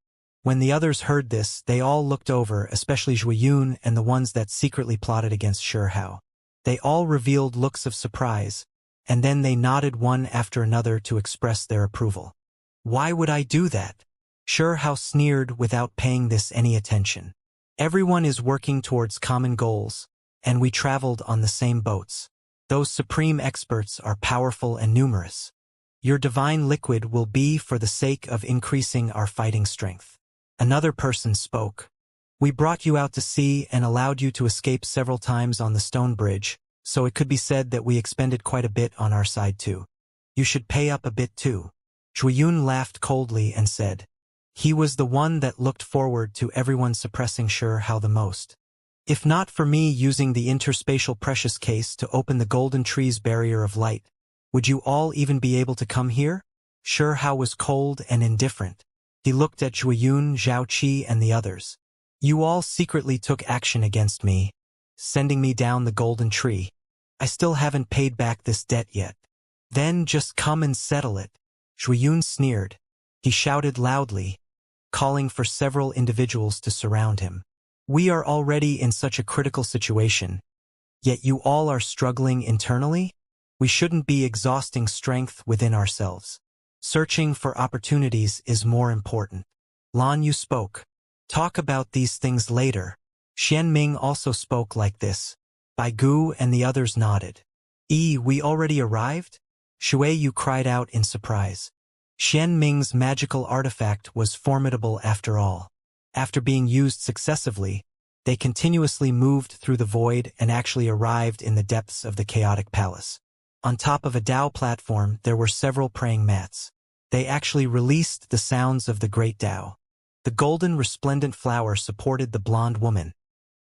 A: When the others heard this, they all looked over, especially Zhuo Yun and the ones that secretly plotted against Xianxia. They all revealed looks of surprise, and then they nodded one after another to express their approval. Why would I do that? Xianxia sneered without paying this any attention. Everyone is working towards common goals, and we traveled on the same boats. Those supreme experts are powerful and numerous. Your divine liquid will be for the sake of increasing our fighting strength. Another person spoke. We brought you out to sea and allowed you to escape several times on the stone bridge, so it could be said that we expended quite a bit on our side too. You should pay up a bit too. Zhuiyun laughed coldly and said. He was the one that looked forward to everyone suppressing sure how the most. If not for me using the interspatial precious case to open the golden tree's barrier of light, would you all even be able to come here? Sure how was cold and indifferent. He looked at Zhuiyun, Zhaoqi, and the others. You all secretly took action against me, sending me down the golden tree. I still haven't paid back this debt yet. Then just come and settle it. Zhuiyun sneered. He shouted loudly, calling for several individuals to surround him. We are already in such a critical situation, yet you all are struggling internally? We shouldn't be exhausting strength within ourselves. Searching for opportunities is more important. Lan Yu spoke. Talk about these things later. Xian Ming also spoke like this. Bai Gu and the others nodded. We already arrived? Shui Yu cried out in surprise. Xian Ming's magical artifact was formidable after all. After being used successively, they continuously moved through the void and actually arrived in the depths of the chaotic palace. On top of a Dao platform, there were several praying mats. They actually released the sounds of the great Dao. The golden resplendent flower supported the blonde woman.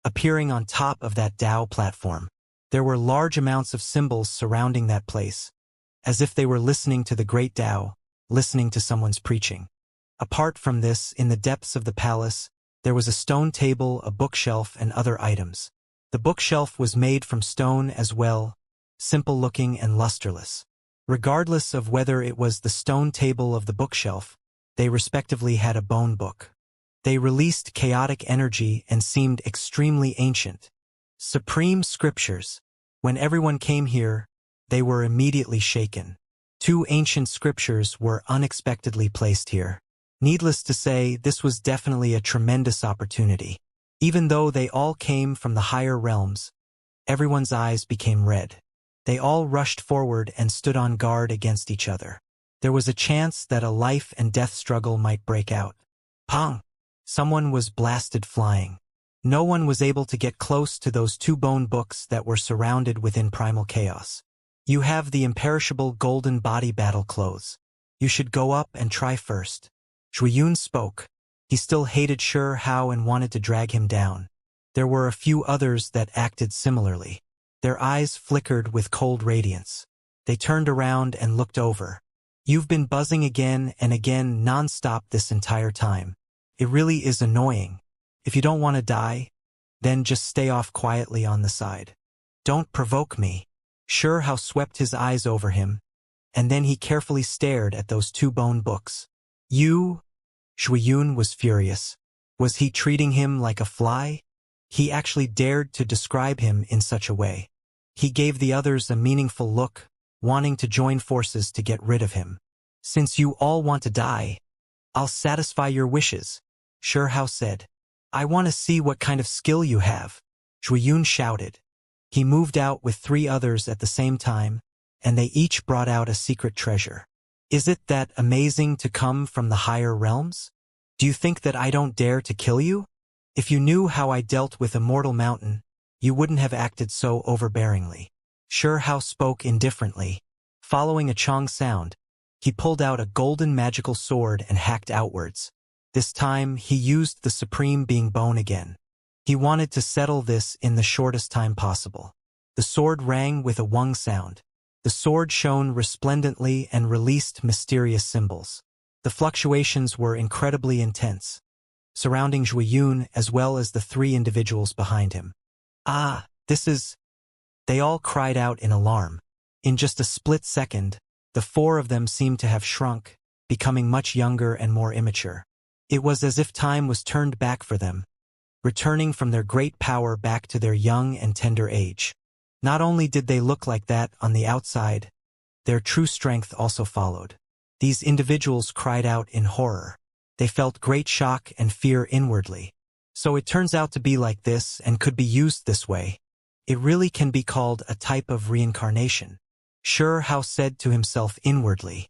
A: Appearing on top of that Dao platform, there were large amounts of symbols surrounding that place, as if they were listening to the great Dao, listening to someone's preaching. Apart from this, in the depths of the palace, there was a stone table, a bookshelf, and other items. The bookshelf was made from stone as well, simple-looking and lusterless. Regardless of whether it was the stone table of the bookshelf, they respectively had a bone book. They released chaotic energy and seemed extremely ancient. Supreme scriptures. When everyone came here, they were immediately shaken. 2 ancient scriptures were unexpectedly placed here. Needless to say, this was definitely a tremendous opportunity. Even though they all came from the higher realms, everyone's eyes became red. They all rushed forward and stood on guard against each other. There was a chance that a life and death struggle might break out. Pong! Someone was blasted flying. No one was able to get close to those 2 bone books that were surrounded within primal chaos. You have the imperishable golden body battle clothes. You should go up and try first. Zhuiyun spoke. He still hated Sure Hao and wanted to drag him down. There were a few others that acted similarly. Their eyes flickered with cold radiance. They turned around and looked over. You've been buzzing again and again non-stop this entire time. It really is annoying. If you don't want to die, then just stay off quietly on the side. Don't provoke me. Sure Hao swept his eyes over him, and then he carefully stared at those 2 bone books. You? Zhuiyun was furious. Was he treating him like a fly? He actually dared to describe him in such a way. He gave the others a meaningful look, wanting to join forces to get rid of him. Since you all want to die, I'll satisfy your wishes, Sure Hao said. I want to see what kind of skill you have, Zhuiyun shouted. He moved out with 3 others at the same time, and they each brought out a secret treasure. Is it that amazing to come from the higher realms? Do you think that I don't dare to kill you? If you knew how I dealt with Immortal Mountain, you wouldn't have acted so overbearingly. Sure Hao spoke indifferently. Following a chong sound, he pulled out a golden magical sword and hacked outwards. This time, he used the supreme being bone again. He wanted to settle this in the shortest time possible. The sword rang with a wung sound. The sword shone resplendently and released mysterious symbols. The fluctuations were incredibly intense, surrounding Zhuiyun as well as the 3 individuals behind him. Ah, this is... They all cried out in alarm. In just a split second, the 4 of them seemed to have shrunk, becoming much younger and more immature. It was as if time was turned back for them, returning from their great power back to their young and tender age. Not only did they look like that on the outside, their true strength also followed. These individuals cried out in horror. They felt great shock and fear inwardly. So it turns out to be like this and could be used this way. It really can be called a type of reincarnation. Xianxia said to himself inwardly.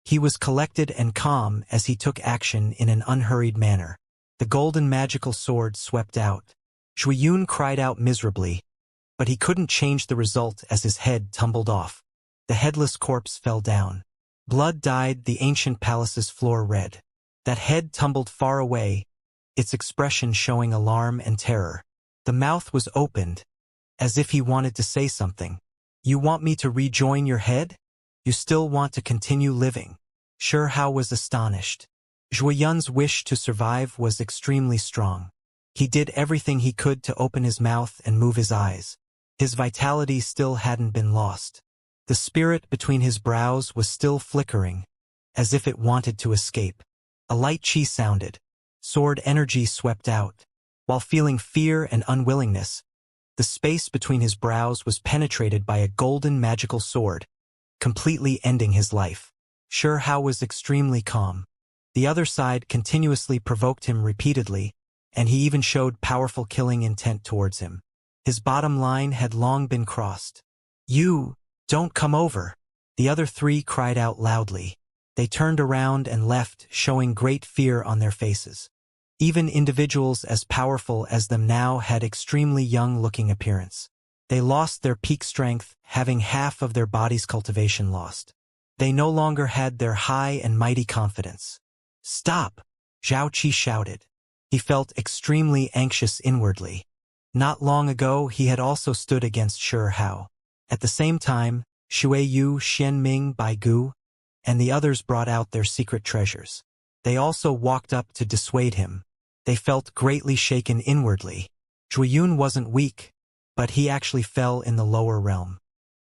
A: He was collected and calm as he took action in an unhurried manner. The golden magical sword swept out. Zhuiyun cried out miserably, but he couldn't change the result as his head tumbled off. The headless corpse fell down. Blood dyed the ancient palace's floor red. That head tumbled far away, its expression showing alarm and terror. The mouth was opened, as if he wanted to say something. You want me to rejoin your head? You still want to continue living? Xianxia was astonished. Zhuiyun's wish to survive was extremely strong. He did everything he could to open his mouth and move his eyes. His vitality still hadn't been lost. The spirit between his brows was still flickering, as if it wanted to escape. A light chi sounded. Sword energy swept out. While feeling fear and unwillingness, the space between his brows was penetrated by a golden magical sword, completely ending his life. Xianxia was extremely calm. The other side continuously provoked him repeatedly, and he even showed powerful killing intent towards him. His bottom line had long been crossed. You, don't come over. The other three cried out loudly. They turned around and left, showing great fear on their faces. Even individuals as powerful as them now had extremely young-looking appearance. They lost their peak strength, having half of their body's cultivation lost. They no longer had their high and mighty confidence. Stop! Zhao Qi shouted. He felt extremely anxious inwardly. Not long ago he had also stood against Xianxia. At the same time, Xue Yu, Xianming, Bai Gu, and the others brought out their secret treasures. They also walked up to dissuade him. They felt greatly shaken inwardly. Zhuiyun wasn't weak, but he actually fell in the lower realm.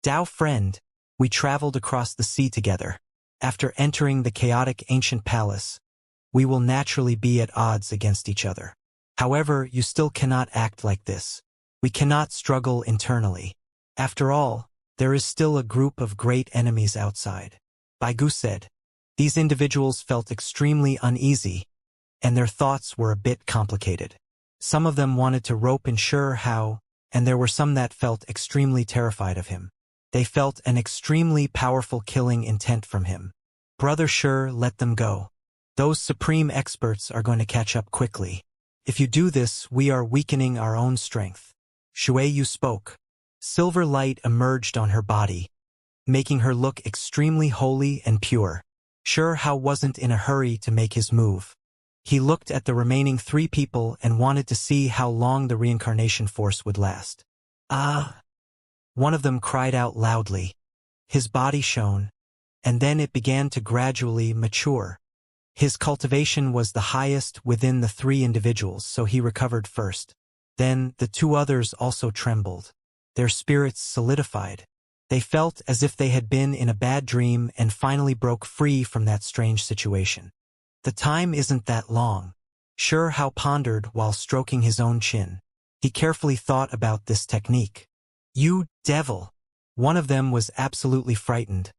A: Dao friend, we traveled across the sea together. After entering the chaotic ancient palace, we will naturally be at odds against each other. However, you still cannot act like this. We cannot struggle internally. After all, there is still a group of great enemies outside. Bai Gu said. These individuals felt extremely uneasy, and their thoughts were a bit complicated. Some of them wanted to rope in Xianxia, and there were some that felt extremely terrified of him. They felt an extremely powerful killing intent from him. Brother Xianxia, let them go. Those supreme experts are going to catch up quickly. If you do this, we are weakening our own strength. Xue Yu spoke. Silver light emerged on her body, making her look extremely holy and pure. Xianxia wasn't in a hurry to make his move. He looked at the remaining three people and wanted to see how long the reincarnation force would last. Ah! One of them cried out loudly. His body shone, and then it began to gradually mature. His cultivation was the highest within the three individuals, so he recovered first. Then the two others also trembled. Their spirits solidified. They felt as if they had been in a bad dream and finally broke free from that strange situation. The time isn't that long. Xianxia pondered while stroking his own chin. He carefully thought about this technique. You devil! One of them was absolutely frightened,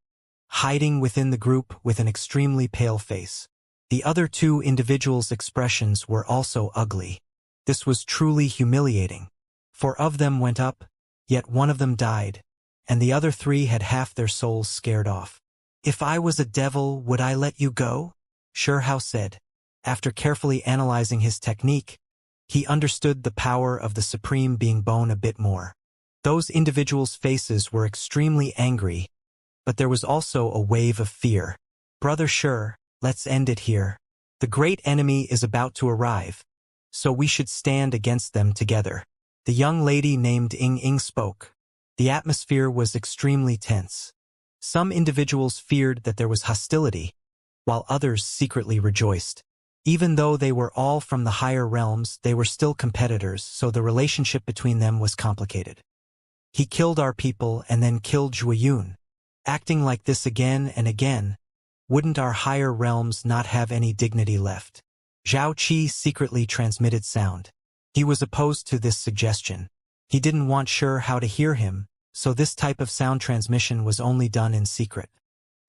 A: hiding within the group with an extremely pale face. The other two individuals' expressions were also ugly. This was truly humiliating. 4 of them went up, yet one of them died, and the other 3 had half their souls scared off. If I was a devil, would I let you go? Xianxia said. After carefully analyzing his technique, he understood the power of the Supreme Being Bone a bit more. Those individuals' faces were extremely angry, but there was also a wave of fear. Brother Xianxia, let's end it here. The great enemy is about to arrive, so we should stand against them together. The young lady named Ying spoke. The atmosphere was extremely tense. Some individuals feared that there was hostility, while others secretly rejoiced. Even though they were all from the higher realms, they were still competitors, so the relationship between them was complicated. He killed our people and then killed Zhuiyun. Acting like this again and again, wouldn't our higher realms not have any dignity left? Zhao Qi secretly transmitted sound. He was opposed to this suggestion. He didn't want Xianxia to hear him, so this type of sound transmission was only done in secret.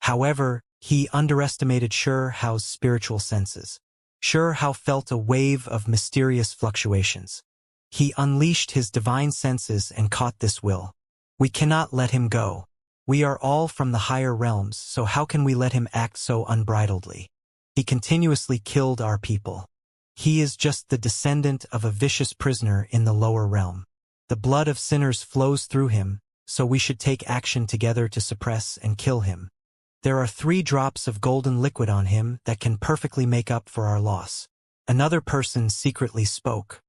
A: However, he underestimated Xianxia's spiritual senses. Xianxia felt a wave of mysterious fluctuations. He unleashed his divine senses and caught this will. We cannot let him go. We are all from the higher realms, so how can we let him act so unbridledly? He continuously killed our people. He is just the descendant of a vicious prisoner in the lower realm. The blood of sinners flows through him, so we should take action together to suppress and kill him. There are 3 drops of golden liquid on him that can perfectly make up for our loss. Another person secretly spoke.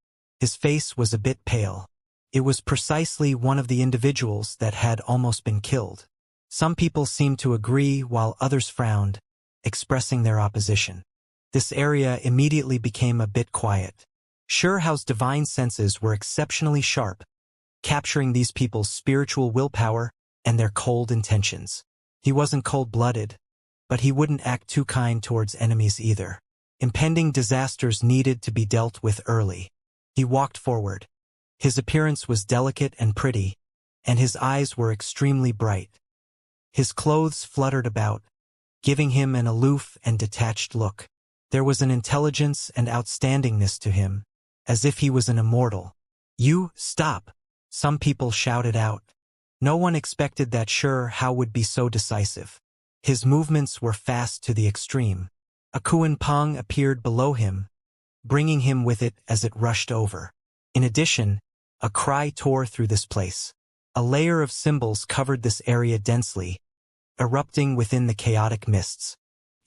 A: His face was a bit pale. It was precisely one of the individuals that had almost been killed. Some people seemed to agree while others frowned, expressing their opposition. This area immediately became a bit quiet. Shurehao's divine senses were exceptionally sharp, capturing these people's spiritual willpower and their cold intentions. He wasn't cold-blooded, but he wouldn't act too kind towards enemies either. Impending disasters needed to be dealt with early. He walked forward. His appearance was delicate and pretty, and his eyes were extremely bright. His clothes fluttered about, giving him an aloof and detached look. There was an intelligence and outstandingness to him, as if he was an immortal. "You, stop!" some people shouted out. No one expected that Shuhao would be so decisive. His movements were fast to the extreme. A Kuan-Pong appeared below him, bringing him with it as it rushed over. In addition, a cry tore through this place. A layer of symbols covered this area densely, erupting within the chaotic mists.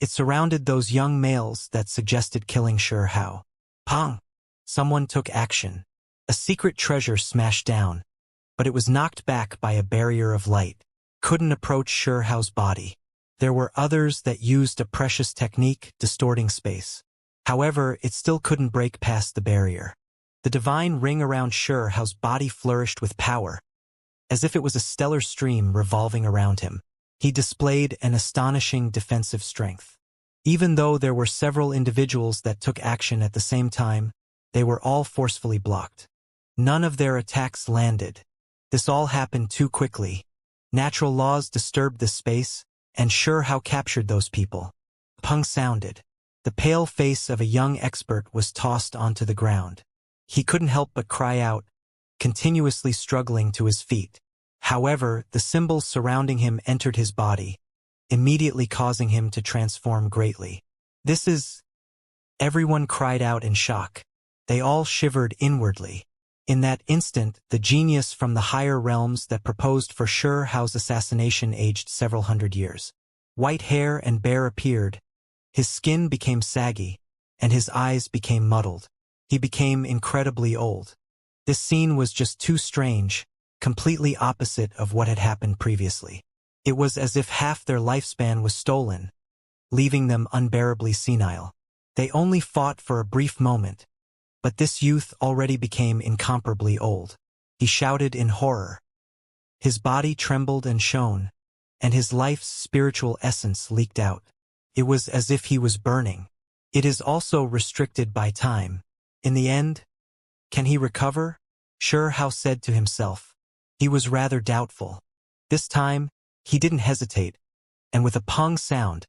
A: It surrounded those young males that suggested killing Shuhao. Pong! Someone took action. A secret treasure smashed down, but it was knocked back by a barrier of light. Couldn't approach Shuhao's body. There were others that used a precious technique, distorting space. However, it still couldn't break past the barrier. The divine ring around Shuhao's body flourished with power, as if it was a stellar stream revolving around him. He displayed an astonishing defensive strength. Even though there were several individuals that took action at the same time, they were all forcefully blocked. None of their attacks landed. This all happened too quickly. Natural laws disturbed this space, and Shuhao captured those people. Pung sounded. The pale face of a young expert was tossed onto the ground. He couldn't help but cry out, continuously struggling to his feet. However, the symbols surrounding him entered his body, immediately causing him to transform greatly. "This is..." Everyone cried out in shock. They all shivered inwardly. In that instant, the genius from the higher realms that proposed for Shuhao's assassination aged several hundred years. White hair and bear appeared. His skin became saggy, and his eyes became muddled. He became incredibly old. This scene was just too strange, completely opposite of what had happened previously. It was as if half their lifespan was stolen, leaving them unbearably senile. They only fought for a brief moment, but this youth already became incomparably old. He shouted in horror. His body trembled and shone, and his life's spiritual essence leaked out. It was as if he was burning. It is also restricted by time. In the end, can he recover? Shuhao said to himself. He was rather doubtful. This time, he didn't hesitate, and with a pong sound,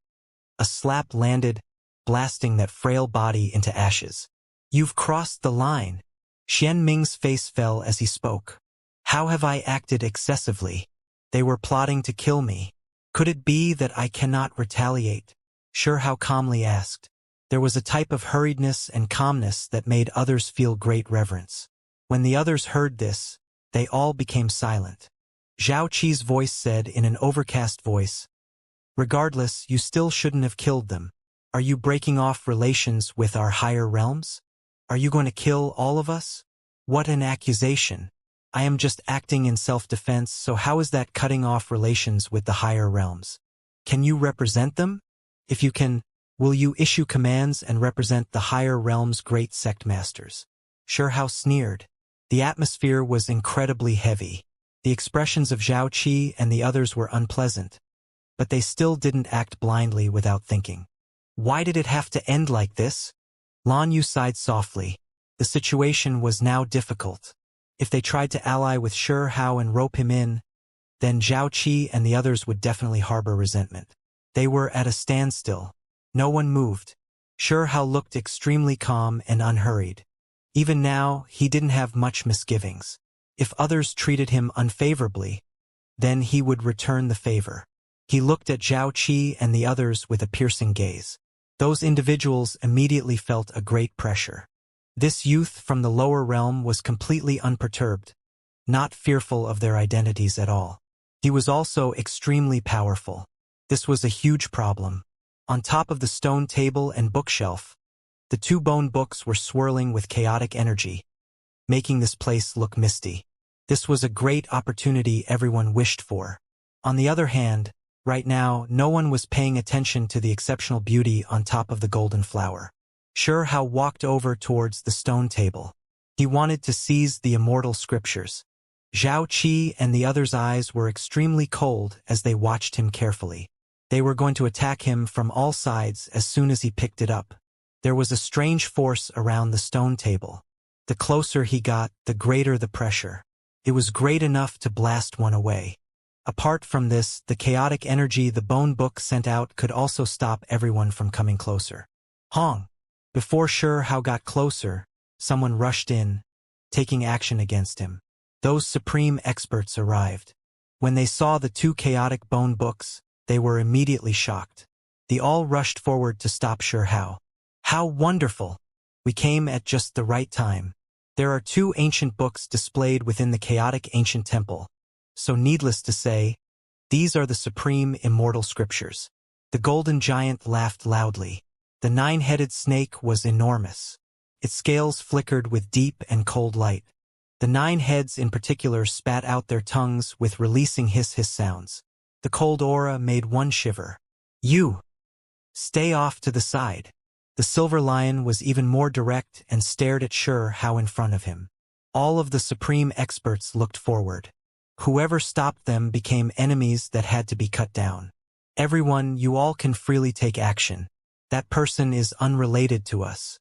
A: a slap landed, blasting that frail body into ashes. "You've crossed the line." Xian Ming's face fell as he spoke. "How have I acted excessively? They were plotting to kill me. Could it be that I cannot retaliate?" Shuhao calmly asked. There was a type of hurriedness and calmness that made others feel great reverence. When the others heard this, they all became silent. Zhao Qi's voice said in an overcast voice, "Regardless, you still shouldn't have killed them. Are you breaking off relations with our higher realms? Are you going to kill all of us? What an accusation. I am just acting in self-defense, so how is that cutting off relations with the higher realms? Can you represent them? If you can, will you issue commands and represent the higher realms' great sect masters?" Shuhao sneered. The atmosphere was incredibly heavy. The expressions of Zhao Qi and the others were unpleasant, but they still didn't act blindly without thinking. Why did it have to end like this? Lan Yu sighed softly. The situation was now difficult. If they tried to ally with Shuhao and rope him in, then Zhao Qi and the others would definitely harbor resentment. They were at a standstill. No one moved. Shuhao looked extremely calm and unhurried. Even now, he didn't have much misgivings. If others treated him unfavorably, then he would return the favor. He looked at Zhao Qi and the others with a piercing gaze. Those individuals immediately felt a great pressure. This youth from the lower realm was completely unperturbed, not fearful of their identities at all. He was also extremely powerful. This was a huge problem. On top of the stone table and bookshelf, the two bone books were swirling with chaotic energy, making this place look misty. This was a great opportunity everyone wished for. On the other hand, right now, no one was paying attention to the exceptional beauty on top of the golden flower. Hao walked over towards the stone table. He wanted to seize the immortal scriptures. Zhao Qi and the others' eyes were extremely cold as they watched him carefully. They were going to attack him from all sides as soon as he picked it up. There was a strange force around the stone table. The closer he got, the greater the pressure. It was great enough to blast one away. Apart from this, the chaotic energy the bone book sent out could also stop everyone from coming closer. Hong! Before Hao got closer, someone rushed in, taking action against him. Those supreme experts arrived. When they saw the two chaotic bone books, they were immediately shocked. They all rushed forward to stop Hao. How wonderful! We came at just the right time. There are two ancient books displayed within the chaotic ancient temple. So needless to say, these are the supreme immortal scriptures. The golden giant laughed loudly. The nine-headed snake was enormous. Its scales flickered with deep and cold light. The 9 heads in particular spat out their tongues with releasing hiss-hiss sounds. The cold aura made one shiver. You! Stay off to the side. The silver lion was even more direct and stared at Hao in front of him. All of the supreme experts looked forward. Whoever stopped them became enemies that had to be cut down. Everyone, you all can freely take action. That person is unrelated to us.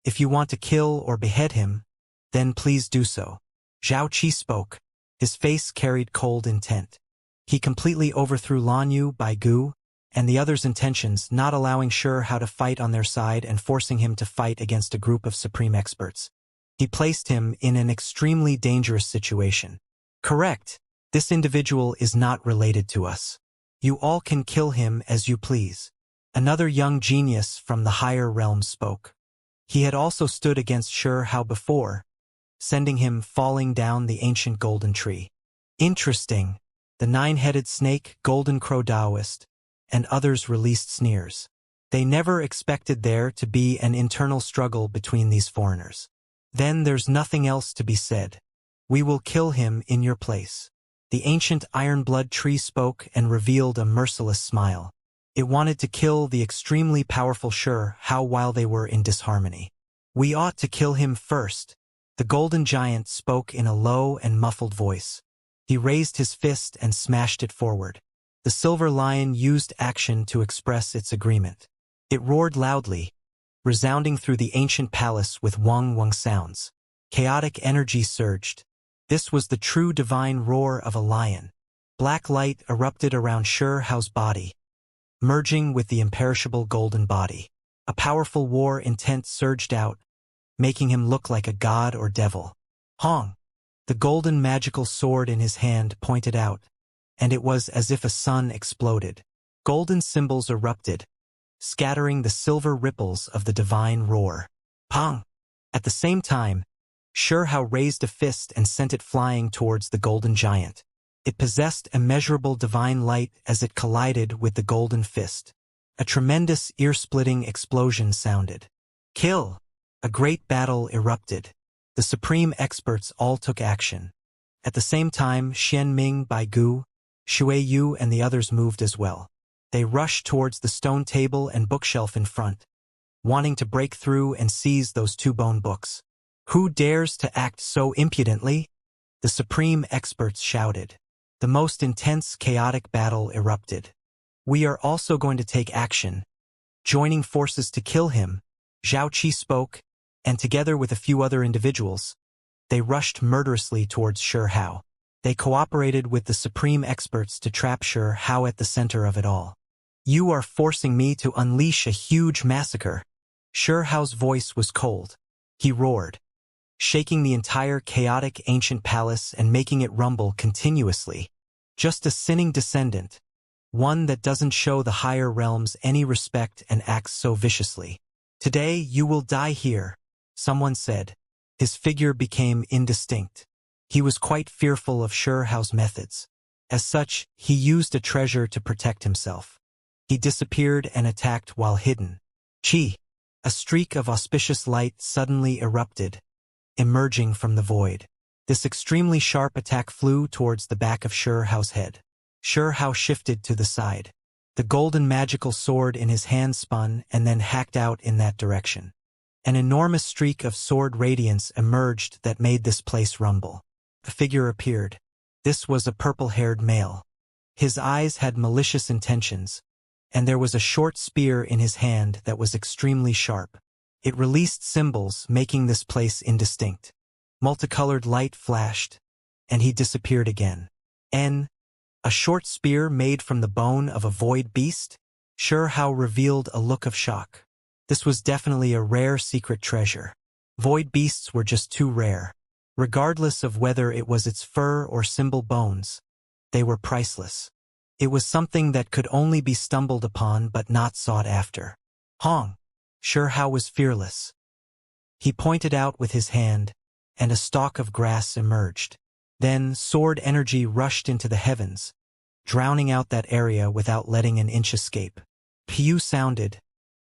A: If you want to kill or behead him, then please do so. Zhao Qi spoke. His face carried cold intent. He completely overthrew Lan Yu, Bai Gu, and the others' intentions, not allowing Hao to fight on their side and forcing him to fight against a group of supreme experts. He placed him in an extremely dangerous situation. Correct. This individual is not related to us. You all can kill him as you please. Another young genius from the higher realms spoke. He had also stood against Hao before, sending him falling down the ancient golden tree. Interesting. The 9-headed snake, golden crow Taoist, and others released sneers. They never expected there to be an internal struggle between these foreigners. Then there's nothing else to be said. We will kill him in your place. The ancient iron-blood tree spoke and revealed a merciless smile. It wanted to kill the extremely powerful Hao while they were in disharmony. We ought to kill him first. The golden giant spoke in a low and muffled voice. He raised his fist and smashed it forward. The silver lion used action to express its agreement. It roared loudly, resounding through the ancient palace with wong-wong sounds. Chaotic energy surged. This was the true divine roar of a lion. Black light erupted around Hao's body, merging with the imperishable golden body. A powerful war intent surged out, making him look like a god or devil. Hong! The golden magical sword in his hand pointed out, and it was as if a sun exploded. Golden symbols erupted, scattering the silver ripples of the divine roar. Pong! At the same time, Hao raised a fist and sent it flying towards the golden giant. It possessed immeasurable divine light as it collided with the golden fist. A tremendous ear-splitting explosion sounded. Kill! A great battle erupted. The supreme experts all took action. At the same time, Xian Ming, Bai Gu, Shui Yu and the others moved as well. They rushed towards the stone table and bookshelf in front, wanting to break through and seize those two bone books. Who dares to act so impudently? The supreme experts shouted. The most intense chaotic battle erupted. We are also going to take action, joining forces to kill him. Zhao Qi spoke, and together with a few other individuals, they rushed murderously towards Hao. They cooperated with the supreme experts to trap Hao at the center of it all. You are forcing me to unleash a huge massacre. Hao's voice was cold. He roared. shaking the entire chaotic ancient palace and making it rumble continuously. Just a sinning descendant, one that doesn't show the higher realms any respect and acts so viciously. "Today you will die here," someone said. His figure became indistinct. He was quite fearful of Shurhao's methods. As such, he used a treasure to protect himself. He disappeared and attacked while hidden. Chi! A streak of auspicious light suddenly erupted, emerging from the void. This extremely sharp attack flew towards the back of Shurhao's head. Shurhao shifted to the side. The golden magical sword in his hand spun and then hacked out in that direction. An enormous streak of sword radiance emerged that made this place rumble. A figure appeared. This was a purple-haired male. His eyes had malicious intentions, and there was a short spear in his hand that was extremely sharp. It released symbols, making this place indistinct. Multicolored light flashed, and he disappeared again. A short spear made from the bone of a void beast? Shurhao revealed a look of shock. This was definitely a rare secret treasure. Void beasts were just too rare. Regardless of whether it was its fur or symbol bones, they were priceless. It was something that could only be stumbled upon but not sought after. Hong! Shurhao was fearless. He pointed out with his hand, and a stalk of grass emerged. Then sword energy rushed into the heavens, drowning out that area without letting an inch escape. Piu sounded,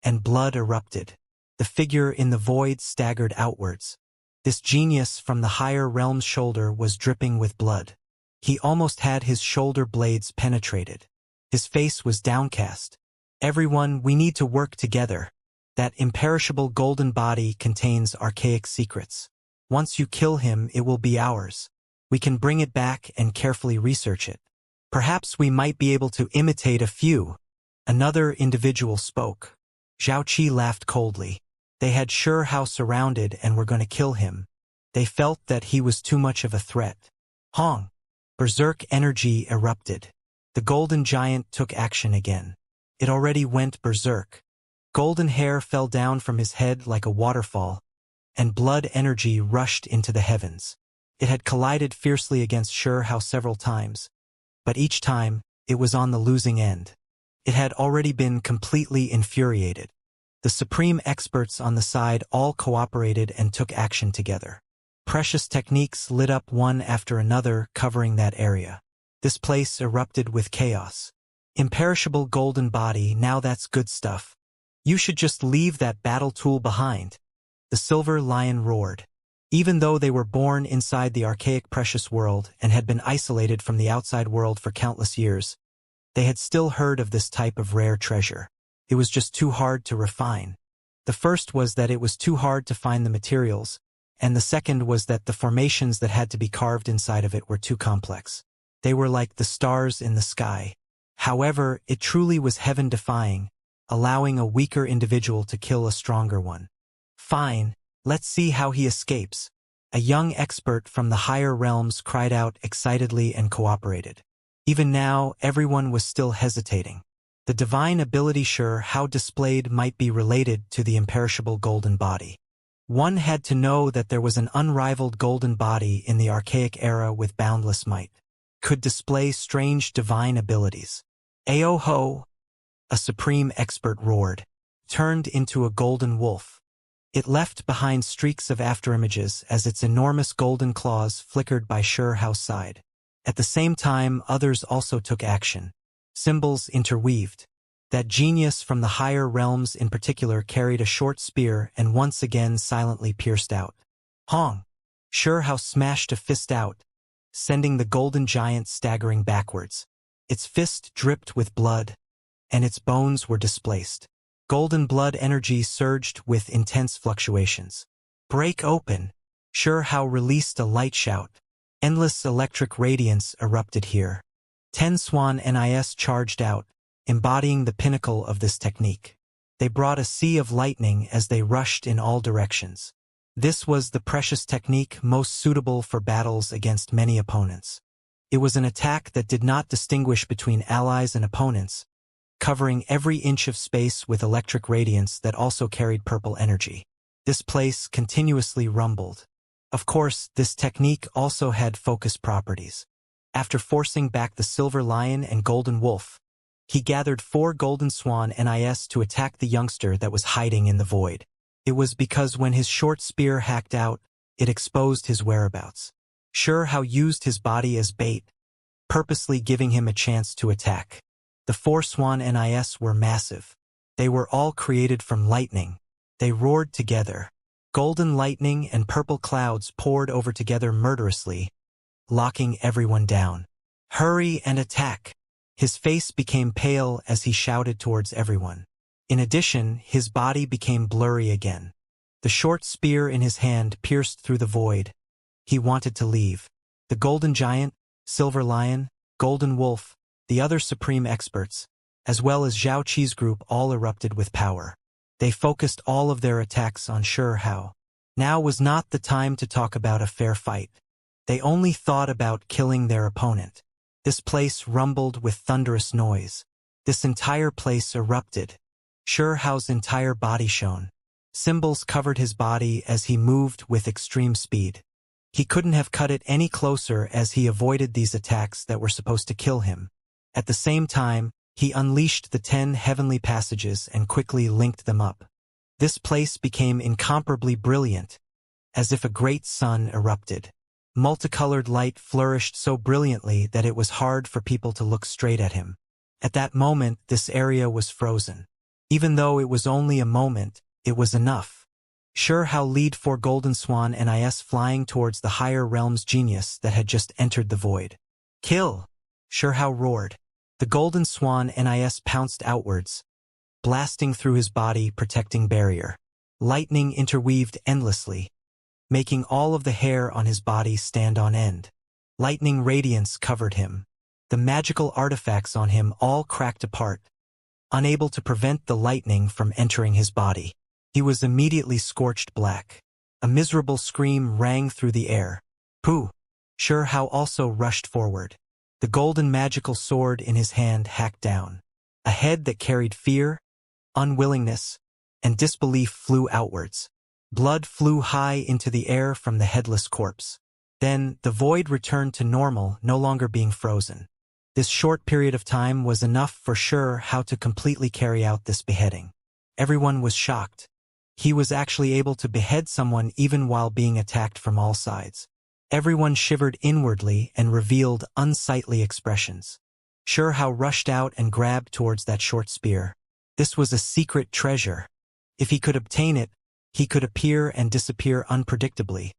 A: and blood erupted. The figure in the void staggered outwards. This genius from the higher realm's shoulder was dripping with blood. He almost had his shoulder blades penetrated. His face was downcast. "Everyone, we need to work together. That imperishable golden body contains archaic secrets. Once you kill him, it will be ours. We can bring it back and carefully research it. Perhaps we might be able to imitate a few." Another individual spoke. Zhao Qi laughed coldly. They had Shurhao surrounded and were going to kill him. They felt that he was too much of a threat. Hong! Berserk energy erupted. The golden giant took action again. It already went berserk. Golden hair fell down from his head like a waterfall, and blood energy rushed into the heavens. It had collided fiercely against Shurhao several times, but each time, it was on the losing end. It had already been completely infuriated. The supreme experts on the side all cooperated and took action together. Precious techniques lit up one after another, covering that area. This place erupted with chaos. "Imperishable golden body, now that's good stuff. You should just leave that battle tool behind." The silver lion roared. Even though they were born inside the archaic precious world and had been isolated from the outside world for countless years, they had still heard of this type of rare treasure. It was just too hard to refine. The first was that it was too hard to find the materials, and the second was that the formations that had to be carved inside of it were too complex. They were like the stars in the sky. However, it truly was heaven-defying, allowing a weaker individual to kill a stronger one. "Fine, let's see how he escapes." A young expert from the higher realms cried out excitedly and cooperated. Even now, everyone was still hesitating. The divine ability Shurhao displayed might be related to the imperishable golden body. One had to know that there was an unrivaled golden body in the archaic era with boundless might. Could display strange divine abilities. "Aoho!" A supreme expert roared. Turned into a golden wolf. It left behind streaks of afterimages as its enormous golden claws flickered by Shurhao's side. At the same time, others also took action. Symbols interweaved. That genius from the higher realms in particular carried a short spear and once again silently pierced out. Hong! Shurhao smashed a fist out, sending the golden giant staggering backwards. Its fist dripped with blood, and its bones were displaced. Golden blood energy surged with intense fluctuations. "Break open!" Shurhao released a light shout. Endless electric radiance erupted here. 10 Swan NIS charged out, embodying the pinnacle of this technique. They brought a sea of lightning as they rushed in all directions. This was the precious technique most suitable for battles against many opponents. It was an attack that did not distinguish between allies and opponents, covering every inch of space with electric radiance that also carried purple energy. This place continuously rumbled. Of course, this technique also had focus properties. After forcing back the silver lion and golden wolf, he gathered 4 golden swan NIS to attack the youngster that was hiding in the void. It was because when his short spear hacked out, it exposed his whereabouts. Sure How used his body as bait, purposely giving him a chance to attack. The 4 swan NIS were massive. They were all created from lightning. They roared together. Golden lightning and purple clouds poured over together murderously, locking everyone down. Hurry and attack! His face became pale as he shouted towards everyone. In addition, his body became blurry again. The short spear in his hand pierced through the void. He wanted to leave. The golden giant, silver lion, golden wolf, the other supreme experts, as well as Zhao Qi's group all erupted with power. They focused all of their attacks on Sure How. Now was not the time to talk about a fair fight. They only thought about killing their opponent. This place rumbled with thunderous noise. This entire place erupted. Sure Hao's entire body shone. Symbols covered his body as he moved with extreme speed. He couldn't have cut it any closer as he avoided these attacks that were supposed to kill him. At the same time, he unleashed the 10 heavenly passages and quickly linked them up. This place became incomparably brilliant, as if a great sun erupted. Multicolored light flourished so brilliantly that it was hard for people to look straight at him. At that moment, this area was frozen. Even though it was only a moment, it was enough. Sure How lead 4 golden swan NIS flying towards the higher realm's genius that had just entered the void. Kill! Sure How roared. The golden swan NIS pounced outwards, blasting through his body, protecting barrier. Lightning interweaved endlessly, making all of the hair on his body stand on end. Lightning radiance covered him. The magical artifacts on him all cracked apart, unable to prevent the lightning from entering his body. He was immediately scorched black. A miserable scream rang through the air. Pooh! Sure How also rushed forward. The golden magical sword in his hand hacked down. A head that carried fear, unwillingness, and disbelief flew outwards. Blood flew high into the air from the headless corpse. Then, the void returned to normal, no longer being frozen. This short period of time was enough for Sure How to completely carry out this beheading. Everyone was shocked. He was actually able to behead someone even while being attacked from all sides. Everyone shivered inwardly and revealed unsightly expressions. Sure How rushed out and grabbed towards that short spear. This was a secret treasure. If he could obtain it, he could appear and disappear unpredictably,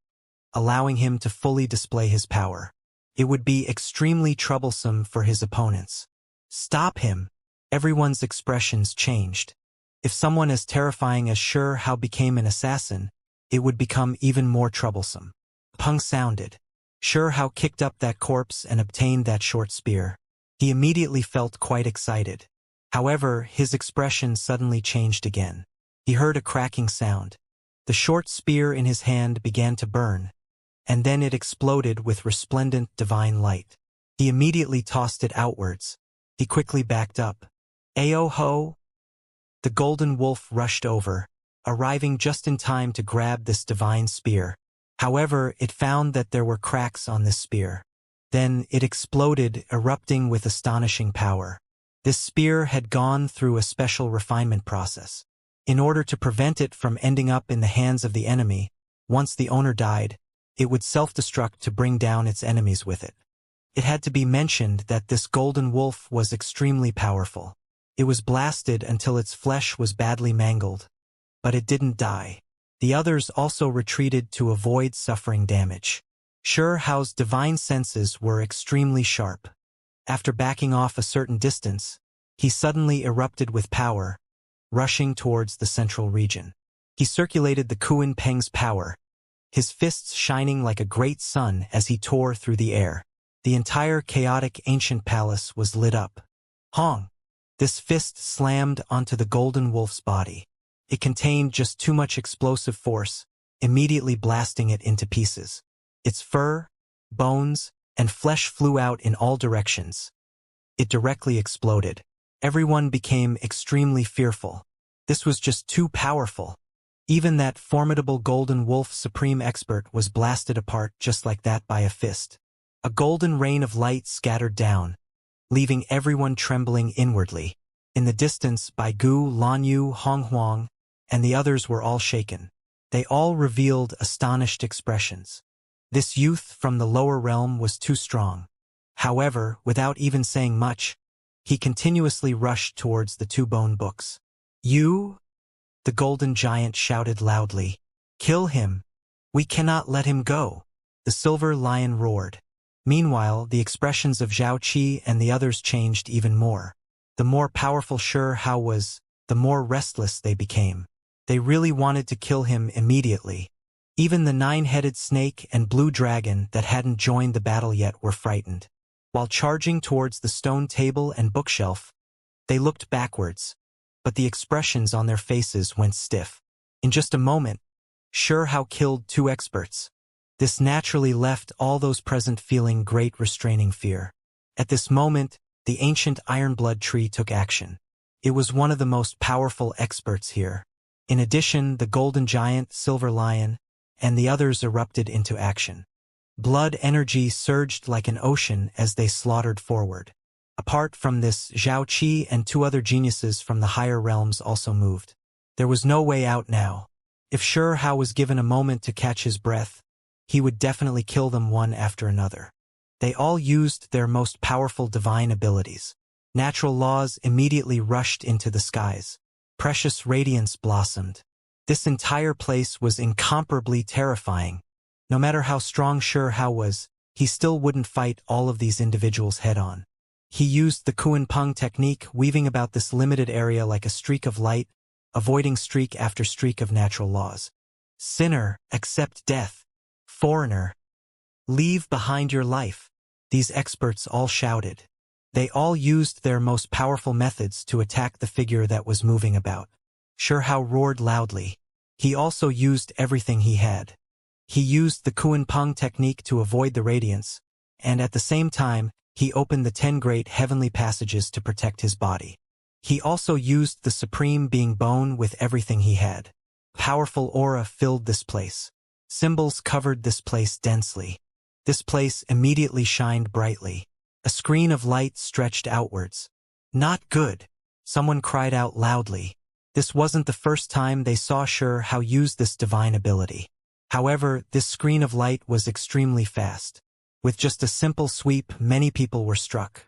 A: allowing him to fully display his power. It would be extremely troublesome for his opponents. Stop him! Everyone's expressions changed. If someone as terrifying as Sure How became an assassin, it would become even more troublesome. Pung sounded. Sure How kicked up that corpse and obtained that short spear. He immediately felt quite excited. However, his expression suddenly changed again. He heard a cracking sound. The short spear in his hand began to burn, and then it exploded with resplendent divine light. He immediately tossed it outwards. He quickly backed up. Ayo ho! The golden wolf rushed over, arriving just in time to grab this divine spear. However, it found that there were cracks on this spear. Then it exploded, erupting with astonishing power. This spear had gone through a special refinement process. In order to prevent it from ending up in the hands of the enemy, once the owner died, it would self-destruct to bring down its enemies with it. It had to be mentioned that this golden wolf was extremely powerful. It was blasted until its flesh was badly mangled, but it didn't die. The others also retreated to avoid suffering damage. Sure Hao's divine senses were extremely sharp. After backing off a certain distance, he suddenly erupted with power, rushing towards the central region. He circulated the Kuan Peng's power, his fists shining like a great sun as he tore through the air. The entire chaotic ancient palace was lit up. Hong! This fist slammed onto the golden wolf's body. It contained just too much explosive force, immediately blasting it into pieces. Its fur, bones, and flesh flew out in all directions. It directly exploded. Everyone became extremely fearful. This was just too powerful. Even that formidable golden wolf supreme expert was blasted apart just like that by a fist. A golden rain of light scattered down, leaving everyone trembling inwardly. In the distance, Bai Gu, Lan Yu, Hong Huang, and the others were all shaken. They all revealed astonished expressions. This youth from the lower realm was too strong. However, without even saying much, he continuously rushed towards the two bone books. "You?" the golden giant shouted loudly. "Kill him! We cannot let him go!" The silver lion roared. Meanwhile, the expressions of Zhao Qi and the others changed even more. The more powerful Shi Hao was, the more restless they became. They really wanted to kill him immediately. Even the nine-headed snake and blue dragon that hadn't joined the battle yet were frightened. While charging towards the stone table and bookshelf, they looked backwards, but the expressions on their faces went stiff. In just a moment, Shi Hao killed two experts. This naturally left all those present feeling great restraining fear. At this moment, the ancient Ironblood tree took action. It was one of the most powerful experts here. In addition, the golden giant, silver lion, and the others erupted into action. Blood energy surged like an ocean as they slaughtered forward. Apart from this, Zhao Qi and two other geniuses from the higher realms also moved. There was no way out now. If Shi Hao was given a moment to catch his breath, he would definitely kill them one after another. They all used their most powerful divine abilities. Natural laws immediately rushed into the skies. Precious radiance blossomed. This entire place was incomparably terrifying. No matter how strong Shi Hao was, he still wouldn't fight all of these individuals head-on. He used the Kuan-Peng technique, weaving about this limited area like a streak of light, avoiding streak after streak of natural laws. "Sinner, accept death. Foreigner, leave behind your life," these experts all shouted. They all used their most powerful methods to attack the figure that was moving about. Shi Hao roared loudly. He also used everything he had. He used the Kuan-Peng technique to avoid the radiance, and at the same time, he opened the 10 great heavenly passages to protect his body. He also used the Supreme Being Bone with everything he had. Powerful aura filled this place. Symbols covered this place densely. This place immediately shined brightly. A screen of light stretched outwards. "Not good!" someone cried out loudly. This wasn't the first time they saw Shi Hao use this divine ability. However, this screen of light was extremely fast. With just a simple sweep, many people were struck.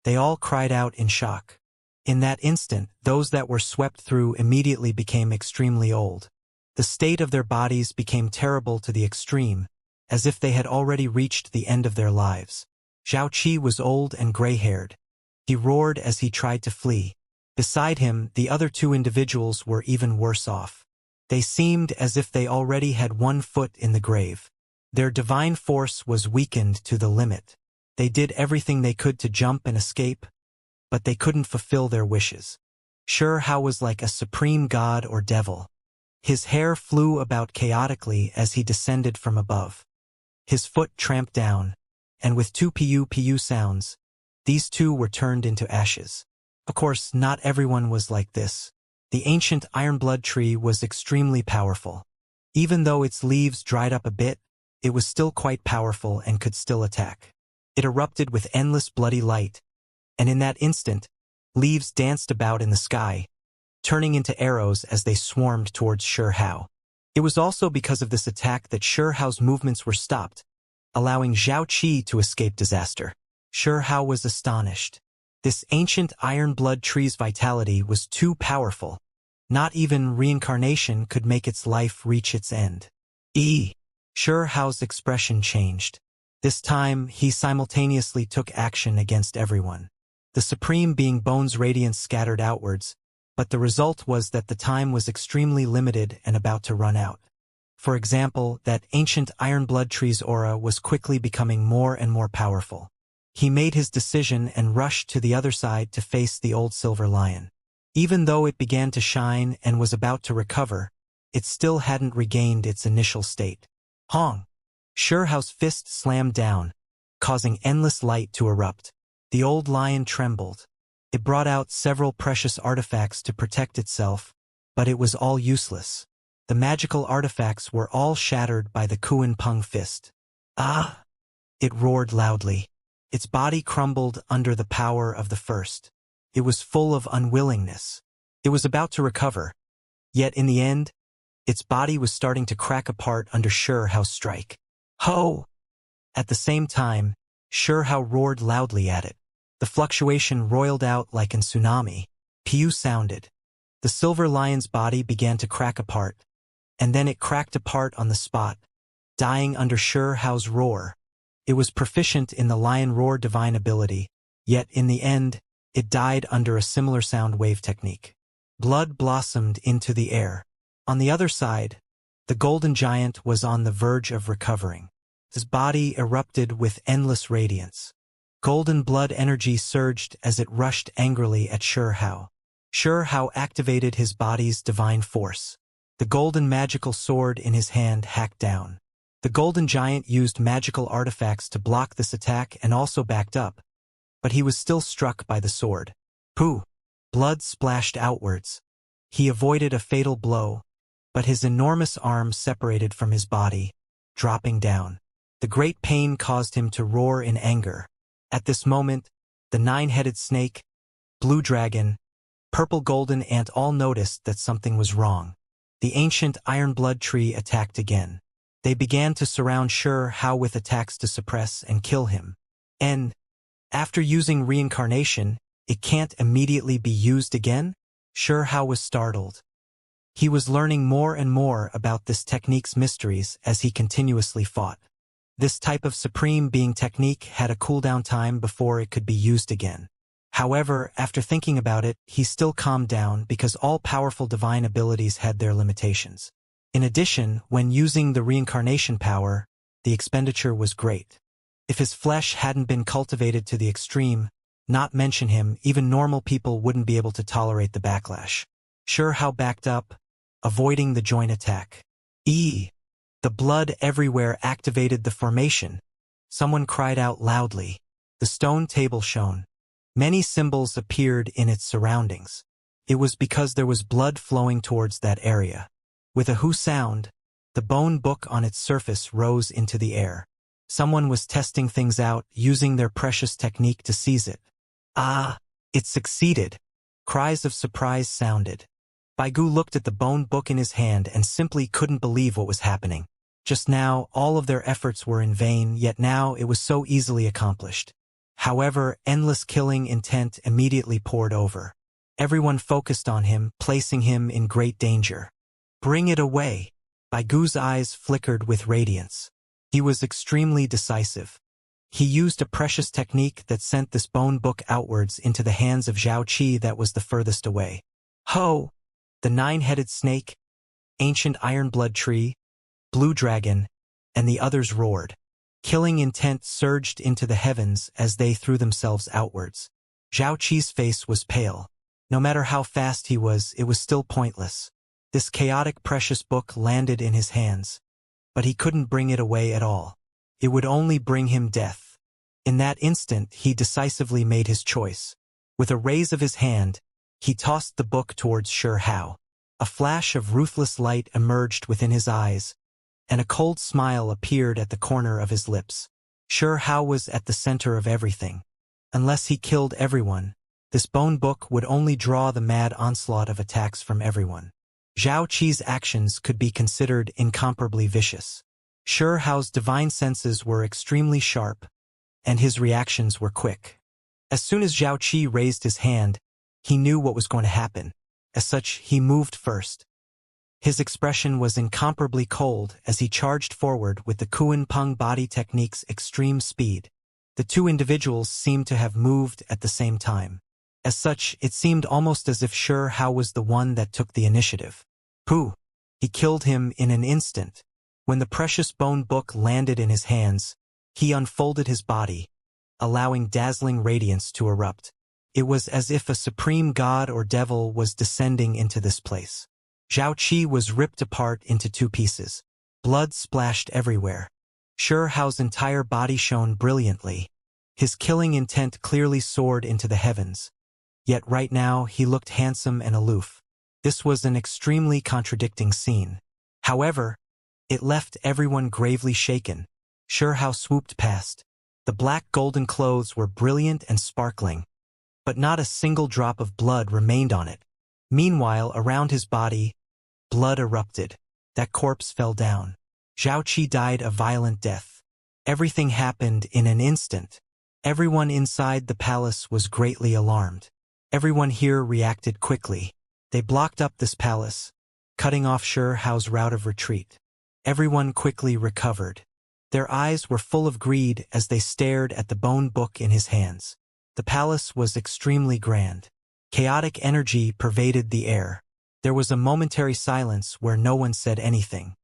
A: They all cried out in shock. In that instant, those that were swept through immediately became extremely old. The state of their bodies became terrible to the extreme, as if they had already reached the end of their lives. Zhao Qi was old and gray-haired. He roared as he tried to flee. Beside him, the other two individuals were even worse off. They seemed as if they already had one foot in the grave. Their divine force was weakened to the limit. They did everything they could to jump and escape, but they couldn't fulfill their wishes. Shi Hao was like a supreme god or devil. His hair flew about chaotically as he descended from above. His foot tramped down, and with two pu sounds, these two were turned into ashes. Of course, not everyone was like this. The ancient Ironblood tree was extremely powerful. Even though its leaves dried up a bit, it was still quite powerful and could still attack. It erupted with endless bloody light, and in that instant, leaves danced about in the sky, turning into arrows as they swarmed towards Shi Hao. It was also because of this attack that Shi Hao's movements were stopped, allowing Zhao Qi to escape disaster. Shi Hao was astonished. This ancient Ironblood tree's vitality was too powerful. Not even Reincarnation could make its life reach its end. Shi Hao's expression changed. This time, he simultaneously took action against everyone. The Supreme Being Bone's radiance scattered outwards, but the result was that the time was extremely limited and about to run out. For example, that ancient Ironblood tree's aura was quickly becoming more and more powerful. He made his decision and rushed to the other side to face the old silver lion. Even though it began to shine and was about to recover, it still hadn't regained its initial state. Hong! Shi Hao's fist slammed down, causing endless light to erupt. The old lion trembled. It brought out several precious artifacts to protect itself, but it was all useless. The magical artifacts were all shattered by the Kuan Peng fist. Ah! It roared loudly. Its body crumbled under the power of the first. It was full of unwillingness. It was about to recover. Yet in the end, its body was starting to crack apart under Hao's strike. Ho! At the same time, Hao roared loudly at it. The fluctuation roiled out like an tsunami. Piu sounded. The silver lion's body began to crack apart, and then it cracked apart on the spot, dying under Hao's roar. It was proficient in the lion roar divine ability, yet in the end, it died under a similar sound wave technique. Blood blossomed into the air. On the other side, the golden giant was on the verge of recovering. His body erupted with endless radiance. Golden blood energy surged as it rushed angrily at Hao. Hao activated his body's divine force. The golden magical sword in his hand hacked down. The golden giant used magical artifacts to block this attack and also backed up, but he was still struck by the sword. Pooh! Blood splashed outwards. He avoided a fatal blow, but his enormous arm separated from his body, dropping down. The great pain caused him to roar in anger. At this moment, the nine-headed snake, blue dragon, purple golden ant all noticed that something was wrong. The ancient iron blood tree attacked again. They began to surround Hao with attacks to suppress and kill him. And, after using reincarnation, it can't immediately be used again? Hao was startled. He was learning more and more about this technique's mysteries as he continuously fought. This type of supreme being technique had a cooldown time before it could be used again. However, after thinking about it, he still calmed down because all powerful divine abilities had their limitations. In addition, when using the reincarnation power, the expenditure was great. If his flesh hadn't been cultivated to the extreme, not mention him, even normal people wouldn't be able to tolerate the backlash. Hao backed up, avoiding the joint attack. The blood everywhere activated the formation. Someone cried out loudly. The stone table shone. Many symbols appeared in its surroundings. It was because there was blood flowing towards that area. With a whoo sound, the bone book on its surface rose into the air. Someone was testing things out, using their precious technique to seize it. Ah! It succeeded! Cries of surprise sounded. Baigu looked at the bone book in his hand and simply couldn't believe what was happening. Just now, all of their efforts were in vain, yet now it was so easily accomplished. However, endless killing intent immediately poured over. Everyone focused on him, placing him in great danger. Bring it away! Baigu's eyes flickered with radiance. He was extremely decisive. He used a precious technique that sent this bone book outwards into the hands of Zhao Qi that was the furthest away. Ho! The nine-headed snake, ancient iron blood tree, blue dragon, and the others roared. Killing intent surged into the heavens as they threw themselves outwards. Zhao Qi's face was pale. No matter how fast he was, it was still pointless. This chaotic precious book landed in his hands, but he couldn't bring it away at all. It would only bring him death. In that instant, he decisively made his choice. With a raise of his hand, he tossed the book towards Hao. A flash of ruthless light emerged within his eyes, and a cold smile appeared at the corner of his lips. Hao was at the center of everything. Unless he killed everyone, this bone book would only draw the mad onslaught of attacks from everyone. Zhao Qi's actions could be considered incomparably vicious. Hao's divine senses were extremely sharp, and his reactions were quick. As soon as Zhao Qi raised his hand, he knew what was going to happen. As such, he moved first. His expression was incomparably cold as he charged forward with the Kuan Peng body technique's extreme speed. The two individuals seemed to have moved at the same time. As such, it seemed almost as if Hao was the one that took the initiative. Pooh! He killed him in an instant. When the precious bone book landed in his hands, he unfolded his body, allowing dazzling radiance to erupt. It was as if a supreme god or devil was descending into this place. Zhao Qi was ripped apart into two pieces. Blood splashed everywhere. Hao's entire body shone brilliantly. His killing intent clearly soared into the heavens. Yet right now he looked handsome and aloof. This was an extremely contradicting scene. However, it left everyone gravely shaken. Shurhao swooped past. The black golden clothes were brilliant and sparkling, but not a single drop of blood remained on it. Meanwhile, around his body, blood erupted. That corpse fell down. Zhao Qi died a violent death. Everything happened in an instant. Everyone inside the palace was greatly alarmed. Everyone here reacted quickly. They blocked up this palace, cutting off Shurhao's route of retreat. Everyone quickly recovered. Their eyes were full of greed as they stared at the bone book in his hands. The palace was extremely grand. Chaotic energy pervaded the air. There was a momentary silence where no one said anything.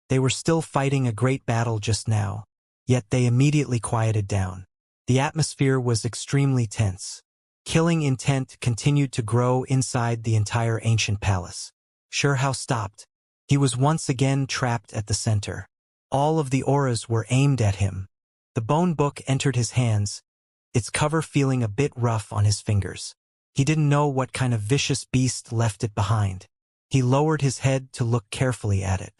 A: They were still fighting a great battle just now, yet they immediately quieted down. The atmosphere was extremely tense. Killing intent continued to grow inside the entire ancient palace. Shurhao stopped. He was once again trapped at the center. All of the auras were aimed at him. The bone book entered his hands, its cover feeling a bit rough on his fingers. He didn't know what kind of vicious beast left it behind. He lowered his head to look carefully at it.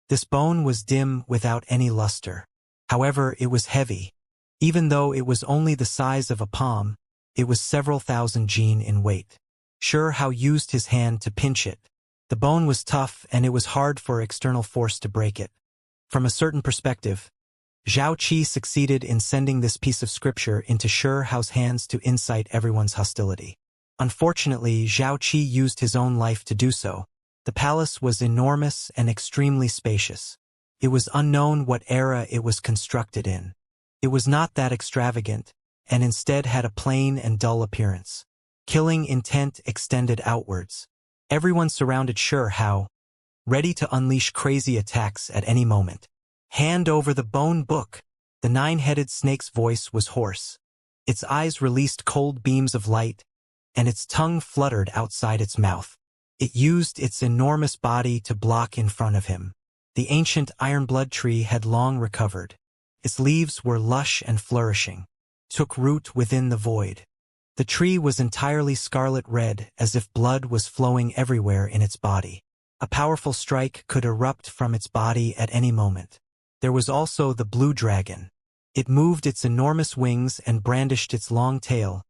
A: This bone was dim without any luster. However, it was heavy. Even though it was only the size of a palm, it was several thousand jin in weight. Shurhao used his hand to pinch it. The bone was tough and it was hard for external force to break it. From a certain perspective, Zhao Qi succeeded in sending this piece of scripture into Shurhao's hands to incite everyone's hostility. Unfortunately, Zhao Qi used his own life to do so. The palace was enormous and extremely spacious. It was unknown what era it was constructed in. It was not that extravagant, and instead had a plain and dull appearance. Killing intent extended outwards. Everyone surrounded Shurhao, ready to unleash crazy attacks at any moment. Hand over the bone book. The nine-headed snake's voice was hoarse. Its eyes released cold beams of light, and its tongue fluttered outside its mouth. It used its enormous body to block in front of him. The ancient ironblood tree had long recovered. Its leaves were lush and flourishing, took root within the void. The tree was entirely scarlet red, as if blood was flowing everywhere in its body. A powerful strike could erupt from its body at any moment. There was also the blue dragon. It moved its enormous wings and brandished its long tail,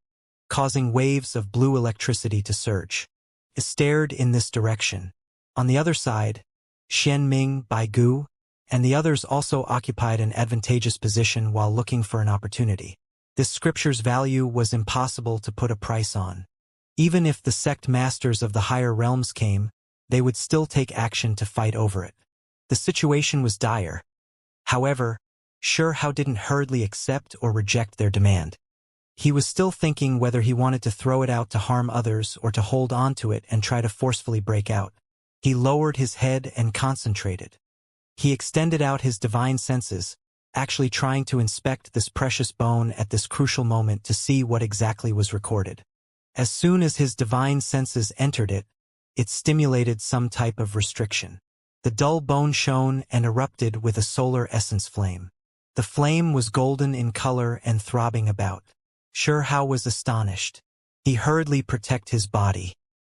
A: causing waves of blue electricity to surge. It stared in this direction. On the other side, Xianming, Baigu, and the others also occupied an advantageous position while looking for an opportunity. This scripture's value was impossible to put a price on. Even if the sect masters of the higher realms came, they would still take action to fight over it. The situation was dire. However, Shurhao didn't hurriedly accept or reject their demand. He was still thinking whether he wanted to throw it out to harm others or to hold on to it and try to forcefully break out. He lowered his head and concentrated. He extended out his divine senses, actually trying to inspect this precious bone at this crucial moment to see what exactly was recorded. As soon as his divine senses entered it, it stimulated some type of restriction. The dull bone shone and erupted with a solar essence flame. The flame was golden in color and throbbing about. Shurhao was astonished. He hurriedly protected his body.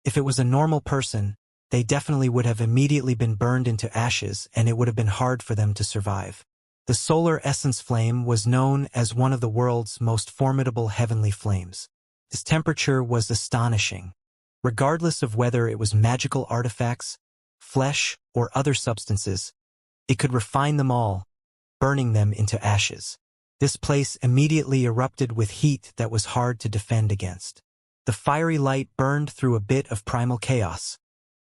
A: If it was a normal person, they definitely would have immediately been burned into ashes and it would have been hard for them to survive. The solar essence flame was known as one of the world's most formidable heavenly flames. Its temperature was astonishing. Regardless of whether it was magical artifacts, flesh, or other substances, it could refine them all, burning them into ashes. This place immediately erupted with heat that was hard to defend against. The fiery light burned through a bit of primal chaos,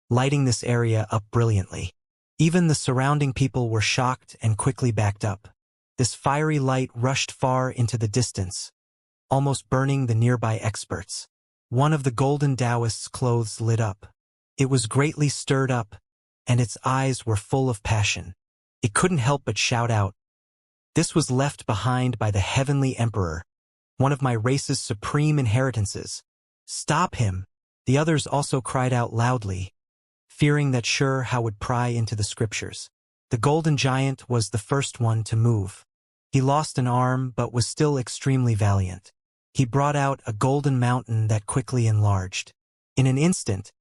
A: lighting this area up brilliantly. Even the surrounding people were shocked and quickly backed up. This fiery light rushed far into the distance, almost burning the nearby experts. One of the golden Taoist's clothes lit up. It was greatly stirred up, and its eyes were full of passion. It couldn't help but shout out, "This was left behind by the heavenly emperor, one of my race's supreme inheritances. Stop him!" The others also cried out loudly, fearing that Shurhao would pry into the scriptures. The golden giant was the first one to move. He lost an arm but was still extremely valiant. He brought out a golden mountain that quickly enlarged. In an instant,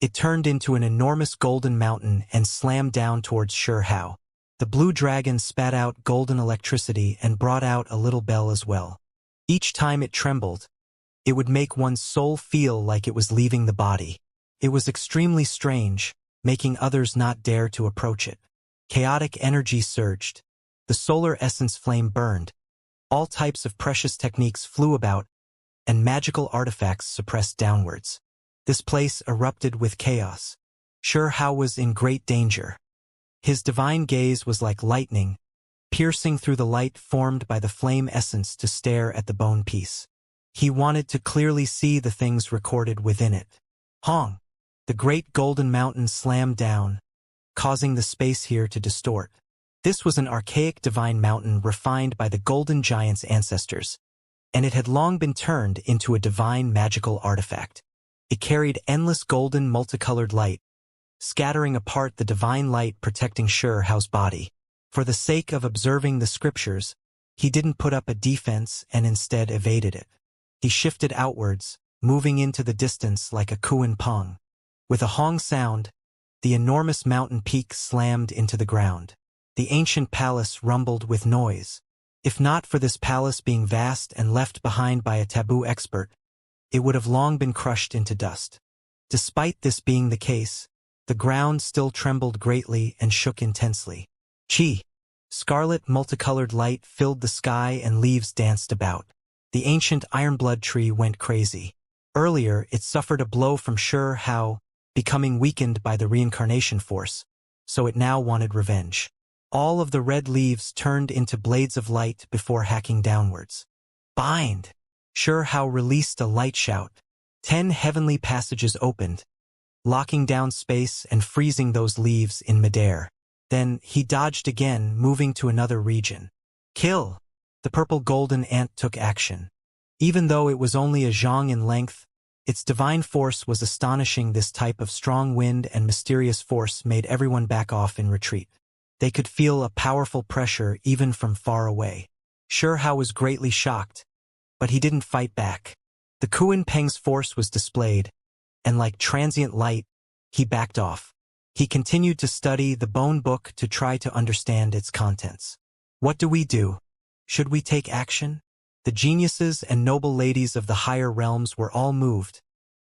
A: It turned into an enormous golden mountain and slammed down towards Sure Hao. The blue dragon spat out golden electricity and brought out a little bell as well. Each time it trembled, it would make one's soul feel like it was leaving the body. It was extremely strange, making others not dare to approach it. Chaotic energy surged. The solar essence flame burned. All types of precious techniques flew about, and magical artifacts suppressed downwards. This place erupted with chaos. Sure Hao was in great danger. His divine gaze was like lightning, piercing through the light formed by the flame essence to stare at the bone piece. He wanted to clearly see the things recorded within it. Hong! The great golden mountain slammed down, causing the space here to distort. This was an archaic divine mountain refined by the golden giant's ancestors, and it had long been turned into a divine magical artifact. It carried endless golden multicolored light, scattering apart the divine light protecting Sure Hao's body. For the sake of observing the scriptures, he didn't put up a defense and instead evaded it. He shifted outwards, moving into the distance like a kuan pong. With a hong sound, the enormous mountain peak slammed into the ground. The ancient palace rumbled with noise. If not for this palace being vast and left behind by a taboo expert, it would have long been crushed into dust. Despite this being the case, the ground still trembled greatly and shook intensely. Chi! Scarlet multicolored light filled the sky and leaves danced about. The ancient ironblood tree went crazy. Earlier, it suffered a blow from Sure Hao, becoming weakened by the reincarnation force, so it now wanted revenge. All of the red leaves turned into blades of light before hacking downwards. Bind! Sure Hao released a light shout. 10 heavenly passages opened, locking down space and freezing those leaves in midair. Then he dodged again, moving to another region. Kill! The purple golden ant took action. Even though it was only a zhang in length, its divine force was astonishing. This type of strong wind and mysterious force made everyone back off in retreat. They could feel a powerful pressure even from far away. Sure Hao was greatly shocked, but he didn't fight back. The Kuan Peng's force was displayed, and like transient light, he backed off. He continued to study the bone book to try to understand its contents. What do we do? Should we take action? The geniuses and noble ladies of the higher realms were all moved,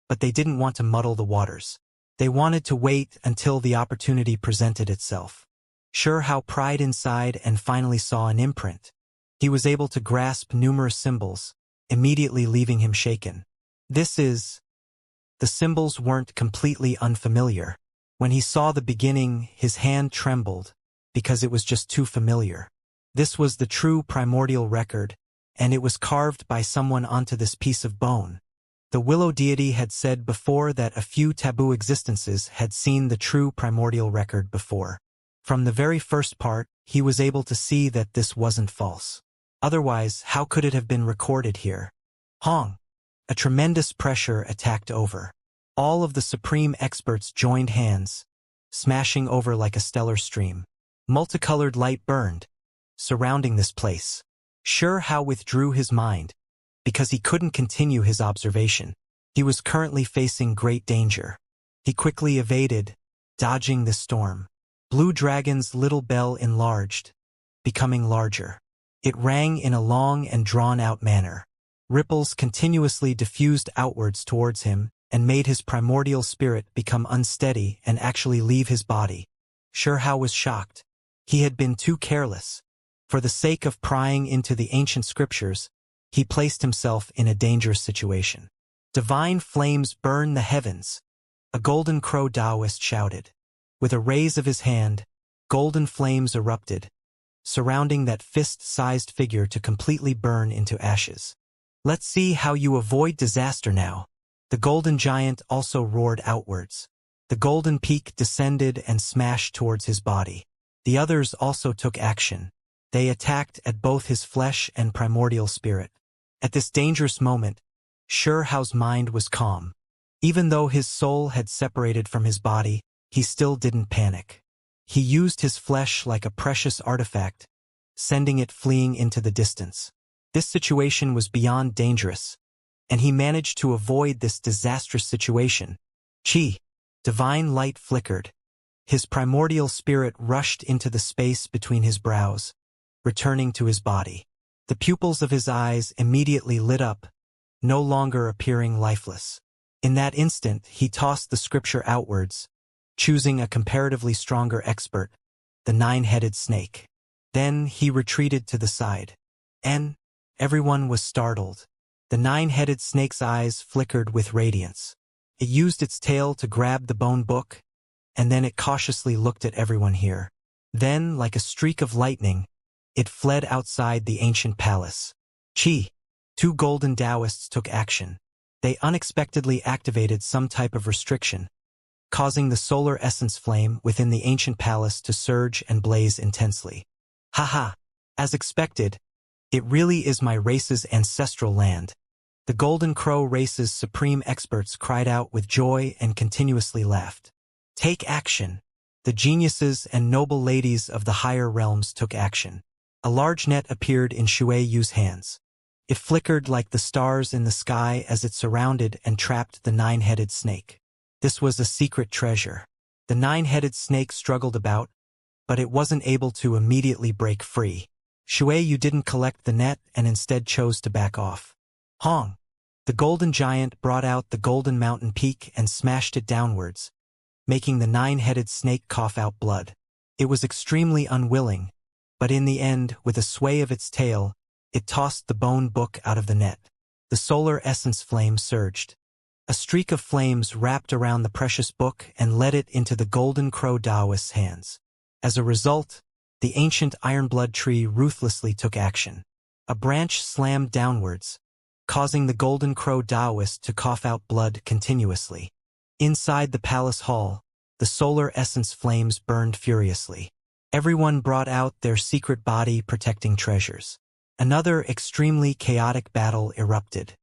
A: but they didn't want to muddle the waters. They wanted to wait until the opportunity presented itself. Sure Hao pried inside and finally saw an imprint. He was able to grasp numerous symbols, immediately leaving him shaken. The symbols weren't completely unfamiliar. When he saw the beginning, his hand trembled, because it was just too familiar. This was the true primordial record, and it was carved by someone onto this piece of bone. The willow deity had said before that a few taboo existences had seen the true primordial record before. From the very first part, he was able to see that this wasn't false. Otherwise, how could it have been recorded here? Hong! A tremendous pressure attacked over. All of the supreme experts joined hands, smashing over like a stellar stream. Multicolored light burned, surrounding this place. Sure Hao withdrew his mind, because he couldn't continue his observation. He was currently facing great danger. He quickly evaded, dodging the storm. Blue Dragon's little bell enlarged, becoming larger. It rang in a long and drawn-out manner. Ripples continuously diffused outwards towards him and made his primordial spirit become unsteady and actually leave his body. Sure Hao was shocked. He had been too careless. For the sake of prying into the ancient scriptures, he placed himself in a dangerous situation. Divine flames burn the heavens, a golden crow Taoist shouted. With a raise of his hand, golden flames erupted, surrounding that fist-sized figure to completely burn into ashes. Let's see how you avoid disaster now. The golden giant also roared outwards. The golden peak descended and smashed towards his body. The others also took action. They attacked at both his flesh and primordial spirit. At this dangerous moment, Sure Hao's mind was calm. Even though his soul had separated from his body, he still didn't panic. He used his flesh like a precious artifact, sending it fleeing into the distance. This situation was beyond dangerous, and he managed to avoid this disastrous situation. Chi! Divine light flickered. His primordial spirit rushed into the space between his brows, returning to his body. The pupils of his eyes immediately lit up, no longer appearing lifeless. In that instant, he tossed the scripture outwards, choosing a comparatively stronger expert, the nine-headed snake. Then he retreated to the side. And everyone was startled. The nine-headed snake's eyes flickered with radiance. It used its tail to grab the bone book, and then it cautiously looked at everyone here. Then, like a streak of lightning, it fled outside the ancient palace. Chi! Two golden Taoists took action. They unexpectedly activated some type of restriction, causing the solar essence flame within the ancient palace to surge and blaze intensely. Haha! As expected, it really is my race's ancestral land. The Golden Crow race's supreme experts cried out with joy and continuously laughed. Take action! The geniuses and noble ladies of the higher realms took action. A large net appeared in Shui Yu's hands. It flickered like the stars in the sky as it surrounded and trapped the nine-headed snake. This was a secret treasure. The nine-headed snake struggled about, but it wasn't able to immediately break free. Shui Yu didn't collect the net and instead chose to back off. Hong! The golden giant brought out the golden mountain peak and smashed it downwards, making the nine-headed snake cough out blood. It was extremely unwilling, but in the end, with a sway of its tail, it tossed the bone book out of the net. The solar essence flame surged. A streak of flames wrapped around the precious book and led it into the Golden Crow Taoist's hands. As a result, the ancient Ironblood tree ruthlessly took action. A branch slammed downwards, causing the Golden Crow Taoist to cough out blood continuously. Inside the palace hall, the solar essence flames burned furiously. Everyone brought out their secret body-protecting treasures. Another extremely chaotic battle erupted.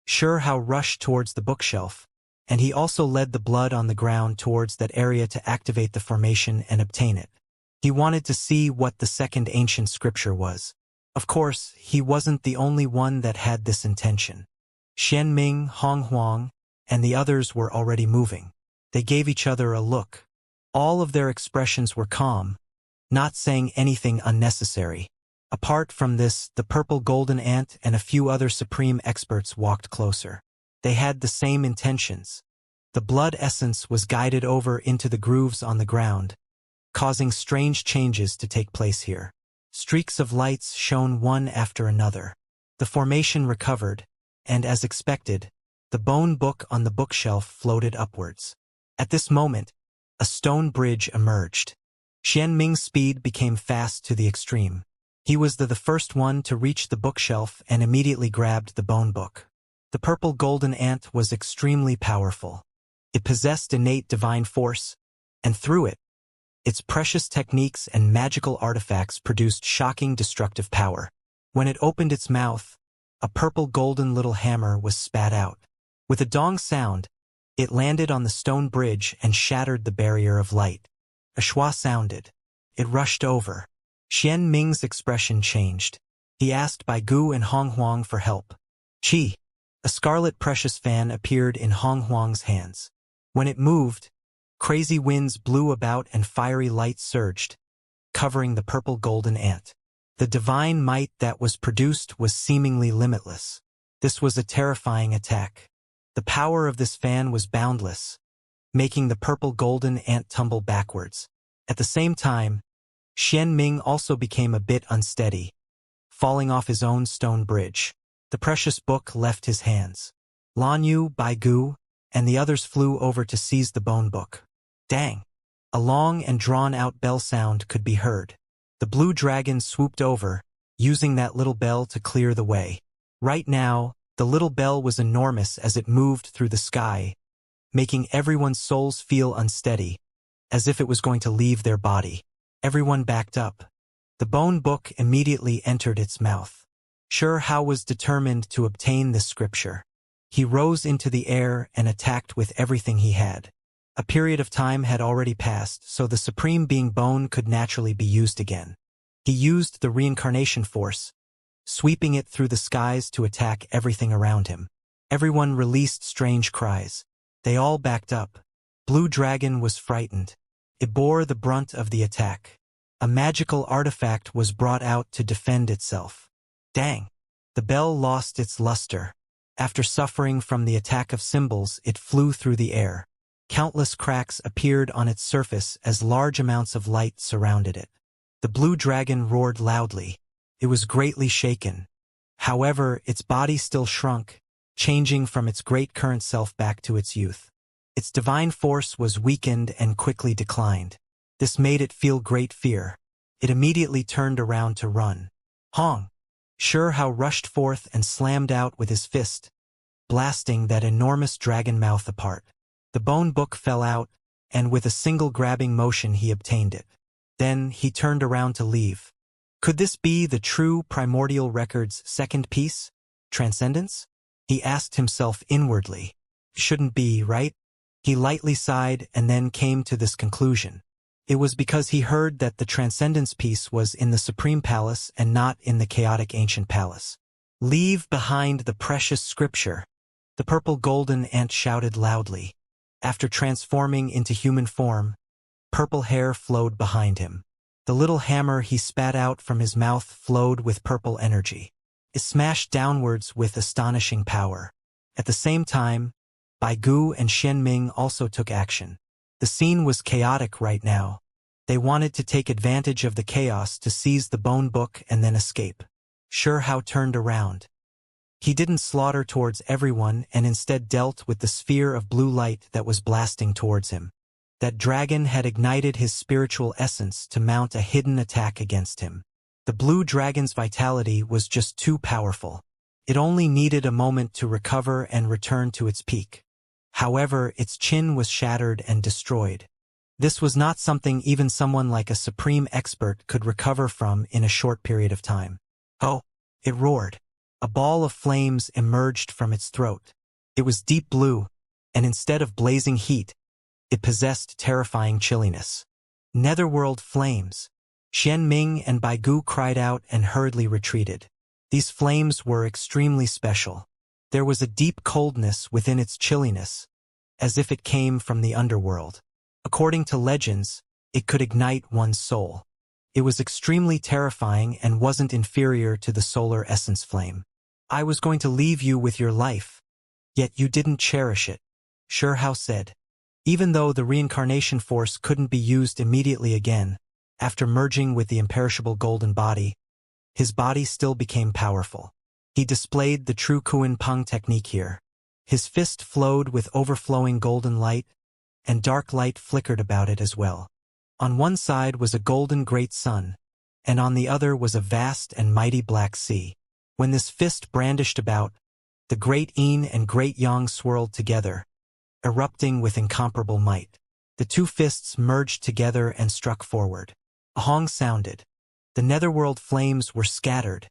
A: Sure Hao rushed towards the bookshelf, and he also led the blood on the ground towards that area to activate the formation and obtain it. He wanted to see what the second ancient scripture was. Of course, he wasn't the only one that had this intention. Xian Ming, Hong Huang, and the others were already moving. They gave each other a look. All of their expressions were calm, not saying anything unnecessary. Apart from this, the purple golden ant and a few other supreme experts walked closer. They had the same intentions. The blood essence was guided over into the grooves on the ground, causing strange changes to take place here. Streaks of lights shone one after another. The formation recovered, and as expected, the bone book on the bookshelf floated upwards. At this moment, a stone bridge emerged. Xian Ming's speed became fast to the extreme. He was the first one to reach the bookshelf and immediately grabbed the bone book. The purple golden ant was extremely powerful. It possessed innate divine force, and through it, its precious techniques and magical artifacts produced shocking destructive power. When it opened its mouth, a purple golden little hammer was spat out. With a dong sound, it landed on the stone bridge and shattered the barrier of light. A schwa sounded. It rushed over. Xian Ming's expression changed. He asked Bai Gu and Hong Huang for help. Qi! A scarlet precious fan appeared in Hong Huang's hands. When it moved, crazy winds blew about and fiery light surged, covering the purple golden ant. The divine might that was produced was seemingly limitless. This was a terrifying attack. The power of this fan was boundless, making the purple golden ant tumble backwards. At the same time, Xian Ming also became a bit unsteady, falling off his own stone bridge. The precious book left his hands. Lan Yu, Bai Gu, and the others flew over to seize the bone book. Dang! A long and drawn-out bell sound could be heard. The blue dragon swooped over, using that little bell to clear the way. Right now, the little bell was enormous as it moved through the sky, making everyone's souls feel unsteady, as if it was going to leave their body. Everyone backed up. The bone book immediately entered its mouth. Sure Hao was determined to obtain this scripture. He rose into the air and attacked with everything he had. A period of time had already passed, so the Supreme Being Bone could naturally be used again. He used the Reincarnation force, sweeping it through the skies to attack everything around him. Everyone released strange cries. They all backed up. Blue Dragon was frightened. It bore the brunt of the attack. A magical artifact was brought out to defend itself. Dang! The bell lost its luster. After suffering from the attack of symbols, it flew through the air. Countless cracks appeared on its surface as large amounts of light surrounded it. The blue dragon roared loudly. It was greatly shaken. However, its body still shrunk, changing from its great current self back to its youth. Its divine force was weakened and quickly declined. This made it feel great fear. It immediately turned around to run. Hong! Xianxia rushed forth and slammed out with his fist, blasting that enormous dragon mouth apart. The bone book fell out, and with a single grabbing motion he obtained it. Then he turned around to leave. Could this be the true primordial record's second piece? Transcendence? He asked himself inwardly. Shouldn't be, right? He lightly sighed and then came to this conclusion. It was because he heard that the Transcendence piece was in the Supreme Palace and not in the chaotic Ancient Palace. Leave behind the precious scripture, the purple golden ant shouted loudly. After transforming into human form, purple hair flowed behind him. The little hammer he spat out from his mouth flowed with purple energy. It smashed downwards with astonishing power. At the same time, Baigu and Xianming also took action. The scene was chaotic right now. They wanted to take advantage of the chaos to seize the bone book and then escape. Xianxia turned around. He didn't slaughter towards everyone and instead dealt with the sphere of blue light that was blasting towards him. That dragon had ignited his spiritual essence to mount a hidden attack against him. The blue dragon's vitality was just too powerful. It only needed a moment to recover and return to its peak. However, its chin was shattered and destroyed. This was not something even someone like a supreme expert could recover from in a short period of time. Oh! It roared. A ball of flames emerged from its throat. It was deep blue, and instead of blazing heat, it possessed terrifying chilliness. Netherworld flames. Xianming and Baigu cried out and hurriedly retreated. These flames were extremely special. There was a deep coldness within its chilliness, as if it came from the underworld. According to legends, it could ignite one's soul. It was extremely terrifying and wasn't inferior to the solar essence flame. I was going to leave you with your life, yet you didn't cherish it, Xianxia said. Even though the reincarnation force couldn't be used immediately again, after merging with the imperishable golden body, his body still became powerful. He displayed the true Kuan Peng technique here. His fist flowed with overflowing golden light, and dark light flickered about it as well. On one side was a golden great sun, and on the other was a vast and mighty black sea. When this fist brandished about, the great Yin and great Yang swirled together, erupting with incomparable might. The two fists merged together and struck forward. A hong sounded. The netherworld flames were scattered.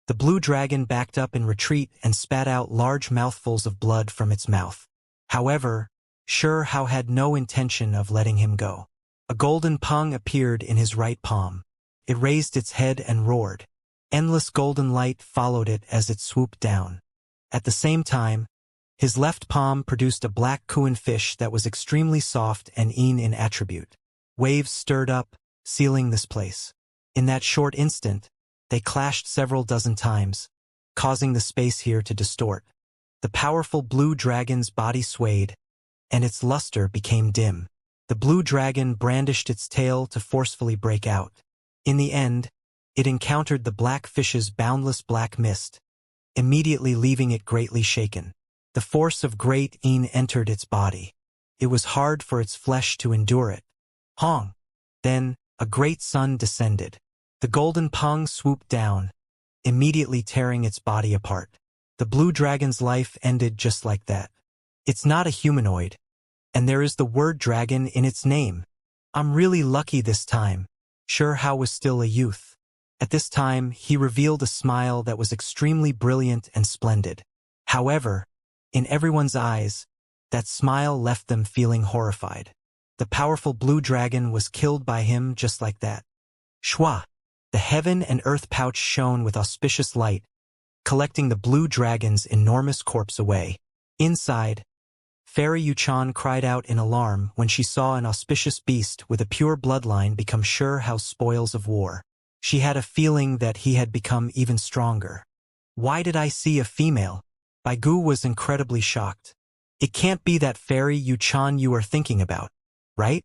A: The blue dragon backed up in retreat and spat out large mouthfuls of blood from its mouth. However, Xianxia had no intention of letting him go. A golden pung appeared in his right palm. It raised its head and roared. Endless golden light followed it as it swooped down. At the same time, his left palm produced a black Kuan fish that was extremely soft and Yin in attribute. Waves stirred up, sealing this place. In that short instant, they clashed several dozen times, causing the space here to distort. The powerful blue dragon's body swayed, and its luster became dim. The blue dragon brandished its tail to forcefully break out. In the end, it encountered the black fish's boundless black mist, immediately leaving it greatly shaken. The force of great Yin entered its body. It was hard for its flesh to endure it. Hong! Then, a great sun descended. The golden pung swooped down, immediately tearing its body apart. The blue dragon's life ended just like that. It's not a humanoid, and there is the word dragon in its name. I'm really lucky this time. Xianxia was still a youth. At this time, he revealed a smile that was extremely brilliant and splendid. However, in everyone's eyes, that smile left them feeling horrified. The powerful blue dragon was killed by him just like that. Shwa! The heaven and earth pouch shone with auspicious light, collecting the blue dragon's enormous corpse away. Inside, fairy Yuchan cried out in alarm when she saw an auspicious beast with a pure bloodline become sure how spoils of war. She had a feeling that he had become even stronger. Why did I see a female? Baigu was incredibly shocked. It can't be that fairy Yuchan you are thinking about, right?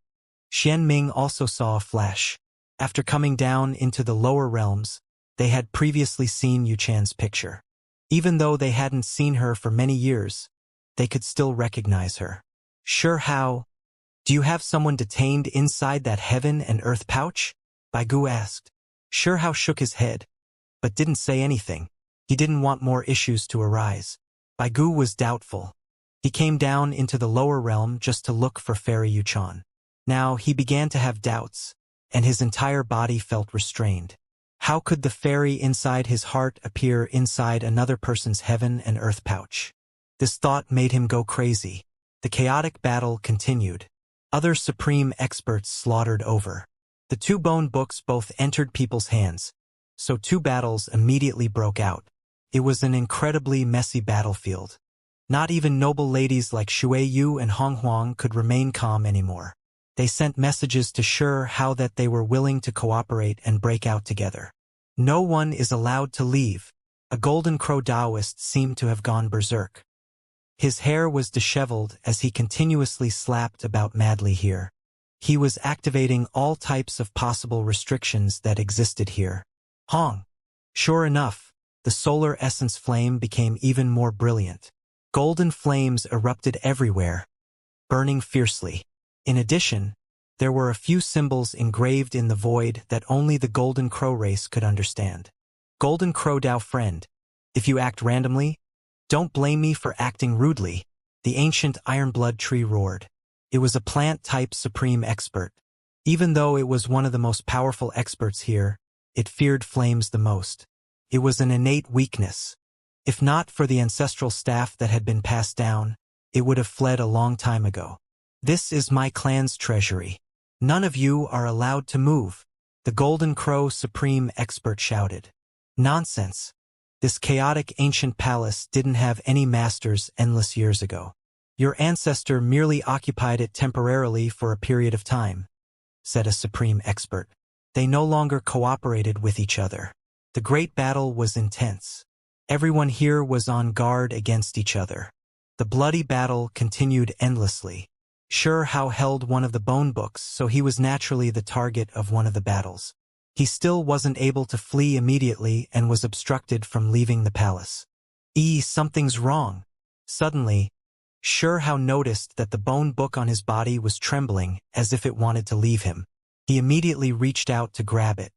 A: Xian Ming also saw a flash. After coming down into the lower realms, they had previously seen Yuchan's picture. Even though they hadn't seen her for many years, they could still recognize her. Sure how? Do you have someone detained inside that heaven and earth pouch? Baigu asked. Sure how shook his head, but didn't say anything. He didn't want more issues to arise. Baigu was doubtful. He came down into the lower realm just to look for Fairy Yuchan. Now he began to have doubts, and his entire body felt restrained. How could the fairy inside his heart appear inside another person's heaven and earth pouch? This thought made him go crazy. The chaotic battle continued. Other supreme experts slaughtered over. The two bone books both entered people's hands, so two battles immediately broke out. It was an incredibly messy battlefield. Not even noble ladies like Shui Yu and Hong Huang could remain calm anymore. They sent messages to Sure how that they were willing to cooperate and break out together. No one is allowed to leave. A Golden Crow Taoist seemed to have gone berserk. His hair was disheveled as he continuously slapped about madly here. He was activating all types of possible restrictions that existed here. Hong. Sure enough, the solar essence flame became even more brilliant. Golden flames erupted everywhere, burning fiercely. In addition, there were a few symbols engraved in the void that only the Golden Crow race could understand. Golden Crow Tao friend, if you act randomly, don't blame me for acting rudely, the ancient Ironblood tree roared. It was a plant-type supreme expert. Even though it was one of the most powerful experts here, it feared flames the most. It was an innate weakness. If not for the ancestral staff that had been passed down, it would have fled a long time ago. This is my clan's treasury. None of you are allowed to move, the Golden Crow Supreme Expert shouted. Nonsense. This chaotic ancient palace didn't have any masters endless years ago. Your ancestor merely occupied it temporarily for a period of time, said a Supreme Expert. They no longer cooperated with each other. The great battle was intense. Everyone here was on guard against each other. The bloody battle continued endlessly. Sure how held one of the bone books, so he was naturally the target of one of the battles. He still wasn't able to flee immediately and was obstructed from leaving the palace. Something's wrong. Suddenly, Sure how noticed that the bone book on his body was trembling as if it wanted to leave him. He immediately reached out to grab it.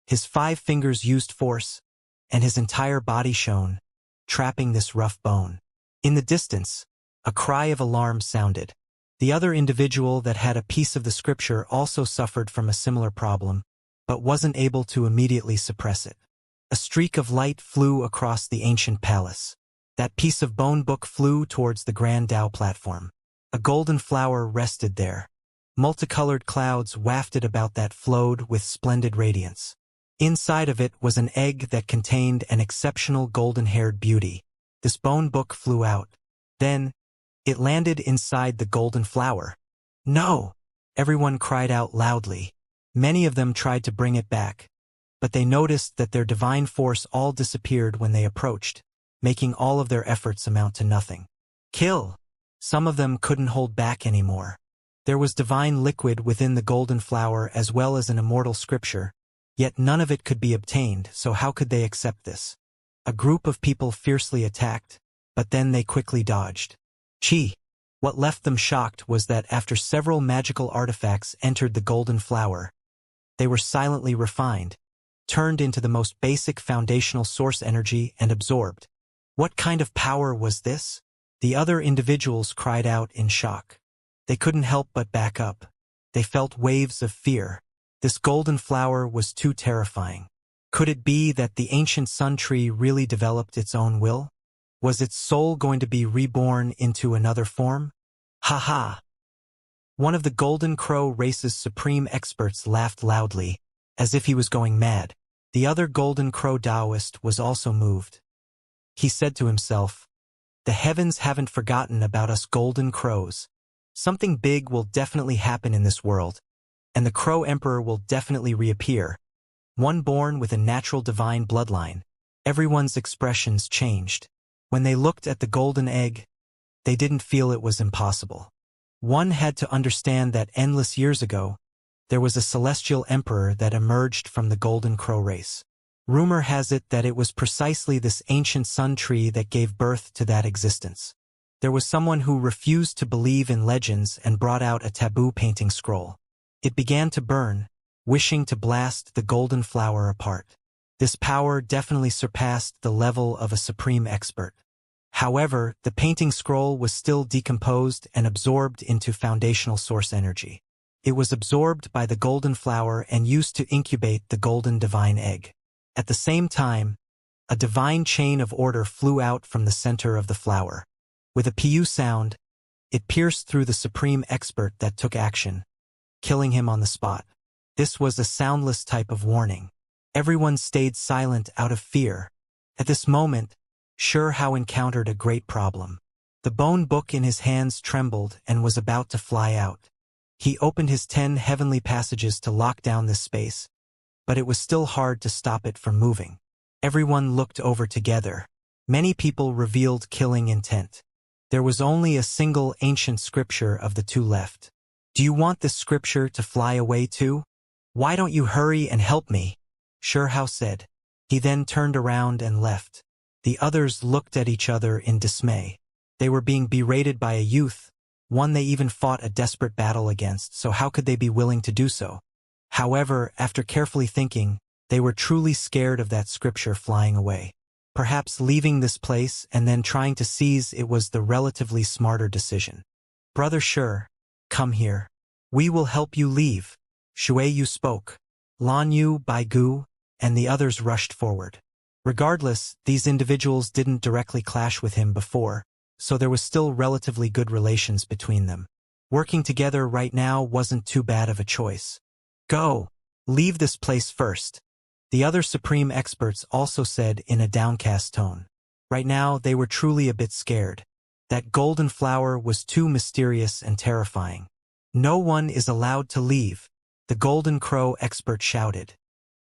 A: His 5 fingers used force, and his entire body shone, trapping this rough bone. In the distance, a cry of alarm sounded. The other individual that had a piece of the scripture also suffered from a similar problem, but wasn't able to immediately suppress it. A streak of light flew across the ancient palace. That piece of bone book flew towards the Grand Tao platform. A golden flower rested there. Multicolored clouds wafted about that flowed with splendid radiance. Inside of it was an egg that contained an exceptional golden-haired beauty. This bone book flew out. Then, it landed inside the golden flower. No! Everyone cried out loudly. Many of them tried to bring it back, but they noticed that their divine force all disappeared when they approached, making all of their efforts amount to nothing. Kill! Some of them couldn't hold back anymore. There was divine liquid within the golden flower as well as an immortal scripture, yet none of it could be obtained, so how could they accept this? A group of people fiercely attacked, but then they quickly dodged. What left them shocked was that after several magical artifacts entered the golden flower, they were silently refined, turned into the most basic foundational source energy and absorbed. What kind of power was this? The other individuals cried out in shock. They couldn't help but back up. They felt waves of fear. This golden flower was too terrifying. Could it be that the ancient sun tree really developed its own will? Was its soul going to be reborn into another form? Ha ha! One of the Golden Crow race's supreme experts laughed loudly, as if he was going mad. The other Golden Crow Taoist was also moved. He said to himself, The heavens haven't forgotten about us golden crows. Something big will definitely happen in this world, and the Crow Emperor will definitely reappear. One born with a natural divine bloodline. Everyone's expressions changed. When they looked at the golden egg, they didn't feel it was impossible. One had to understand that endless years ago, there was a celestial emperor that emerged from the golden crow race. Rumor has it that it was precisely this ancient sun tree that gave birth to that existence. There was someone who refused to believe in legends and brought out a taboo painting scroll. It began to burn, wishing to blast the golden flower apart. This power definitely surpassed the level of a supreme expert. However, the painting scroll was still decomposed and absorbed into foundational source energy. It was absorbed by the golden flower and used to incubate the golden divine egg. At the same time, a divine chain of order flew out from the center of the flower. With a pu sound, it pierced through the supreme expert that took action, killing him on the spot. This was a soundless type of warning. Everyone stayed silent out of fear. At this moment, Xianxia encountered a great problem. The bone book in his hands trembled and was about to fly out. He opened his 10 heavenly passages to lock down this space, but it was still hard to stop it from moving. Everyone looked over together. Many people revealed killing intent. There was only a single ancient scripture of the two left. Do you want this scripture to fly away too? Why don't you hurry and help me? Xianxia said. He then turned around and left. The others looked at each other in dismay. They were being berated by a youth, one they even fought a desperate battle against, so how could they be willing to do so? However, after carefully thinking, they were truly scared of that scripture flying away. Perhaps leaving this place and then trying to seize it was the relatively smarter decision. Brother Shi, come here. We will help you leave. Shui Yu spoke. Lan Yu, Bai Gu, and the others rushed forward. Regardless, these individuals didn't directly clash with him before, so there was still relatively good relations between them. Working together right now wasn't too bad of a choice. Go! Leave this place first. The other supreme experts also said in a downcast tone. Right now, they were truly a bit scared. That golden flower was too mysterious and terrifying. No one is allowed to leave, the golden crow expert shouted.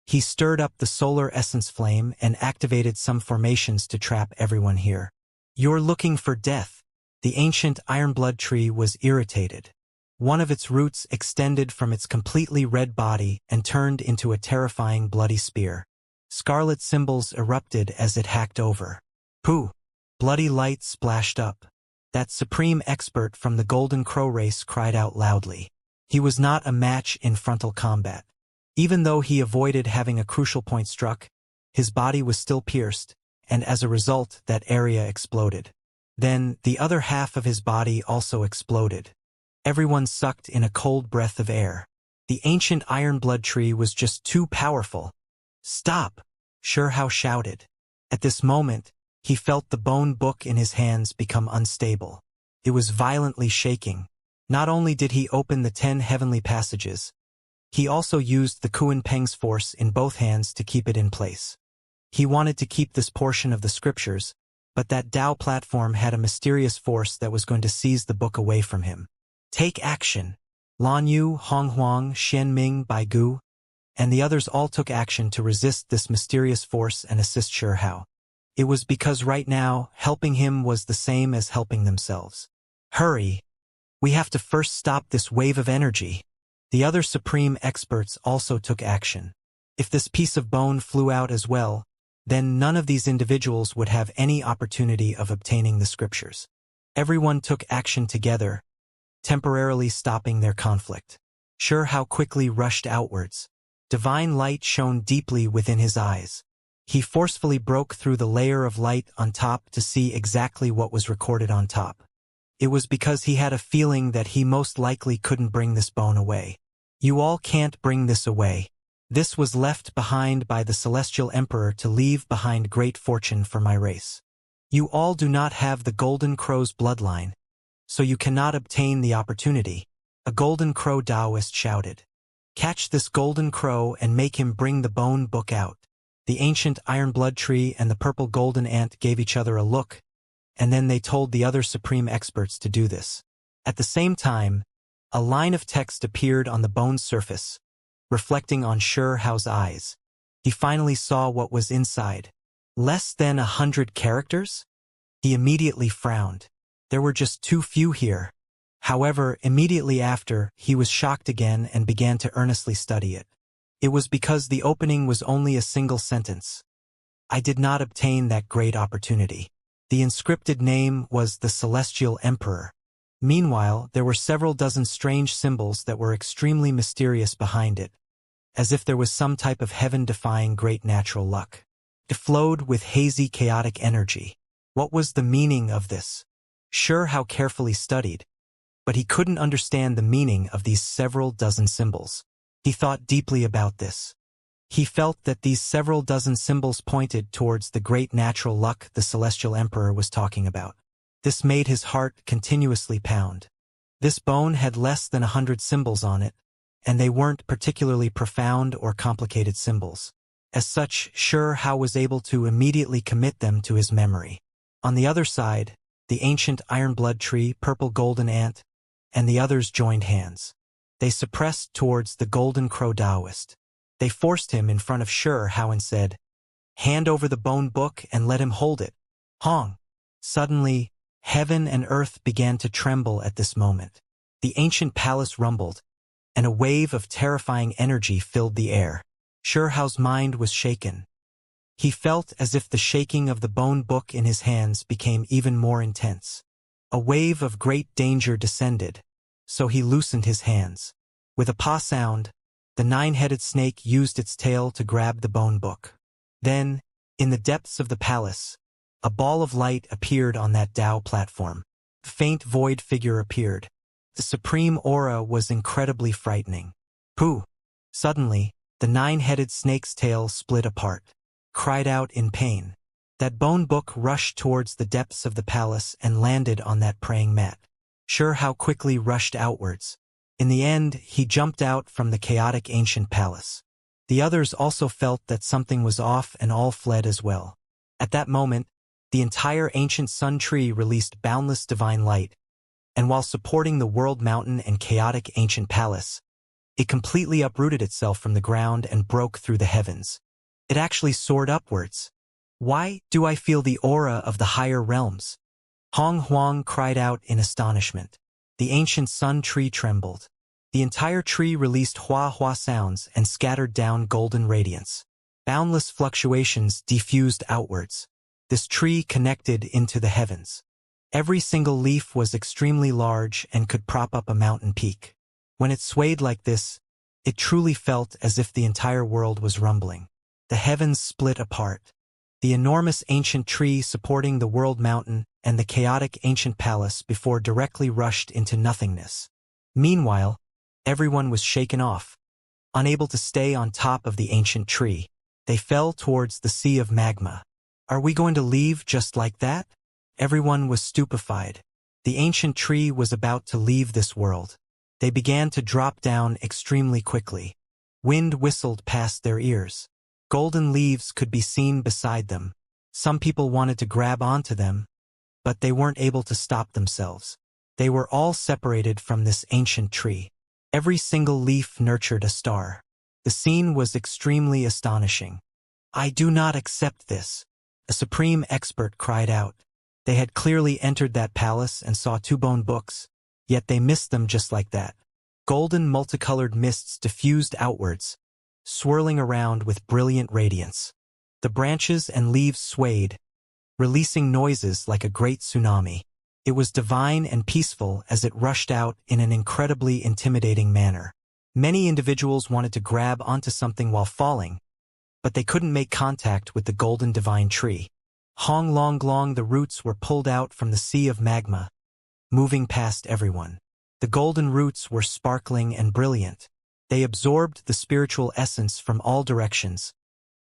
A: He stirred up the solar essence flame and activated some formations to trap everyone here. You're looking for death. The ancient ironblood tree was irritated. One of its roots extended from its completely red body and turned into a terrifying bloody spear. Scarlet symbols erupted as it hacked over. Pooh! Bloody light splashed up. That supreme expert from the Golden Crow race cried out loudly. He was not a match in frontal combat. Even though he avoided having a crucial point struck, his body was still pierced, and as a result, that area exploded. Then, the other half of his body also exploded. Everyone sucked in a cold breath of air. The ancient ironblood tree was just too powerful. Stop! Xianxia shouted. At this moment, he felt the bone book in his hands become unstable. It was violently shaking. Not only did he open the 10 heavenly passages, he also used the Kuan Peng's force in both hands to keep it in place. He wanted to keep this portion of the scriptures, but that Dao platform had a mysterious force that was going to seize the book away from him. Take action! Lan Yu, Hong Huang, Xian Ming, Bai Gu, and the others all took action to resist this mysterious force and assist Xianxia. It was because right now, helping him was the same as helping themselves. Hurry! We have to first stop this wave of energy. The other supreme experts also took action. If this piece of bone flew out as well, then none of these individuals would have any opportunity of obtaining the scriptures. Everyone took action together, temporarily stopping their conflict. Xianxia quickly rushed outwards. Divine light shone deeply within his eyes. He forcefully broke through the layer of light on top to see exactly what was recorded on top. It was because he had a feeling that he most likely couldn't bring this bone away. You all can't bring this away. This was left behind by the Celestial Emperor to leave behind great fortune for my race. You all do not have the Golden Crow's bloodline, so you cannot obtain the opportunity, a Golden Crow Taoist shouted. Catch this Golden Crow and make him bring the bone book out. The ancient iron blood tree and the purple golden ant gave each other a look, and then they told the other supreme experts to do this. At the same time, a line of text appeared on the bone's surface, reflecting on Hao's eyes. He finally saw what was inside. Less than 100 characters? He immediately frowned. There were just too few here. However, immediately after, he was shocked again and began to earnestly study it. It was because the opening was only a single sentence. I did not obtain that great opportunity. The inscripted name was the Celestial Emperor. Meanwhile, there were several dozen strange symbols that were extremely mysterious behind it, as if there was some type of heaven-defying great natural luck. It flowed with hazy, chaotic energy. What was the meaning of this? Hao carefully studied, but he couldn't understand the meaning of these several dozen symbols. He thought deeply about this. He felt that these several dozen symbols pointed towards the great natural luck the Celestial Emperor was talking about. This made his heart continuously pound. This bone had less than 100 symbols on it, and they weren't particularly profound or complicated symbols. As such, Hao was able to immediately commit them to his memory. On the other side, the ancient iron-blood tree, purple golden ant, and the others joined hands. They suppressed towards the golden crow Taoist. They forced him in front of Hao and said, "Hand over the bone book and let him hold it." Hong. Suddenly, heaven and earth began to tremble at this moment. The ancient palace rumbled, and a wave of terrifying energy filled the air. Hao's mind was shaken. He felt as if the shaking of the bone book in his hands became even more intense. A wave of great danger descended, so he loosened his hands. With a paw sound, the nine-headed snake used its tail to grab the bone book. Then, in the depths of the palace, a ball of light appeared on that Tao platform. A faint void figure appeared. The supreme aura was incredibly frightening. Pooh! Suddenly, the nine-headed snake's tail split apart. Cried out in pain. That bone book rushed towards the depths of the palace and landed on that praying mat. Hao quickly rushed outwards. In the end, he jumped out from the chaotic ancient palace. The others also felt that something was off and all fled as well. At that moment, the entire ancient sun tree released boundless divine light, and while supporting the world mountain and chaotic ancient palace, it completely uprooted itself from the ground and broke through the heavens. It actually soared upwards. Why do I feel the aura of the higher realms? Hong Huang cried out in astonishment. The ancient sun tree trembled. The entire tree released hua-hua sounds and scattered down golden radiance. Boundless fluctuations diffused outwards. This tree connected into the heavens. Every single leaf was extremely large and could prop up a mountain peak. When it swayed like this, it truly felt as if the entire world was rumbling. The heavens split apart. The enormous ancient tree supporting the world mountain and the chaotic ancient palace before directly rushed into nothingness. Meanwhile, everyone was shaken off. Unable to stay on top of the ancient tree, they fell towards the sea of magma. Are we going to leave just like that? Everyone was stupefied. The ancient tree was about to leave this world. They began to drop down extremely quickly. Wind whistled past their ears. Golden leaves could be seen beside them. Some people wanted to grab onto them, but they weren't able to stop themselves. They were all separated from this ancient tree. Every single leaf nurtured a star. The scene was extremely astonishing. I do not accept this. A supreme expert cried out. They had clearly entered that palace and saw two bone books, yet they missed them just like that. Golden multicolored mists diffused outwards, swirling around with brilliant radiance. The branches and leaves swayed, releasing noises like a great tsunami. It was divine and peaceful as it rushed out in an incredibly intimidating manner. Many individuals wanted to grab onto something while falling, but they couldn't make contact with the golden divine tree. Hong Long Long, the roots were pulled out from the sea of magma, moving past everyone. The golden roots were sparkling and brilliant. They absorbed the spiritual essence from all directions,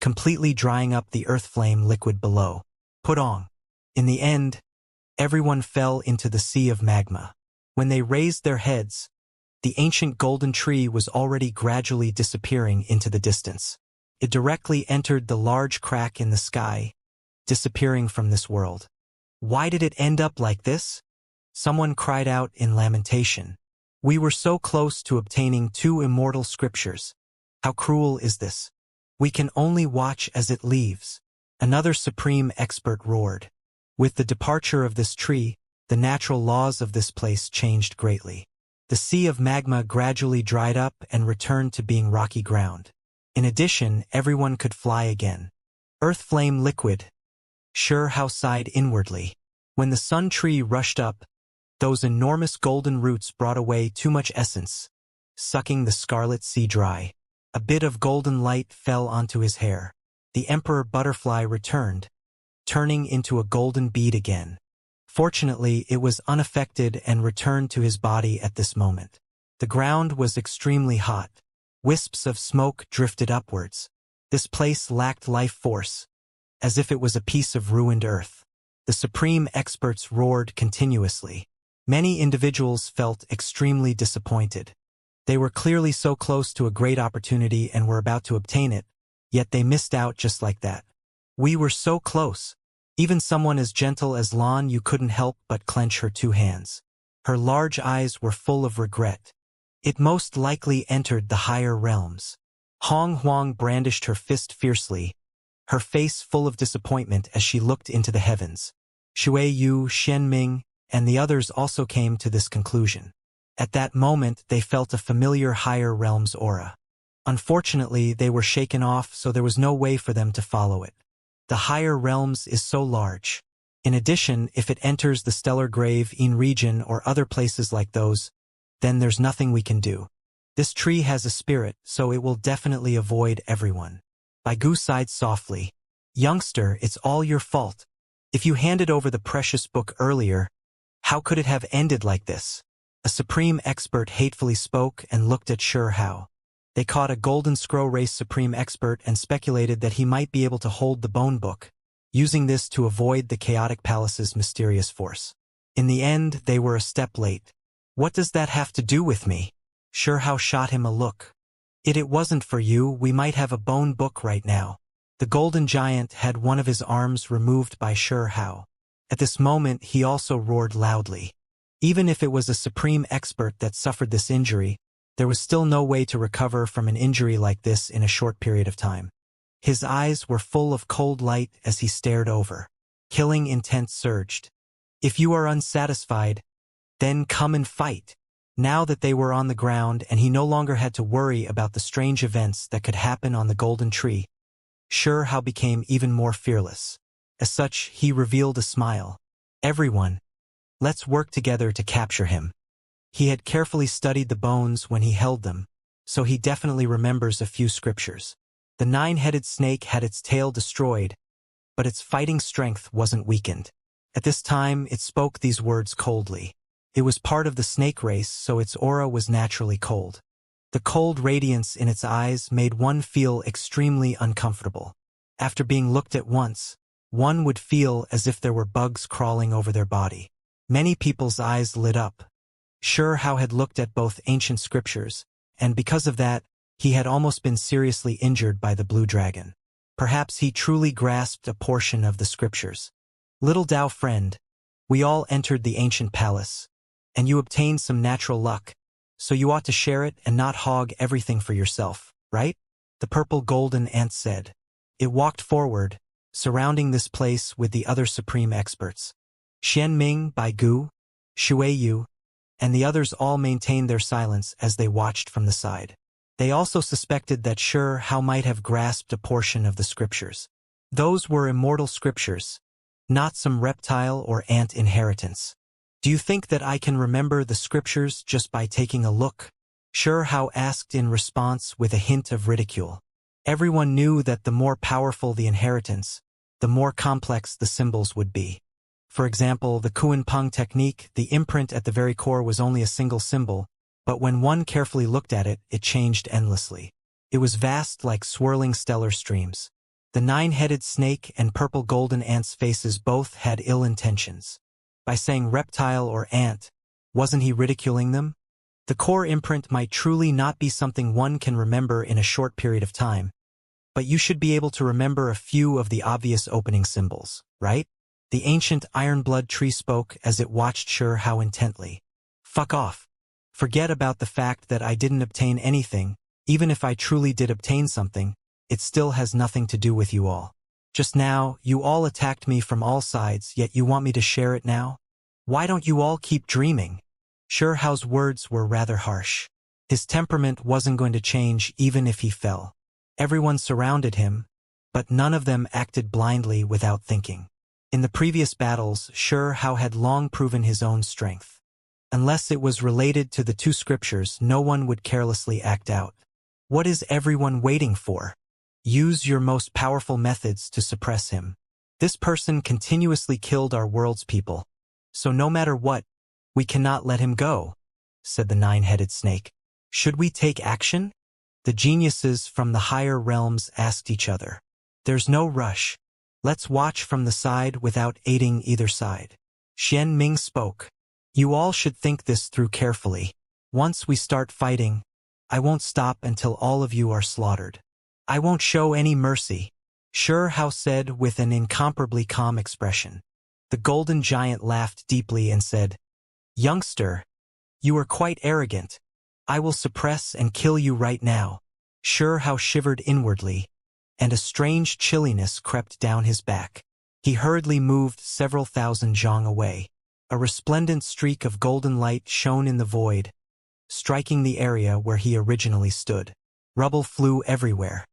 A: completely drying up the earth flame liquid below. Putong. In the end, everyone fell into the sea of magma. When they raised their heads, the ancient golden tree was already gradually disappearing into the distance. It directly entered the large crack in the sky, disappearing from this world. Why did it end up like this? Someone cried out in lamentation. We were so close to obtaining 2 immortal scriptures. How cruel is this? We can only watch as it leaves. Another supreme expert roared. With the departure of this tree, the natural laws of this place changed greatly. The sea of magma gradually dried up and returned to being rocky ground. In addition, everyone could fly again. Earth flame liquid. Xianxia sighed inwardly. When the sun tree rushed up, those enormous golden roots brought away too much essence, sucking the scarlet sea dry. A bit of golden light fell onto his hair. The emperor butterfly returned, turning into a golden bead again. Fortunately, it was unaffected and returned to his body at this moment. The ground was extremely hot. Wisps of smoke drifted upwards. This place lacked life force, as if it was a piece of ruined earth. The supreme experts roared continuously. Many individuals felt extremely disappointed. They were clearly so close to a great opportunity and were about to obtain it, yet they missed out just like that. We were so close. Even someone as gentle as Lan Yu couldn't help but clench her 2 hands. Her large eyes were full of regret. It most likely entered the higher realms. Hong Huang brandished her fist fiercely, her face full of disappointment as she looked into the heavens. Shui Yu, Xianming, and the others also came to this conclusion. At that moment, they felt a familiar higher realms aura. Unfortunately, they were shaken off, so there was no way for them to follow it. The higher realms is so large. In addition, if it enters the stellar grave in region or other places like those, then there's nothing we can do. This tree has a spirit, so it will definitely avoid everyone. Baigu sighed softly. Youngster, it's all your fault. If you handed over the precious book earlier, how could it have ended like this? A supreme expert hatefully spoke and looked at Xianxia. They caught a golden scroll race supreme expert and speculated that he might be able to hold the bone book, using this to avoid the chaotic palace's mysterious force. In the end, they were a step late. What does that have to do with me? Xianxia shot him a look. It wasn't for you, we might have a bone book right now. The golden giant had one of his arms removed by Xianxia. At this moment, he also roared loudly. Even if it was a supreme expert that suffered this injury, there was still no way to recover from an injury like this in a short period of time. His eyes were full of cold light as he stared over. Killing intent surged. If you are unsatisfied, then come and fight. Now that they were on the ground and he no longer had to worry about the strange events that could happen on the golden tree, Xianxia became even more fearless. As such, he revealed a smile. Everyone, let's work together to capture him. He had carefully studied the bones when he held them, so he definitely remembers a few scriptures. The 9-headed snake had its tail destroyed, but its fighting strength wasn't weakened. At this time, it spoke these words coldly. It was part of the snake race, so its aura was naturally cold. The cold radiance in its eyes made one feel extremely uncomfortable. After being looked at once, one would feel as if there were bugs crawling over their body. Many people's eyes lit up. Xianxia had looked at both ancient scriptures, and because of that, he had almost been seriously injured by the blue dragon. Perhaps he truly grasped a portion of the scriptures. Little Dao friend, we all entered the ancient palace, and you obtained some natural luck, so you ought to share it and not hog everything for yourself, right? The purple golden ant said. It walked forward, surrounding this place with the other supreme experts. Xianming, Baigu, Shui Yu, and the others all maintained their silence as they watched from the side. They also suspected that Xianxia might have grasped a portion of the scriptures. Those were immortal scriptures, not some reptile or ant inheritance. Do you think that I can remember the scriptures just by taking a look? Xianxia asked in response with a hint of ridicule. Everyone knew that the more powerful the inheritance, the more complex the symbols would be. For example, the Kuan-Peng technique, the imprint at the very core was only a single symbol, but when one carefully looked at it, it changed endlessly. It was vast like swirling stellar streams. The 9-headed snake and purple golden ant's faces both had ill intentions. By saying reptile or ant, wasn't he ridiculing them? The core imprint might truly not be something one can remember in a short period of time, but you should be able to remember a few of the obvious opening symbols, right? The ancient iron-blood tree spoke as it watched Xianxia intently. Fuck off. Forget about the fact that I didn't obtain anything. Even if I truly did obtain something, it still has nothing to do with you all. Just now, you all attacked me from all sides, yet you want me to share it now? Why don't you all keep dreaming? Xiao's words were rather harsh. His temperament wasn't going to change even if he fell. Everyone surrounded him, but none of them acted blindly without thinking. In the previous battles, Xiao had long proven his own strength. Unless it was related to the two scriptures, no one would carelessly act out. What is everyone waiting for? Use your most powerful methods to suppress him. This person continuously killed our world's people. So no matter what, we cannot let him go, said the nine-headed snake. Should we take action? The geniuses from the higher realms asked each other. There's no rush. Let's watch from the side without aiding either side. Xian Ming spoke. You all should think this through carefully. Once we start fighting, I won't stop until all of you are slaughtered. I won't show any mercy, Xiao said with an incomparably calm expression. The golden giant laughed deeply and said, Youngster, you are quite arrogant. I will suppress and kill you right now. Xiao shivered inwardly, and a strange chilliness crept down his back. He hurriedly moved several thousand zhang away. A resplendent streak of golden light shone in the void, striking the area where he originally stood. Rubble flew everywhere.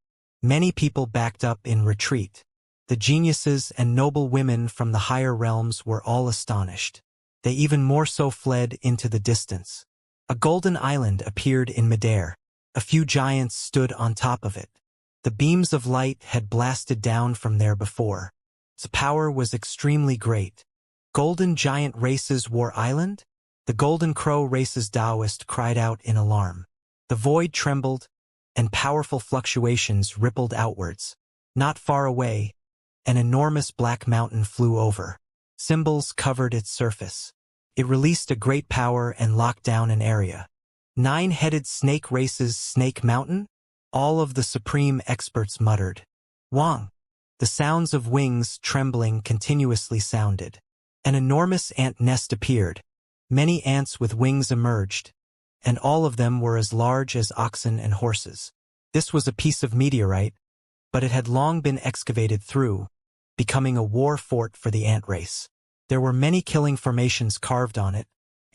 A: Many people backed up in retreat. The geniuses and noble women from the higher realms were all astonished. They even more so fled into the distance. A golden island appeared in midair. A few giants stood on top of it. The beams of light had blasted down from there before. Its power was extremely great. Golden giant race's war island? The golden crow race's Taoist cried out in alarm. The void trembled, and powerful fluctuations rippled outwards. Not far away, an enormous black mountain flew over. Symbols covered its surface. It released a great power and locked down an area. Nine-headed snake race's Snake Mountain? All of the supreme experts muttered. Wang. The sounds of wings trembling continuously sounded. An enormous ant nest appeared. Many ants with wings emerged, and all of them were as large as oxen and horses. This was a piece of meteorite, but it had long been excavated through, becoming a war fort for the ant race. There were many killing formations carved on it,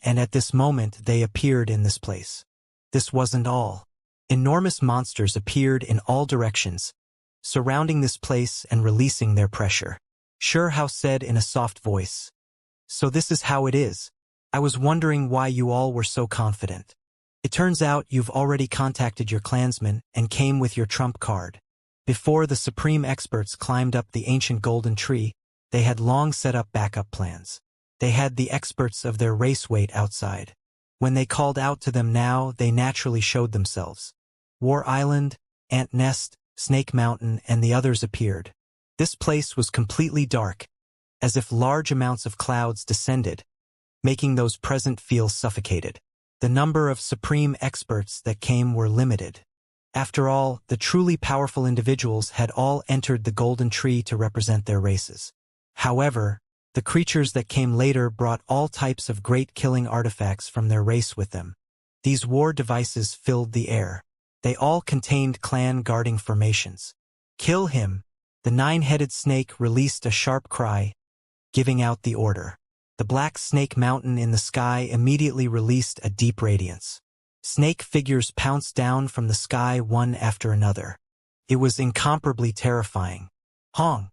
A: and at this moment they appeared in this place. This wasn't all. Enormous monsters appeared in all directions, surrounding this place and releasing their pressure. Xiao said in a soft voice. So this is how it is. I was wondering why you all were so confident. It turns out you've already contacted your clansmen and came with your trump card. Before the supreme experts climbed up the ancient golden tree, they had long set up backup plans. They had the experts of their race wait outside. When they called out to them now, they naturally showed themselves. War Island, Ant Nest, Snake Mountain, and the others appeared. This place was completely dark, as if large amounts of clouds descended, making those present feel suffocated. The number of supreme experts that came were limited. After all, the truly powerful individuals had all entered the golden tree to represent their races. However, the creatures that came later brought all types of great killing artifacts from their race with them. These war devices filled the air. They all contained clan-guarding formations. Kill him! The nine-headed snake released a sharp cry, giving out the order. The black snake mountain in the sky immediately released a deep radiance. Snake figures pounced down from the sky one after another. It was incomparably terrifying. Hong!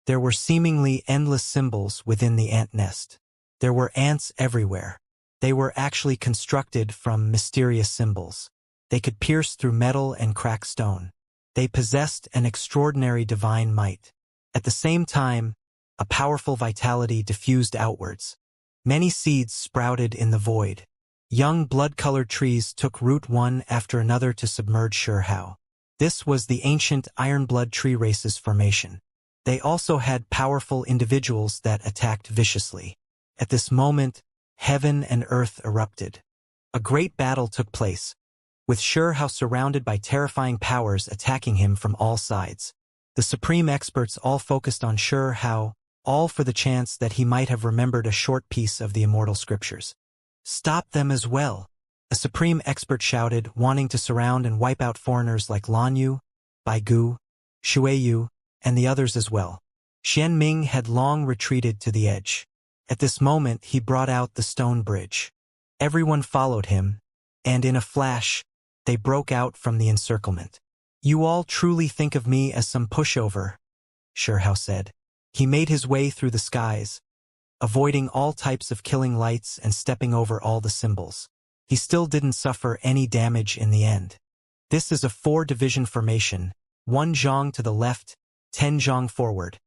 A: There were seemingly endless symbols within the ant nest. There were ants everywhere. They were actually constructed from mysterious symbols. They could pierce through metal and crack stone. They possessed an extraordinary divine might. At the same time, a powerful vitality diffused outwards. Many seeds sprouted in the void. Young blood-colored trees took root one after another to submerge Xiao. This was the ancient iron-blood tree race's formation. They also had powerful individuals that attacked viciously. At this moment, heaven and earth erupted. A great battle took place, with Xiao surrounded by terrifying powers attacking him from all sides. The supreme experts all focused on Xiao, all for the chance that he might have remembered a short piece of the immortal scriptures. Stop them as well, a supreme expert shouted, wanting to surround and wipe out foreigners like Lan Yu, Bai Gu, Shui Yu, and the others as well. Xian Ming had long retreated to the edge. At this moment he brought out the stone bridge. Everyone followed him, and in a flash, they broke out from the encirclement. You all truly think of me as some pushover, Shihao said. He made his way through the skies, avoiding all types of killing lights and stepping over all the symbols. He still didn't suffer any damage in the end. This is a 4-division formation, 1 zhang to the left, 10 zhang forward.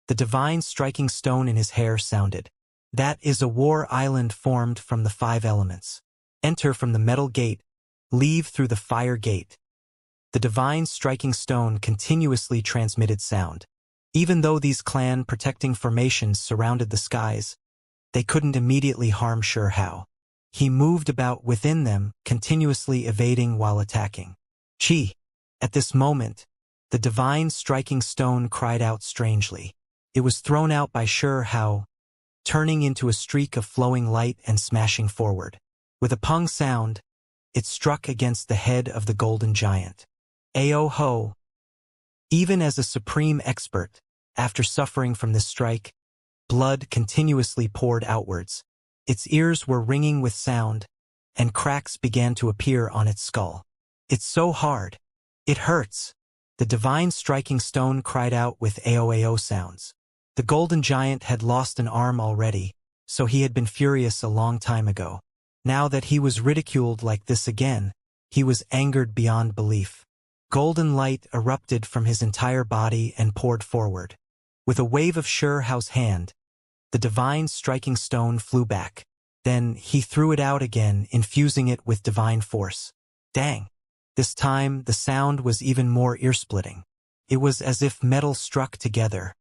A: The divine striking stone in his hair sounded. That is a war island formed from the 5 elements. Enter from the metal gate, leave through the fire gate. The divine striking stone continuously transmitted sound. Even though these clan-protecting formations surrounded the skies, they couldn't immediately harm Shihao. He moved about within them, continuously evading while attacking. Chi! At this moment, the divine striking stone cried out strangely. It was thrown out by Shihao, turning into a streak of flowing light and smashing forward. With a pung sound, it struck against the head of the golden giant. Ao ho! Even as a supreme expert, after suffering from this strike, blood continuously poured outwards. Its ears were ringing with sound, and cracks began to appear on its skull. It's so hard. It hurts. The divine striking stone cried out with AOAO sounds. The golden giant had lost an arm already, so he had been furious a long time ago. Now that he was ridiculed like this again, he was angered beyond belief. Golden light erupted from his entire body and poured forward. With a wave of Shihao's hand, the divine striking stone flew back. Then he threw it out again, infusing it with divine force. Dang! This time the sound was even more ear-splitting. It was as if metal struck together.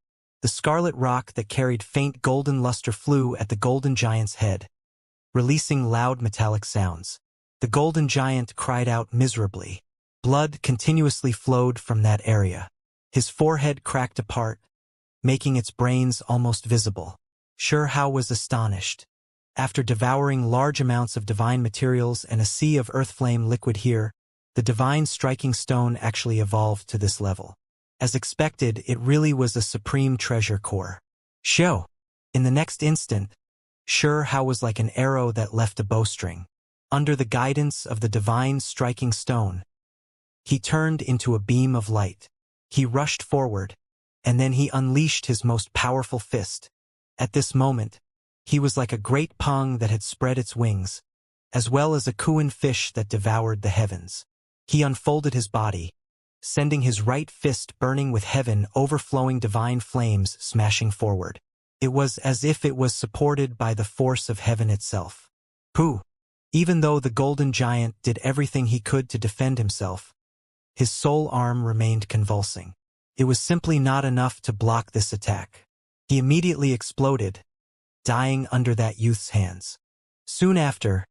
A: The scarlet rock that carried faint golden luster flew at the golden giant's head, releasing loud metallic sounds. The golden giant cried out miserably. Blood continuously flowed from that area. His forehead cracked apart, making its brains almost visible. Shihao was astonished. After devouring large amounts of divine materials and a sea of earth flame liquid here, the divine striking stone actually evolved to this level. As expected, it really was a supreme treasure core. Shio! In the next instant, Shihao was like an arrow that left a bowstring. Under the guidance of the divine striking stone, he turned into a beam of light. He rushed forward, and then he unleashed his most powerful fist. At this moment, he was like a great pung that had spread its wings, as well as a Kuan fish that devoured the heavens. He unfolded his body, sending his right fist burning with heaven overflowing divine flames smashing forward. It was as if it was supported by the force of heaven itself. Pooh! Even though the golden giant did everything he could to defend himself, his sole arm remained convulsing. It was simply not enough to block this attack. He immediately exploded, dying under that youth's hands. Soon after,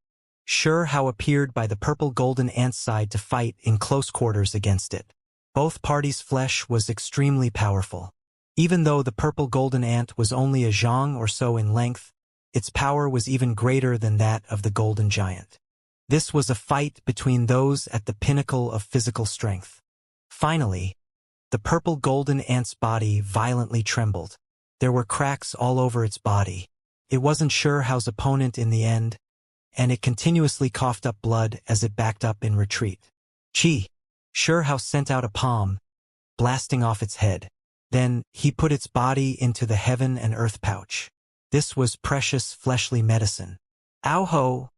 A: Shihao appeared by the purple golden ant's side to fight in close quarters against it. Both parties' flesh was extremely powerful. Even though the purple golden ant was only a zhang or so in length, its power was even greater than that of the golden giant. This was a fight between those at the pinnacle of physical strength. Finally, the purple golden ant's body violently trembled. There were cracks all over its body. It wasn't Shihao's opponent in the end, and it continuously coughed up blood as it backed up in retreat. Chi! Shihao sent out a palm, blasting off its head. Then, he put its body into the heaven and earth pouch. This was precious fleshly medicine. Ow ho!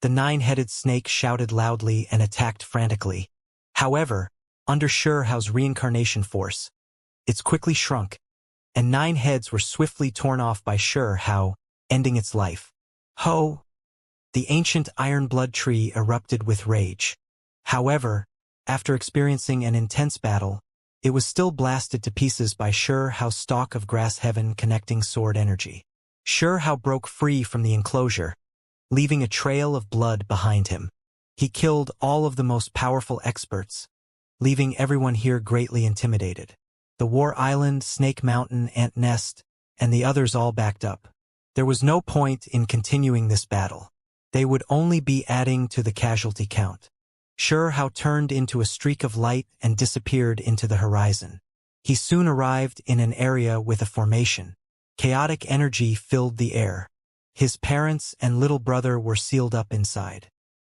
A: The 9-headed snake shouted loudly and attacked frantically. However, under Shihao's reincarnation force, it quickly shrunk, and 9 heads were swiftly torn off by Shihao, ending its life. Ho! The ancient iron blood tree erupted with rage. However, after experiencing an intense battle, it was still blasted to pieces by Shihao's stalk of grass heaven connecting sword energy. Shihao broke free from the enclosure, leaving a trail of blood behind him. He killed all of the most powerful experts, leaving everyone here greatly intimidated. The War Island, Snake Mountain, Ant Nest, and the others all backed up. There was no point in continuing this battle. They would only be adding to the casualty count. Xianxia turned into a streak of light and disappeared into the horizon. He soon arrived in an area with a formation. Chaotic energy filled the air. His parents and little brother were sealed up inside.